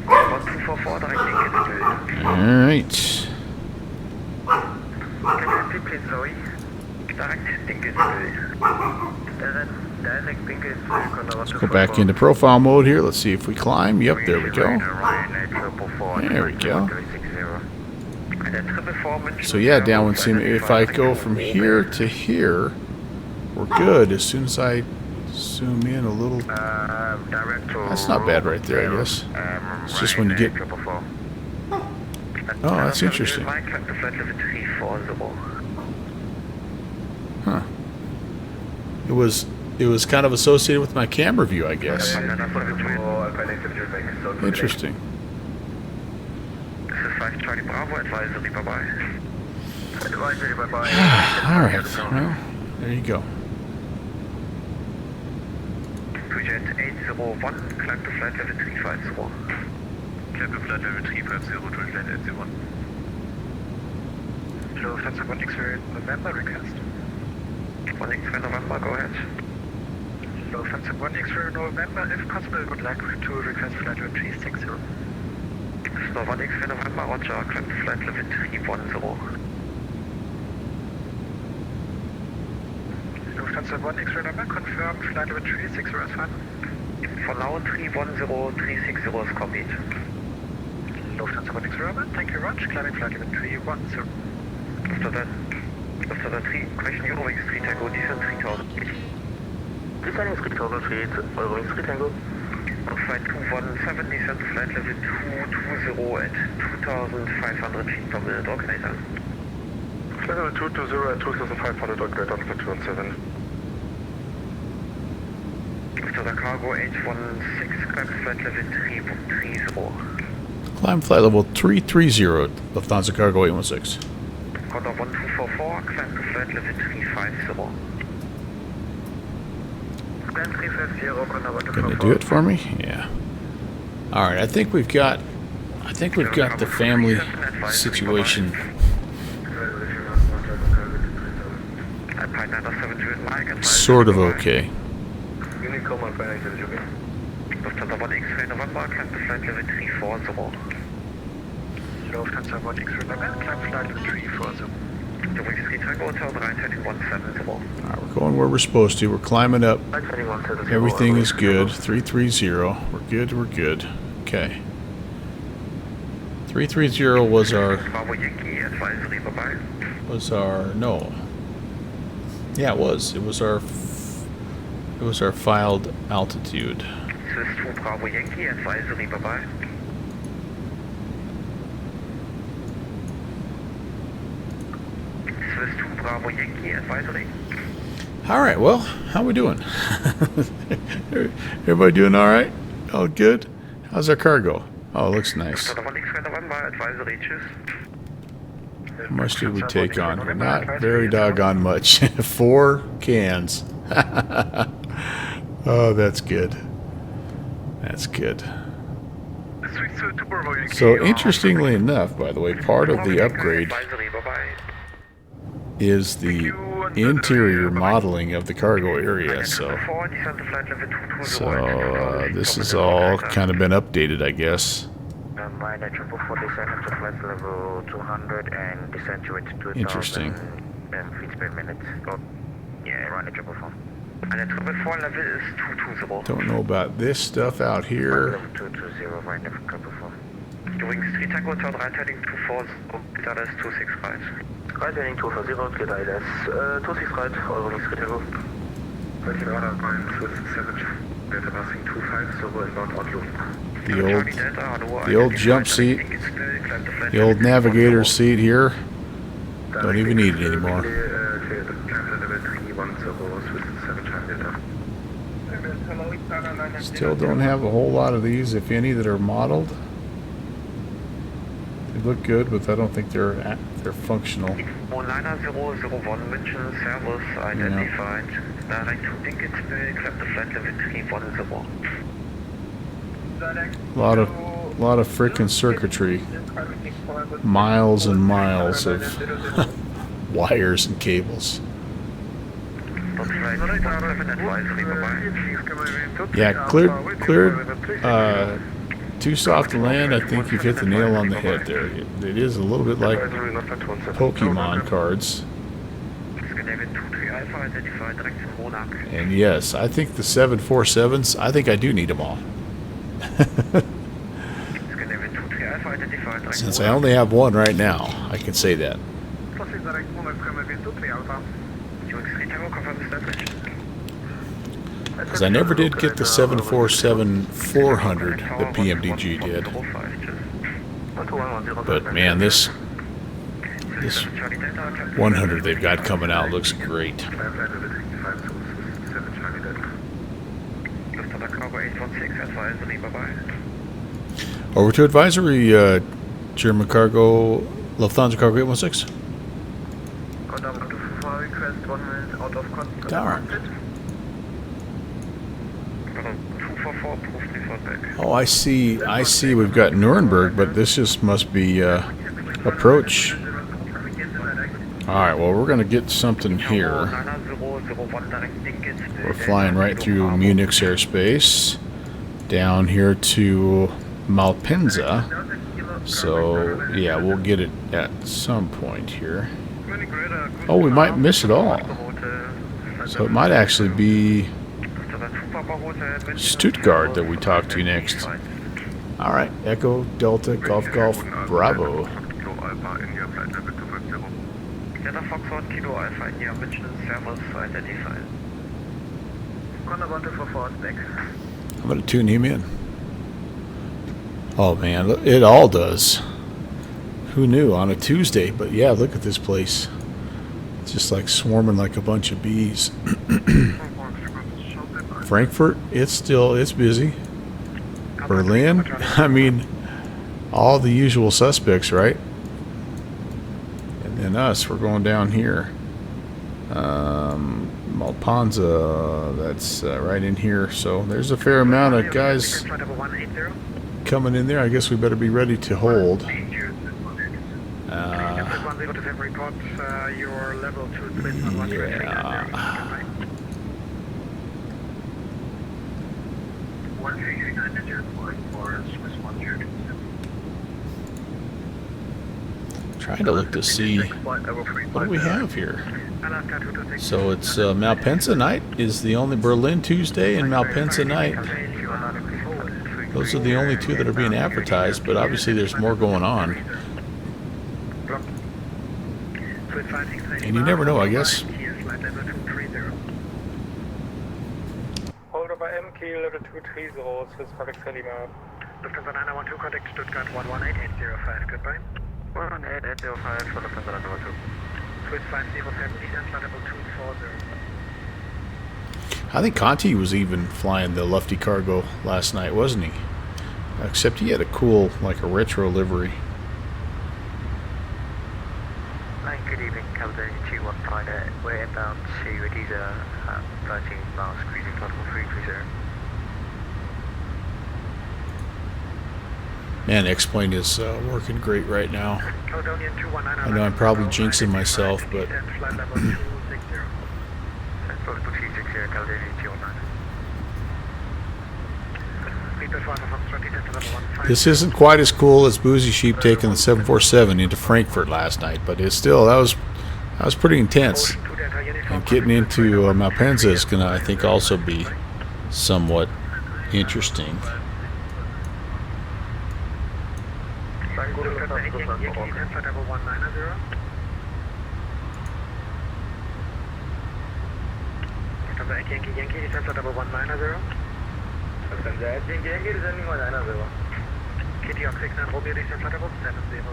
S8: 1244, directing Kitzbühel.
S1: Alright.
S8: Can you repeat, please, Zoe? Direct Kitzbühel. Direct Kitzbühel.
S1: Let's go back into profile mode here. Let's see if we climb. Yep, there we go. There we go. So yeah, Downwind Sim, if I go from here to here, we're good. As soon as I zoom in a little, that's not bad right there, I guess. It's just when you get, oh, that's interesting. Huh. It was kind of associated with my camera view, I guess. Interesting.
S8: This is 5 Charlie Bravo, advisory, bye-bye. Advisory, bye-bye.
S1: Alright, well, there you go.
S8: Jet 801, climb to flight level 350. Climb to flight level 350 to land 801. Lufthansa 1X-ray November request. 1X-ray November, go ahead. Lufthansa 1X-ray November, if possible, would like to request flight level 360. Snow 1X-ray November, roger, climb to flight level 310. Lufthansa 1X-ray November, confirm flight level 360 is fine. For now, 310, 360 is copied. Lufthansa 1X-ray November, thank you very much, climbing flight level 310. After that 3, question Eurowings 3 Tango, descent 3000. Descending 3000 feet, Eurowings 3 Tango. On flight 217, descent to flight level 220 at 2500 feet per minute, organizer.
S10: Level 220 at 2500 or greater on 217.
S8: After the cargo 816, climb flight level 330.
S1: Climb flight level 330, Lufthansa Cargo 816.
S8: Condor 1244, climb to flight level 350. Climb 350, Condor 1244.
S1: Gonna do it for me? Yeah. Alright, I think we've got the family situation sort of okay.
S8: Lufthansa 1 X-Ray November, climb to flight level 340. Lufthansa 1 X-Ray November, climb to flight level 340. Doing 3 Tango Hotel, right heading 170.
S1: Alright, we're going where we're supposed to. We're climbing up. Everything is good. 330. We're good, we're good. Okay. 330 was our no. Yeah, it was. It was our filed altitude.
S8: Swiss 2 Bravo Yankee, advisory, bye-bye. Swiss 2 Bravo Yankee, advisory.
S1: Alright, well, how we doing? Everybody doing alright? All good? How's our cargo? Oh, it looks nice.
S8: How
S1: much did we take on? Not very doggone much. 4 cans. Oh, that's good. That's good. So, interestingly enough, by the way, part of the upgrade is the interior modeling of the cargo area. So this has all kind of been updated, I guess. Interesting. Don't know about this stuff out here.
S8: Doing 3 Tango Hotel, right heading 240, get ILS 26 right. Right heading 240, get ILS 26 right, all running 3 Tango. Waiting order, going Swiss 7, Delta passing 25, so we're inbound outlook.
S1: The old jump seat, the old navigator seat here. Don't even need it anymore. Still don't have a whole lot of these, if any, that are modeled. They look good, but I don't think they're functional.
S8: 9001 München, service identified. Direct to Dinkelsville, climb to flight level 310.
S1: A lot of frickin' circuitry. Miles and miles of wires and cables. Yeah, cleared. Too soft to land. I think you've hit the nail on the head there. It is a little bit like Pokemon cards. And yes, I think the 747s, I think I do need them all. Since I only have one right now, I can say that. Because I never did get the 747-400 that PMDG did. But man, this 100 they've got coming out looks great. Over to advisory, German cargo, Lufthansa cargo 816. Darn. Oh, I see. We've got Nuremberg, but this just must be approach. All right. Well, we're gonna get something here. We're flying right through Munich's airspace, down here to Malpensa. So yeah, we'll get it at some point here. Oh, we might miss it all. So it might actually be Stuttgart that we talk to next. Alright, Echo, Delta, Golf, Golf, Bravo. I'm going to tune him in. Oh man, it all does. Who knew on a Tuesday? But yeah, look at this place. It's just like swarming like a bunch of bees. Frankfurt, it's busy. Berlin, I mean, all the usual suspects, right? And then us, we're going down here. Malpanza, that's right in here. So there's a fair amount of guys coming in there. I guess we better be ready to hold. Yeah. Trying to look to see what do we have here. So it's Malpensa night is the only Berlin Tuesday and Malpensa night. Those are the only two that are being advertised, but obviously there's more going on. And you never know, I guess.
S10: Hold over M key level 230, Swiss Public Lima. Lufthansa 912, contact Stuttgart 118805, goodbye. 11885 for Lufthansa 912. Swiss 507, descent flight level 240.
S1: I think Conti was even flying the Lufty cargo last night, wasn't he? Except he had a cool, like a retro livery.
S10: Good evening, Caravan 215. We're inbound to Adiza at 13 miles, cruising protocol 330.
S1: Man, X-Plane is working great right now. I know I'm probably jinxing myself, but this isn't quite as cool as Boozy Sheep taking the 747 into Frankfurt last night, but it's still that was pretty intense. And getting into Malpensa is gonna, I think, also be somewhat interesting.
S10: Kitty Hawk 69 Romeo, descent flight level 70.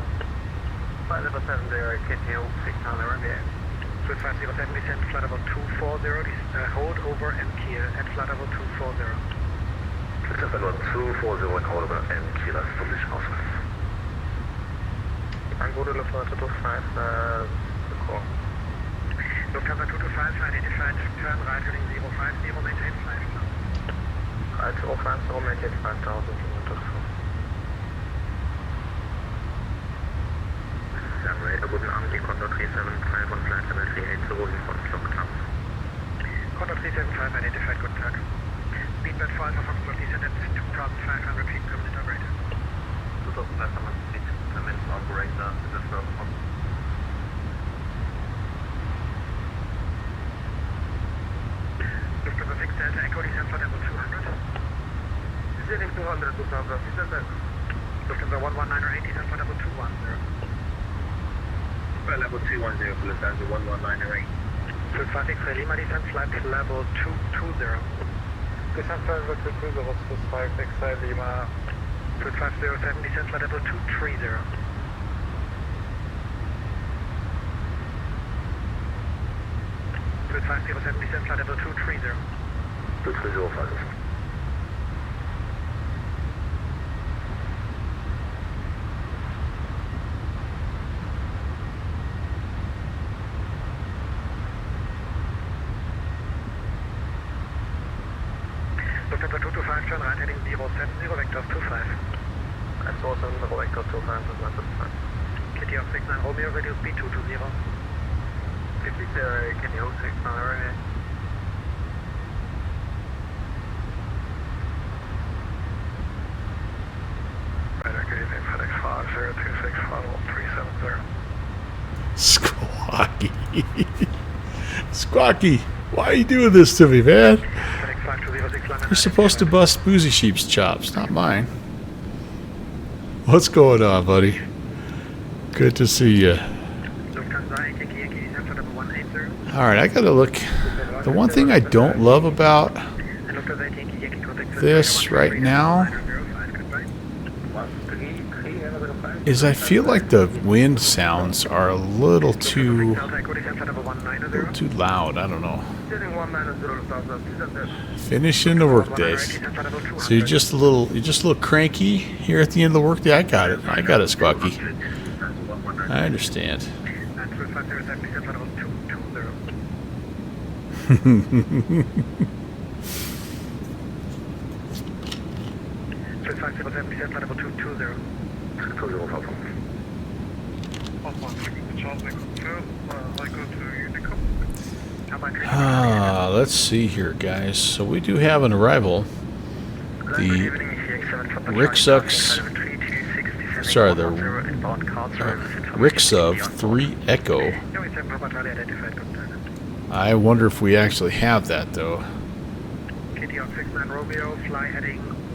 S10: Flight level 70, Kitty Hawk 69 Romeo. Swiss 507, descent flight level 240, hold over and keel at flight level 240. Descent flight level 240 and hold over and keel at position also. Angola Lufthansa 225, the call. Lufthansa 225, identified, turn right heading 050, maintain 5 knots. Right 050, maintain 5,000 meters. Guten Abend, die Condor 375 und Flight Level 380 von Flugplatz. Condor 375 identified, guten Tag. Speedbird 5 of Foxtrot descent at 2,500 feet per minute operator. 2,500 feet per minute operator, this is Fox. Lufthansa 6 Delta Echo, descent flight level 200. Descending 200, Lufthansa, descent. Lufthansa 11908, descent flight level 210. Level 210 for Lufthansa 11908. Swiss 56 Lima, descent flight level 220. Descent flight level 220, Swiss 56 Lima. Swiss 507, descent flight level 230. Swiss 507, descent flight level 230. 230, 507. Lufthansa 225, turn right heading 070, vectors 25. That's awesome, vector 25, that's 25. Kitty Hawk 69 Romeo, radio speed 220. Kitty Hawk 69 Romeo. Right, good evening, FedEx 5026, final 370.
S1: Squawky. Squawky, why are you doing this to me, man? You're supposed to bust Boozy Sheep's chops, not mine. What's going on, buddy? Good to see you. Alright, I gotta look. The one thing I don't love about this right now is I feel like the wind sounds are a little too loud. I don't know. Finishing the workdays. So you're just a little cranky here at the end of the workday. I got it, Squawky. I understand. Let's see here, guys. So we do have an arrival. The Rixov 3 Echo. I wonder if we actually have that, though.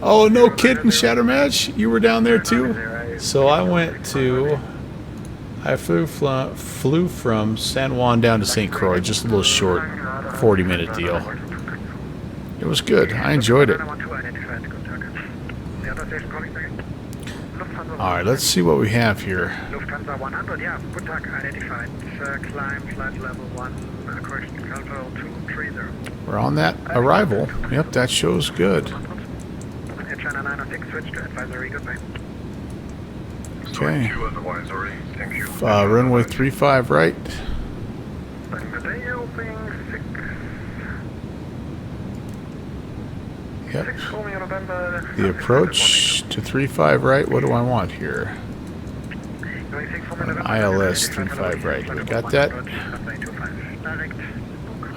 S1: Oh, no kidding, Shadow Match. You were down there, too? So I flew from San Juan down to St. Croix, just a little short 40-minute deal. It was good. I enjoyed it. Alright, let's see what we have here.
S8: Lufthansa 100, yeah, good talk, identified. Climb flight level 1, correction, control 230.
S1: We're on that arrival. Yep, that shows good.
S8: China 906, switch to advisory, goodbye.
S1: Okay. Runway 35 right. Yep. The approach to 35 right. What do I want here? An ILS 35 right. We got that.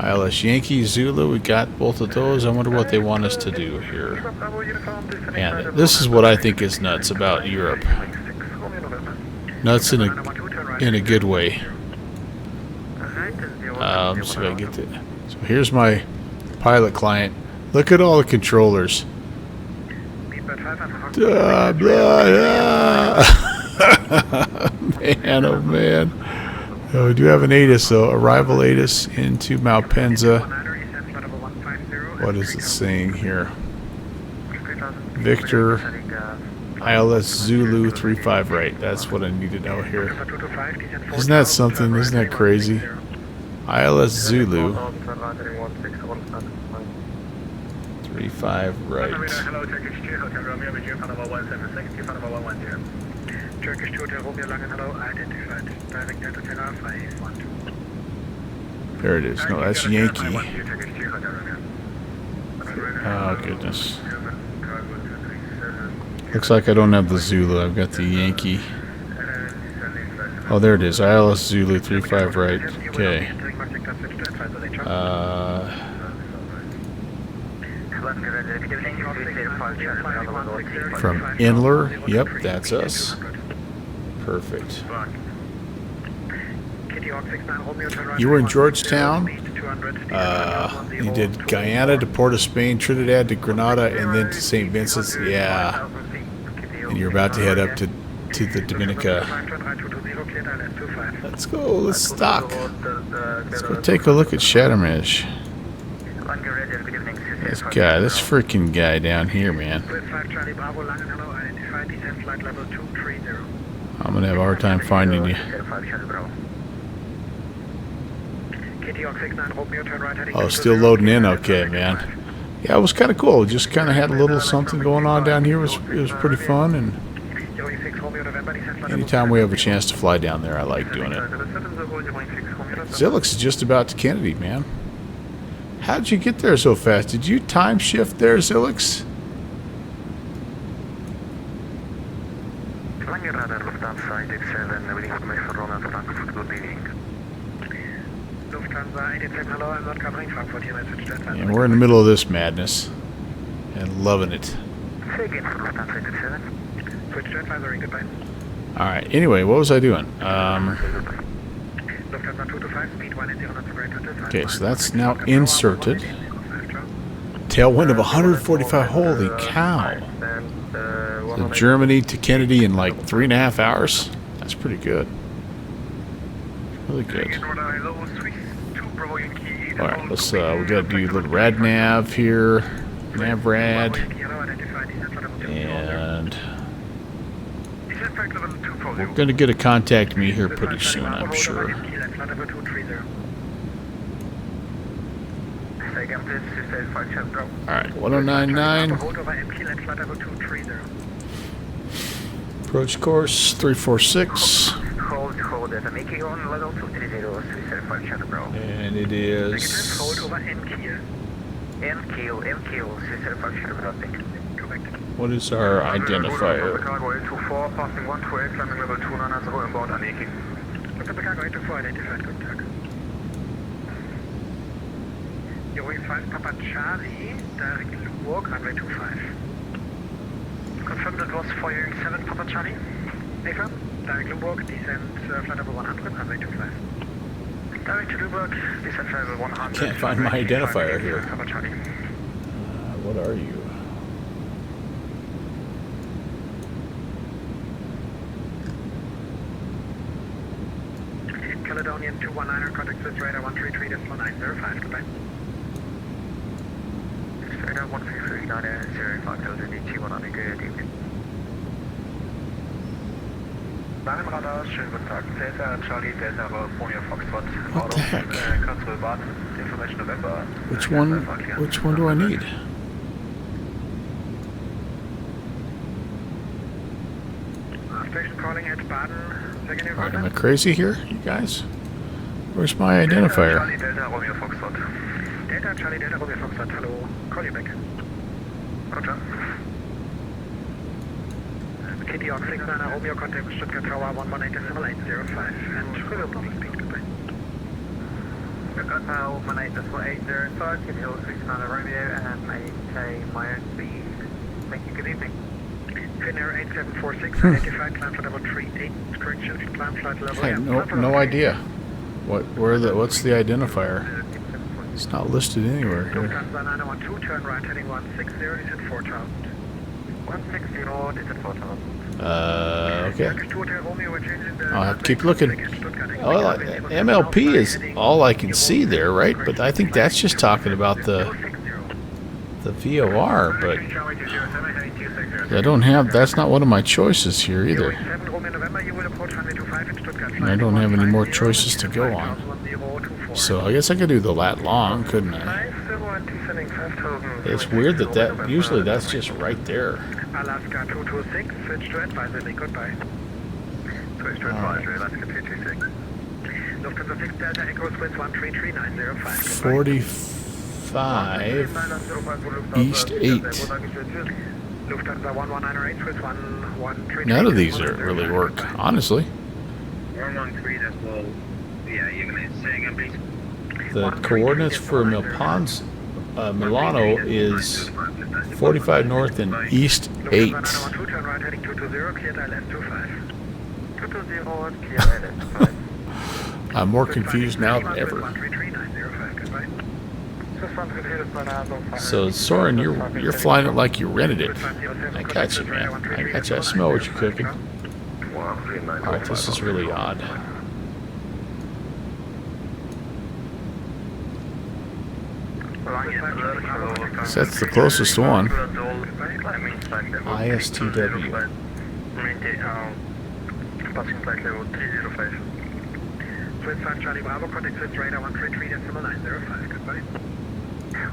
S1: ILS Yankee, Zulu. We got both of those. I wonder what they want us to do here. And this is what I think is nuts about Europe. Nuts in a good way. Let's see if I get that. So here's my pilot client. Look at all the controllers. Man, oh man. Oh, we do have an ATIS though. Arrival ATIS into Malpensa. What is it saying here? Victor ILS Zulu 35 right. That's what I need to know here. Isn't that something? Isn't that crazy? ILS Zulu 35 right.
S8: Turkish 2 Hotel Romeo Langen, hello, identified. Direct Delta Terra 512.
S1: There it is. No, that's Yankee. Oh, goodness. Looks like I don't have the Zulu. I've got the Yankee. Oh, there it is. ILS Zulu 35 right. Okay. From Inler. Yep, that's us. Perfect. You were in Georgetown. You did Guyana to Port of Spain, Trinidad to Grenada, and then to St. Vincent's. Yeah. And you're about to head up to the Dominica. Let's go. Let's stock. Let's go take a look at Shattermash. This freaking guy down here, man. I'm gonna have a hard time finding you. Oh, still loading in. Okay, man. Yeah, it was kind of cool. Just kind of had a little something going on down here. It was pretty fun, and anytime we have a chance to fly down there, I like doing it. Zilix is just about to Kennedy, man. How did you get there so fast? Did you time shift there, Zilix? And we're in the middle of this madness and loving it. Alright, anyway, what was I doing? Okay, so that's now inserted. Tailwind of 145. Holy cow. So Germany to Kennedy in like 3.5 hours. That's pretty good. Really good. Alright, let's we gotta do a little rad nav here. Nav rad. And we're going to get a contact me here pretty soon, I'm sure. Alright, 1099. Approach course 346. And it is. What is our identifier?
S8: Going 5 Papa Charlie, direct Luwak, runway 25. Confirm that was following 7 Papa Charlie. Affirm, direct Luwak, descend flight over 100, runway 25. Direct to Luwak, descend flight over 100.
S1: Can't find my identifier here.
S8: Papa Charlie.
S1: What are you?
S8: Caledonian 219, contact with radar 133.905, goodbye. Radar 133.905, Caledonian 219, good evening. Radar, schönen guten Tag. Delta, Charlie, Delta, Romeo, Foxtrot.
S1: What the heck?
S8: Control Bart, information November.
S1: Which one do I need?
S8: Station calling at Baden.
S1: Alright, am I crazy here, you guys? Where's my identifier?
S8: Charlie, Delta, Romeo, Foxtrot. Delta, Charlie, Delta, Romeo, Foxtrot. Hello. Call you back. Roger. Kitty Ox 69, Romeo, contact with Stuttgart Tower 118.805 and reveal normal speed. Goodbye. Stuttgart Tower 118.805, Kitty Ox 69, Romeo, and maintain my own speed. Thank you, good evening. Finnair 8746, identified, climb flight level 38, correction, climb flight level...
S1: I have no idea. What's the identifier? It's not listed anywhere here.
S8: Lufthansa 912, turn right, heading 160, descent 4000. 160, descent 4000.
S1: Okay. I'll have to keep looking. Well, MLP is all I can see there, right? But I think that's just talking about the VOR, but I don't have, that's not one of my choices here either. And I don't have any more choices to go on. So I guess I could do the lat long, couldn't I? It's weird that usually that's just right there.
S8: Alaska 226, switch to advisory, goodbye. Switch to advisory, Alaska 226. Lufthansa 6 Delta Echo, Swiss 133.905.
S1: 45 East 8.
S8: Lufthansa 1198, Swiss 113.
S1: None of these are really work, honestly.
S8: 113, that's well. Yeah, you're going to say again, please.
S1: The coordinates for Milano is 45 north and east 8. I'm more confused now than ever. So Soren, you're flying it like you rented it. I got you, man. I got you. I smell what you're cooking. Alright, this is really odd. So that's the closest one. ISTW.
S8: Passing flight level 305. Swiss 5 Charlie Bravo, contact Swiss radar 133.905, goodbye.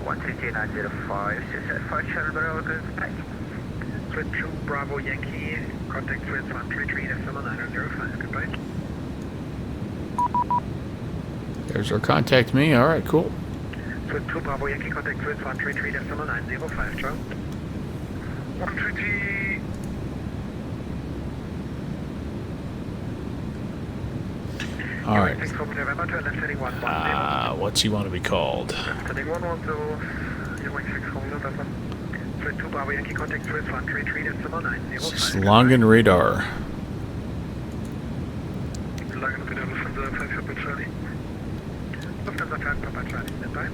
S8: 133.905, Swiss 5 Charlie Bravo, goodbye. Swiss 2 Bravo Yankee, contact Swiss 133.905, goodbye.
S1: There's our contact me. Alright, cool.
S8: Swiss 2 Bravo Yankee, contact Swiss 133.905, Joe. 133.
S1: Alright. What's he want to be called? This is Langen Radar.
S8: Lufthansa 5 Papa Charlie, standby.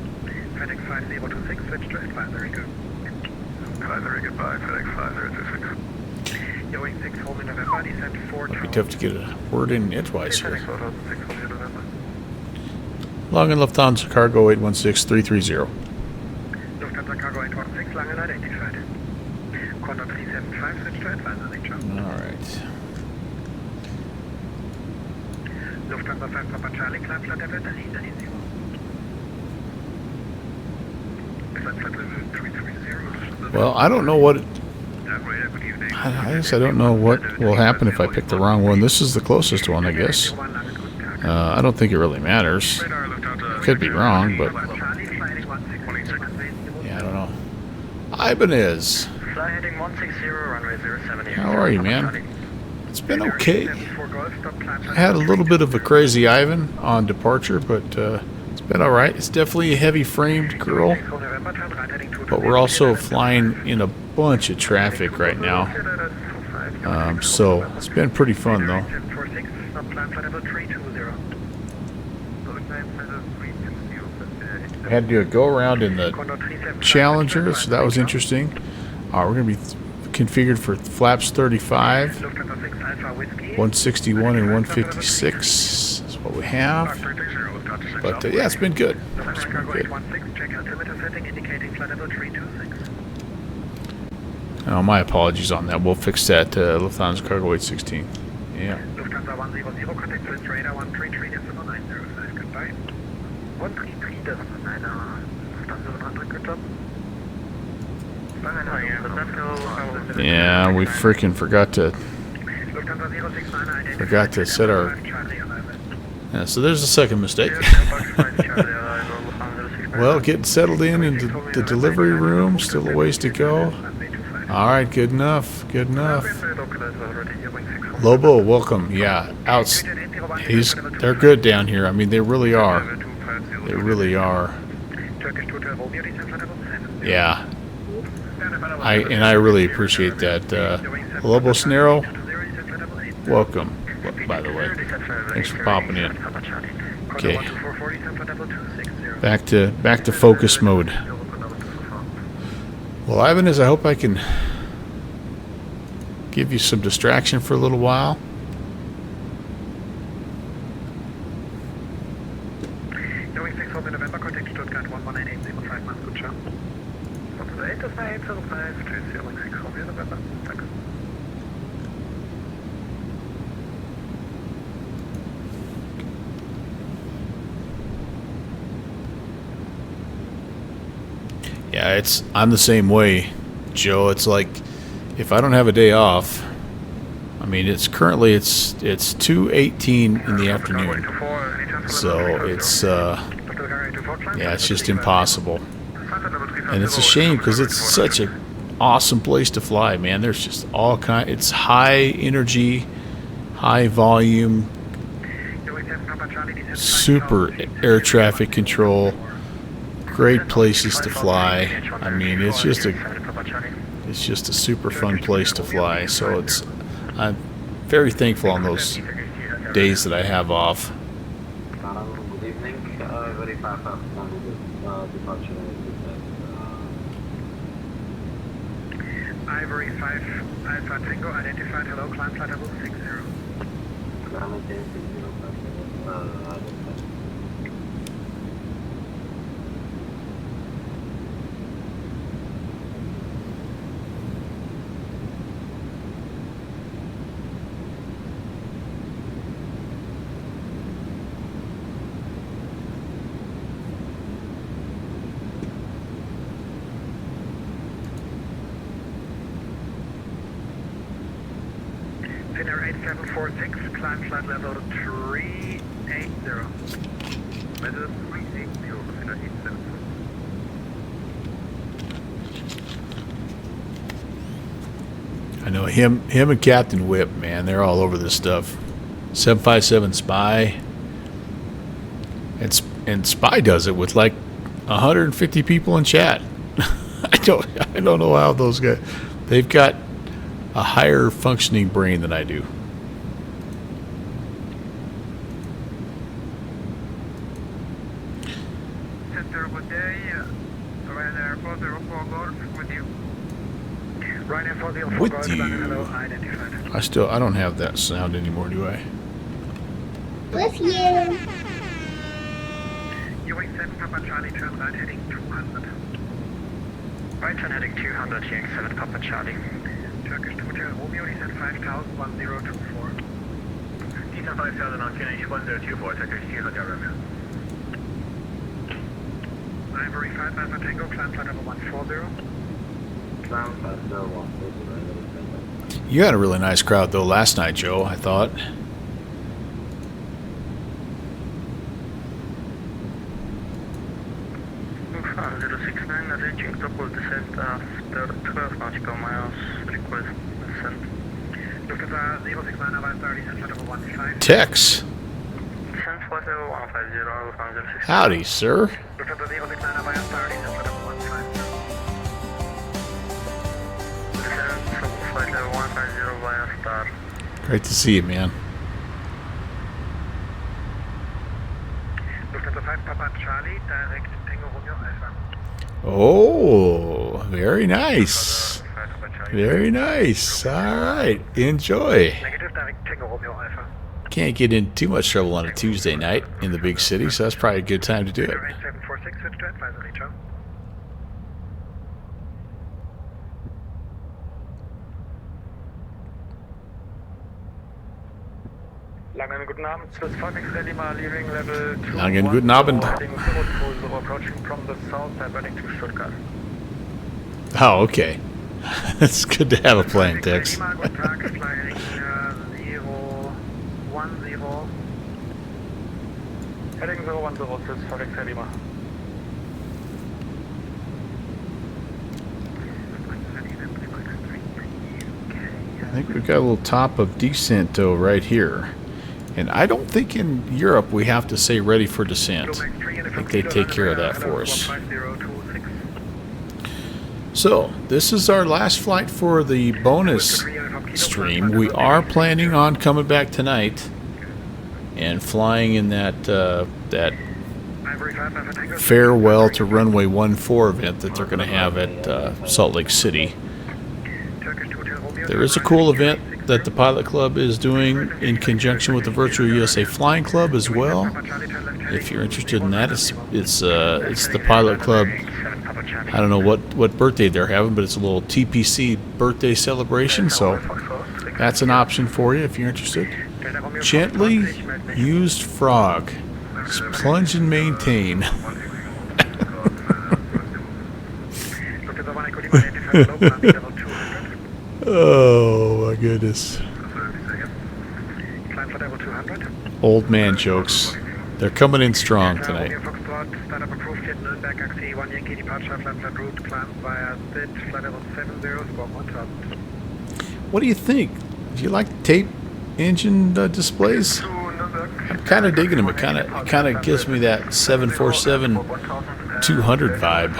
S8: FedEx 5026, switch to advisory, go. Advisory, goodbye, FedEx 5026. Going 6 home in November, descent 4
S1: It'd be tough to get a word in edgewise here. Langen Lufthansa Cargo 816330.
S8: Lufthansa Cargo 816, Langen identified. Condor 375, switch to advisory, Joe.
S1: Alright.
S8: Lufthansa 5 Papa Charlie, climb flight level 330. Climb flight level 330.
S1: Well, I don't know what... I guess I don't know what will happen if I pick the wrong one. This is the closest one, I guess. I don't think it really matters. Could be wrong, but... Yeah, I don't know. Ibanez.
S8: Fly heading 160, runway 070.
S1: How are you, man? It's been okay. I had a little bit of a crazy Ivan on departure, but it's been alright. It's definitely a heavy-framed girl, but we're also flying in a bunch of traffic right now. So it's been pretty fun, though. I had to do a go-around in the Challenger, so that was interesting. We're going to be configured for flaps 35, 161, and 156 is what we have. But yeah, it's been good. It's been good. Oh, my apologies on that. We'll fix that. Lufthansa Cargo 816. Yeah.
S8: Lufthansa 100, contact with radar 133.905. Goodbye. 133.9. Lufthansa 100, good job.
S1: Yeah, we freaking forgot to set our... Yeah, so there's a second mistake. Well, getting settled into the delivery room. Still a ways to go. Alright, good enough. Good enough. Lobo, welcome. Yeah, they're good down here. I mean, they really are. They really are. Yeah. I really appreciate that. Lobo Snarrow, welcome, by the way. Thanks for popping in. Okay. Back to focus mode. Well, Ibanez, I hope I can give you some distraction for a little while. Yeah, I'm the same way, Joe. It's like if I don't have a day off, I mean, it's 2:18 in the afternoon, so it's yeah, it's just impossible, and it's a shame because it's such an awesome place to fly, man. There's just all kind. It's high energy, high volume, super air traffic control. Great places to fly. I mean, it's just a super fun place to fly. So I'm very thankful on those days that I have off.
S13: Good evening. Very fast departure.
S8: Ivory 5 Alpha Tango identified. Hello, climb flight level 60. Finnair 8746, climb flight level 380. Weather 380, Finnair 8746.
S1: I know him and Captain Whip, man, they're all over this stuff. 757 Spy. And Spy does it with like 150 people in chat. I don't know how those guys, they've got a higher functioning brain than I do.
S8: Center, good day. Ryanair 404 Golf with you. Ryanair 404
S1: With
S8: Golf,
S1: you.
S8: hello, identified.
S1: I don't have that sound anymore, do I?
S11: With you.
S8: Ewing 7 Papa Charlie, turn right heading 200. Right turn heading 200, Ewing 7 Papa Charlie. Turkish Hotel Romeo, he said 5000, 1024. Eastern 5000 on QNH 1024, Turkish 2 Hotel Romeo. Ivory 5 Alpha Tango, climb flight level 140.
S13: Climb flight level 140.
S1: You had a really nice crowd though last night, Joe, I thought.
S8: Lufthansa 069, arranging double descent after 12 nautical miles, request descent. Lufthansa 069, arrive 30, descent flight level 15.
S1: Tex.
S8: Descent flight level 150, Lufthansa 069.
S1: Howdy, sir.
S8: Lufthansa 069, arrive 30, descent flight level 15. Descent flight level 150 via star.
S1: Great to see you, man.
S8: Lufthansa 5 Papa Charlie, direct Tango Romeo Alpha.
S1: Oh, very nice. Very nice. All right. Enjoy.
S8: Negative, direct Tango Romeo Alpha.
S1: Can't get in too much trouble on a Tuesday night in the big city, so that's probably a good time to do it.
S8: 8746, switch to advisory, Joe. Langen, guten Abend. Swiss Fox Ready, leaving level 2.
S1: Langen, guten Abend.
S8: Heading 020, approaching from the south and heading to Stuttgart.
S1: Oh, okay. It's good to have a plan, Tex.
S8: Guten Tag, flying 010. Heading 010, Swiss Fox Ready,
S1: I think we've got a little top of descent, though, right here. And I don't think in Europe we have to say ready for descent. I think they take care of that for us. So, this is our last flight for the bonus stream. We are planning on coming back tonight and flying in that that farewell to runway 14 event that they're going to have at Salt Lake City. There is a cool event that the Pilot Club is doing in conjunction with the Virtual USA Flying Club as well. If you're interested in that, it's the Pilot Club. I don't know what birthday they're having, but it's a little TPC birthday celebration, so that's an option for you if you're interested. Gently used frog. Just plunge and maintain. Oh my goodness. Old man jokes. They're coming in strong tonight. What do you think? Do you like tape engine displays? I'm kind of digging them. It kind of gives me that 747-200 vibe.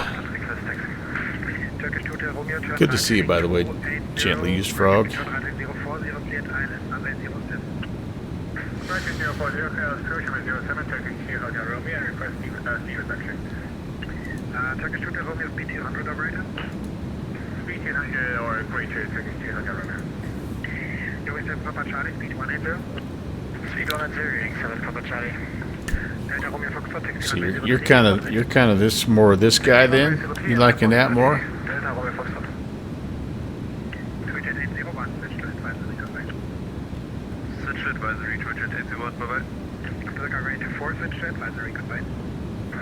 S1: Good to see you, by the way, Gently Used Frog.
S8: Turkish 2 Romeo speed 200 operator. Speed 200 or greater, Turkish 2 Hotel Romeo. USA Papa Charlie, speed 180. Speed 180, 7 Papa Charlie. Delta Romeo Foxtrot, taxi.
S1: So you're kind of this more this guy then? You liking that more?
S8: Delta Romeo Foxtrot. 28801, switch to advisory, goodbye. Switch to advisory, 28801, bye-bye. After the cargo 4, switch to advisory, goodbye.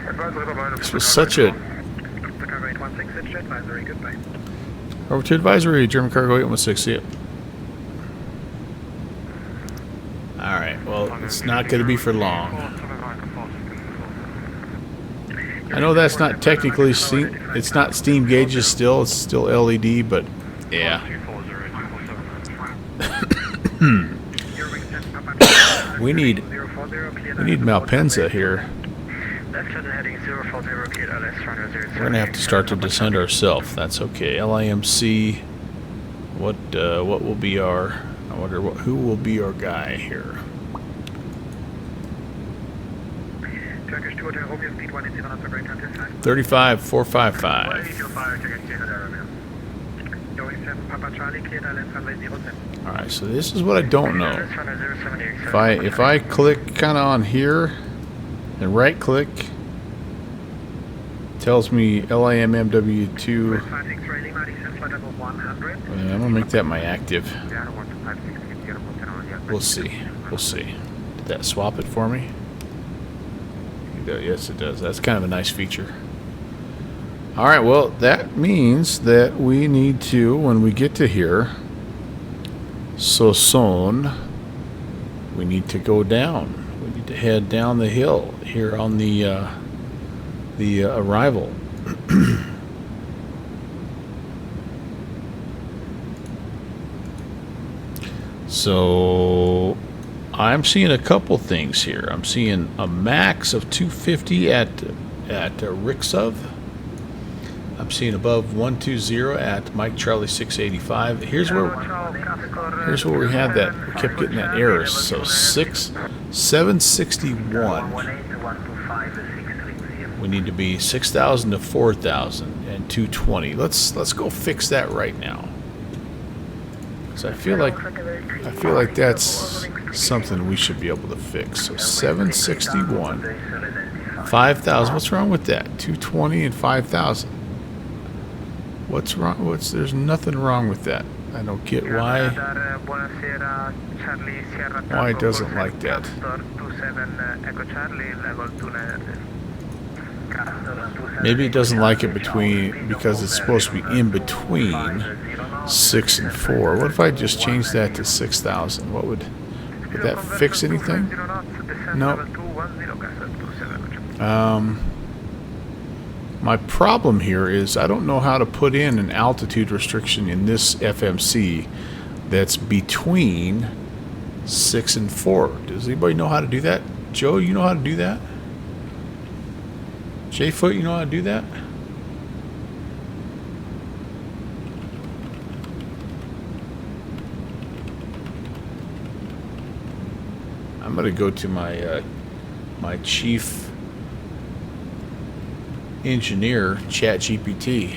S8: Advisory, bye-bye.
S1: This was such a...
S8: The cargo 816, switch to advisory, goodbye.
S1: Over to advisory, German Cargo 816, see it. Alright, well, it's not going to be for long. I know that's not technically steam, it's not steam gauges still, it's still LED, but yeah. we need Malpensa here. We're going to have to start to descend ourselves. That's okay. LIMC, what will be our... I wonder who will be our guy here.
S8: Turkish 2 Hotel Romeo, speed 180 on the great
S1: 35455.
S8: Papa Charlie, cleared island runway 07.
S1: Alright, so this is what I don't know. If I click kind of on here and right click, tells me LIMMW2. I'm gonna make that my active. We'll see. We'll see. that swap it for me? Yes, it does. That's kind of a nice feature. All right, well, that means that we need to, when we get to here, Soson, we need to go down. We need to head down the hill here on the arrival. So I'm seeing a couple things here. I'm seeing a max of 250 at Rixov. I'm seeing above 120 at Mike Charlie 685. Here's where we had that. We kept getting that error. So 761. We need to be 6,000 to 4,000 and 220. Let's go fix that right now. So I feel like that's something we should be able to fix. So 761, 5,000. What's wrong with that? 220 and 5,000. What's wrong? There's nothing wrong with that. I don't get why it doesn't like that. Maybe it doesn't like it because it's supposed to be in between 6 and 4. What if I just change that to 6,000? Would that fix anything? No. My problem here is I don't know how to put in an altitude restriction in this FMC that's between 6 and 4. Does anybody know how to do that? Joe, you know how to do that? J-Foot, you know how to do that? I'm going to go to my my chief engineer, ChatGPT.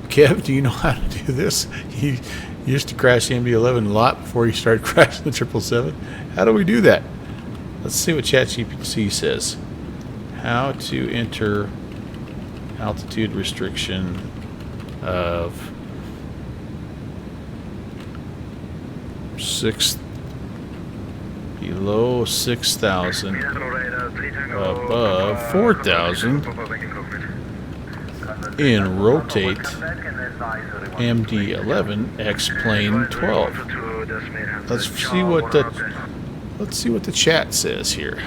S1: Kev, do you know how to do this? You used to crash the MD11 a lot before you started crashing the 777. How do we do that? Let's see what ChatGPT says. How to enter altitude restriction of 6 below 6,000 above 4,000 in rotate MD11 X plane 12. Let's see what the chat says here.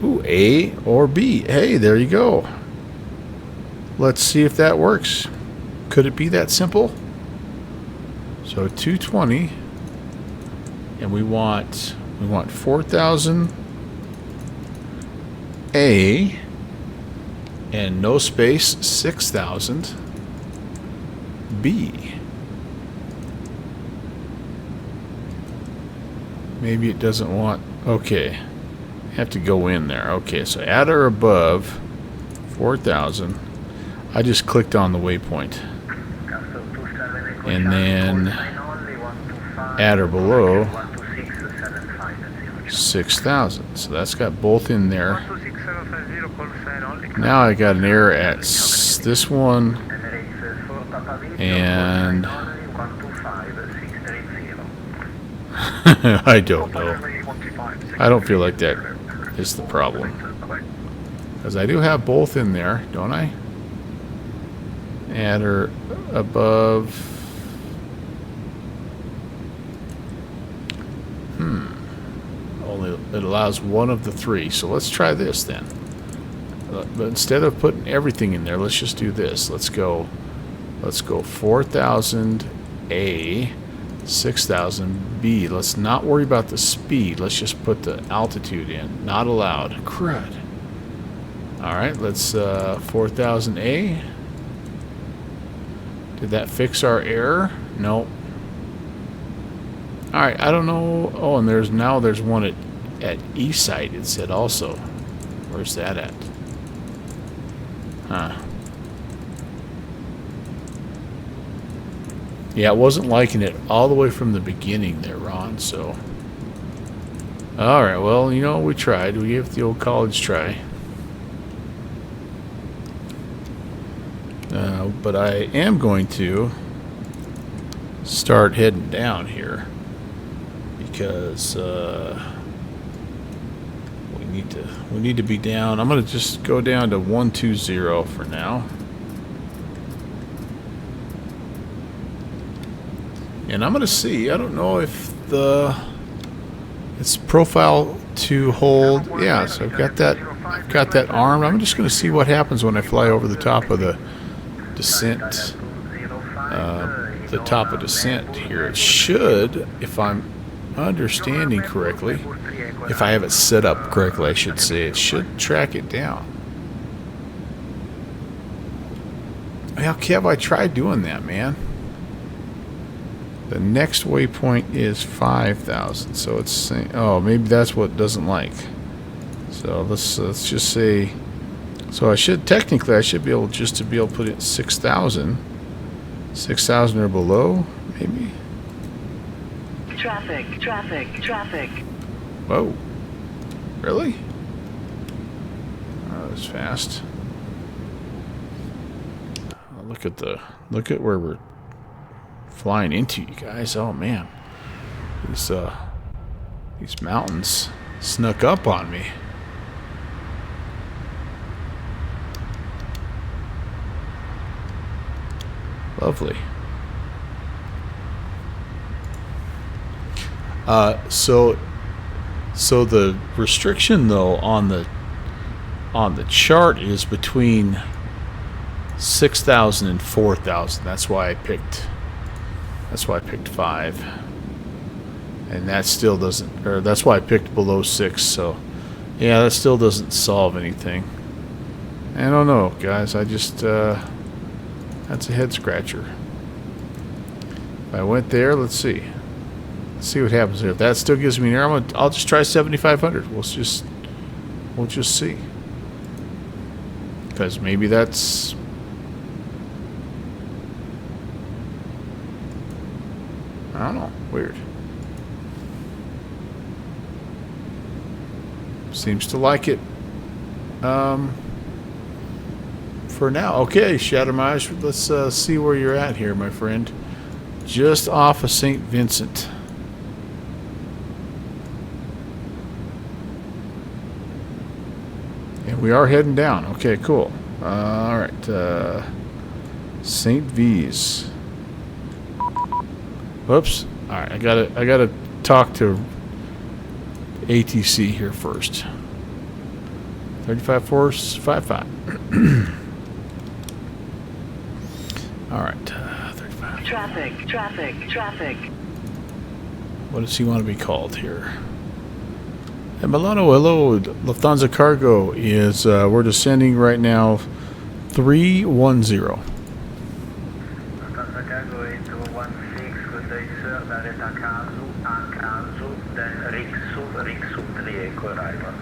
S1: Ooh, A or B. Hey, there you go. Let's see if that works. Could it be that simple? So 220, and we want 4,000 A, and no space 6,000 B. Maybe it doesn't want. Okay, have to go in there. Okay, so at or above 4,000. I just clicked on the waypoint. And then at or below 6,000. So that's got both in there. Now I got an error at this one and I don't know. I don't feel like that is the problem. Because I do have both in there, don't I? At or above. Only it allows one of the three. So let's try this then. But instead of putting everything in there, let's just do this. Let's go 4,000 A, 6,000 B. Let's not worry about the speed. Let's just put the altitude in. Not allowed. Crud. All right, let's 4,000 A. Did that fix our error? Nope. All right, I don't know. Oh, and there's one at east side. It said also. Where's that at? Huh. Yeah, it wasn't liking it all the way from the beginning there, Ron. So, all right. Well, you know, we tried. We gave it the old college try. But I am going to start heading down here because we need to be down. I'm gonna just go down to 120 for now, and I'm gonna see. I don't know if it's profile to hold. Yeah, so I've got that. I've got that armed. I'm just gonna see what happens when I fly over the top of the descent. The top of descent here. It should, if I'm understanding correctly, if I have it set up correctly, I should say, it should track it down. Well, Kev, I tried doing that, man. The next waypoint is 5,000, so it's saying, oh, maybe that's what it doesn't like. So let's just say, so I should technically be able just to be able to put it 6,000. 6,000 or below, maybe.
S14: Traffic.
S1: Whoa, really? Oh, that was fast. Oh, look at where we're flying into, you guys. Oh man, these mountains snuck up on me. Lovely. So the restriction though on the chart is between 6,000 and 4,000. That's why I picked 5, and that still doesn't. Or that's why I picked below 6. So yeah, that still doesn't solve anything. I don't know, guys. I just that's a head scratcher. If I went there, let's see. Let's see what happens there. If that still gives me an error, I'll just try 7,500. We'll just see. Because maybe that's, I don't know, weird. Seems to like it. For now. Okay, Shadowmage, let's see where you're at here, my friend. Just off of St. Vincent. And we are heading down. Okay, cool. Alright, St. V's. Whoops. Alright, I gotta talk to ATC here first. 35.455. Alright, 35.
S14: Traffic.
S1: What does he want to be called here? And Milano, hello, Lufthansa Cargo is, we're descending right now, 310.
S8: Lufthansa Cargo 8216, good day sir, direct Akazu, then Riksu 3 Echo arrival.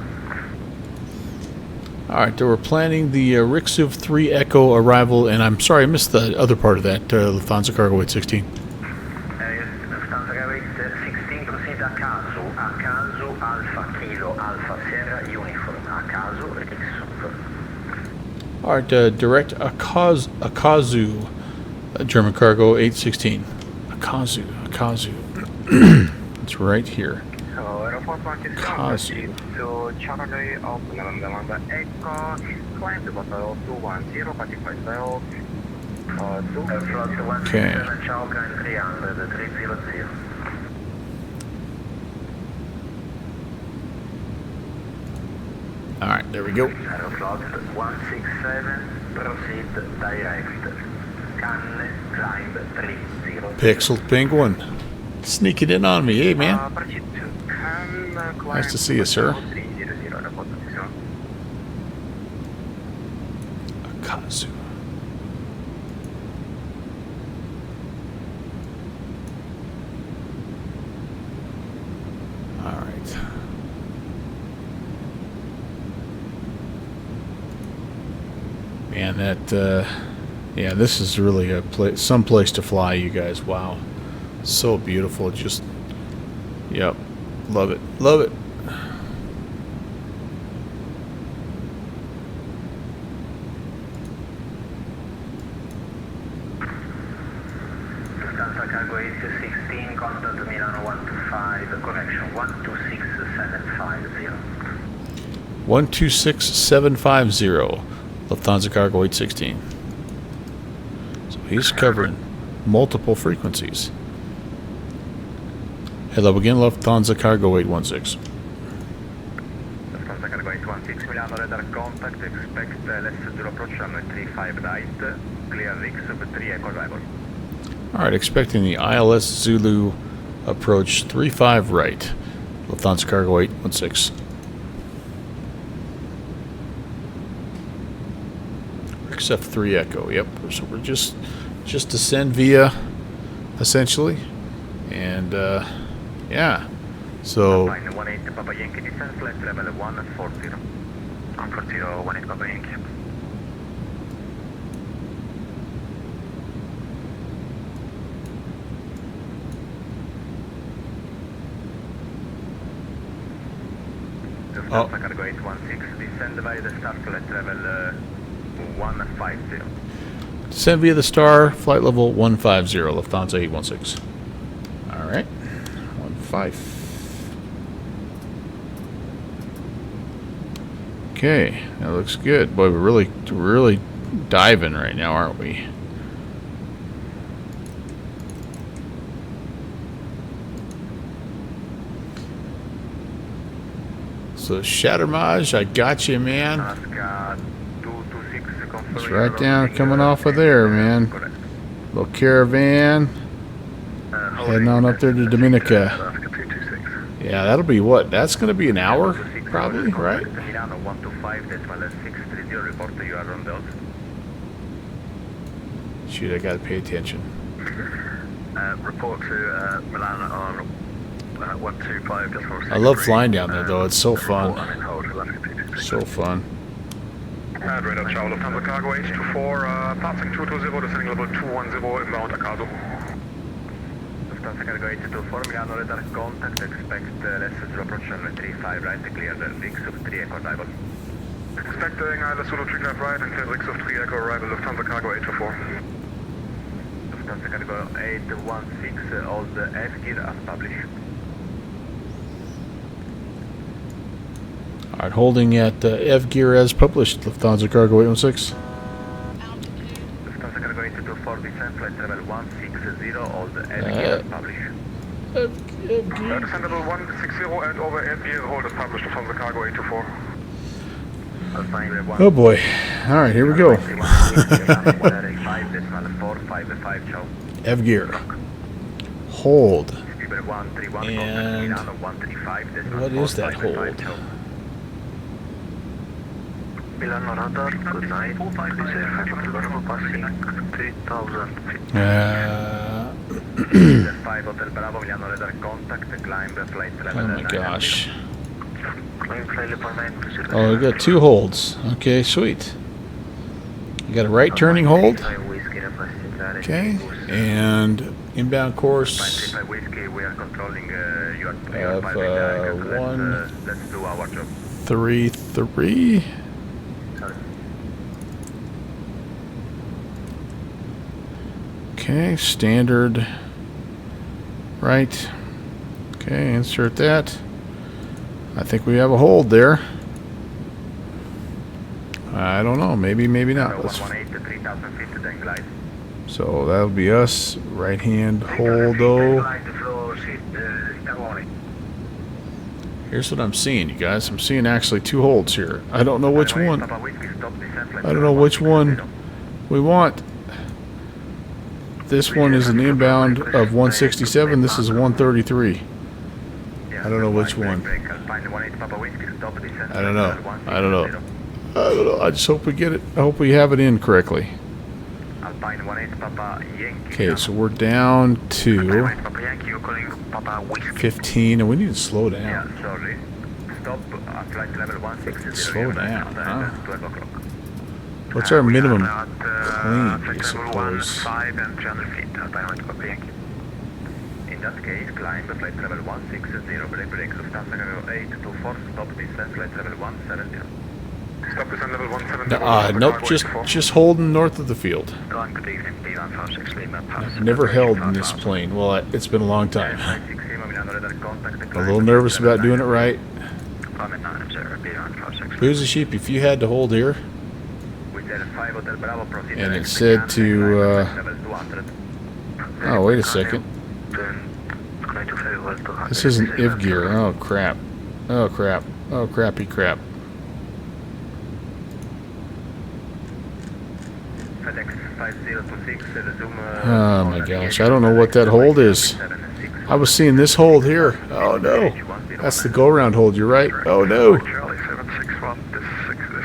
S1: Alright, we're planning the Riksu 3 Echo arrival, and I'm sorry I missed the other part of that, Lufthansa Cargo 816.
S8: Lufthansa Cargo 816, proceed Akazu Alpha Kilo Alpha Sierra Uniform, Akazu Riksu.
S1: Alright, direct Akazu, German Cargo 816. Akazu. It's right here. Akazu.
S10: To Chally of November Echo, climb to Bottle 210, Pacific Bell.
S1: Okay. Alright, there we go.
S8: Aeroflot 167, proceed direct. Canne, climb 30.
S1: Pixel Penguin. Sneaking in on me. Hey, man. Nice to see you, sir. Akazu. Alright. Man, that, yeah, this is really a place, some place to fly, you guys. Wow. So beautiful. Just, yep. Love it. Love it.
S8: Lufthansa Cargo 816, correction, 126750.
S1: 126750, Lufthansa Cargo 816. So he's covering multiple frequencies. Hello again, Lufthansa Cargo 816.
S8: Lufthansa Cargo 816, Milano radar contact, expect LS0 approach runway 35 right, clear Rick sub 3 echo arrival.
S1: Alright, expecting the ILS Zulu approach 35 right, Lufthansa Cargo 816. Except 3 echo, yep. So we're just descend via, essentially, and yeah. So
S8: Line 18 Papa Yankee descent, flight level 140. 140, 18 Papa Yankee. Lufthansa Cargo 816, descend via the start, flight level 150.
S1: descend via the star, flight level 150, Lufthansa 816. Alright. 15. Okay, that looks good. Boy, we're really diving right now, aren't we? So Shattermage, I got you, man. It's right down, coming off of there, man. Little Caravan. Heading on up there to Dominica. Yeah, that'll be what? That's going to be an hour, probably, right?
S8: Milano 125.630, report to you are on those.
S1: Shoot, I got to pay attention.
S8: Report to Milano on 125, just for
S1: I love flying down there, though. It's so fun. So fun.
S10: Radar Chow, Lufthansa Cargo H24, passing 220, descending level 210, inbound Akazo.
S8: Lufthansa Cargo 824, Milano radar contact, expect LS0 approach runway 35 right, clear Rick sub 3 echo arrival.
S10: Expecting ILS Zulu 35 right and clear Rick sub 3 echo arrival, Lufthansa Cargo 824.
S8: Lufthansa Cargo 816, all the F gear as published.
S1: Alright, holding at F gear as published, Lufthansa Cargo 816.
S8: Lufthansa Cargo 824, descent flight level 160, all the F gear as published.
S10: Descent level 160 and over F gear, hold as published, Lufthansa Cargo 824.
S1: Oh boy. Alright, here we go. F gear. Hold. And what is that hold?
S8: Milano radar, good night. This is Milano passing 3000 feet. 5 Hotel Bravo, Milano radar contact, climb flight level 9.
S1: Oh my gosh.
S8: Climb flight level 9.
S1: Oh, we got 2 holds. Okay, sweet. You got a right turning hold. Okay, and inbound course
S8: of
S1: 133. Okay, standard right. Okay, insert that. I think we have a hold there. I don't know, maybe not. So that'll be us. Right hand hold though. Here's what I'm seeing, you guys. I'm seeing actually 2 holds here. I don't know which one. I don't know which one we want. This one is an inbound of 167. This is 133. I don't know which one. I don't know. I just hope we get it. I hope we have it in correctly. Okay, so we're down to 15, and we need to slow down. Slow down, huh? What's our minimum clean, I suppose?
S8: In that case, climb flight level 160, break Lufthansa Cargo 824, stop descent flight level 170.
S10: Stop descent level 170.
S1: Nope, just holding north of the field. I've never held in this plane. Well, it's been a long time. A little nervous about doing it right. Who's the sheep? If you had to hold here, and it said to, oh, wait a second. This isn't if gear. Oh, crap. Oh, crap. Oh, crappy crap. Oh, my gosh. I don't know what that hold is. I was seeing this hold here. Oh, no. That's the go-around hold. You're right. Oh, no.
S8: Charlie 761, this is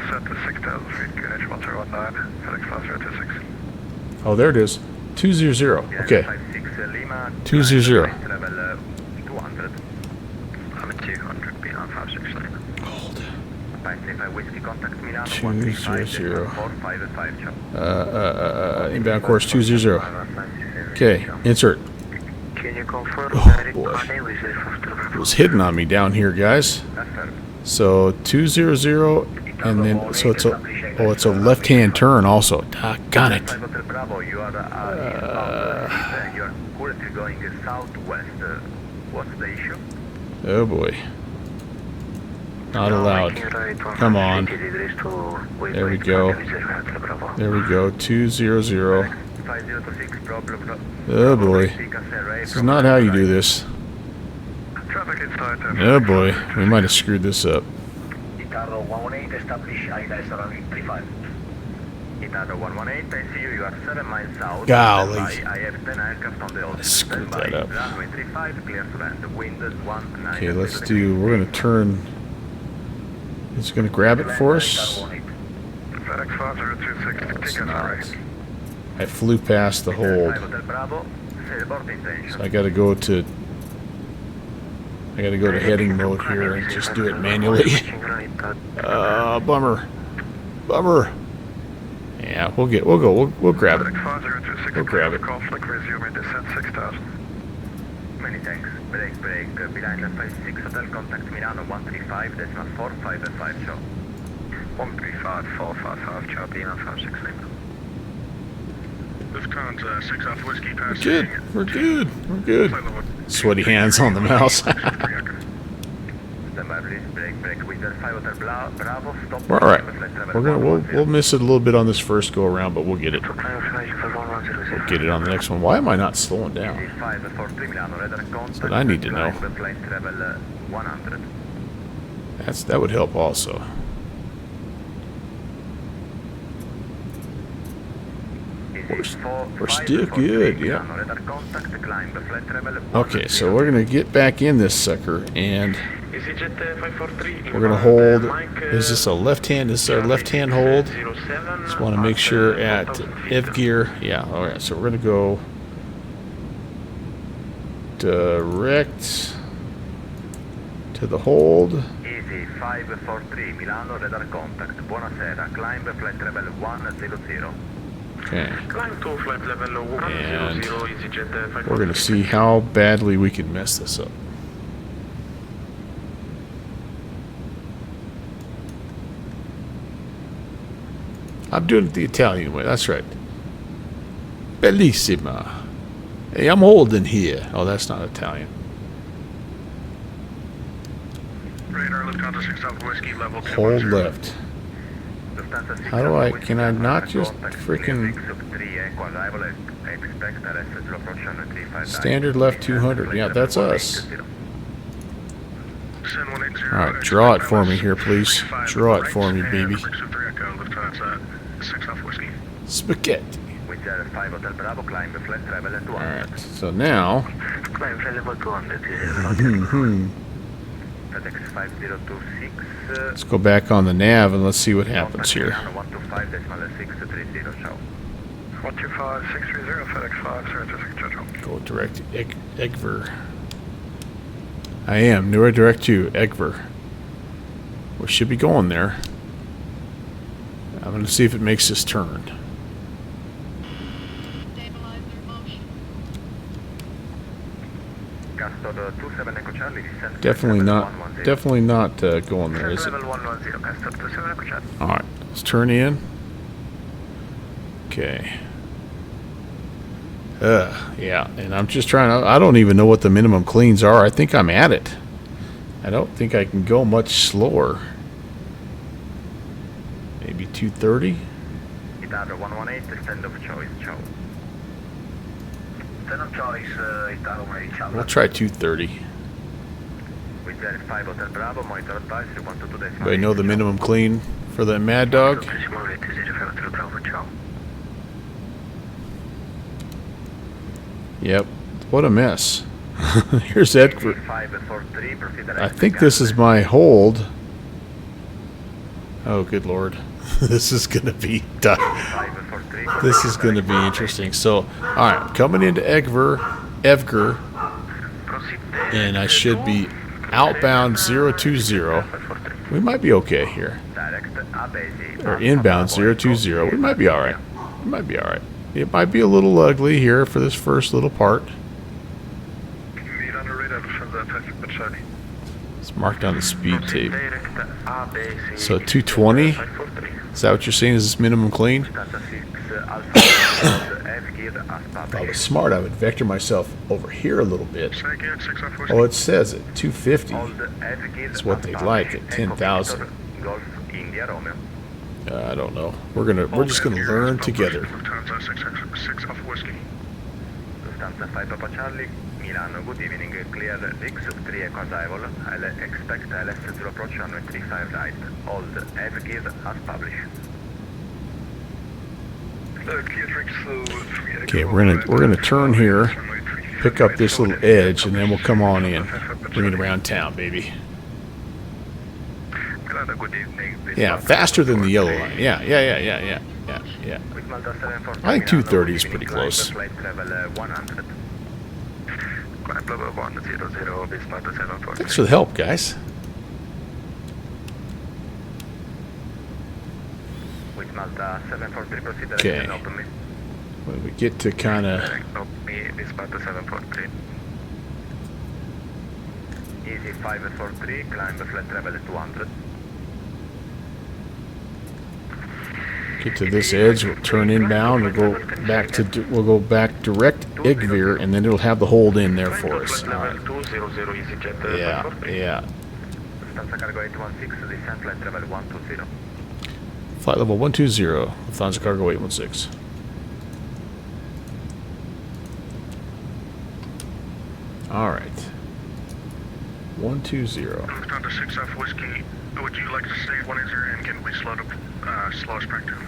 S8: set to 6,000 feet, QNH 1019, FedEx Flight 026.
S1: Oh, there it is. 200. Okay. 200.
S8: I'm at 200, behind 56 Lima.
S1: Hold. 200. Inbound course 200. Okay, insert.
S8: Can you confirm
S1: Oh, boy. It was hidden on me down here, guys. So 200, and then so it's a left-hand turn also. Doggone it.
S8: You're currently going southwest. What's the issue?
S1: Oh boy. Not allowed. Come on. There we go. There we go. 200. Oh boy. This is not how you do this. Oh boy. We might have screwed this up.
S8: Itardo 118, establish AIDA 35. Itardo 118, I see you. You are 7 miles south.
S1: Golly.
S8: I have 10 aircraft on the
S1: I screwed that up.
S8: Runway 35, clear to land. Wind 19.
S1: Okay, let's do, we're going to turn, it's going to grab it for us.
S8: FedEx 5026,
S1: It's not. I flew past the hold. So I got to go to heading mode here and just do it manually. Bummer. Bummer. Yeah, we'll grab it. We'll grab it.
S8: Conflict resuming descent 6000. Many thanks. Break. Behind the 56 hotel, contact Milano 135.455 show. 135.455 show, Milano 56 Lima. Lufthansa 6 off whiskey passing.
S1: We're good. Sweaty hands on the mouse. We're all right. We'll miss it a little bit on this first go around, but we'll get it. We'll get it on the next one. Why am I not slowing down? That's what I need to know. That would help also. We're still good, yeah. Okay, so we're gonna get back in this sucker, and we're gonna hold. Is this a left hand? This is our left hand hold. Just want to make sure at F gear. Yeah. All right. So we're gonna go direct to the hold.
S8: Easy 543 Milano radar contact. Buonasera. Climb flight level 100.
S1: Okay.
S8: Climb to flight level 100.
S1: And we're going to see how badly we can mess this up. I'm doing it the Italian way. That's right. Bellissima. Hey, I'm holding here. Oh, that's not Italian.
S8: Radar Lufthansa 6 South Whiskey level 210.
S1: Hold left. How do I, can I not just freaking standard left 200? Yeah, that's us. Alright, draw it for me here, please. Draw it for me, baby. Spaghetti. Alright, so now let's go back on the nav and let's see what happens here.
S8: 125630 FedEx 5026
S1: Go direct to Egver. I am. New direct to Egver. We should be going there. I'm going to see if it makes this turn. Definitely not going there, is it? Alright, let's turn in. Okay. Yeah, and I'm just trying to, I don't even know what the minimum cleans are. I think I'm at it. I don't think I can go much slower. Maybe 230?
S10: Italia 118, stand of choice, ciao. Stand of choice, Italia 118, ciao.
S1: We'll try 230.
S10: We verify Hotel Bravo, monitor advisory 122 days.
S1: Anybody know the minimum clean for the Mad Dog? Yep. What a mess. Here's Edgar. I think this is my hold. Oh, good lord. This is going to be tough. This is going to be interesting. So, alright, coming into Evger, and I should be outbound 020. We might be okay here. Or inbound 020. We might be alright. We might be alright. It might be a little ugly here for this first little part. It's marked on the speed tape. So 220? Is that what you're saying is this minimum clean? If I was smart, I would vector myself over here a little bit. Oh, it says it. 250 is what they like at 10,000. I don't know. We're just gonna learn together.
S10: Chally, Milano, good evening, clear, X 3 Echo arrival, I'll expect LS to approach on 35 right, hold, have give as published.
S1: Okay, we're gonna turn here, pick up this little edge, and then we'll come on in. Bring it around town, baby. Yeah, faster than the yellow line. Yeah. I think 230 is pretty close. Thanks for the help, guys. Okay. When we get to kind of...
S10: Easy 543, climb flat travel at 200.
S1: Get to this edge, we'll turn inbound, we'll go back direct Igvir, and then it'll have the hold in there for us. All right. Yeah. Flight level 120, Lufthansa Cargo 816. All right. 120.
S8: Lufthansa 6 F Whiskey, would you like to stay at 180 and can we slow us back down?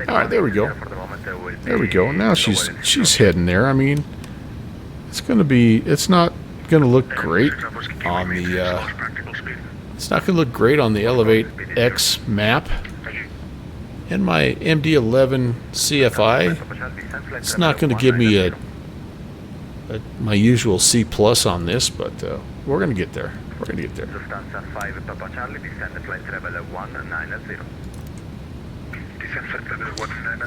S1: All right, there we go. There we go. Now she's heading there. I mean, it's not gonna look great on the it's not gonna look great on the Elevate X map. And my MD11 CFI, it's not gonna give me my usual C+ on this, but we're gonna get there. We're gonna get there.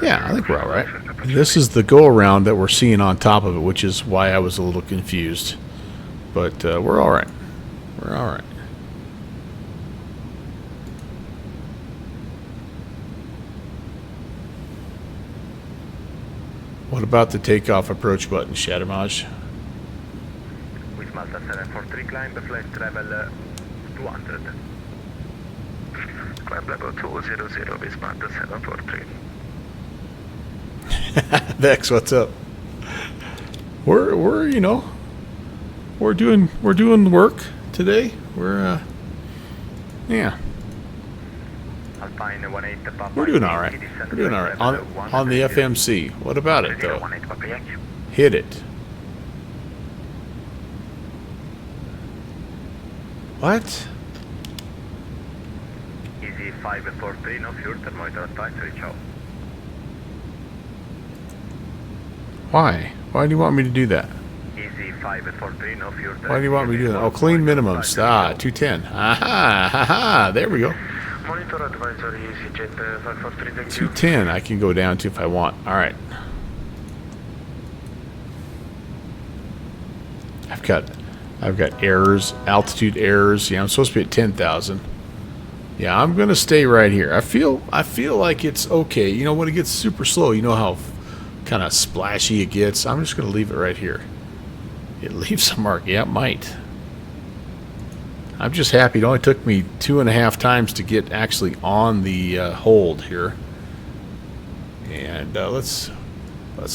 S1: Yeah, I think we're all right. This is the go-around that we're seeing on top of it, which is why I was a little confused. But we're all right. We're all right. What about the takeoff approach button, Shadowmaj?
S10: With Malta 743, climb flight travel 200. Climb level 200 with Malta 743.
S1: Vex, what's up? We're doing work today. We're yeah. We're doing all right. We're doing all right on the FMC. What about it though? Hit it. What?
S10: Easy 543, no fuel, thermometer advisory, ciao.
S1: Why? Why do you want me to do that?
S10: Easy 543, no fuel.
S1: Why do you want me to do that? Oh, clean minimums. 210. Aha, there we go.
S10: Monitor advisory, EasyJet 543.
S1: 210 I can go down to if I want. All right. I've got errors, altitude errors. Yeah, I'm supposed to be at 10,000. Yeah, I'm gonna stay right here. I feel like it's okay. You know, when it gets super slow, you know how kind of splashy it gets. I'm just going to leave it right here. It leaves a mark. Yeah, it might. I'm just happy it only took me 2.5 times to get actually on the hold here. And let's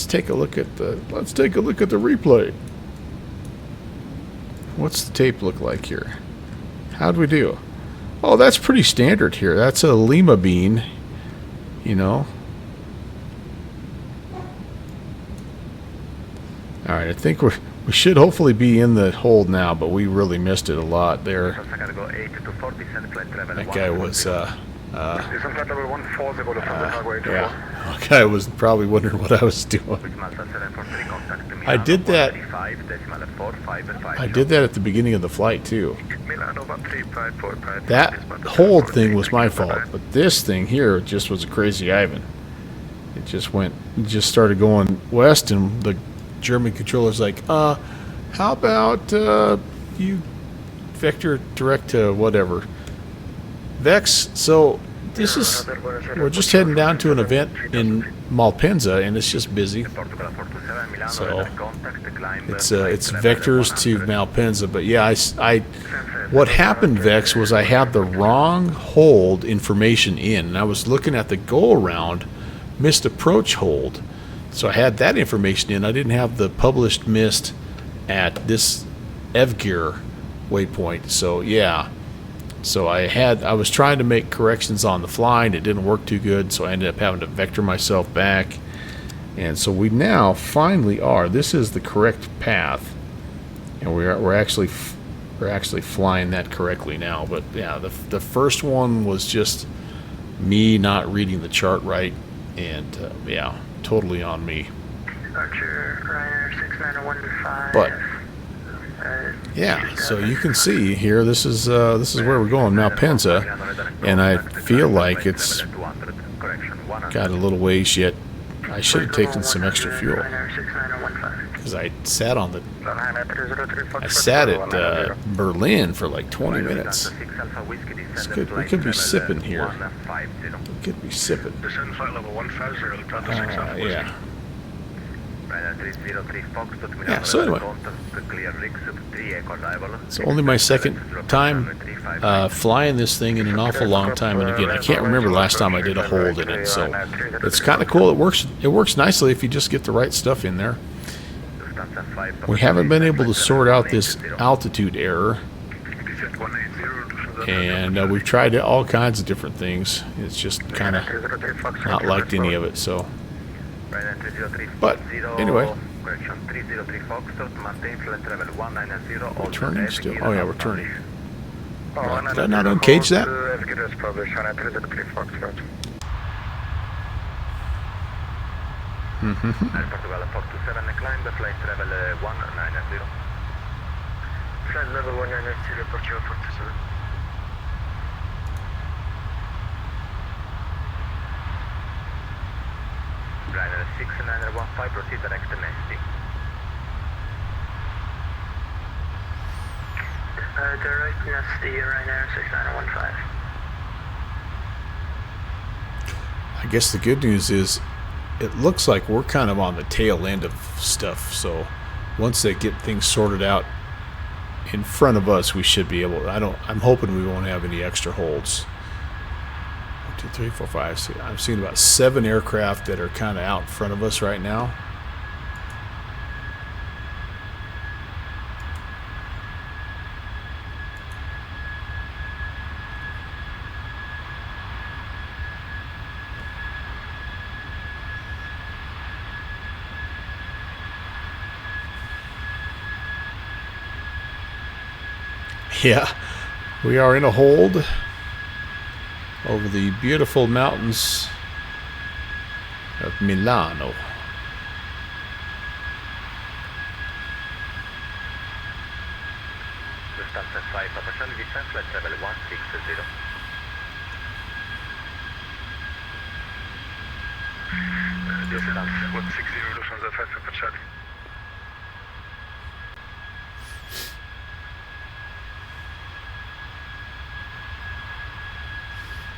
S1: take a look at the replay. What's the tape look like here? How'd we do? Oh, that's pretty standard here. That's a Lima bean, you know. All right, I think we should hopefully be in the hold now, but we really missed it a lot there. That guy was yeah, that guy was probably wondering what I was doing. I did that at the beginning of the flight too. That hold thing was my fault, but this thing here just was a crazy Ivan. It just started going west, and the German controller's like, how about you vector direct to whatever. Vex, so we're just heading down to an event in Malpensa, and it's just busy. So it's vectors to Malpensa, but yeah, what happened, Vex, was I had the wrong hold information in, and I was looking at the go around missed approach hold. So I had that information in. I didn't have the published missed at this Evgear waypoint. So yeah. So I was trying to make corrections on the fly, and it didn't work too good, so I ended up having to vector myself back. And so we now finally are. This is the correct path, and we're actually flying that correctly now. But yeah, the first one was just me not reading the chart right, and yeah, totally on me. But yeah, so you can see here, this is where we're going, Malpensa, and I feel like it's got a little ways yet. I should have taken some extra fuel because I sat at Berlin for like 20 minutes. We could be sipping here. We could be sipping. Yeah. Yeah, so anyway, it's only my second time flying this thing in an awful long time, and again, I can't remember the last time I did a hold in it, so it's kind of cool. It works nicely if you just get the right stuff in there. We haven't been able to sort out this altitude error, and we've tried all kinds of different things. It's just kind of not liked any of it, so. But anyway, we're turning still. Oh yeah, we're turning. Did I not uncage that?
S10: Ryanair 6915, proceed direct to Nessie. Direct Nessie, Ryanair 6915.
S1: I guess the good news is it looks like we're kind of on the tail end of stuff, so once they get things sorted out in front of us, we should be able. I'm hoping we won't have any extra holds. 1, 2, 3, 4, 5. See, I'm seeing about 7 aircraft that are kind of out in front of us right now. Yeah, we are in a hold over the beautiful mountains of Milano.
S10: Lufthansa 5, Papa Charlie, descent flight level 160. Distance 160, Lufthansa 5, Papa Charlie.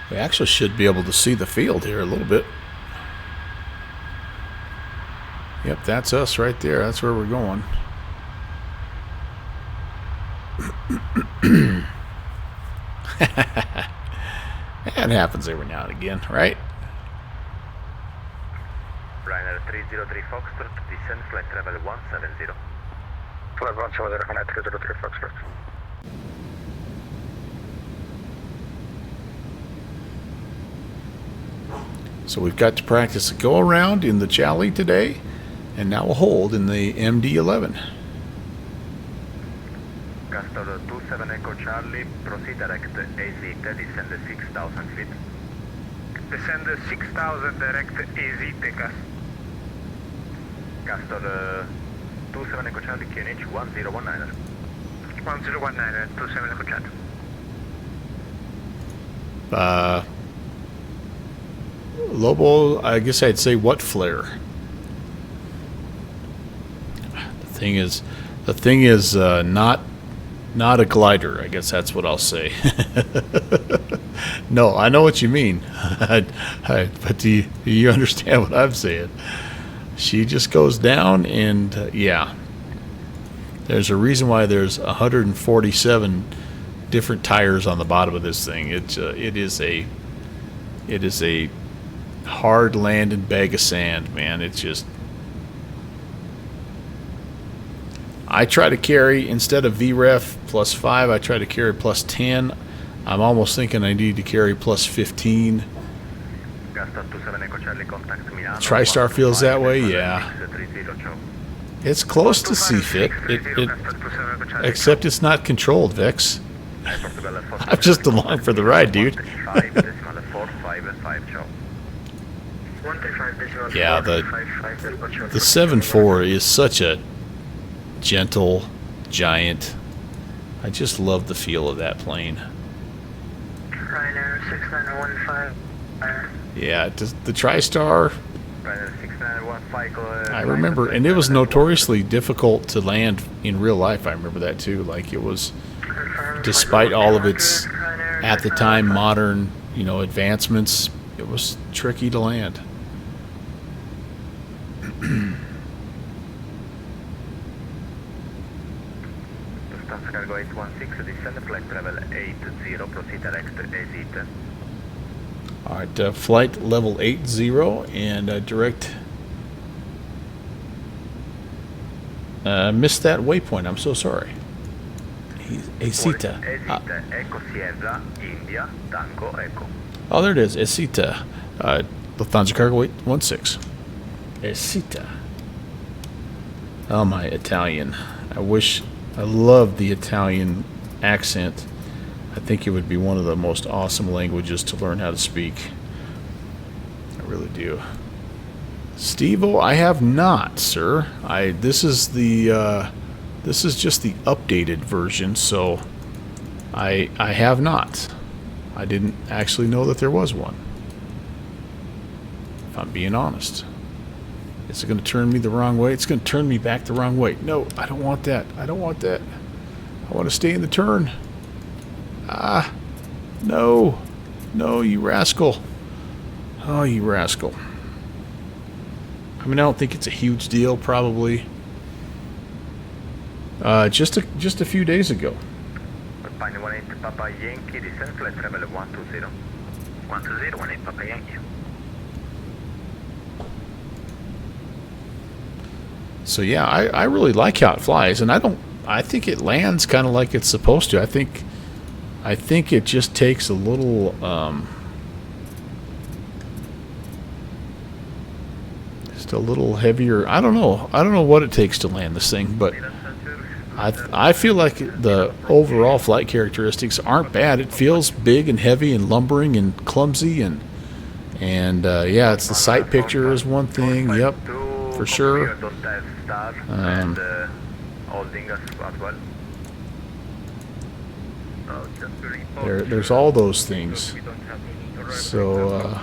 S1: We actually should be able to see the field here a little bit. Yep, that's us right there. That's where we're going. That happens every now and again, right?
S10: Ryanair 303 Foxtrot, descend flight level 170. Flight 170, Ryanair 303 Foxtrot.
S1: So we've got to practice a go around in the Chally today, and now a hold in the MD11.
S10: Castor 27 Echo Charlie, proceed direct AZ, descend 6,000 feet. Descend 6,000 direct AZ, Gas. Castor 27 Echo Charlie, QNH 1019er. 1019er, 27 Echo Charlie.
S1: Lobo, I guess I'd say what flare? The thing is not a glider. I guess that's what I'll say. No, I know what you mean. But do you understand what I'm saying? She just goes down, and yeah. There's a reason why there's 147 different tires on the bottom of this thing. It is a hard landed bag of sand, man. It's just, I try to carry, instead of VREF plus 5, I try to carry plus 10. I'm almost thinking I need to carry plus 15. TriStar feels that way, yeah. It's close to CFIT, except it's not controlled, Vex. I'm just along for the ride, dude. Yeah, the 7.4 is such a gentle giant. I just love the feel of that plane.
S10: Ryanair 6915.
S1: Yeah, the TriStar, I remember, and it was notoriously difficult to land in real life. I remember that too. Like, it was, despite all of its, at the time, modern, advancements, it was tricky to land.
S10: Cargo 816, descend flight level 80, proceed direct AZ.
S1: Alright, flight level 80 and direct. Missed that waypoint, I'm so sorry. Esita.
S10: Echo Sierra, India, Tango, Echo.
S1: Oh, there it is, Esita. Lufthansa Cargo 816. Esita. Oh, my Italian. I love the Italian accent. I think it would be one of the most awesome languages to learn how to speak. I really do. Steve-O, I have not, sir. This is just the updated version, so I have not. I didn't actually know that there was one, if I'm being honest. Is it going to turn me the wrong way? It's going to turn me back the wrong way. No, I don't want that. I don't want that. I want to stay in the turn. Ah, no. No, you rascal. Oh, you rascal. I mean, I don't think it's a huge deal, probably. Just a few days ago.
S10: Papa Yankee, descend flight level 120. 120, Papa Yankee.
S1: So yeah, I really like how it flies, and I think it lands kind of like it's supposed to. I think it just takes a little just a little heavier. I don't know what it takes to land this thing, but I feel like the overall flight characteristics aren't bad. It feels big and heavy and lumbering and clumsy, and yeah, it's the sight picture is one thing. Yep, for sure. There's all those things. So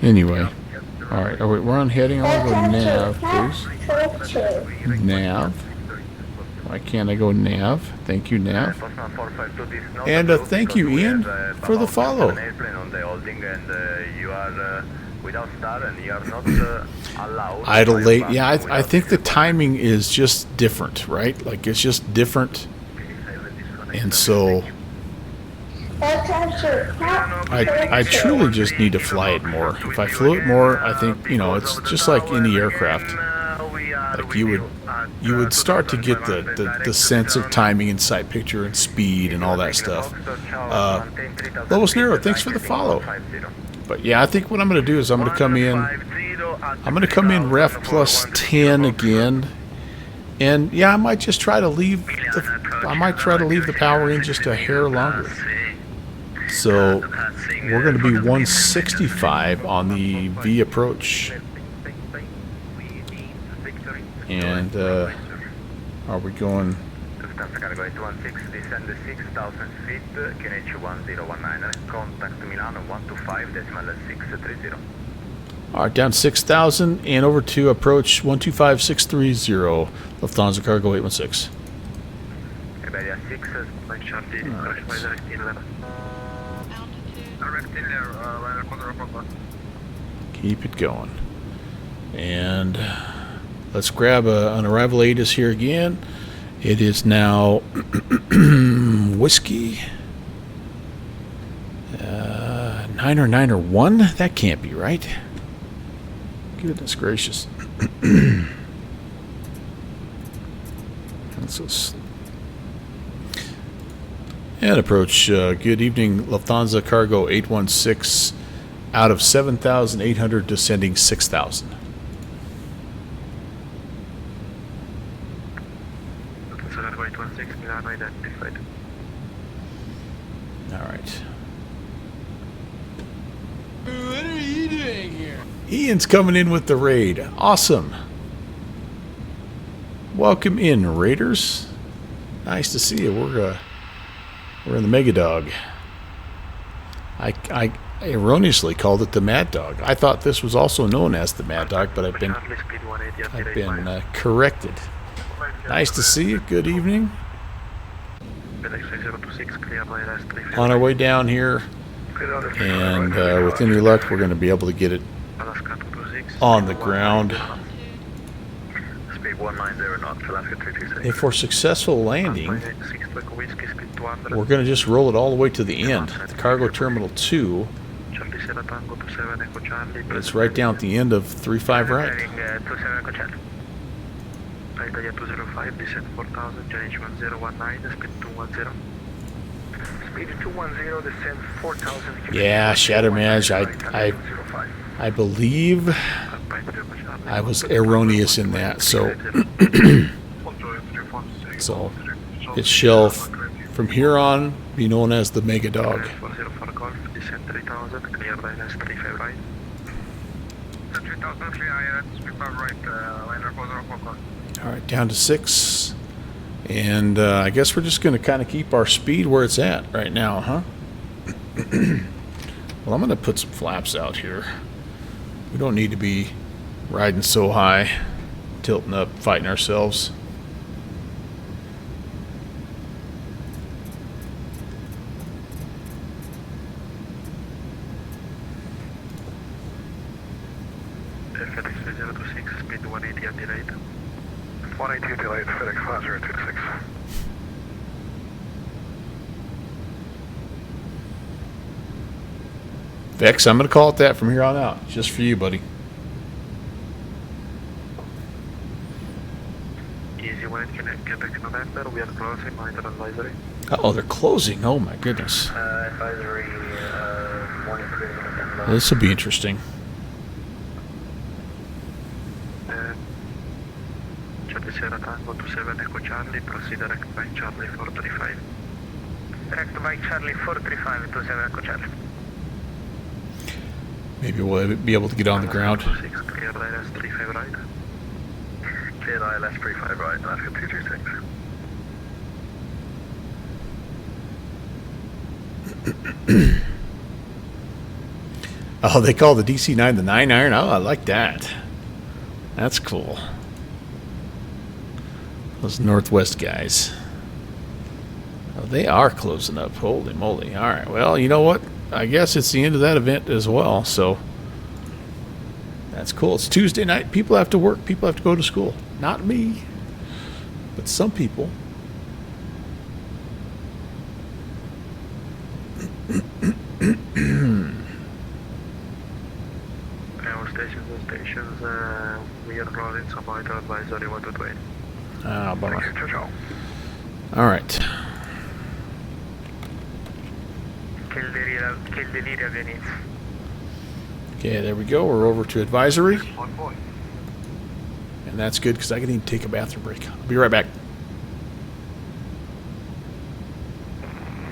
S1: anyway, all right. We're on heading. I want to go nav, please. Nav. Why can't I go nav? Thank you, nav. And thank you, Ian, for the follow.
S10: without start, and you are not allowed.
S1: Idle late. Yeah, I think the timing is just different, right? Like it's just different. And so I truly just need to fly it more. If I flew it more, I think, you know, it's just like any aircraft. Like you would start to get the sense of timing and sight picture and speed and all that stuff. Lois Nero, thanks for the follow. But yeah, I think what I'm going to do is I'm going to come in ref plus 10 again. And yeah, I might just try to leave the power in just a hair longer. So we're going to be 165 on the V approach. And are we going?
S10: Lufthansa going to 16, descend 6,000 feet, QNH 1019, contact Milano 125.630.
S1: All right, down 6,000 and over to approach 125630, Lufthansa cargo 816.
S10: Iberia 6,
S1: Keep it going. And let's grab an arrival ATIS here again. It is now whiskey 9 or 9 or 1. That can't be right. Goodness gracious. And approach. Good evening, Lufthansa cargo 816 out of 7,800 descending 6,000. All right. What are you doing here? Ian's coming in with the raid. Awesome. Welcome in, Raiders. Nice to see you. We're in the MegaDog. I erroneously called it the Mad Dog. I thought this was also known as the Mad Dog, but I've been corrected. Nice to see you. Good evening. On our way down here, and with any luck, we're going to be able to get it on the ground. If we're successful landing, we're going to just roll it all the way to the end. The cargo terminal 2 is right down at the end of 35 right.
S10: Italia 205, descend 4000, Challenge 1019, speed 210. Speed 210, descend 4000.
S1: Yeah, Shattermage, I believe I was erroneous in that, so so it shall from here on be known as the MegaDog.
S10: 404 Golf, descend 3000, clear minus 35 right. 3000, clear IRS, 35 right, liner 404
S1: All right, down to 6, and I guess we're just going to kind of keep our speed where it's at right now, huh? Well, I'm going to put some flaps out here. We don't need to be riding so high, tilting up, fighting ourselves.
S10: FedEx 026, speed 180 at delayed. 180 delayed, FedEx 5026.
S1: Vex, I'm going to call it that from here on out. Just for you, buddy.
S10: Easy 1 Quebec November, we are closing, monitor advisory.
S1: Oh, they're closing. Oh, my goodness.
S10: Advisory 1
S1: This will be interesting.
S10: Charlie Sierra Tango 27 Echo Charlie, proceed direct by Charlie 435. Direct by Charlie 435, 27 Echo Charlie.
S1: Maybe we'll be able to get on the ground.
S10: 6, clear ILS 35 right. Clear ILS 35 right, Alaska 226.
S1: Oh, they call the DC-9 the 9-iron? Oh, I like that. That's cool. Those Northwest guys. Oh, they are closing up. Holy moly. All right. Well, you know what? I guess it's the end of that event as well. So That's cool. It's Tuesday night. People have to work. People have to go to school. Not me, but some people.
S10: All stations, we are rolling some vital advisory 128.
S1: Ah, bummer.
S10: Thank you, ciao, ciao.
S1: All right.
S10: Che il delirio Venice.
S1: Okay, there we go. We're over to advisory. And that's good because I can even take a bathroom break. I'll be right back.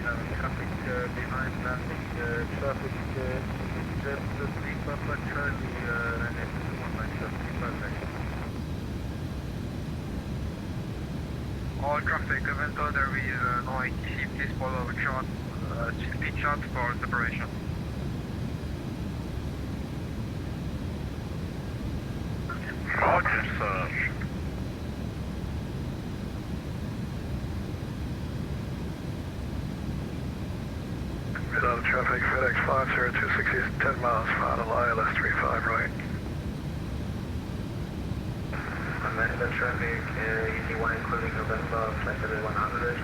S10: Traffic behind landing, traffic just the 3 Papa Charlie, and it's 197 All traffic, event order with no ATC, please follow shot, speed shot for separation. Roger, sir.
S8: Milano traffic, FedEx 50260 is 10 miles, final ILS 35 right.
S13: American traffic, ED1 including November, flight level 100,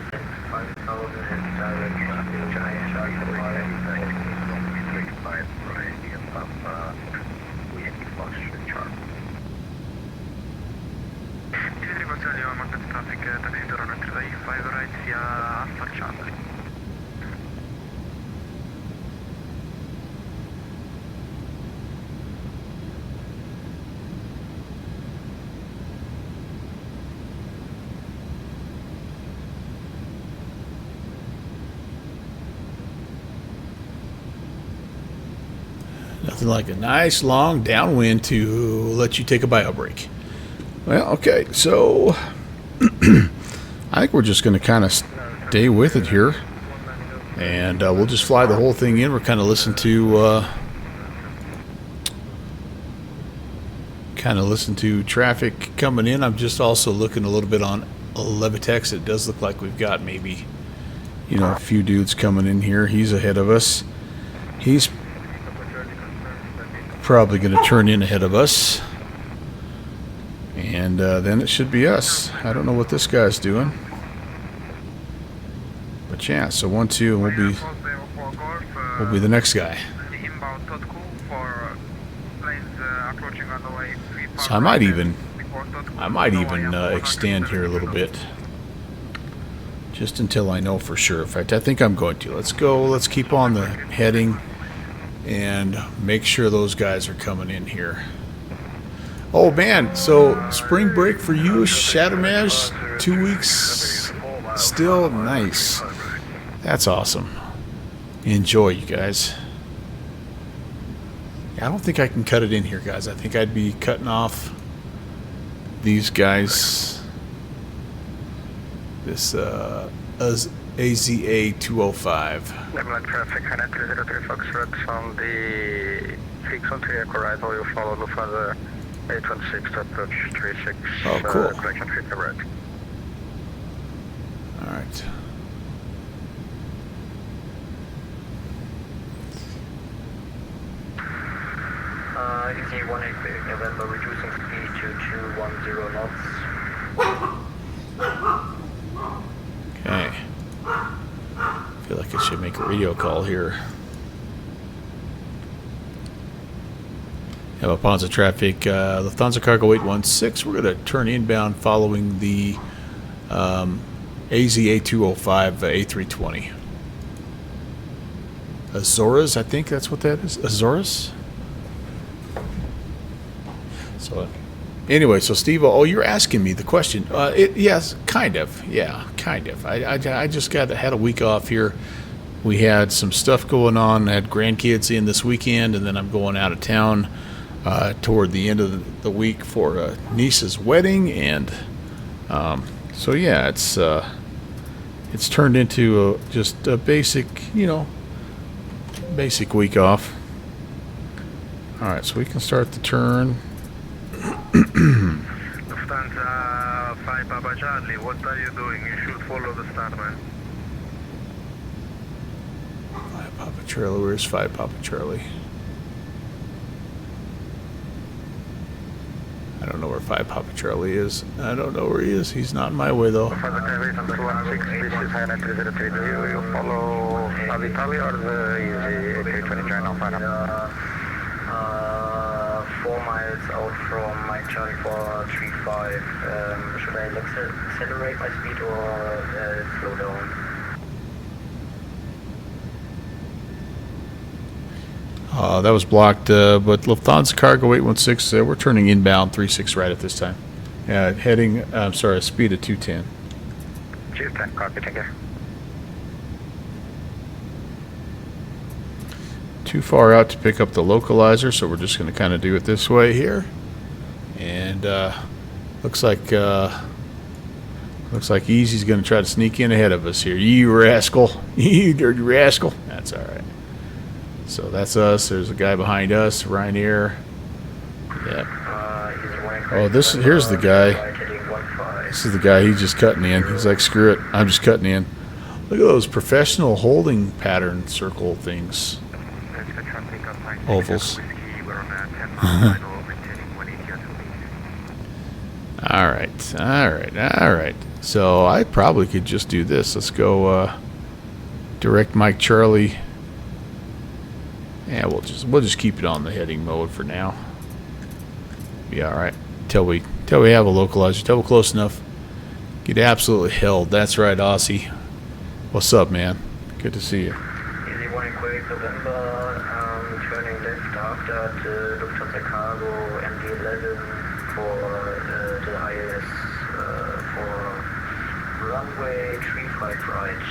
S13: 5000 and direct to Giant Shark for
S10: traffic, taxi to runway 35 right via Alpha Chally.
S1: Nothing like a nice long downwind to let you take a bio break. Well, okay, so I think we're just going to kind of stay with it here, and we'll just fly the whole thing in. We're kind of listening to traffic coming in. I'm just also looking a little bit on Levitex. It does look like we've got maybe, you know, a few dudes coming in here. He's ahead of us. He's probably going to turn in ahead of us. And then it should be us. I don't know what this guy's doing. But yeah, so 1, 2, and we'll be the next guy. So I might even extend here a little bit. Just until I know for sure. In fact, I think I'm going to. Let's go. Let's keep on the heading and make sure those guys are coming in here. Oh man, so spring break for you, Shadowmash, 2 weeks still. Nice. That's awesome. Enjoy, you guys. I don't think I can cut it in here, guys. I think I'd be cutting off these guys. This AZA 205.
S10: Lebanon traffic, 9303 Foxtrot on the 613 arrival, you follow Lufthansa 816 approach 36.
S1: Oh, cool.
S10: Correction 50 right.
S1: All right.
S13: EZ 188 November, reducing speed to 210 knots.
S1: Okay. I feel like I should make a radio call here. Have Aponza traffic, Lufthansa Cargo 816. We're going to turn inbound following the AZA 205 A320. Azores, I think that's what that is. Azores? So, anyway, so Steve, oh, you're asking me the question. Yes, kind of. Yeah, kind of. I just had a week off here. We had some stuff going on. I had grandkids in this weekend, and then I'm going out of town toward the end of the week for a niece's wedding, and so yeah, it's turned into just a basic, basic week off. All right, so we can start the turn.
S10: Lufthansa 5 Papa Charlie, what are you doing? You should follow the starman.
S1: 5 Papa Charlie, where's 5 Papa Charlie? 5 Papa Charlie is. I don't know where he is. He's not in my way though.
S8: For the Caravan 216, this is High 9303. Do you follow Italy or the easy 320 journal?
S13: 4 miles out from my Chally 435. Should I accelerate my speed or slow down?
S1: That was blocked, but Lufthansa Cargo 816, we're turning inbound 36 right at this time. Heading, I'm sorry, a speed of 210.
S8: 210, copy, thank you.
S1: Too far out to pick up the localizer, so we're just going to kind of do it this way here. And looks like Easy's going to try to sneak in ahead of us here. You rascal, you dirty rascal. That's all right. So that's us. There's a guy behind us, Ryanair. Yep. Oh, here's the guy. This is the guy. He's just cutting in. He's like, screw it, I'm just cutting in. Look at those professional holding pattern circle things. Ovals. All right. So I probably could just do this. Let's go direct Mike Charlie. Yeah, we'll just keep it on the heading mode for now. Be all right till we have a localizer. Till we're close enough. Get absolutely held. That's right, Aussie. What's up, man? Good to see you.
S13: Easy 1 Quake November, turning left after the Lufthansa Cargo MD11 for the IS for runway 35 right.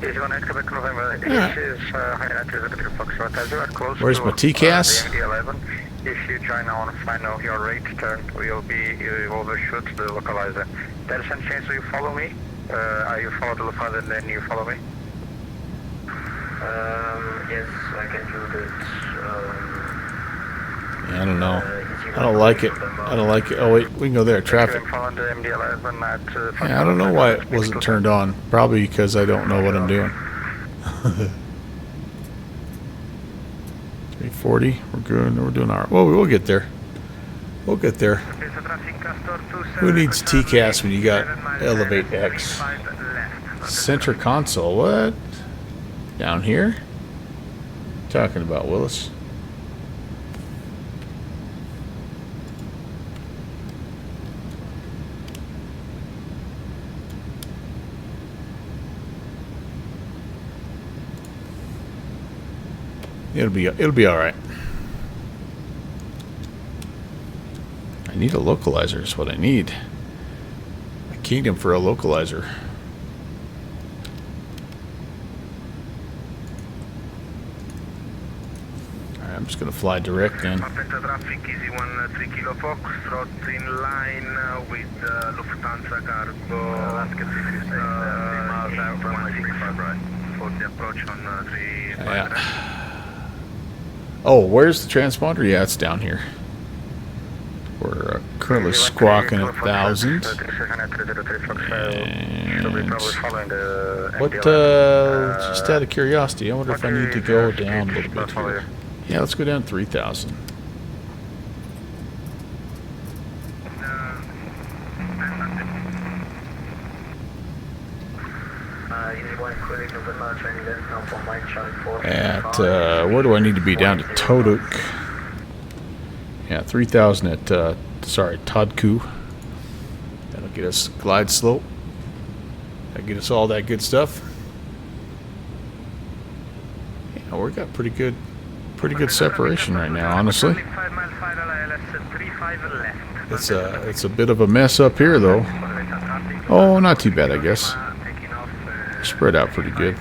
S8: Easy 1 Quebec November, this is High 9303 Foxtrot. As you are close
S1: Where's my TCAS?
S8: The MD11, if you join on final your rate turn, you overshoot the localizer. There's some chance you follow me? You follow the Lufthansa and then you follow me?
S13: Yes, I can do that.
S1: Yeah, I don't know. I don't like it. Oh wait, we can go there. Traffic. Yeah, I don't know why it wasn't turned on. Probably because I don't know what I'm doing. 340. We're good. We're doing all right. Well, we'll get there. We'll get there. Who needs TCAS when you got Elevate X? Center console. What? Down here? Talking about Willis. It'll be all right. I need a localizer is what I need. A kingdom for a localizer. Alright, I'm just gonna fly direct then.
S8: Traffic Easy 13 Kilo Foxtrot in line with Lufthansa Cargo. Miles out 165 right for the approach on 35.
S1: Yeah. Oh, where's the transponder? Yeah, it's down here. We're currently squawking 1,000. And what? Just out of curiosity, I wonder if I need to go down a little bit here. Yeah, let's go down 3,000. At where do I need to be? Down to Toduk. Yeah, 3,000 at Todku. That'll get us glide slope. That'll get us all that good stuff. Yeah, we got pretty good separation right now, honestly. It's a bit of a mess up here though. Oh, not too bad, I guess. Spread out pretty good.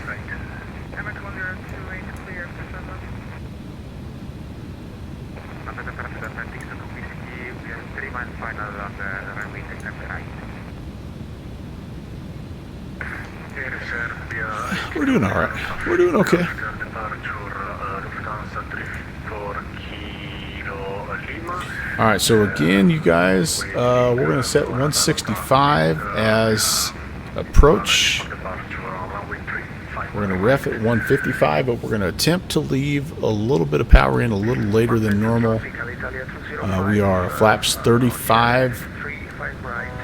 S1: We're doing all right. We're doing okay. All right, so again, you guys, we're going to set 165 as approach. We're going to ref at 155, but we're going to attempt to leave a little bit of power in a little later than normal. We are flaps 35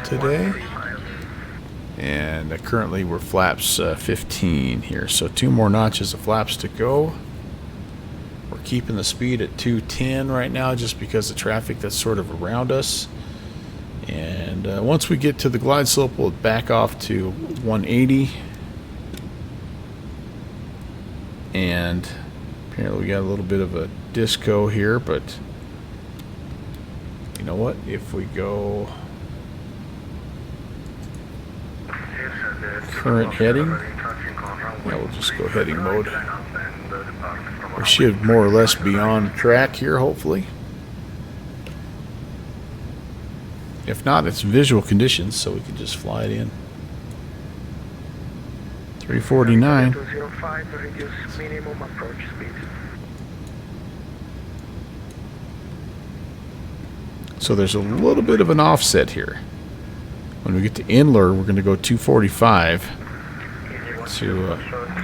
S1: today, and currently we're flaps 15 here. So 2 more notches of flaps to go. We're keeping the speed at 210 right now just because of traffic that's sort of around us. And once we get to the glide slope, we'll back off to 180. And apparently we got a little bit of a disco here, but you know what? If we go current heading, yeah, we'll just go heading mode. We should more or less be on track here, hopefully. If not, it's visual conditions, so we can just fly it in. 349.
S13: 205, reduce minimum approach speed.
S1: So there's a little bit of an offset here. When we get to Inler, we're going to go 245 to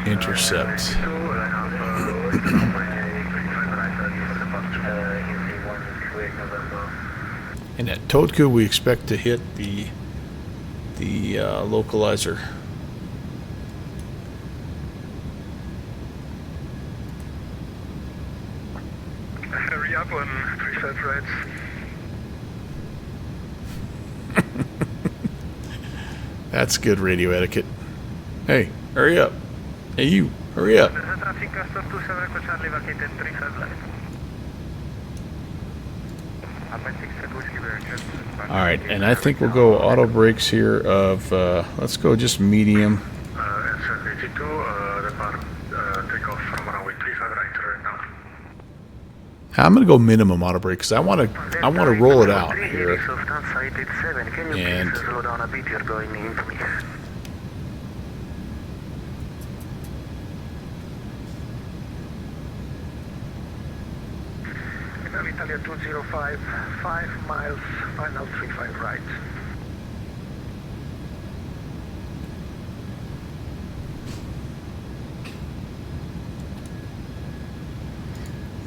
S1: intercept. And at Totku, we expect to hit the localizer.
S8: Hurry up on 35 rights.
S1: That's good radio etiquette. Hey, hurry up. Hey, you, hurry up. Alright, and I think we'll go auto brakes here of, let's go just medium. I'm going to go minimum auto brake because I want to roll it out here. And
S8: Italia 205, 5 miles, final 35 right.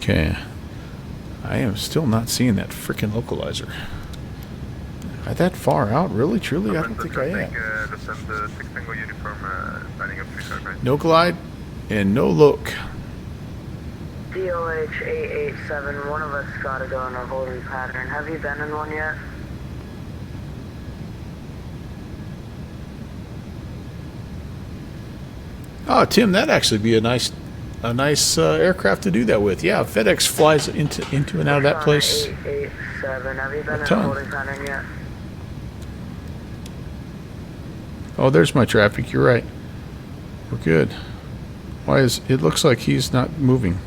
S1: okay. I am still not seeing that frickin' localizer. Am I that far out? Really? Truly? I don't think I am. No glide and no look.
S14: DOH 887, one of us got to go in a holding pattern. Have you been in one yet?
S1: Oh, Tim, that'd actually be a nice aircraft to do that with. Yeah, FedEx flies into and out of that place
S14: 887, have you been
S1: a
S14: in a
S1: ton.
S14: holding pattern yet?
S1: Oh, there's my traffic. You're right. We're good. Why is it looks like he's not moving?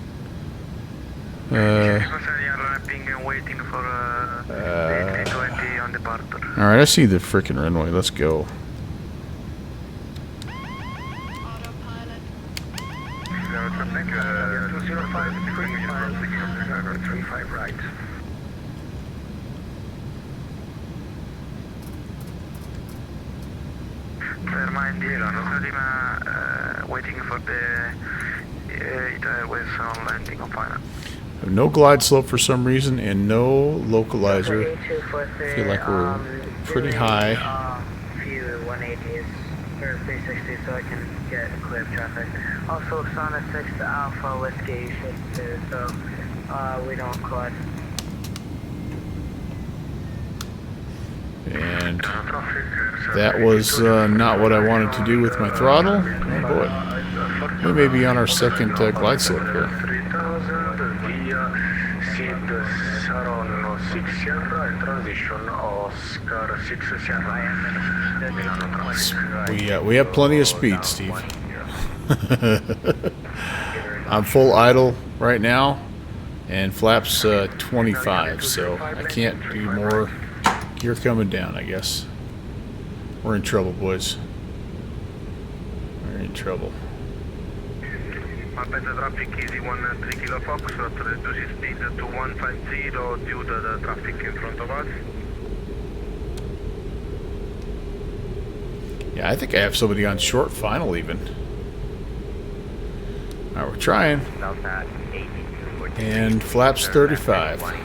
S1: Alright, I see the frickin' runway. Let's go.
S8: Right. Milano, waiting for the Airways on landing on final.
S1: No glide slope for some reason and no localizer. I feel like we're pretty high.
S14: Few 180s or 360 so I can get clear traffic. Also, Sonic 6 to Alpha Whiskey should too, so we don't collide.
S1: And that was not what I wanted to do with my throttle. Oh boy. We may be on our second glide slope here. We have plenty of speed, Steve. I'm full idle right now and flaps 25, so I can't do more. Gear coming down, I guess. We're in trouble, boys. We're in trouble.
S8: Alpha traffic easy 13 Kilo Fox, reduce speed to 150 due to the traffic in front of us.
S1: Yeah, I think I have somebody on short final even. All right, we're trying. And flaps 35. All right.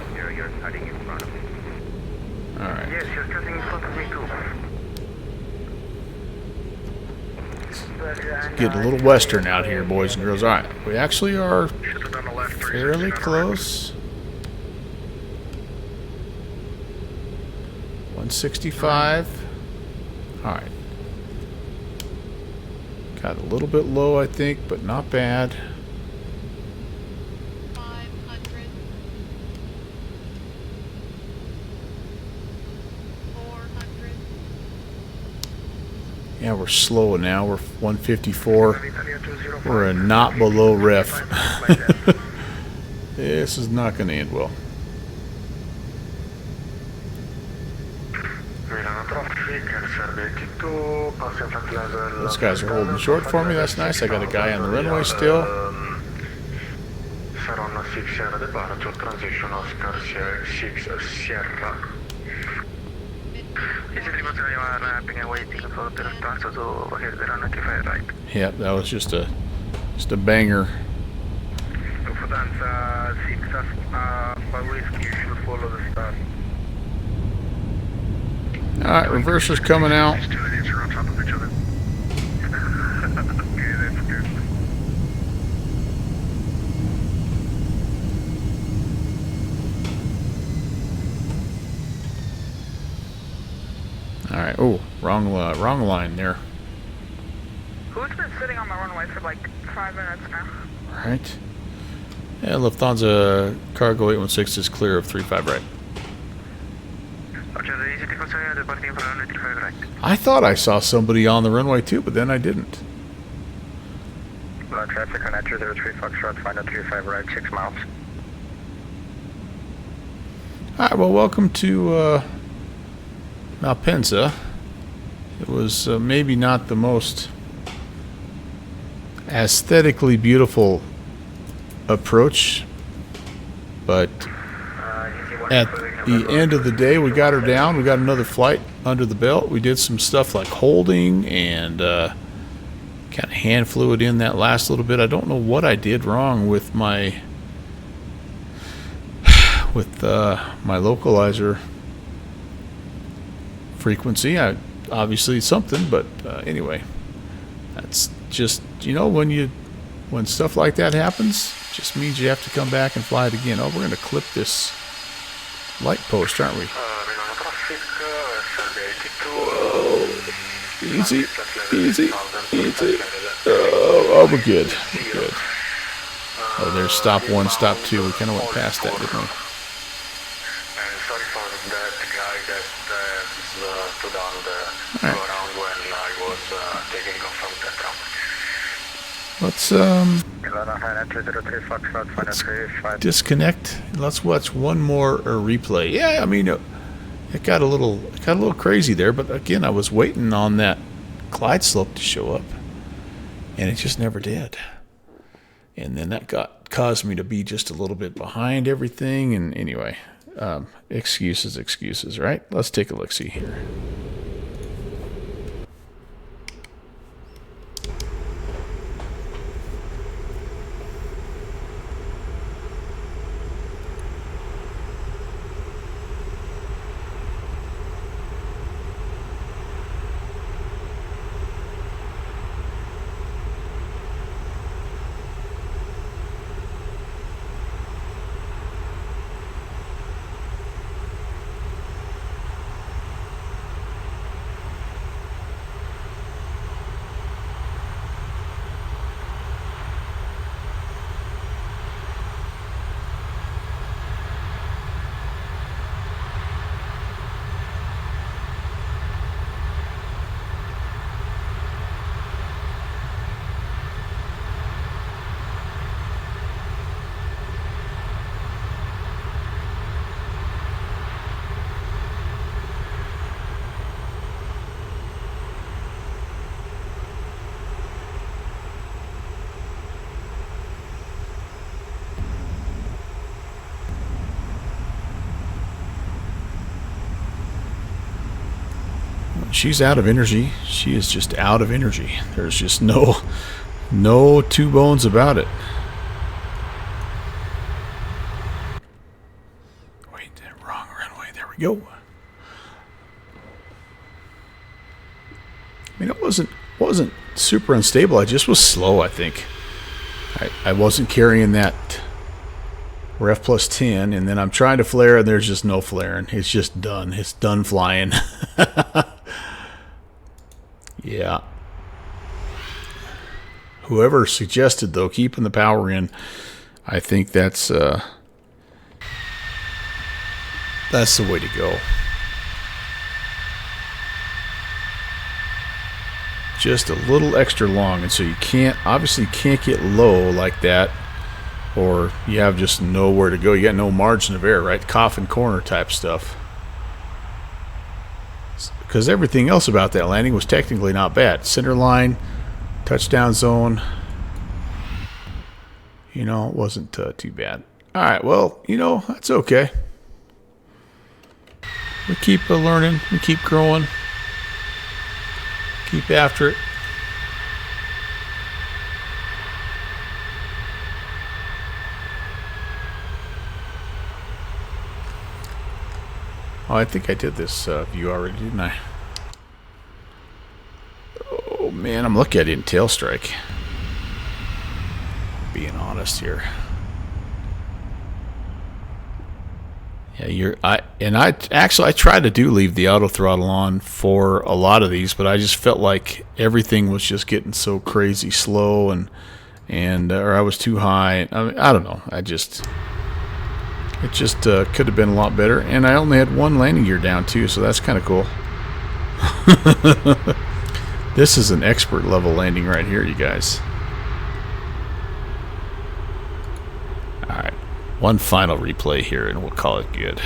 S13: Yes, you're cutting in front of me too.
S1: It's getting a little western out here, boys and girls. All right, we actually are fairly close. 165. All right. Got a little bit low, I think, but not bad.
S2: 500. 400.
S1: Yeah, we're slow now. We're 154. We're a knot below ref. This is not going to end well. Those guys are holding short for me. That's nice. I got a guy on the runway still. Yep, that was just a banger. All right, reverser's coming out. All right. Oh, wrong line there.
S14: Who's been sitting on the runway for like 5 minutes now?
S1: All right. Yeah, Lufthansa cargo 816 is clear of 35 right. I thought I saw somebody on the runway too, but then I didn't.
S13: Traffic on Etcher 03 Foxtrot, find out 35 right, 6 miles.
S1: All right, well, welcome to Malpensa. It was maybe not the most aesthetically beautiful approach, but at the end of the day, we got her down. We got another flight under the belt. We did some stuff like holding and kind of hand fluid in that last little bit. I don't know what I did wrong with my my localizer frequency. Obviously something, but anyway, that's just, you know, when stuff like that happens, it just means you have to come back and fly it again. Oh, we're going to clip this light post, aren't we? Easy, easy, easy. Oh, we're good. We're good. Oh, there's stop 1, stop 2. We kind of went past that, didn't we? Let's disconnect. Let's watch one more replay. Yeah, I mean, it got a little crazy there, but again, I was waiting on that glide slope to show up, and it just never did. And then that caused me to be just a little bit behind everything. And anyway, excuses, right? Let's take a look. See here. She's out of energy. She is just out of energy. There's just no No two bones about it. Wait, wrong runway. There we go. I mean, it wasn't super unstable. I just was slow, I think. I wasn't carrying that ref plus 10, and then I'm trying to flare, and there's just no flaring. It's just done. It's done flying. Yeah. Whoever suggested, though, keeping the power in, I think that's the way to go. Just a little extra long, and so you obviously can't get low like that, or you have just nowhere to go. You got no margin of error, right? Coffin corner type stuff. Because everything else about that landing was technically not bad. Center line, touchdown zone. You know, it wasn't too bad. All right, well, you know, that's okay. We keep learning. We keep growing. Keep after it. Oh, I think I did this view already, didn't I? Oh man, I'm looking at it in tail strike. Being honest here. Yeah, I tried to leave the auto throttle on for a lot of these, but I just felt like everything was just getting so crazy slow, and or I was too high. I mean, I don't know. It just could have been a lot better, and I only had one landing gear down too, so that's kind of cool. This is an expert level landing right here, you guys. All right. One final replay here, and we'll call it good.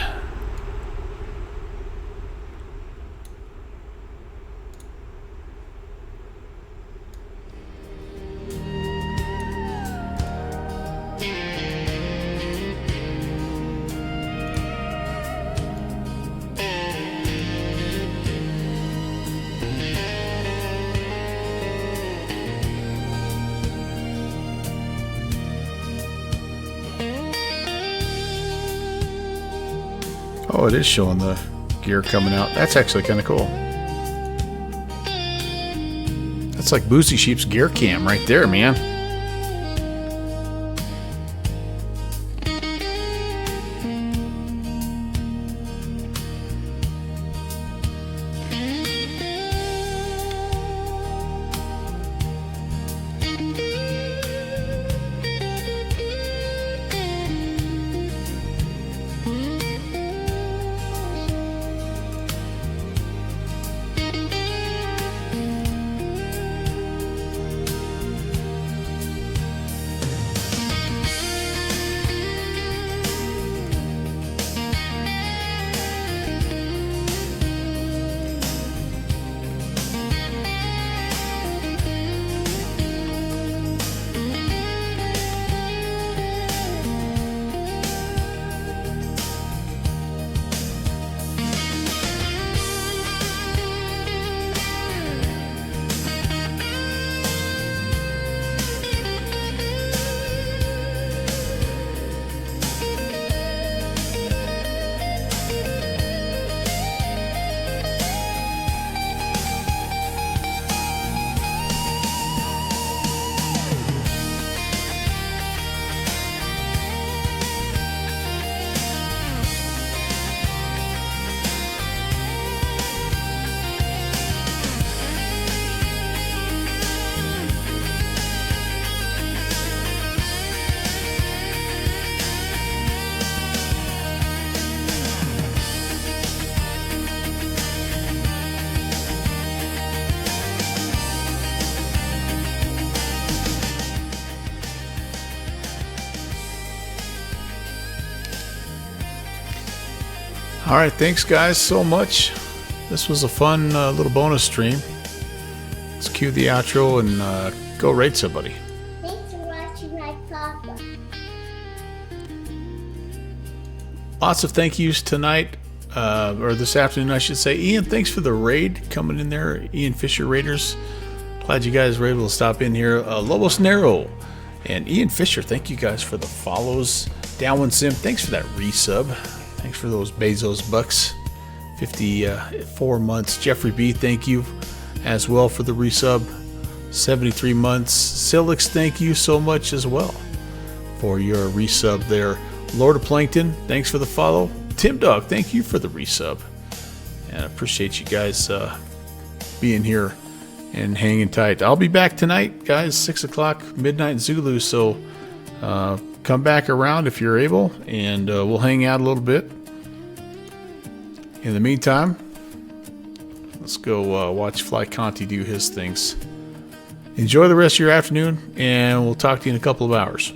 S1: Oh, it is showing the gear coming out. That's actually kind of cool. That's like Boozy Sheep's gear cam right there, man. All right, thanks guys so much. This was a fun little bonus stream. Let's cue the outro and go raid somebody.
S11: Thanks for watching my papa.
S1: Lots of thank yous tonight, or this afternoon I should say. Ian, thanks for the raid coming in there. Ian Fisher Raiders. Glad you guys were able to stop in here. Lobos Nero and Ian Fisher, thank you guys for the follows. Downwind Sim, thanks for that resub. Thanks for those Bezos bucks. 54 months. Jeffrey B, thank you as well for the resub. 73 months. Silix, thank you so much as well for your resub there. Lord of Plankton, thanks for the follow. Tim Dog, thank you for the resub. And I appreciate you guys being here and hanging tight. I'll be back tonight, guys, 6 o'clock, midnight Zulu. So come back around if you're able, and we'll hang out a little bit. In the meantime, let's go watch Fly Conti do his things. Enjoy the rest of your afternoon, and we'll talk to you in a couple of hours.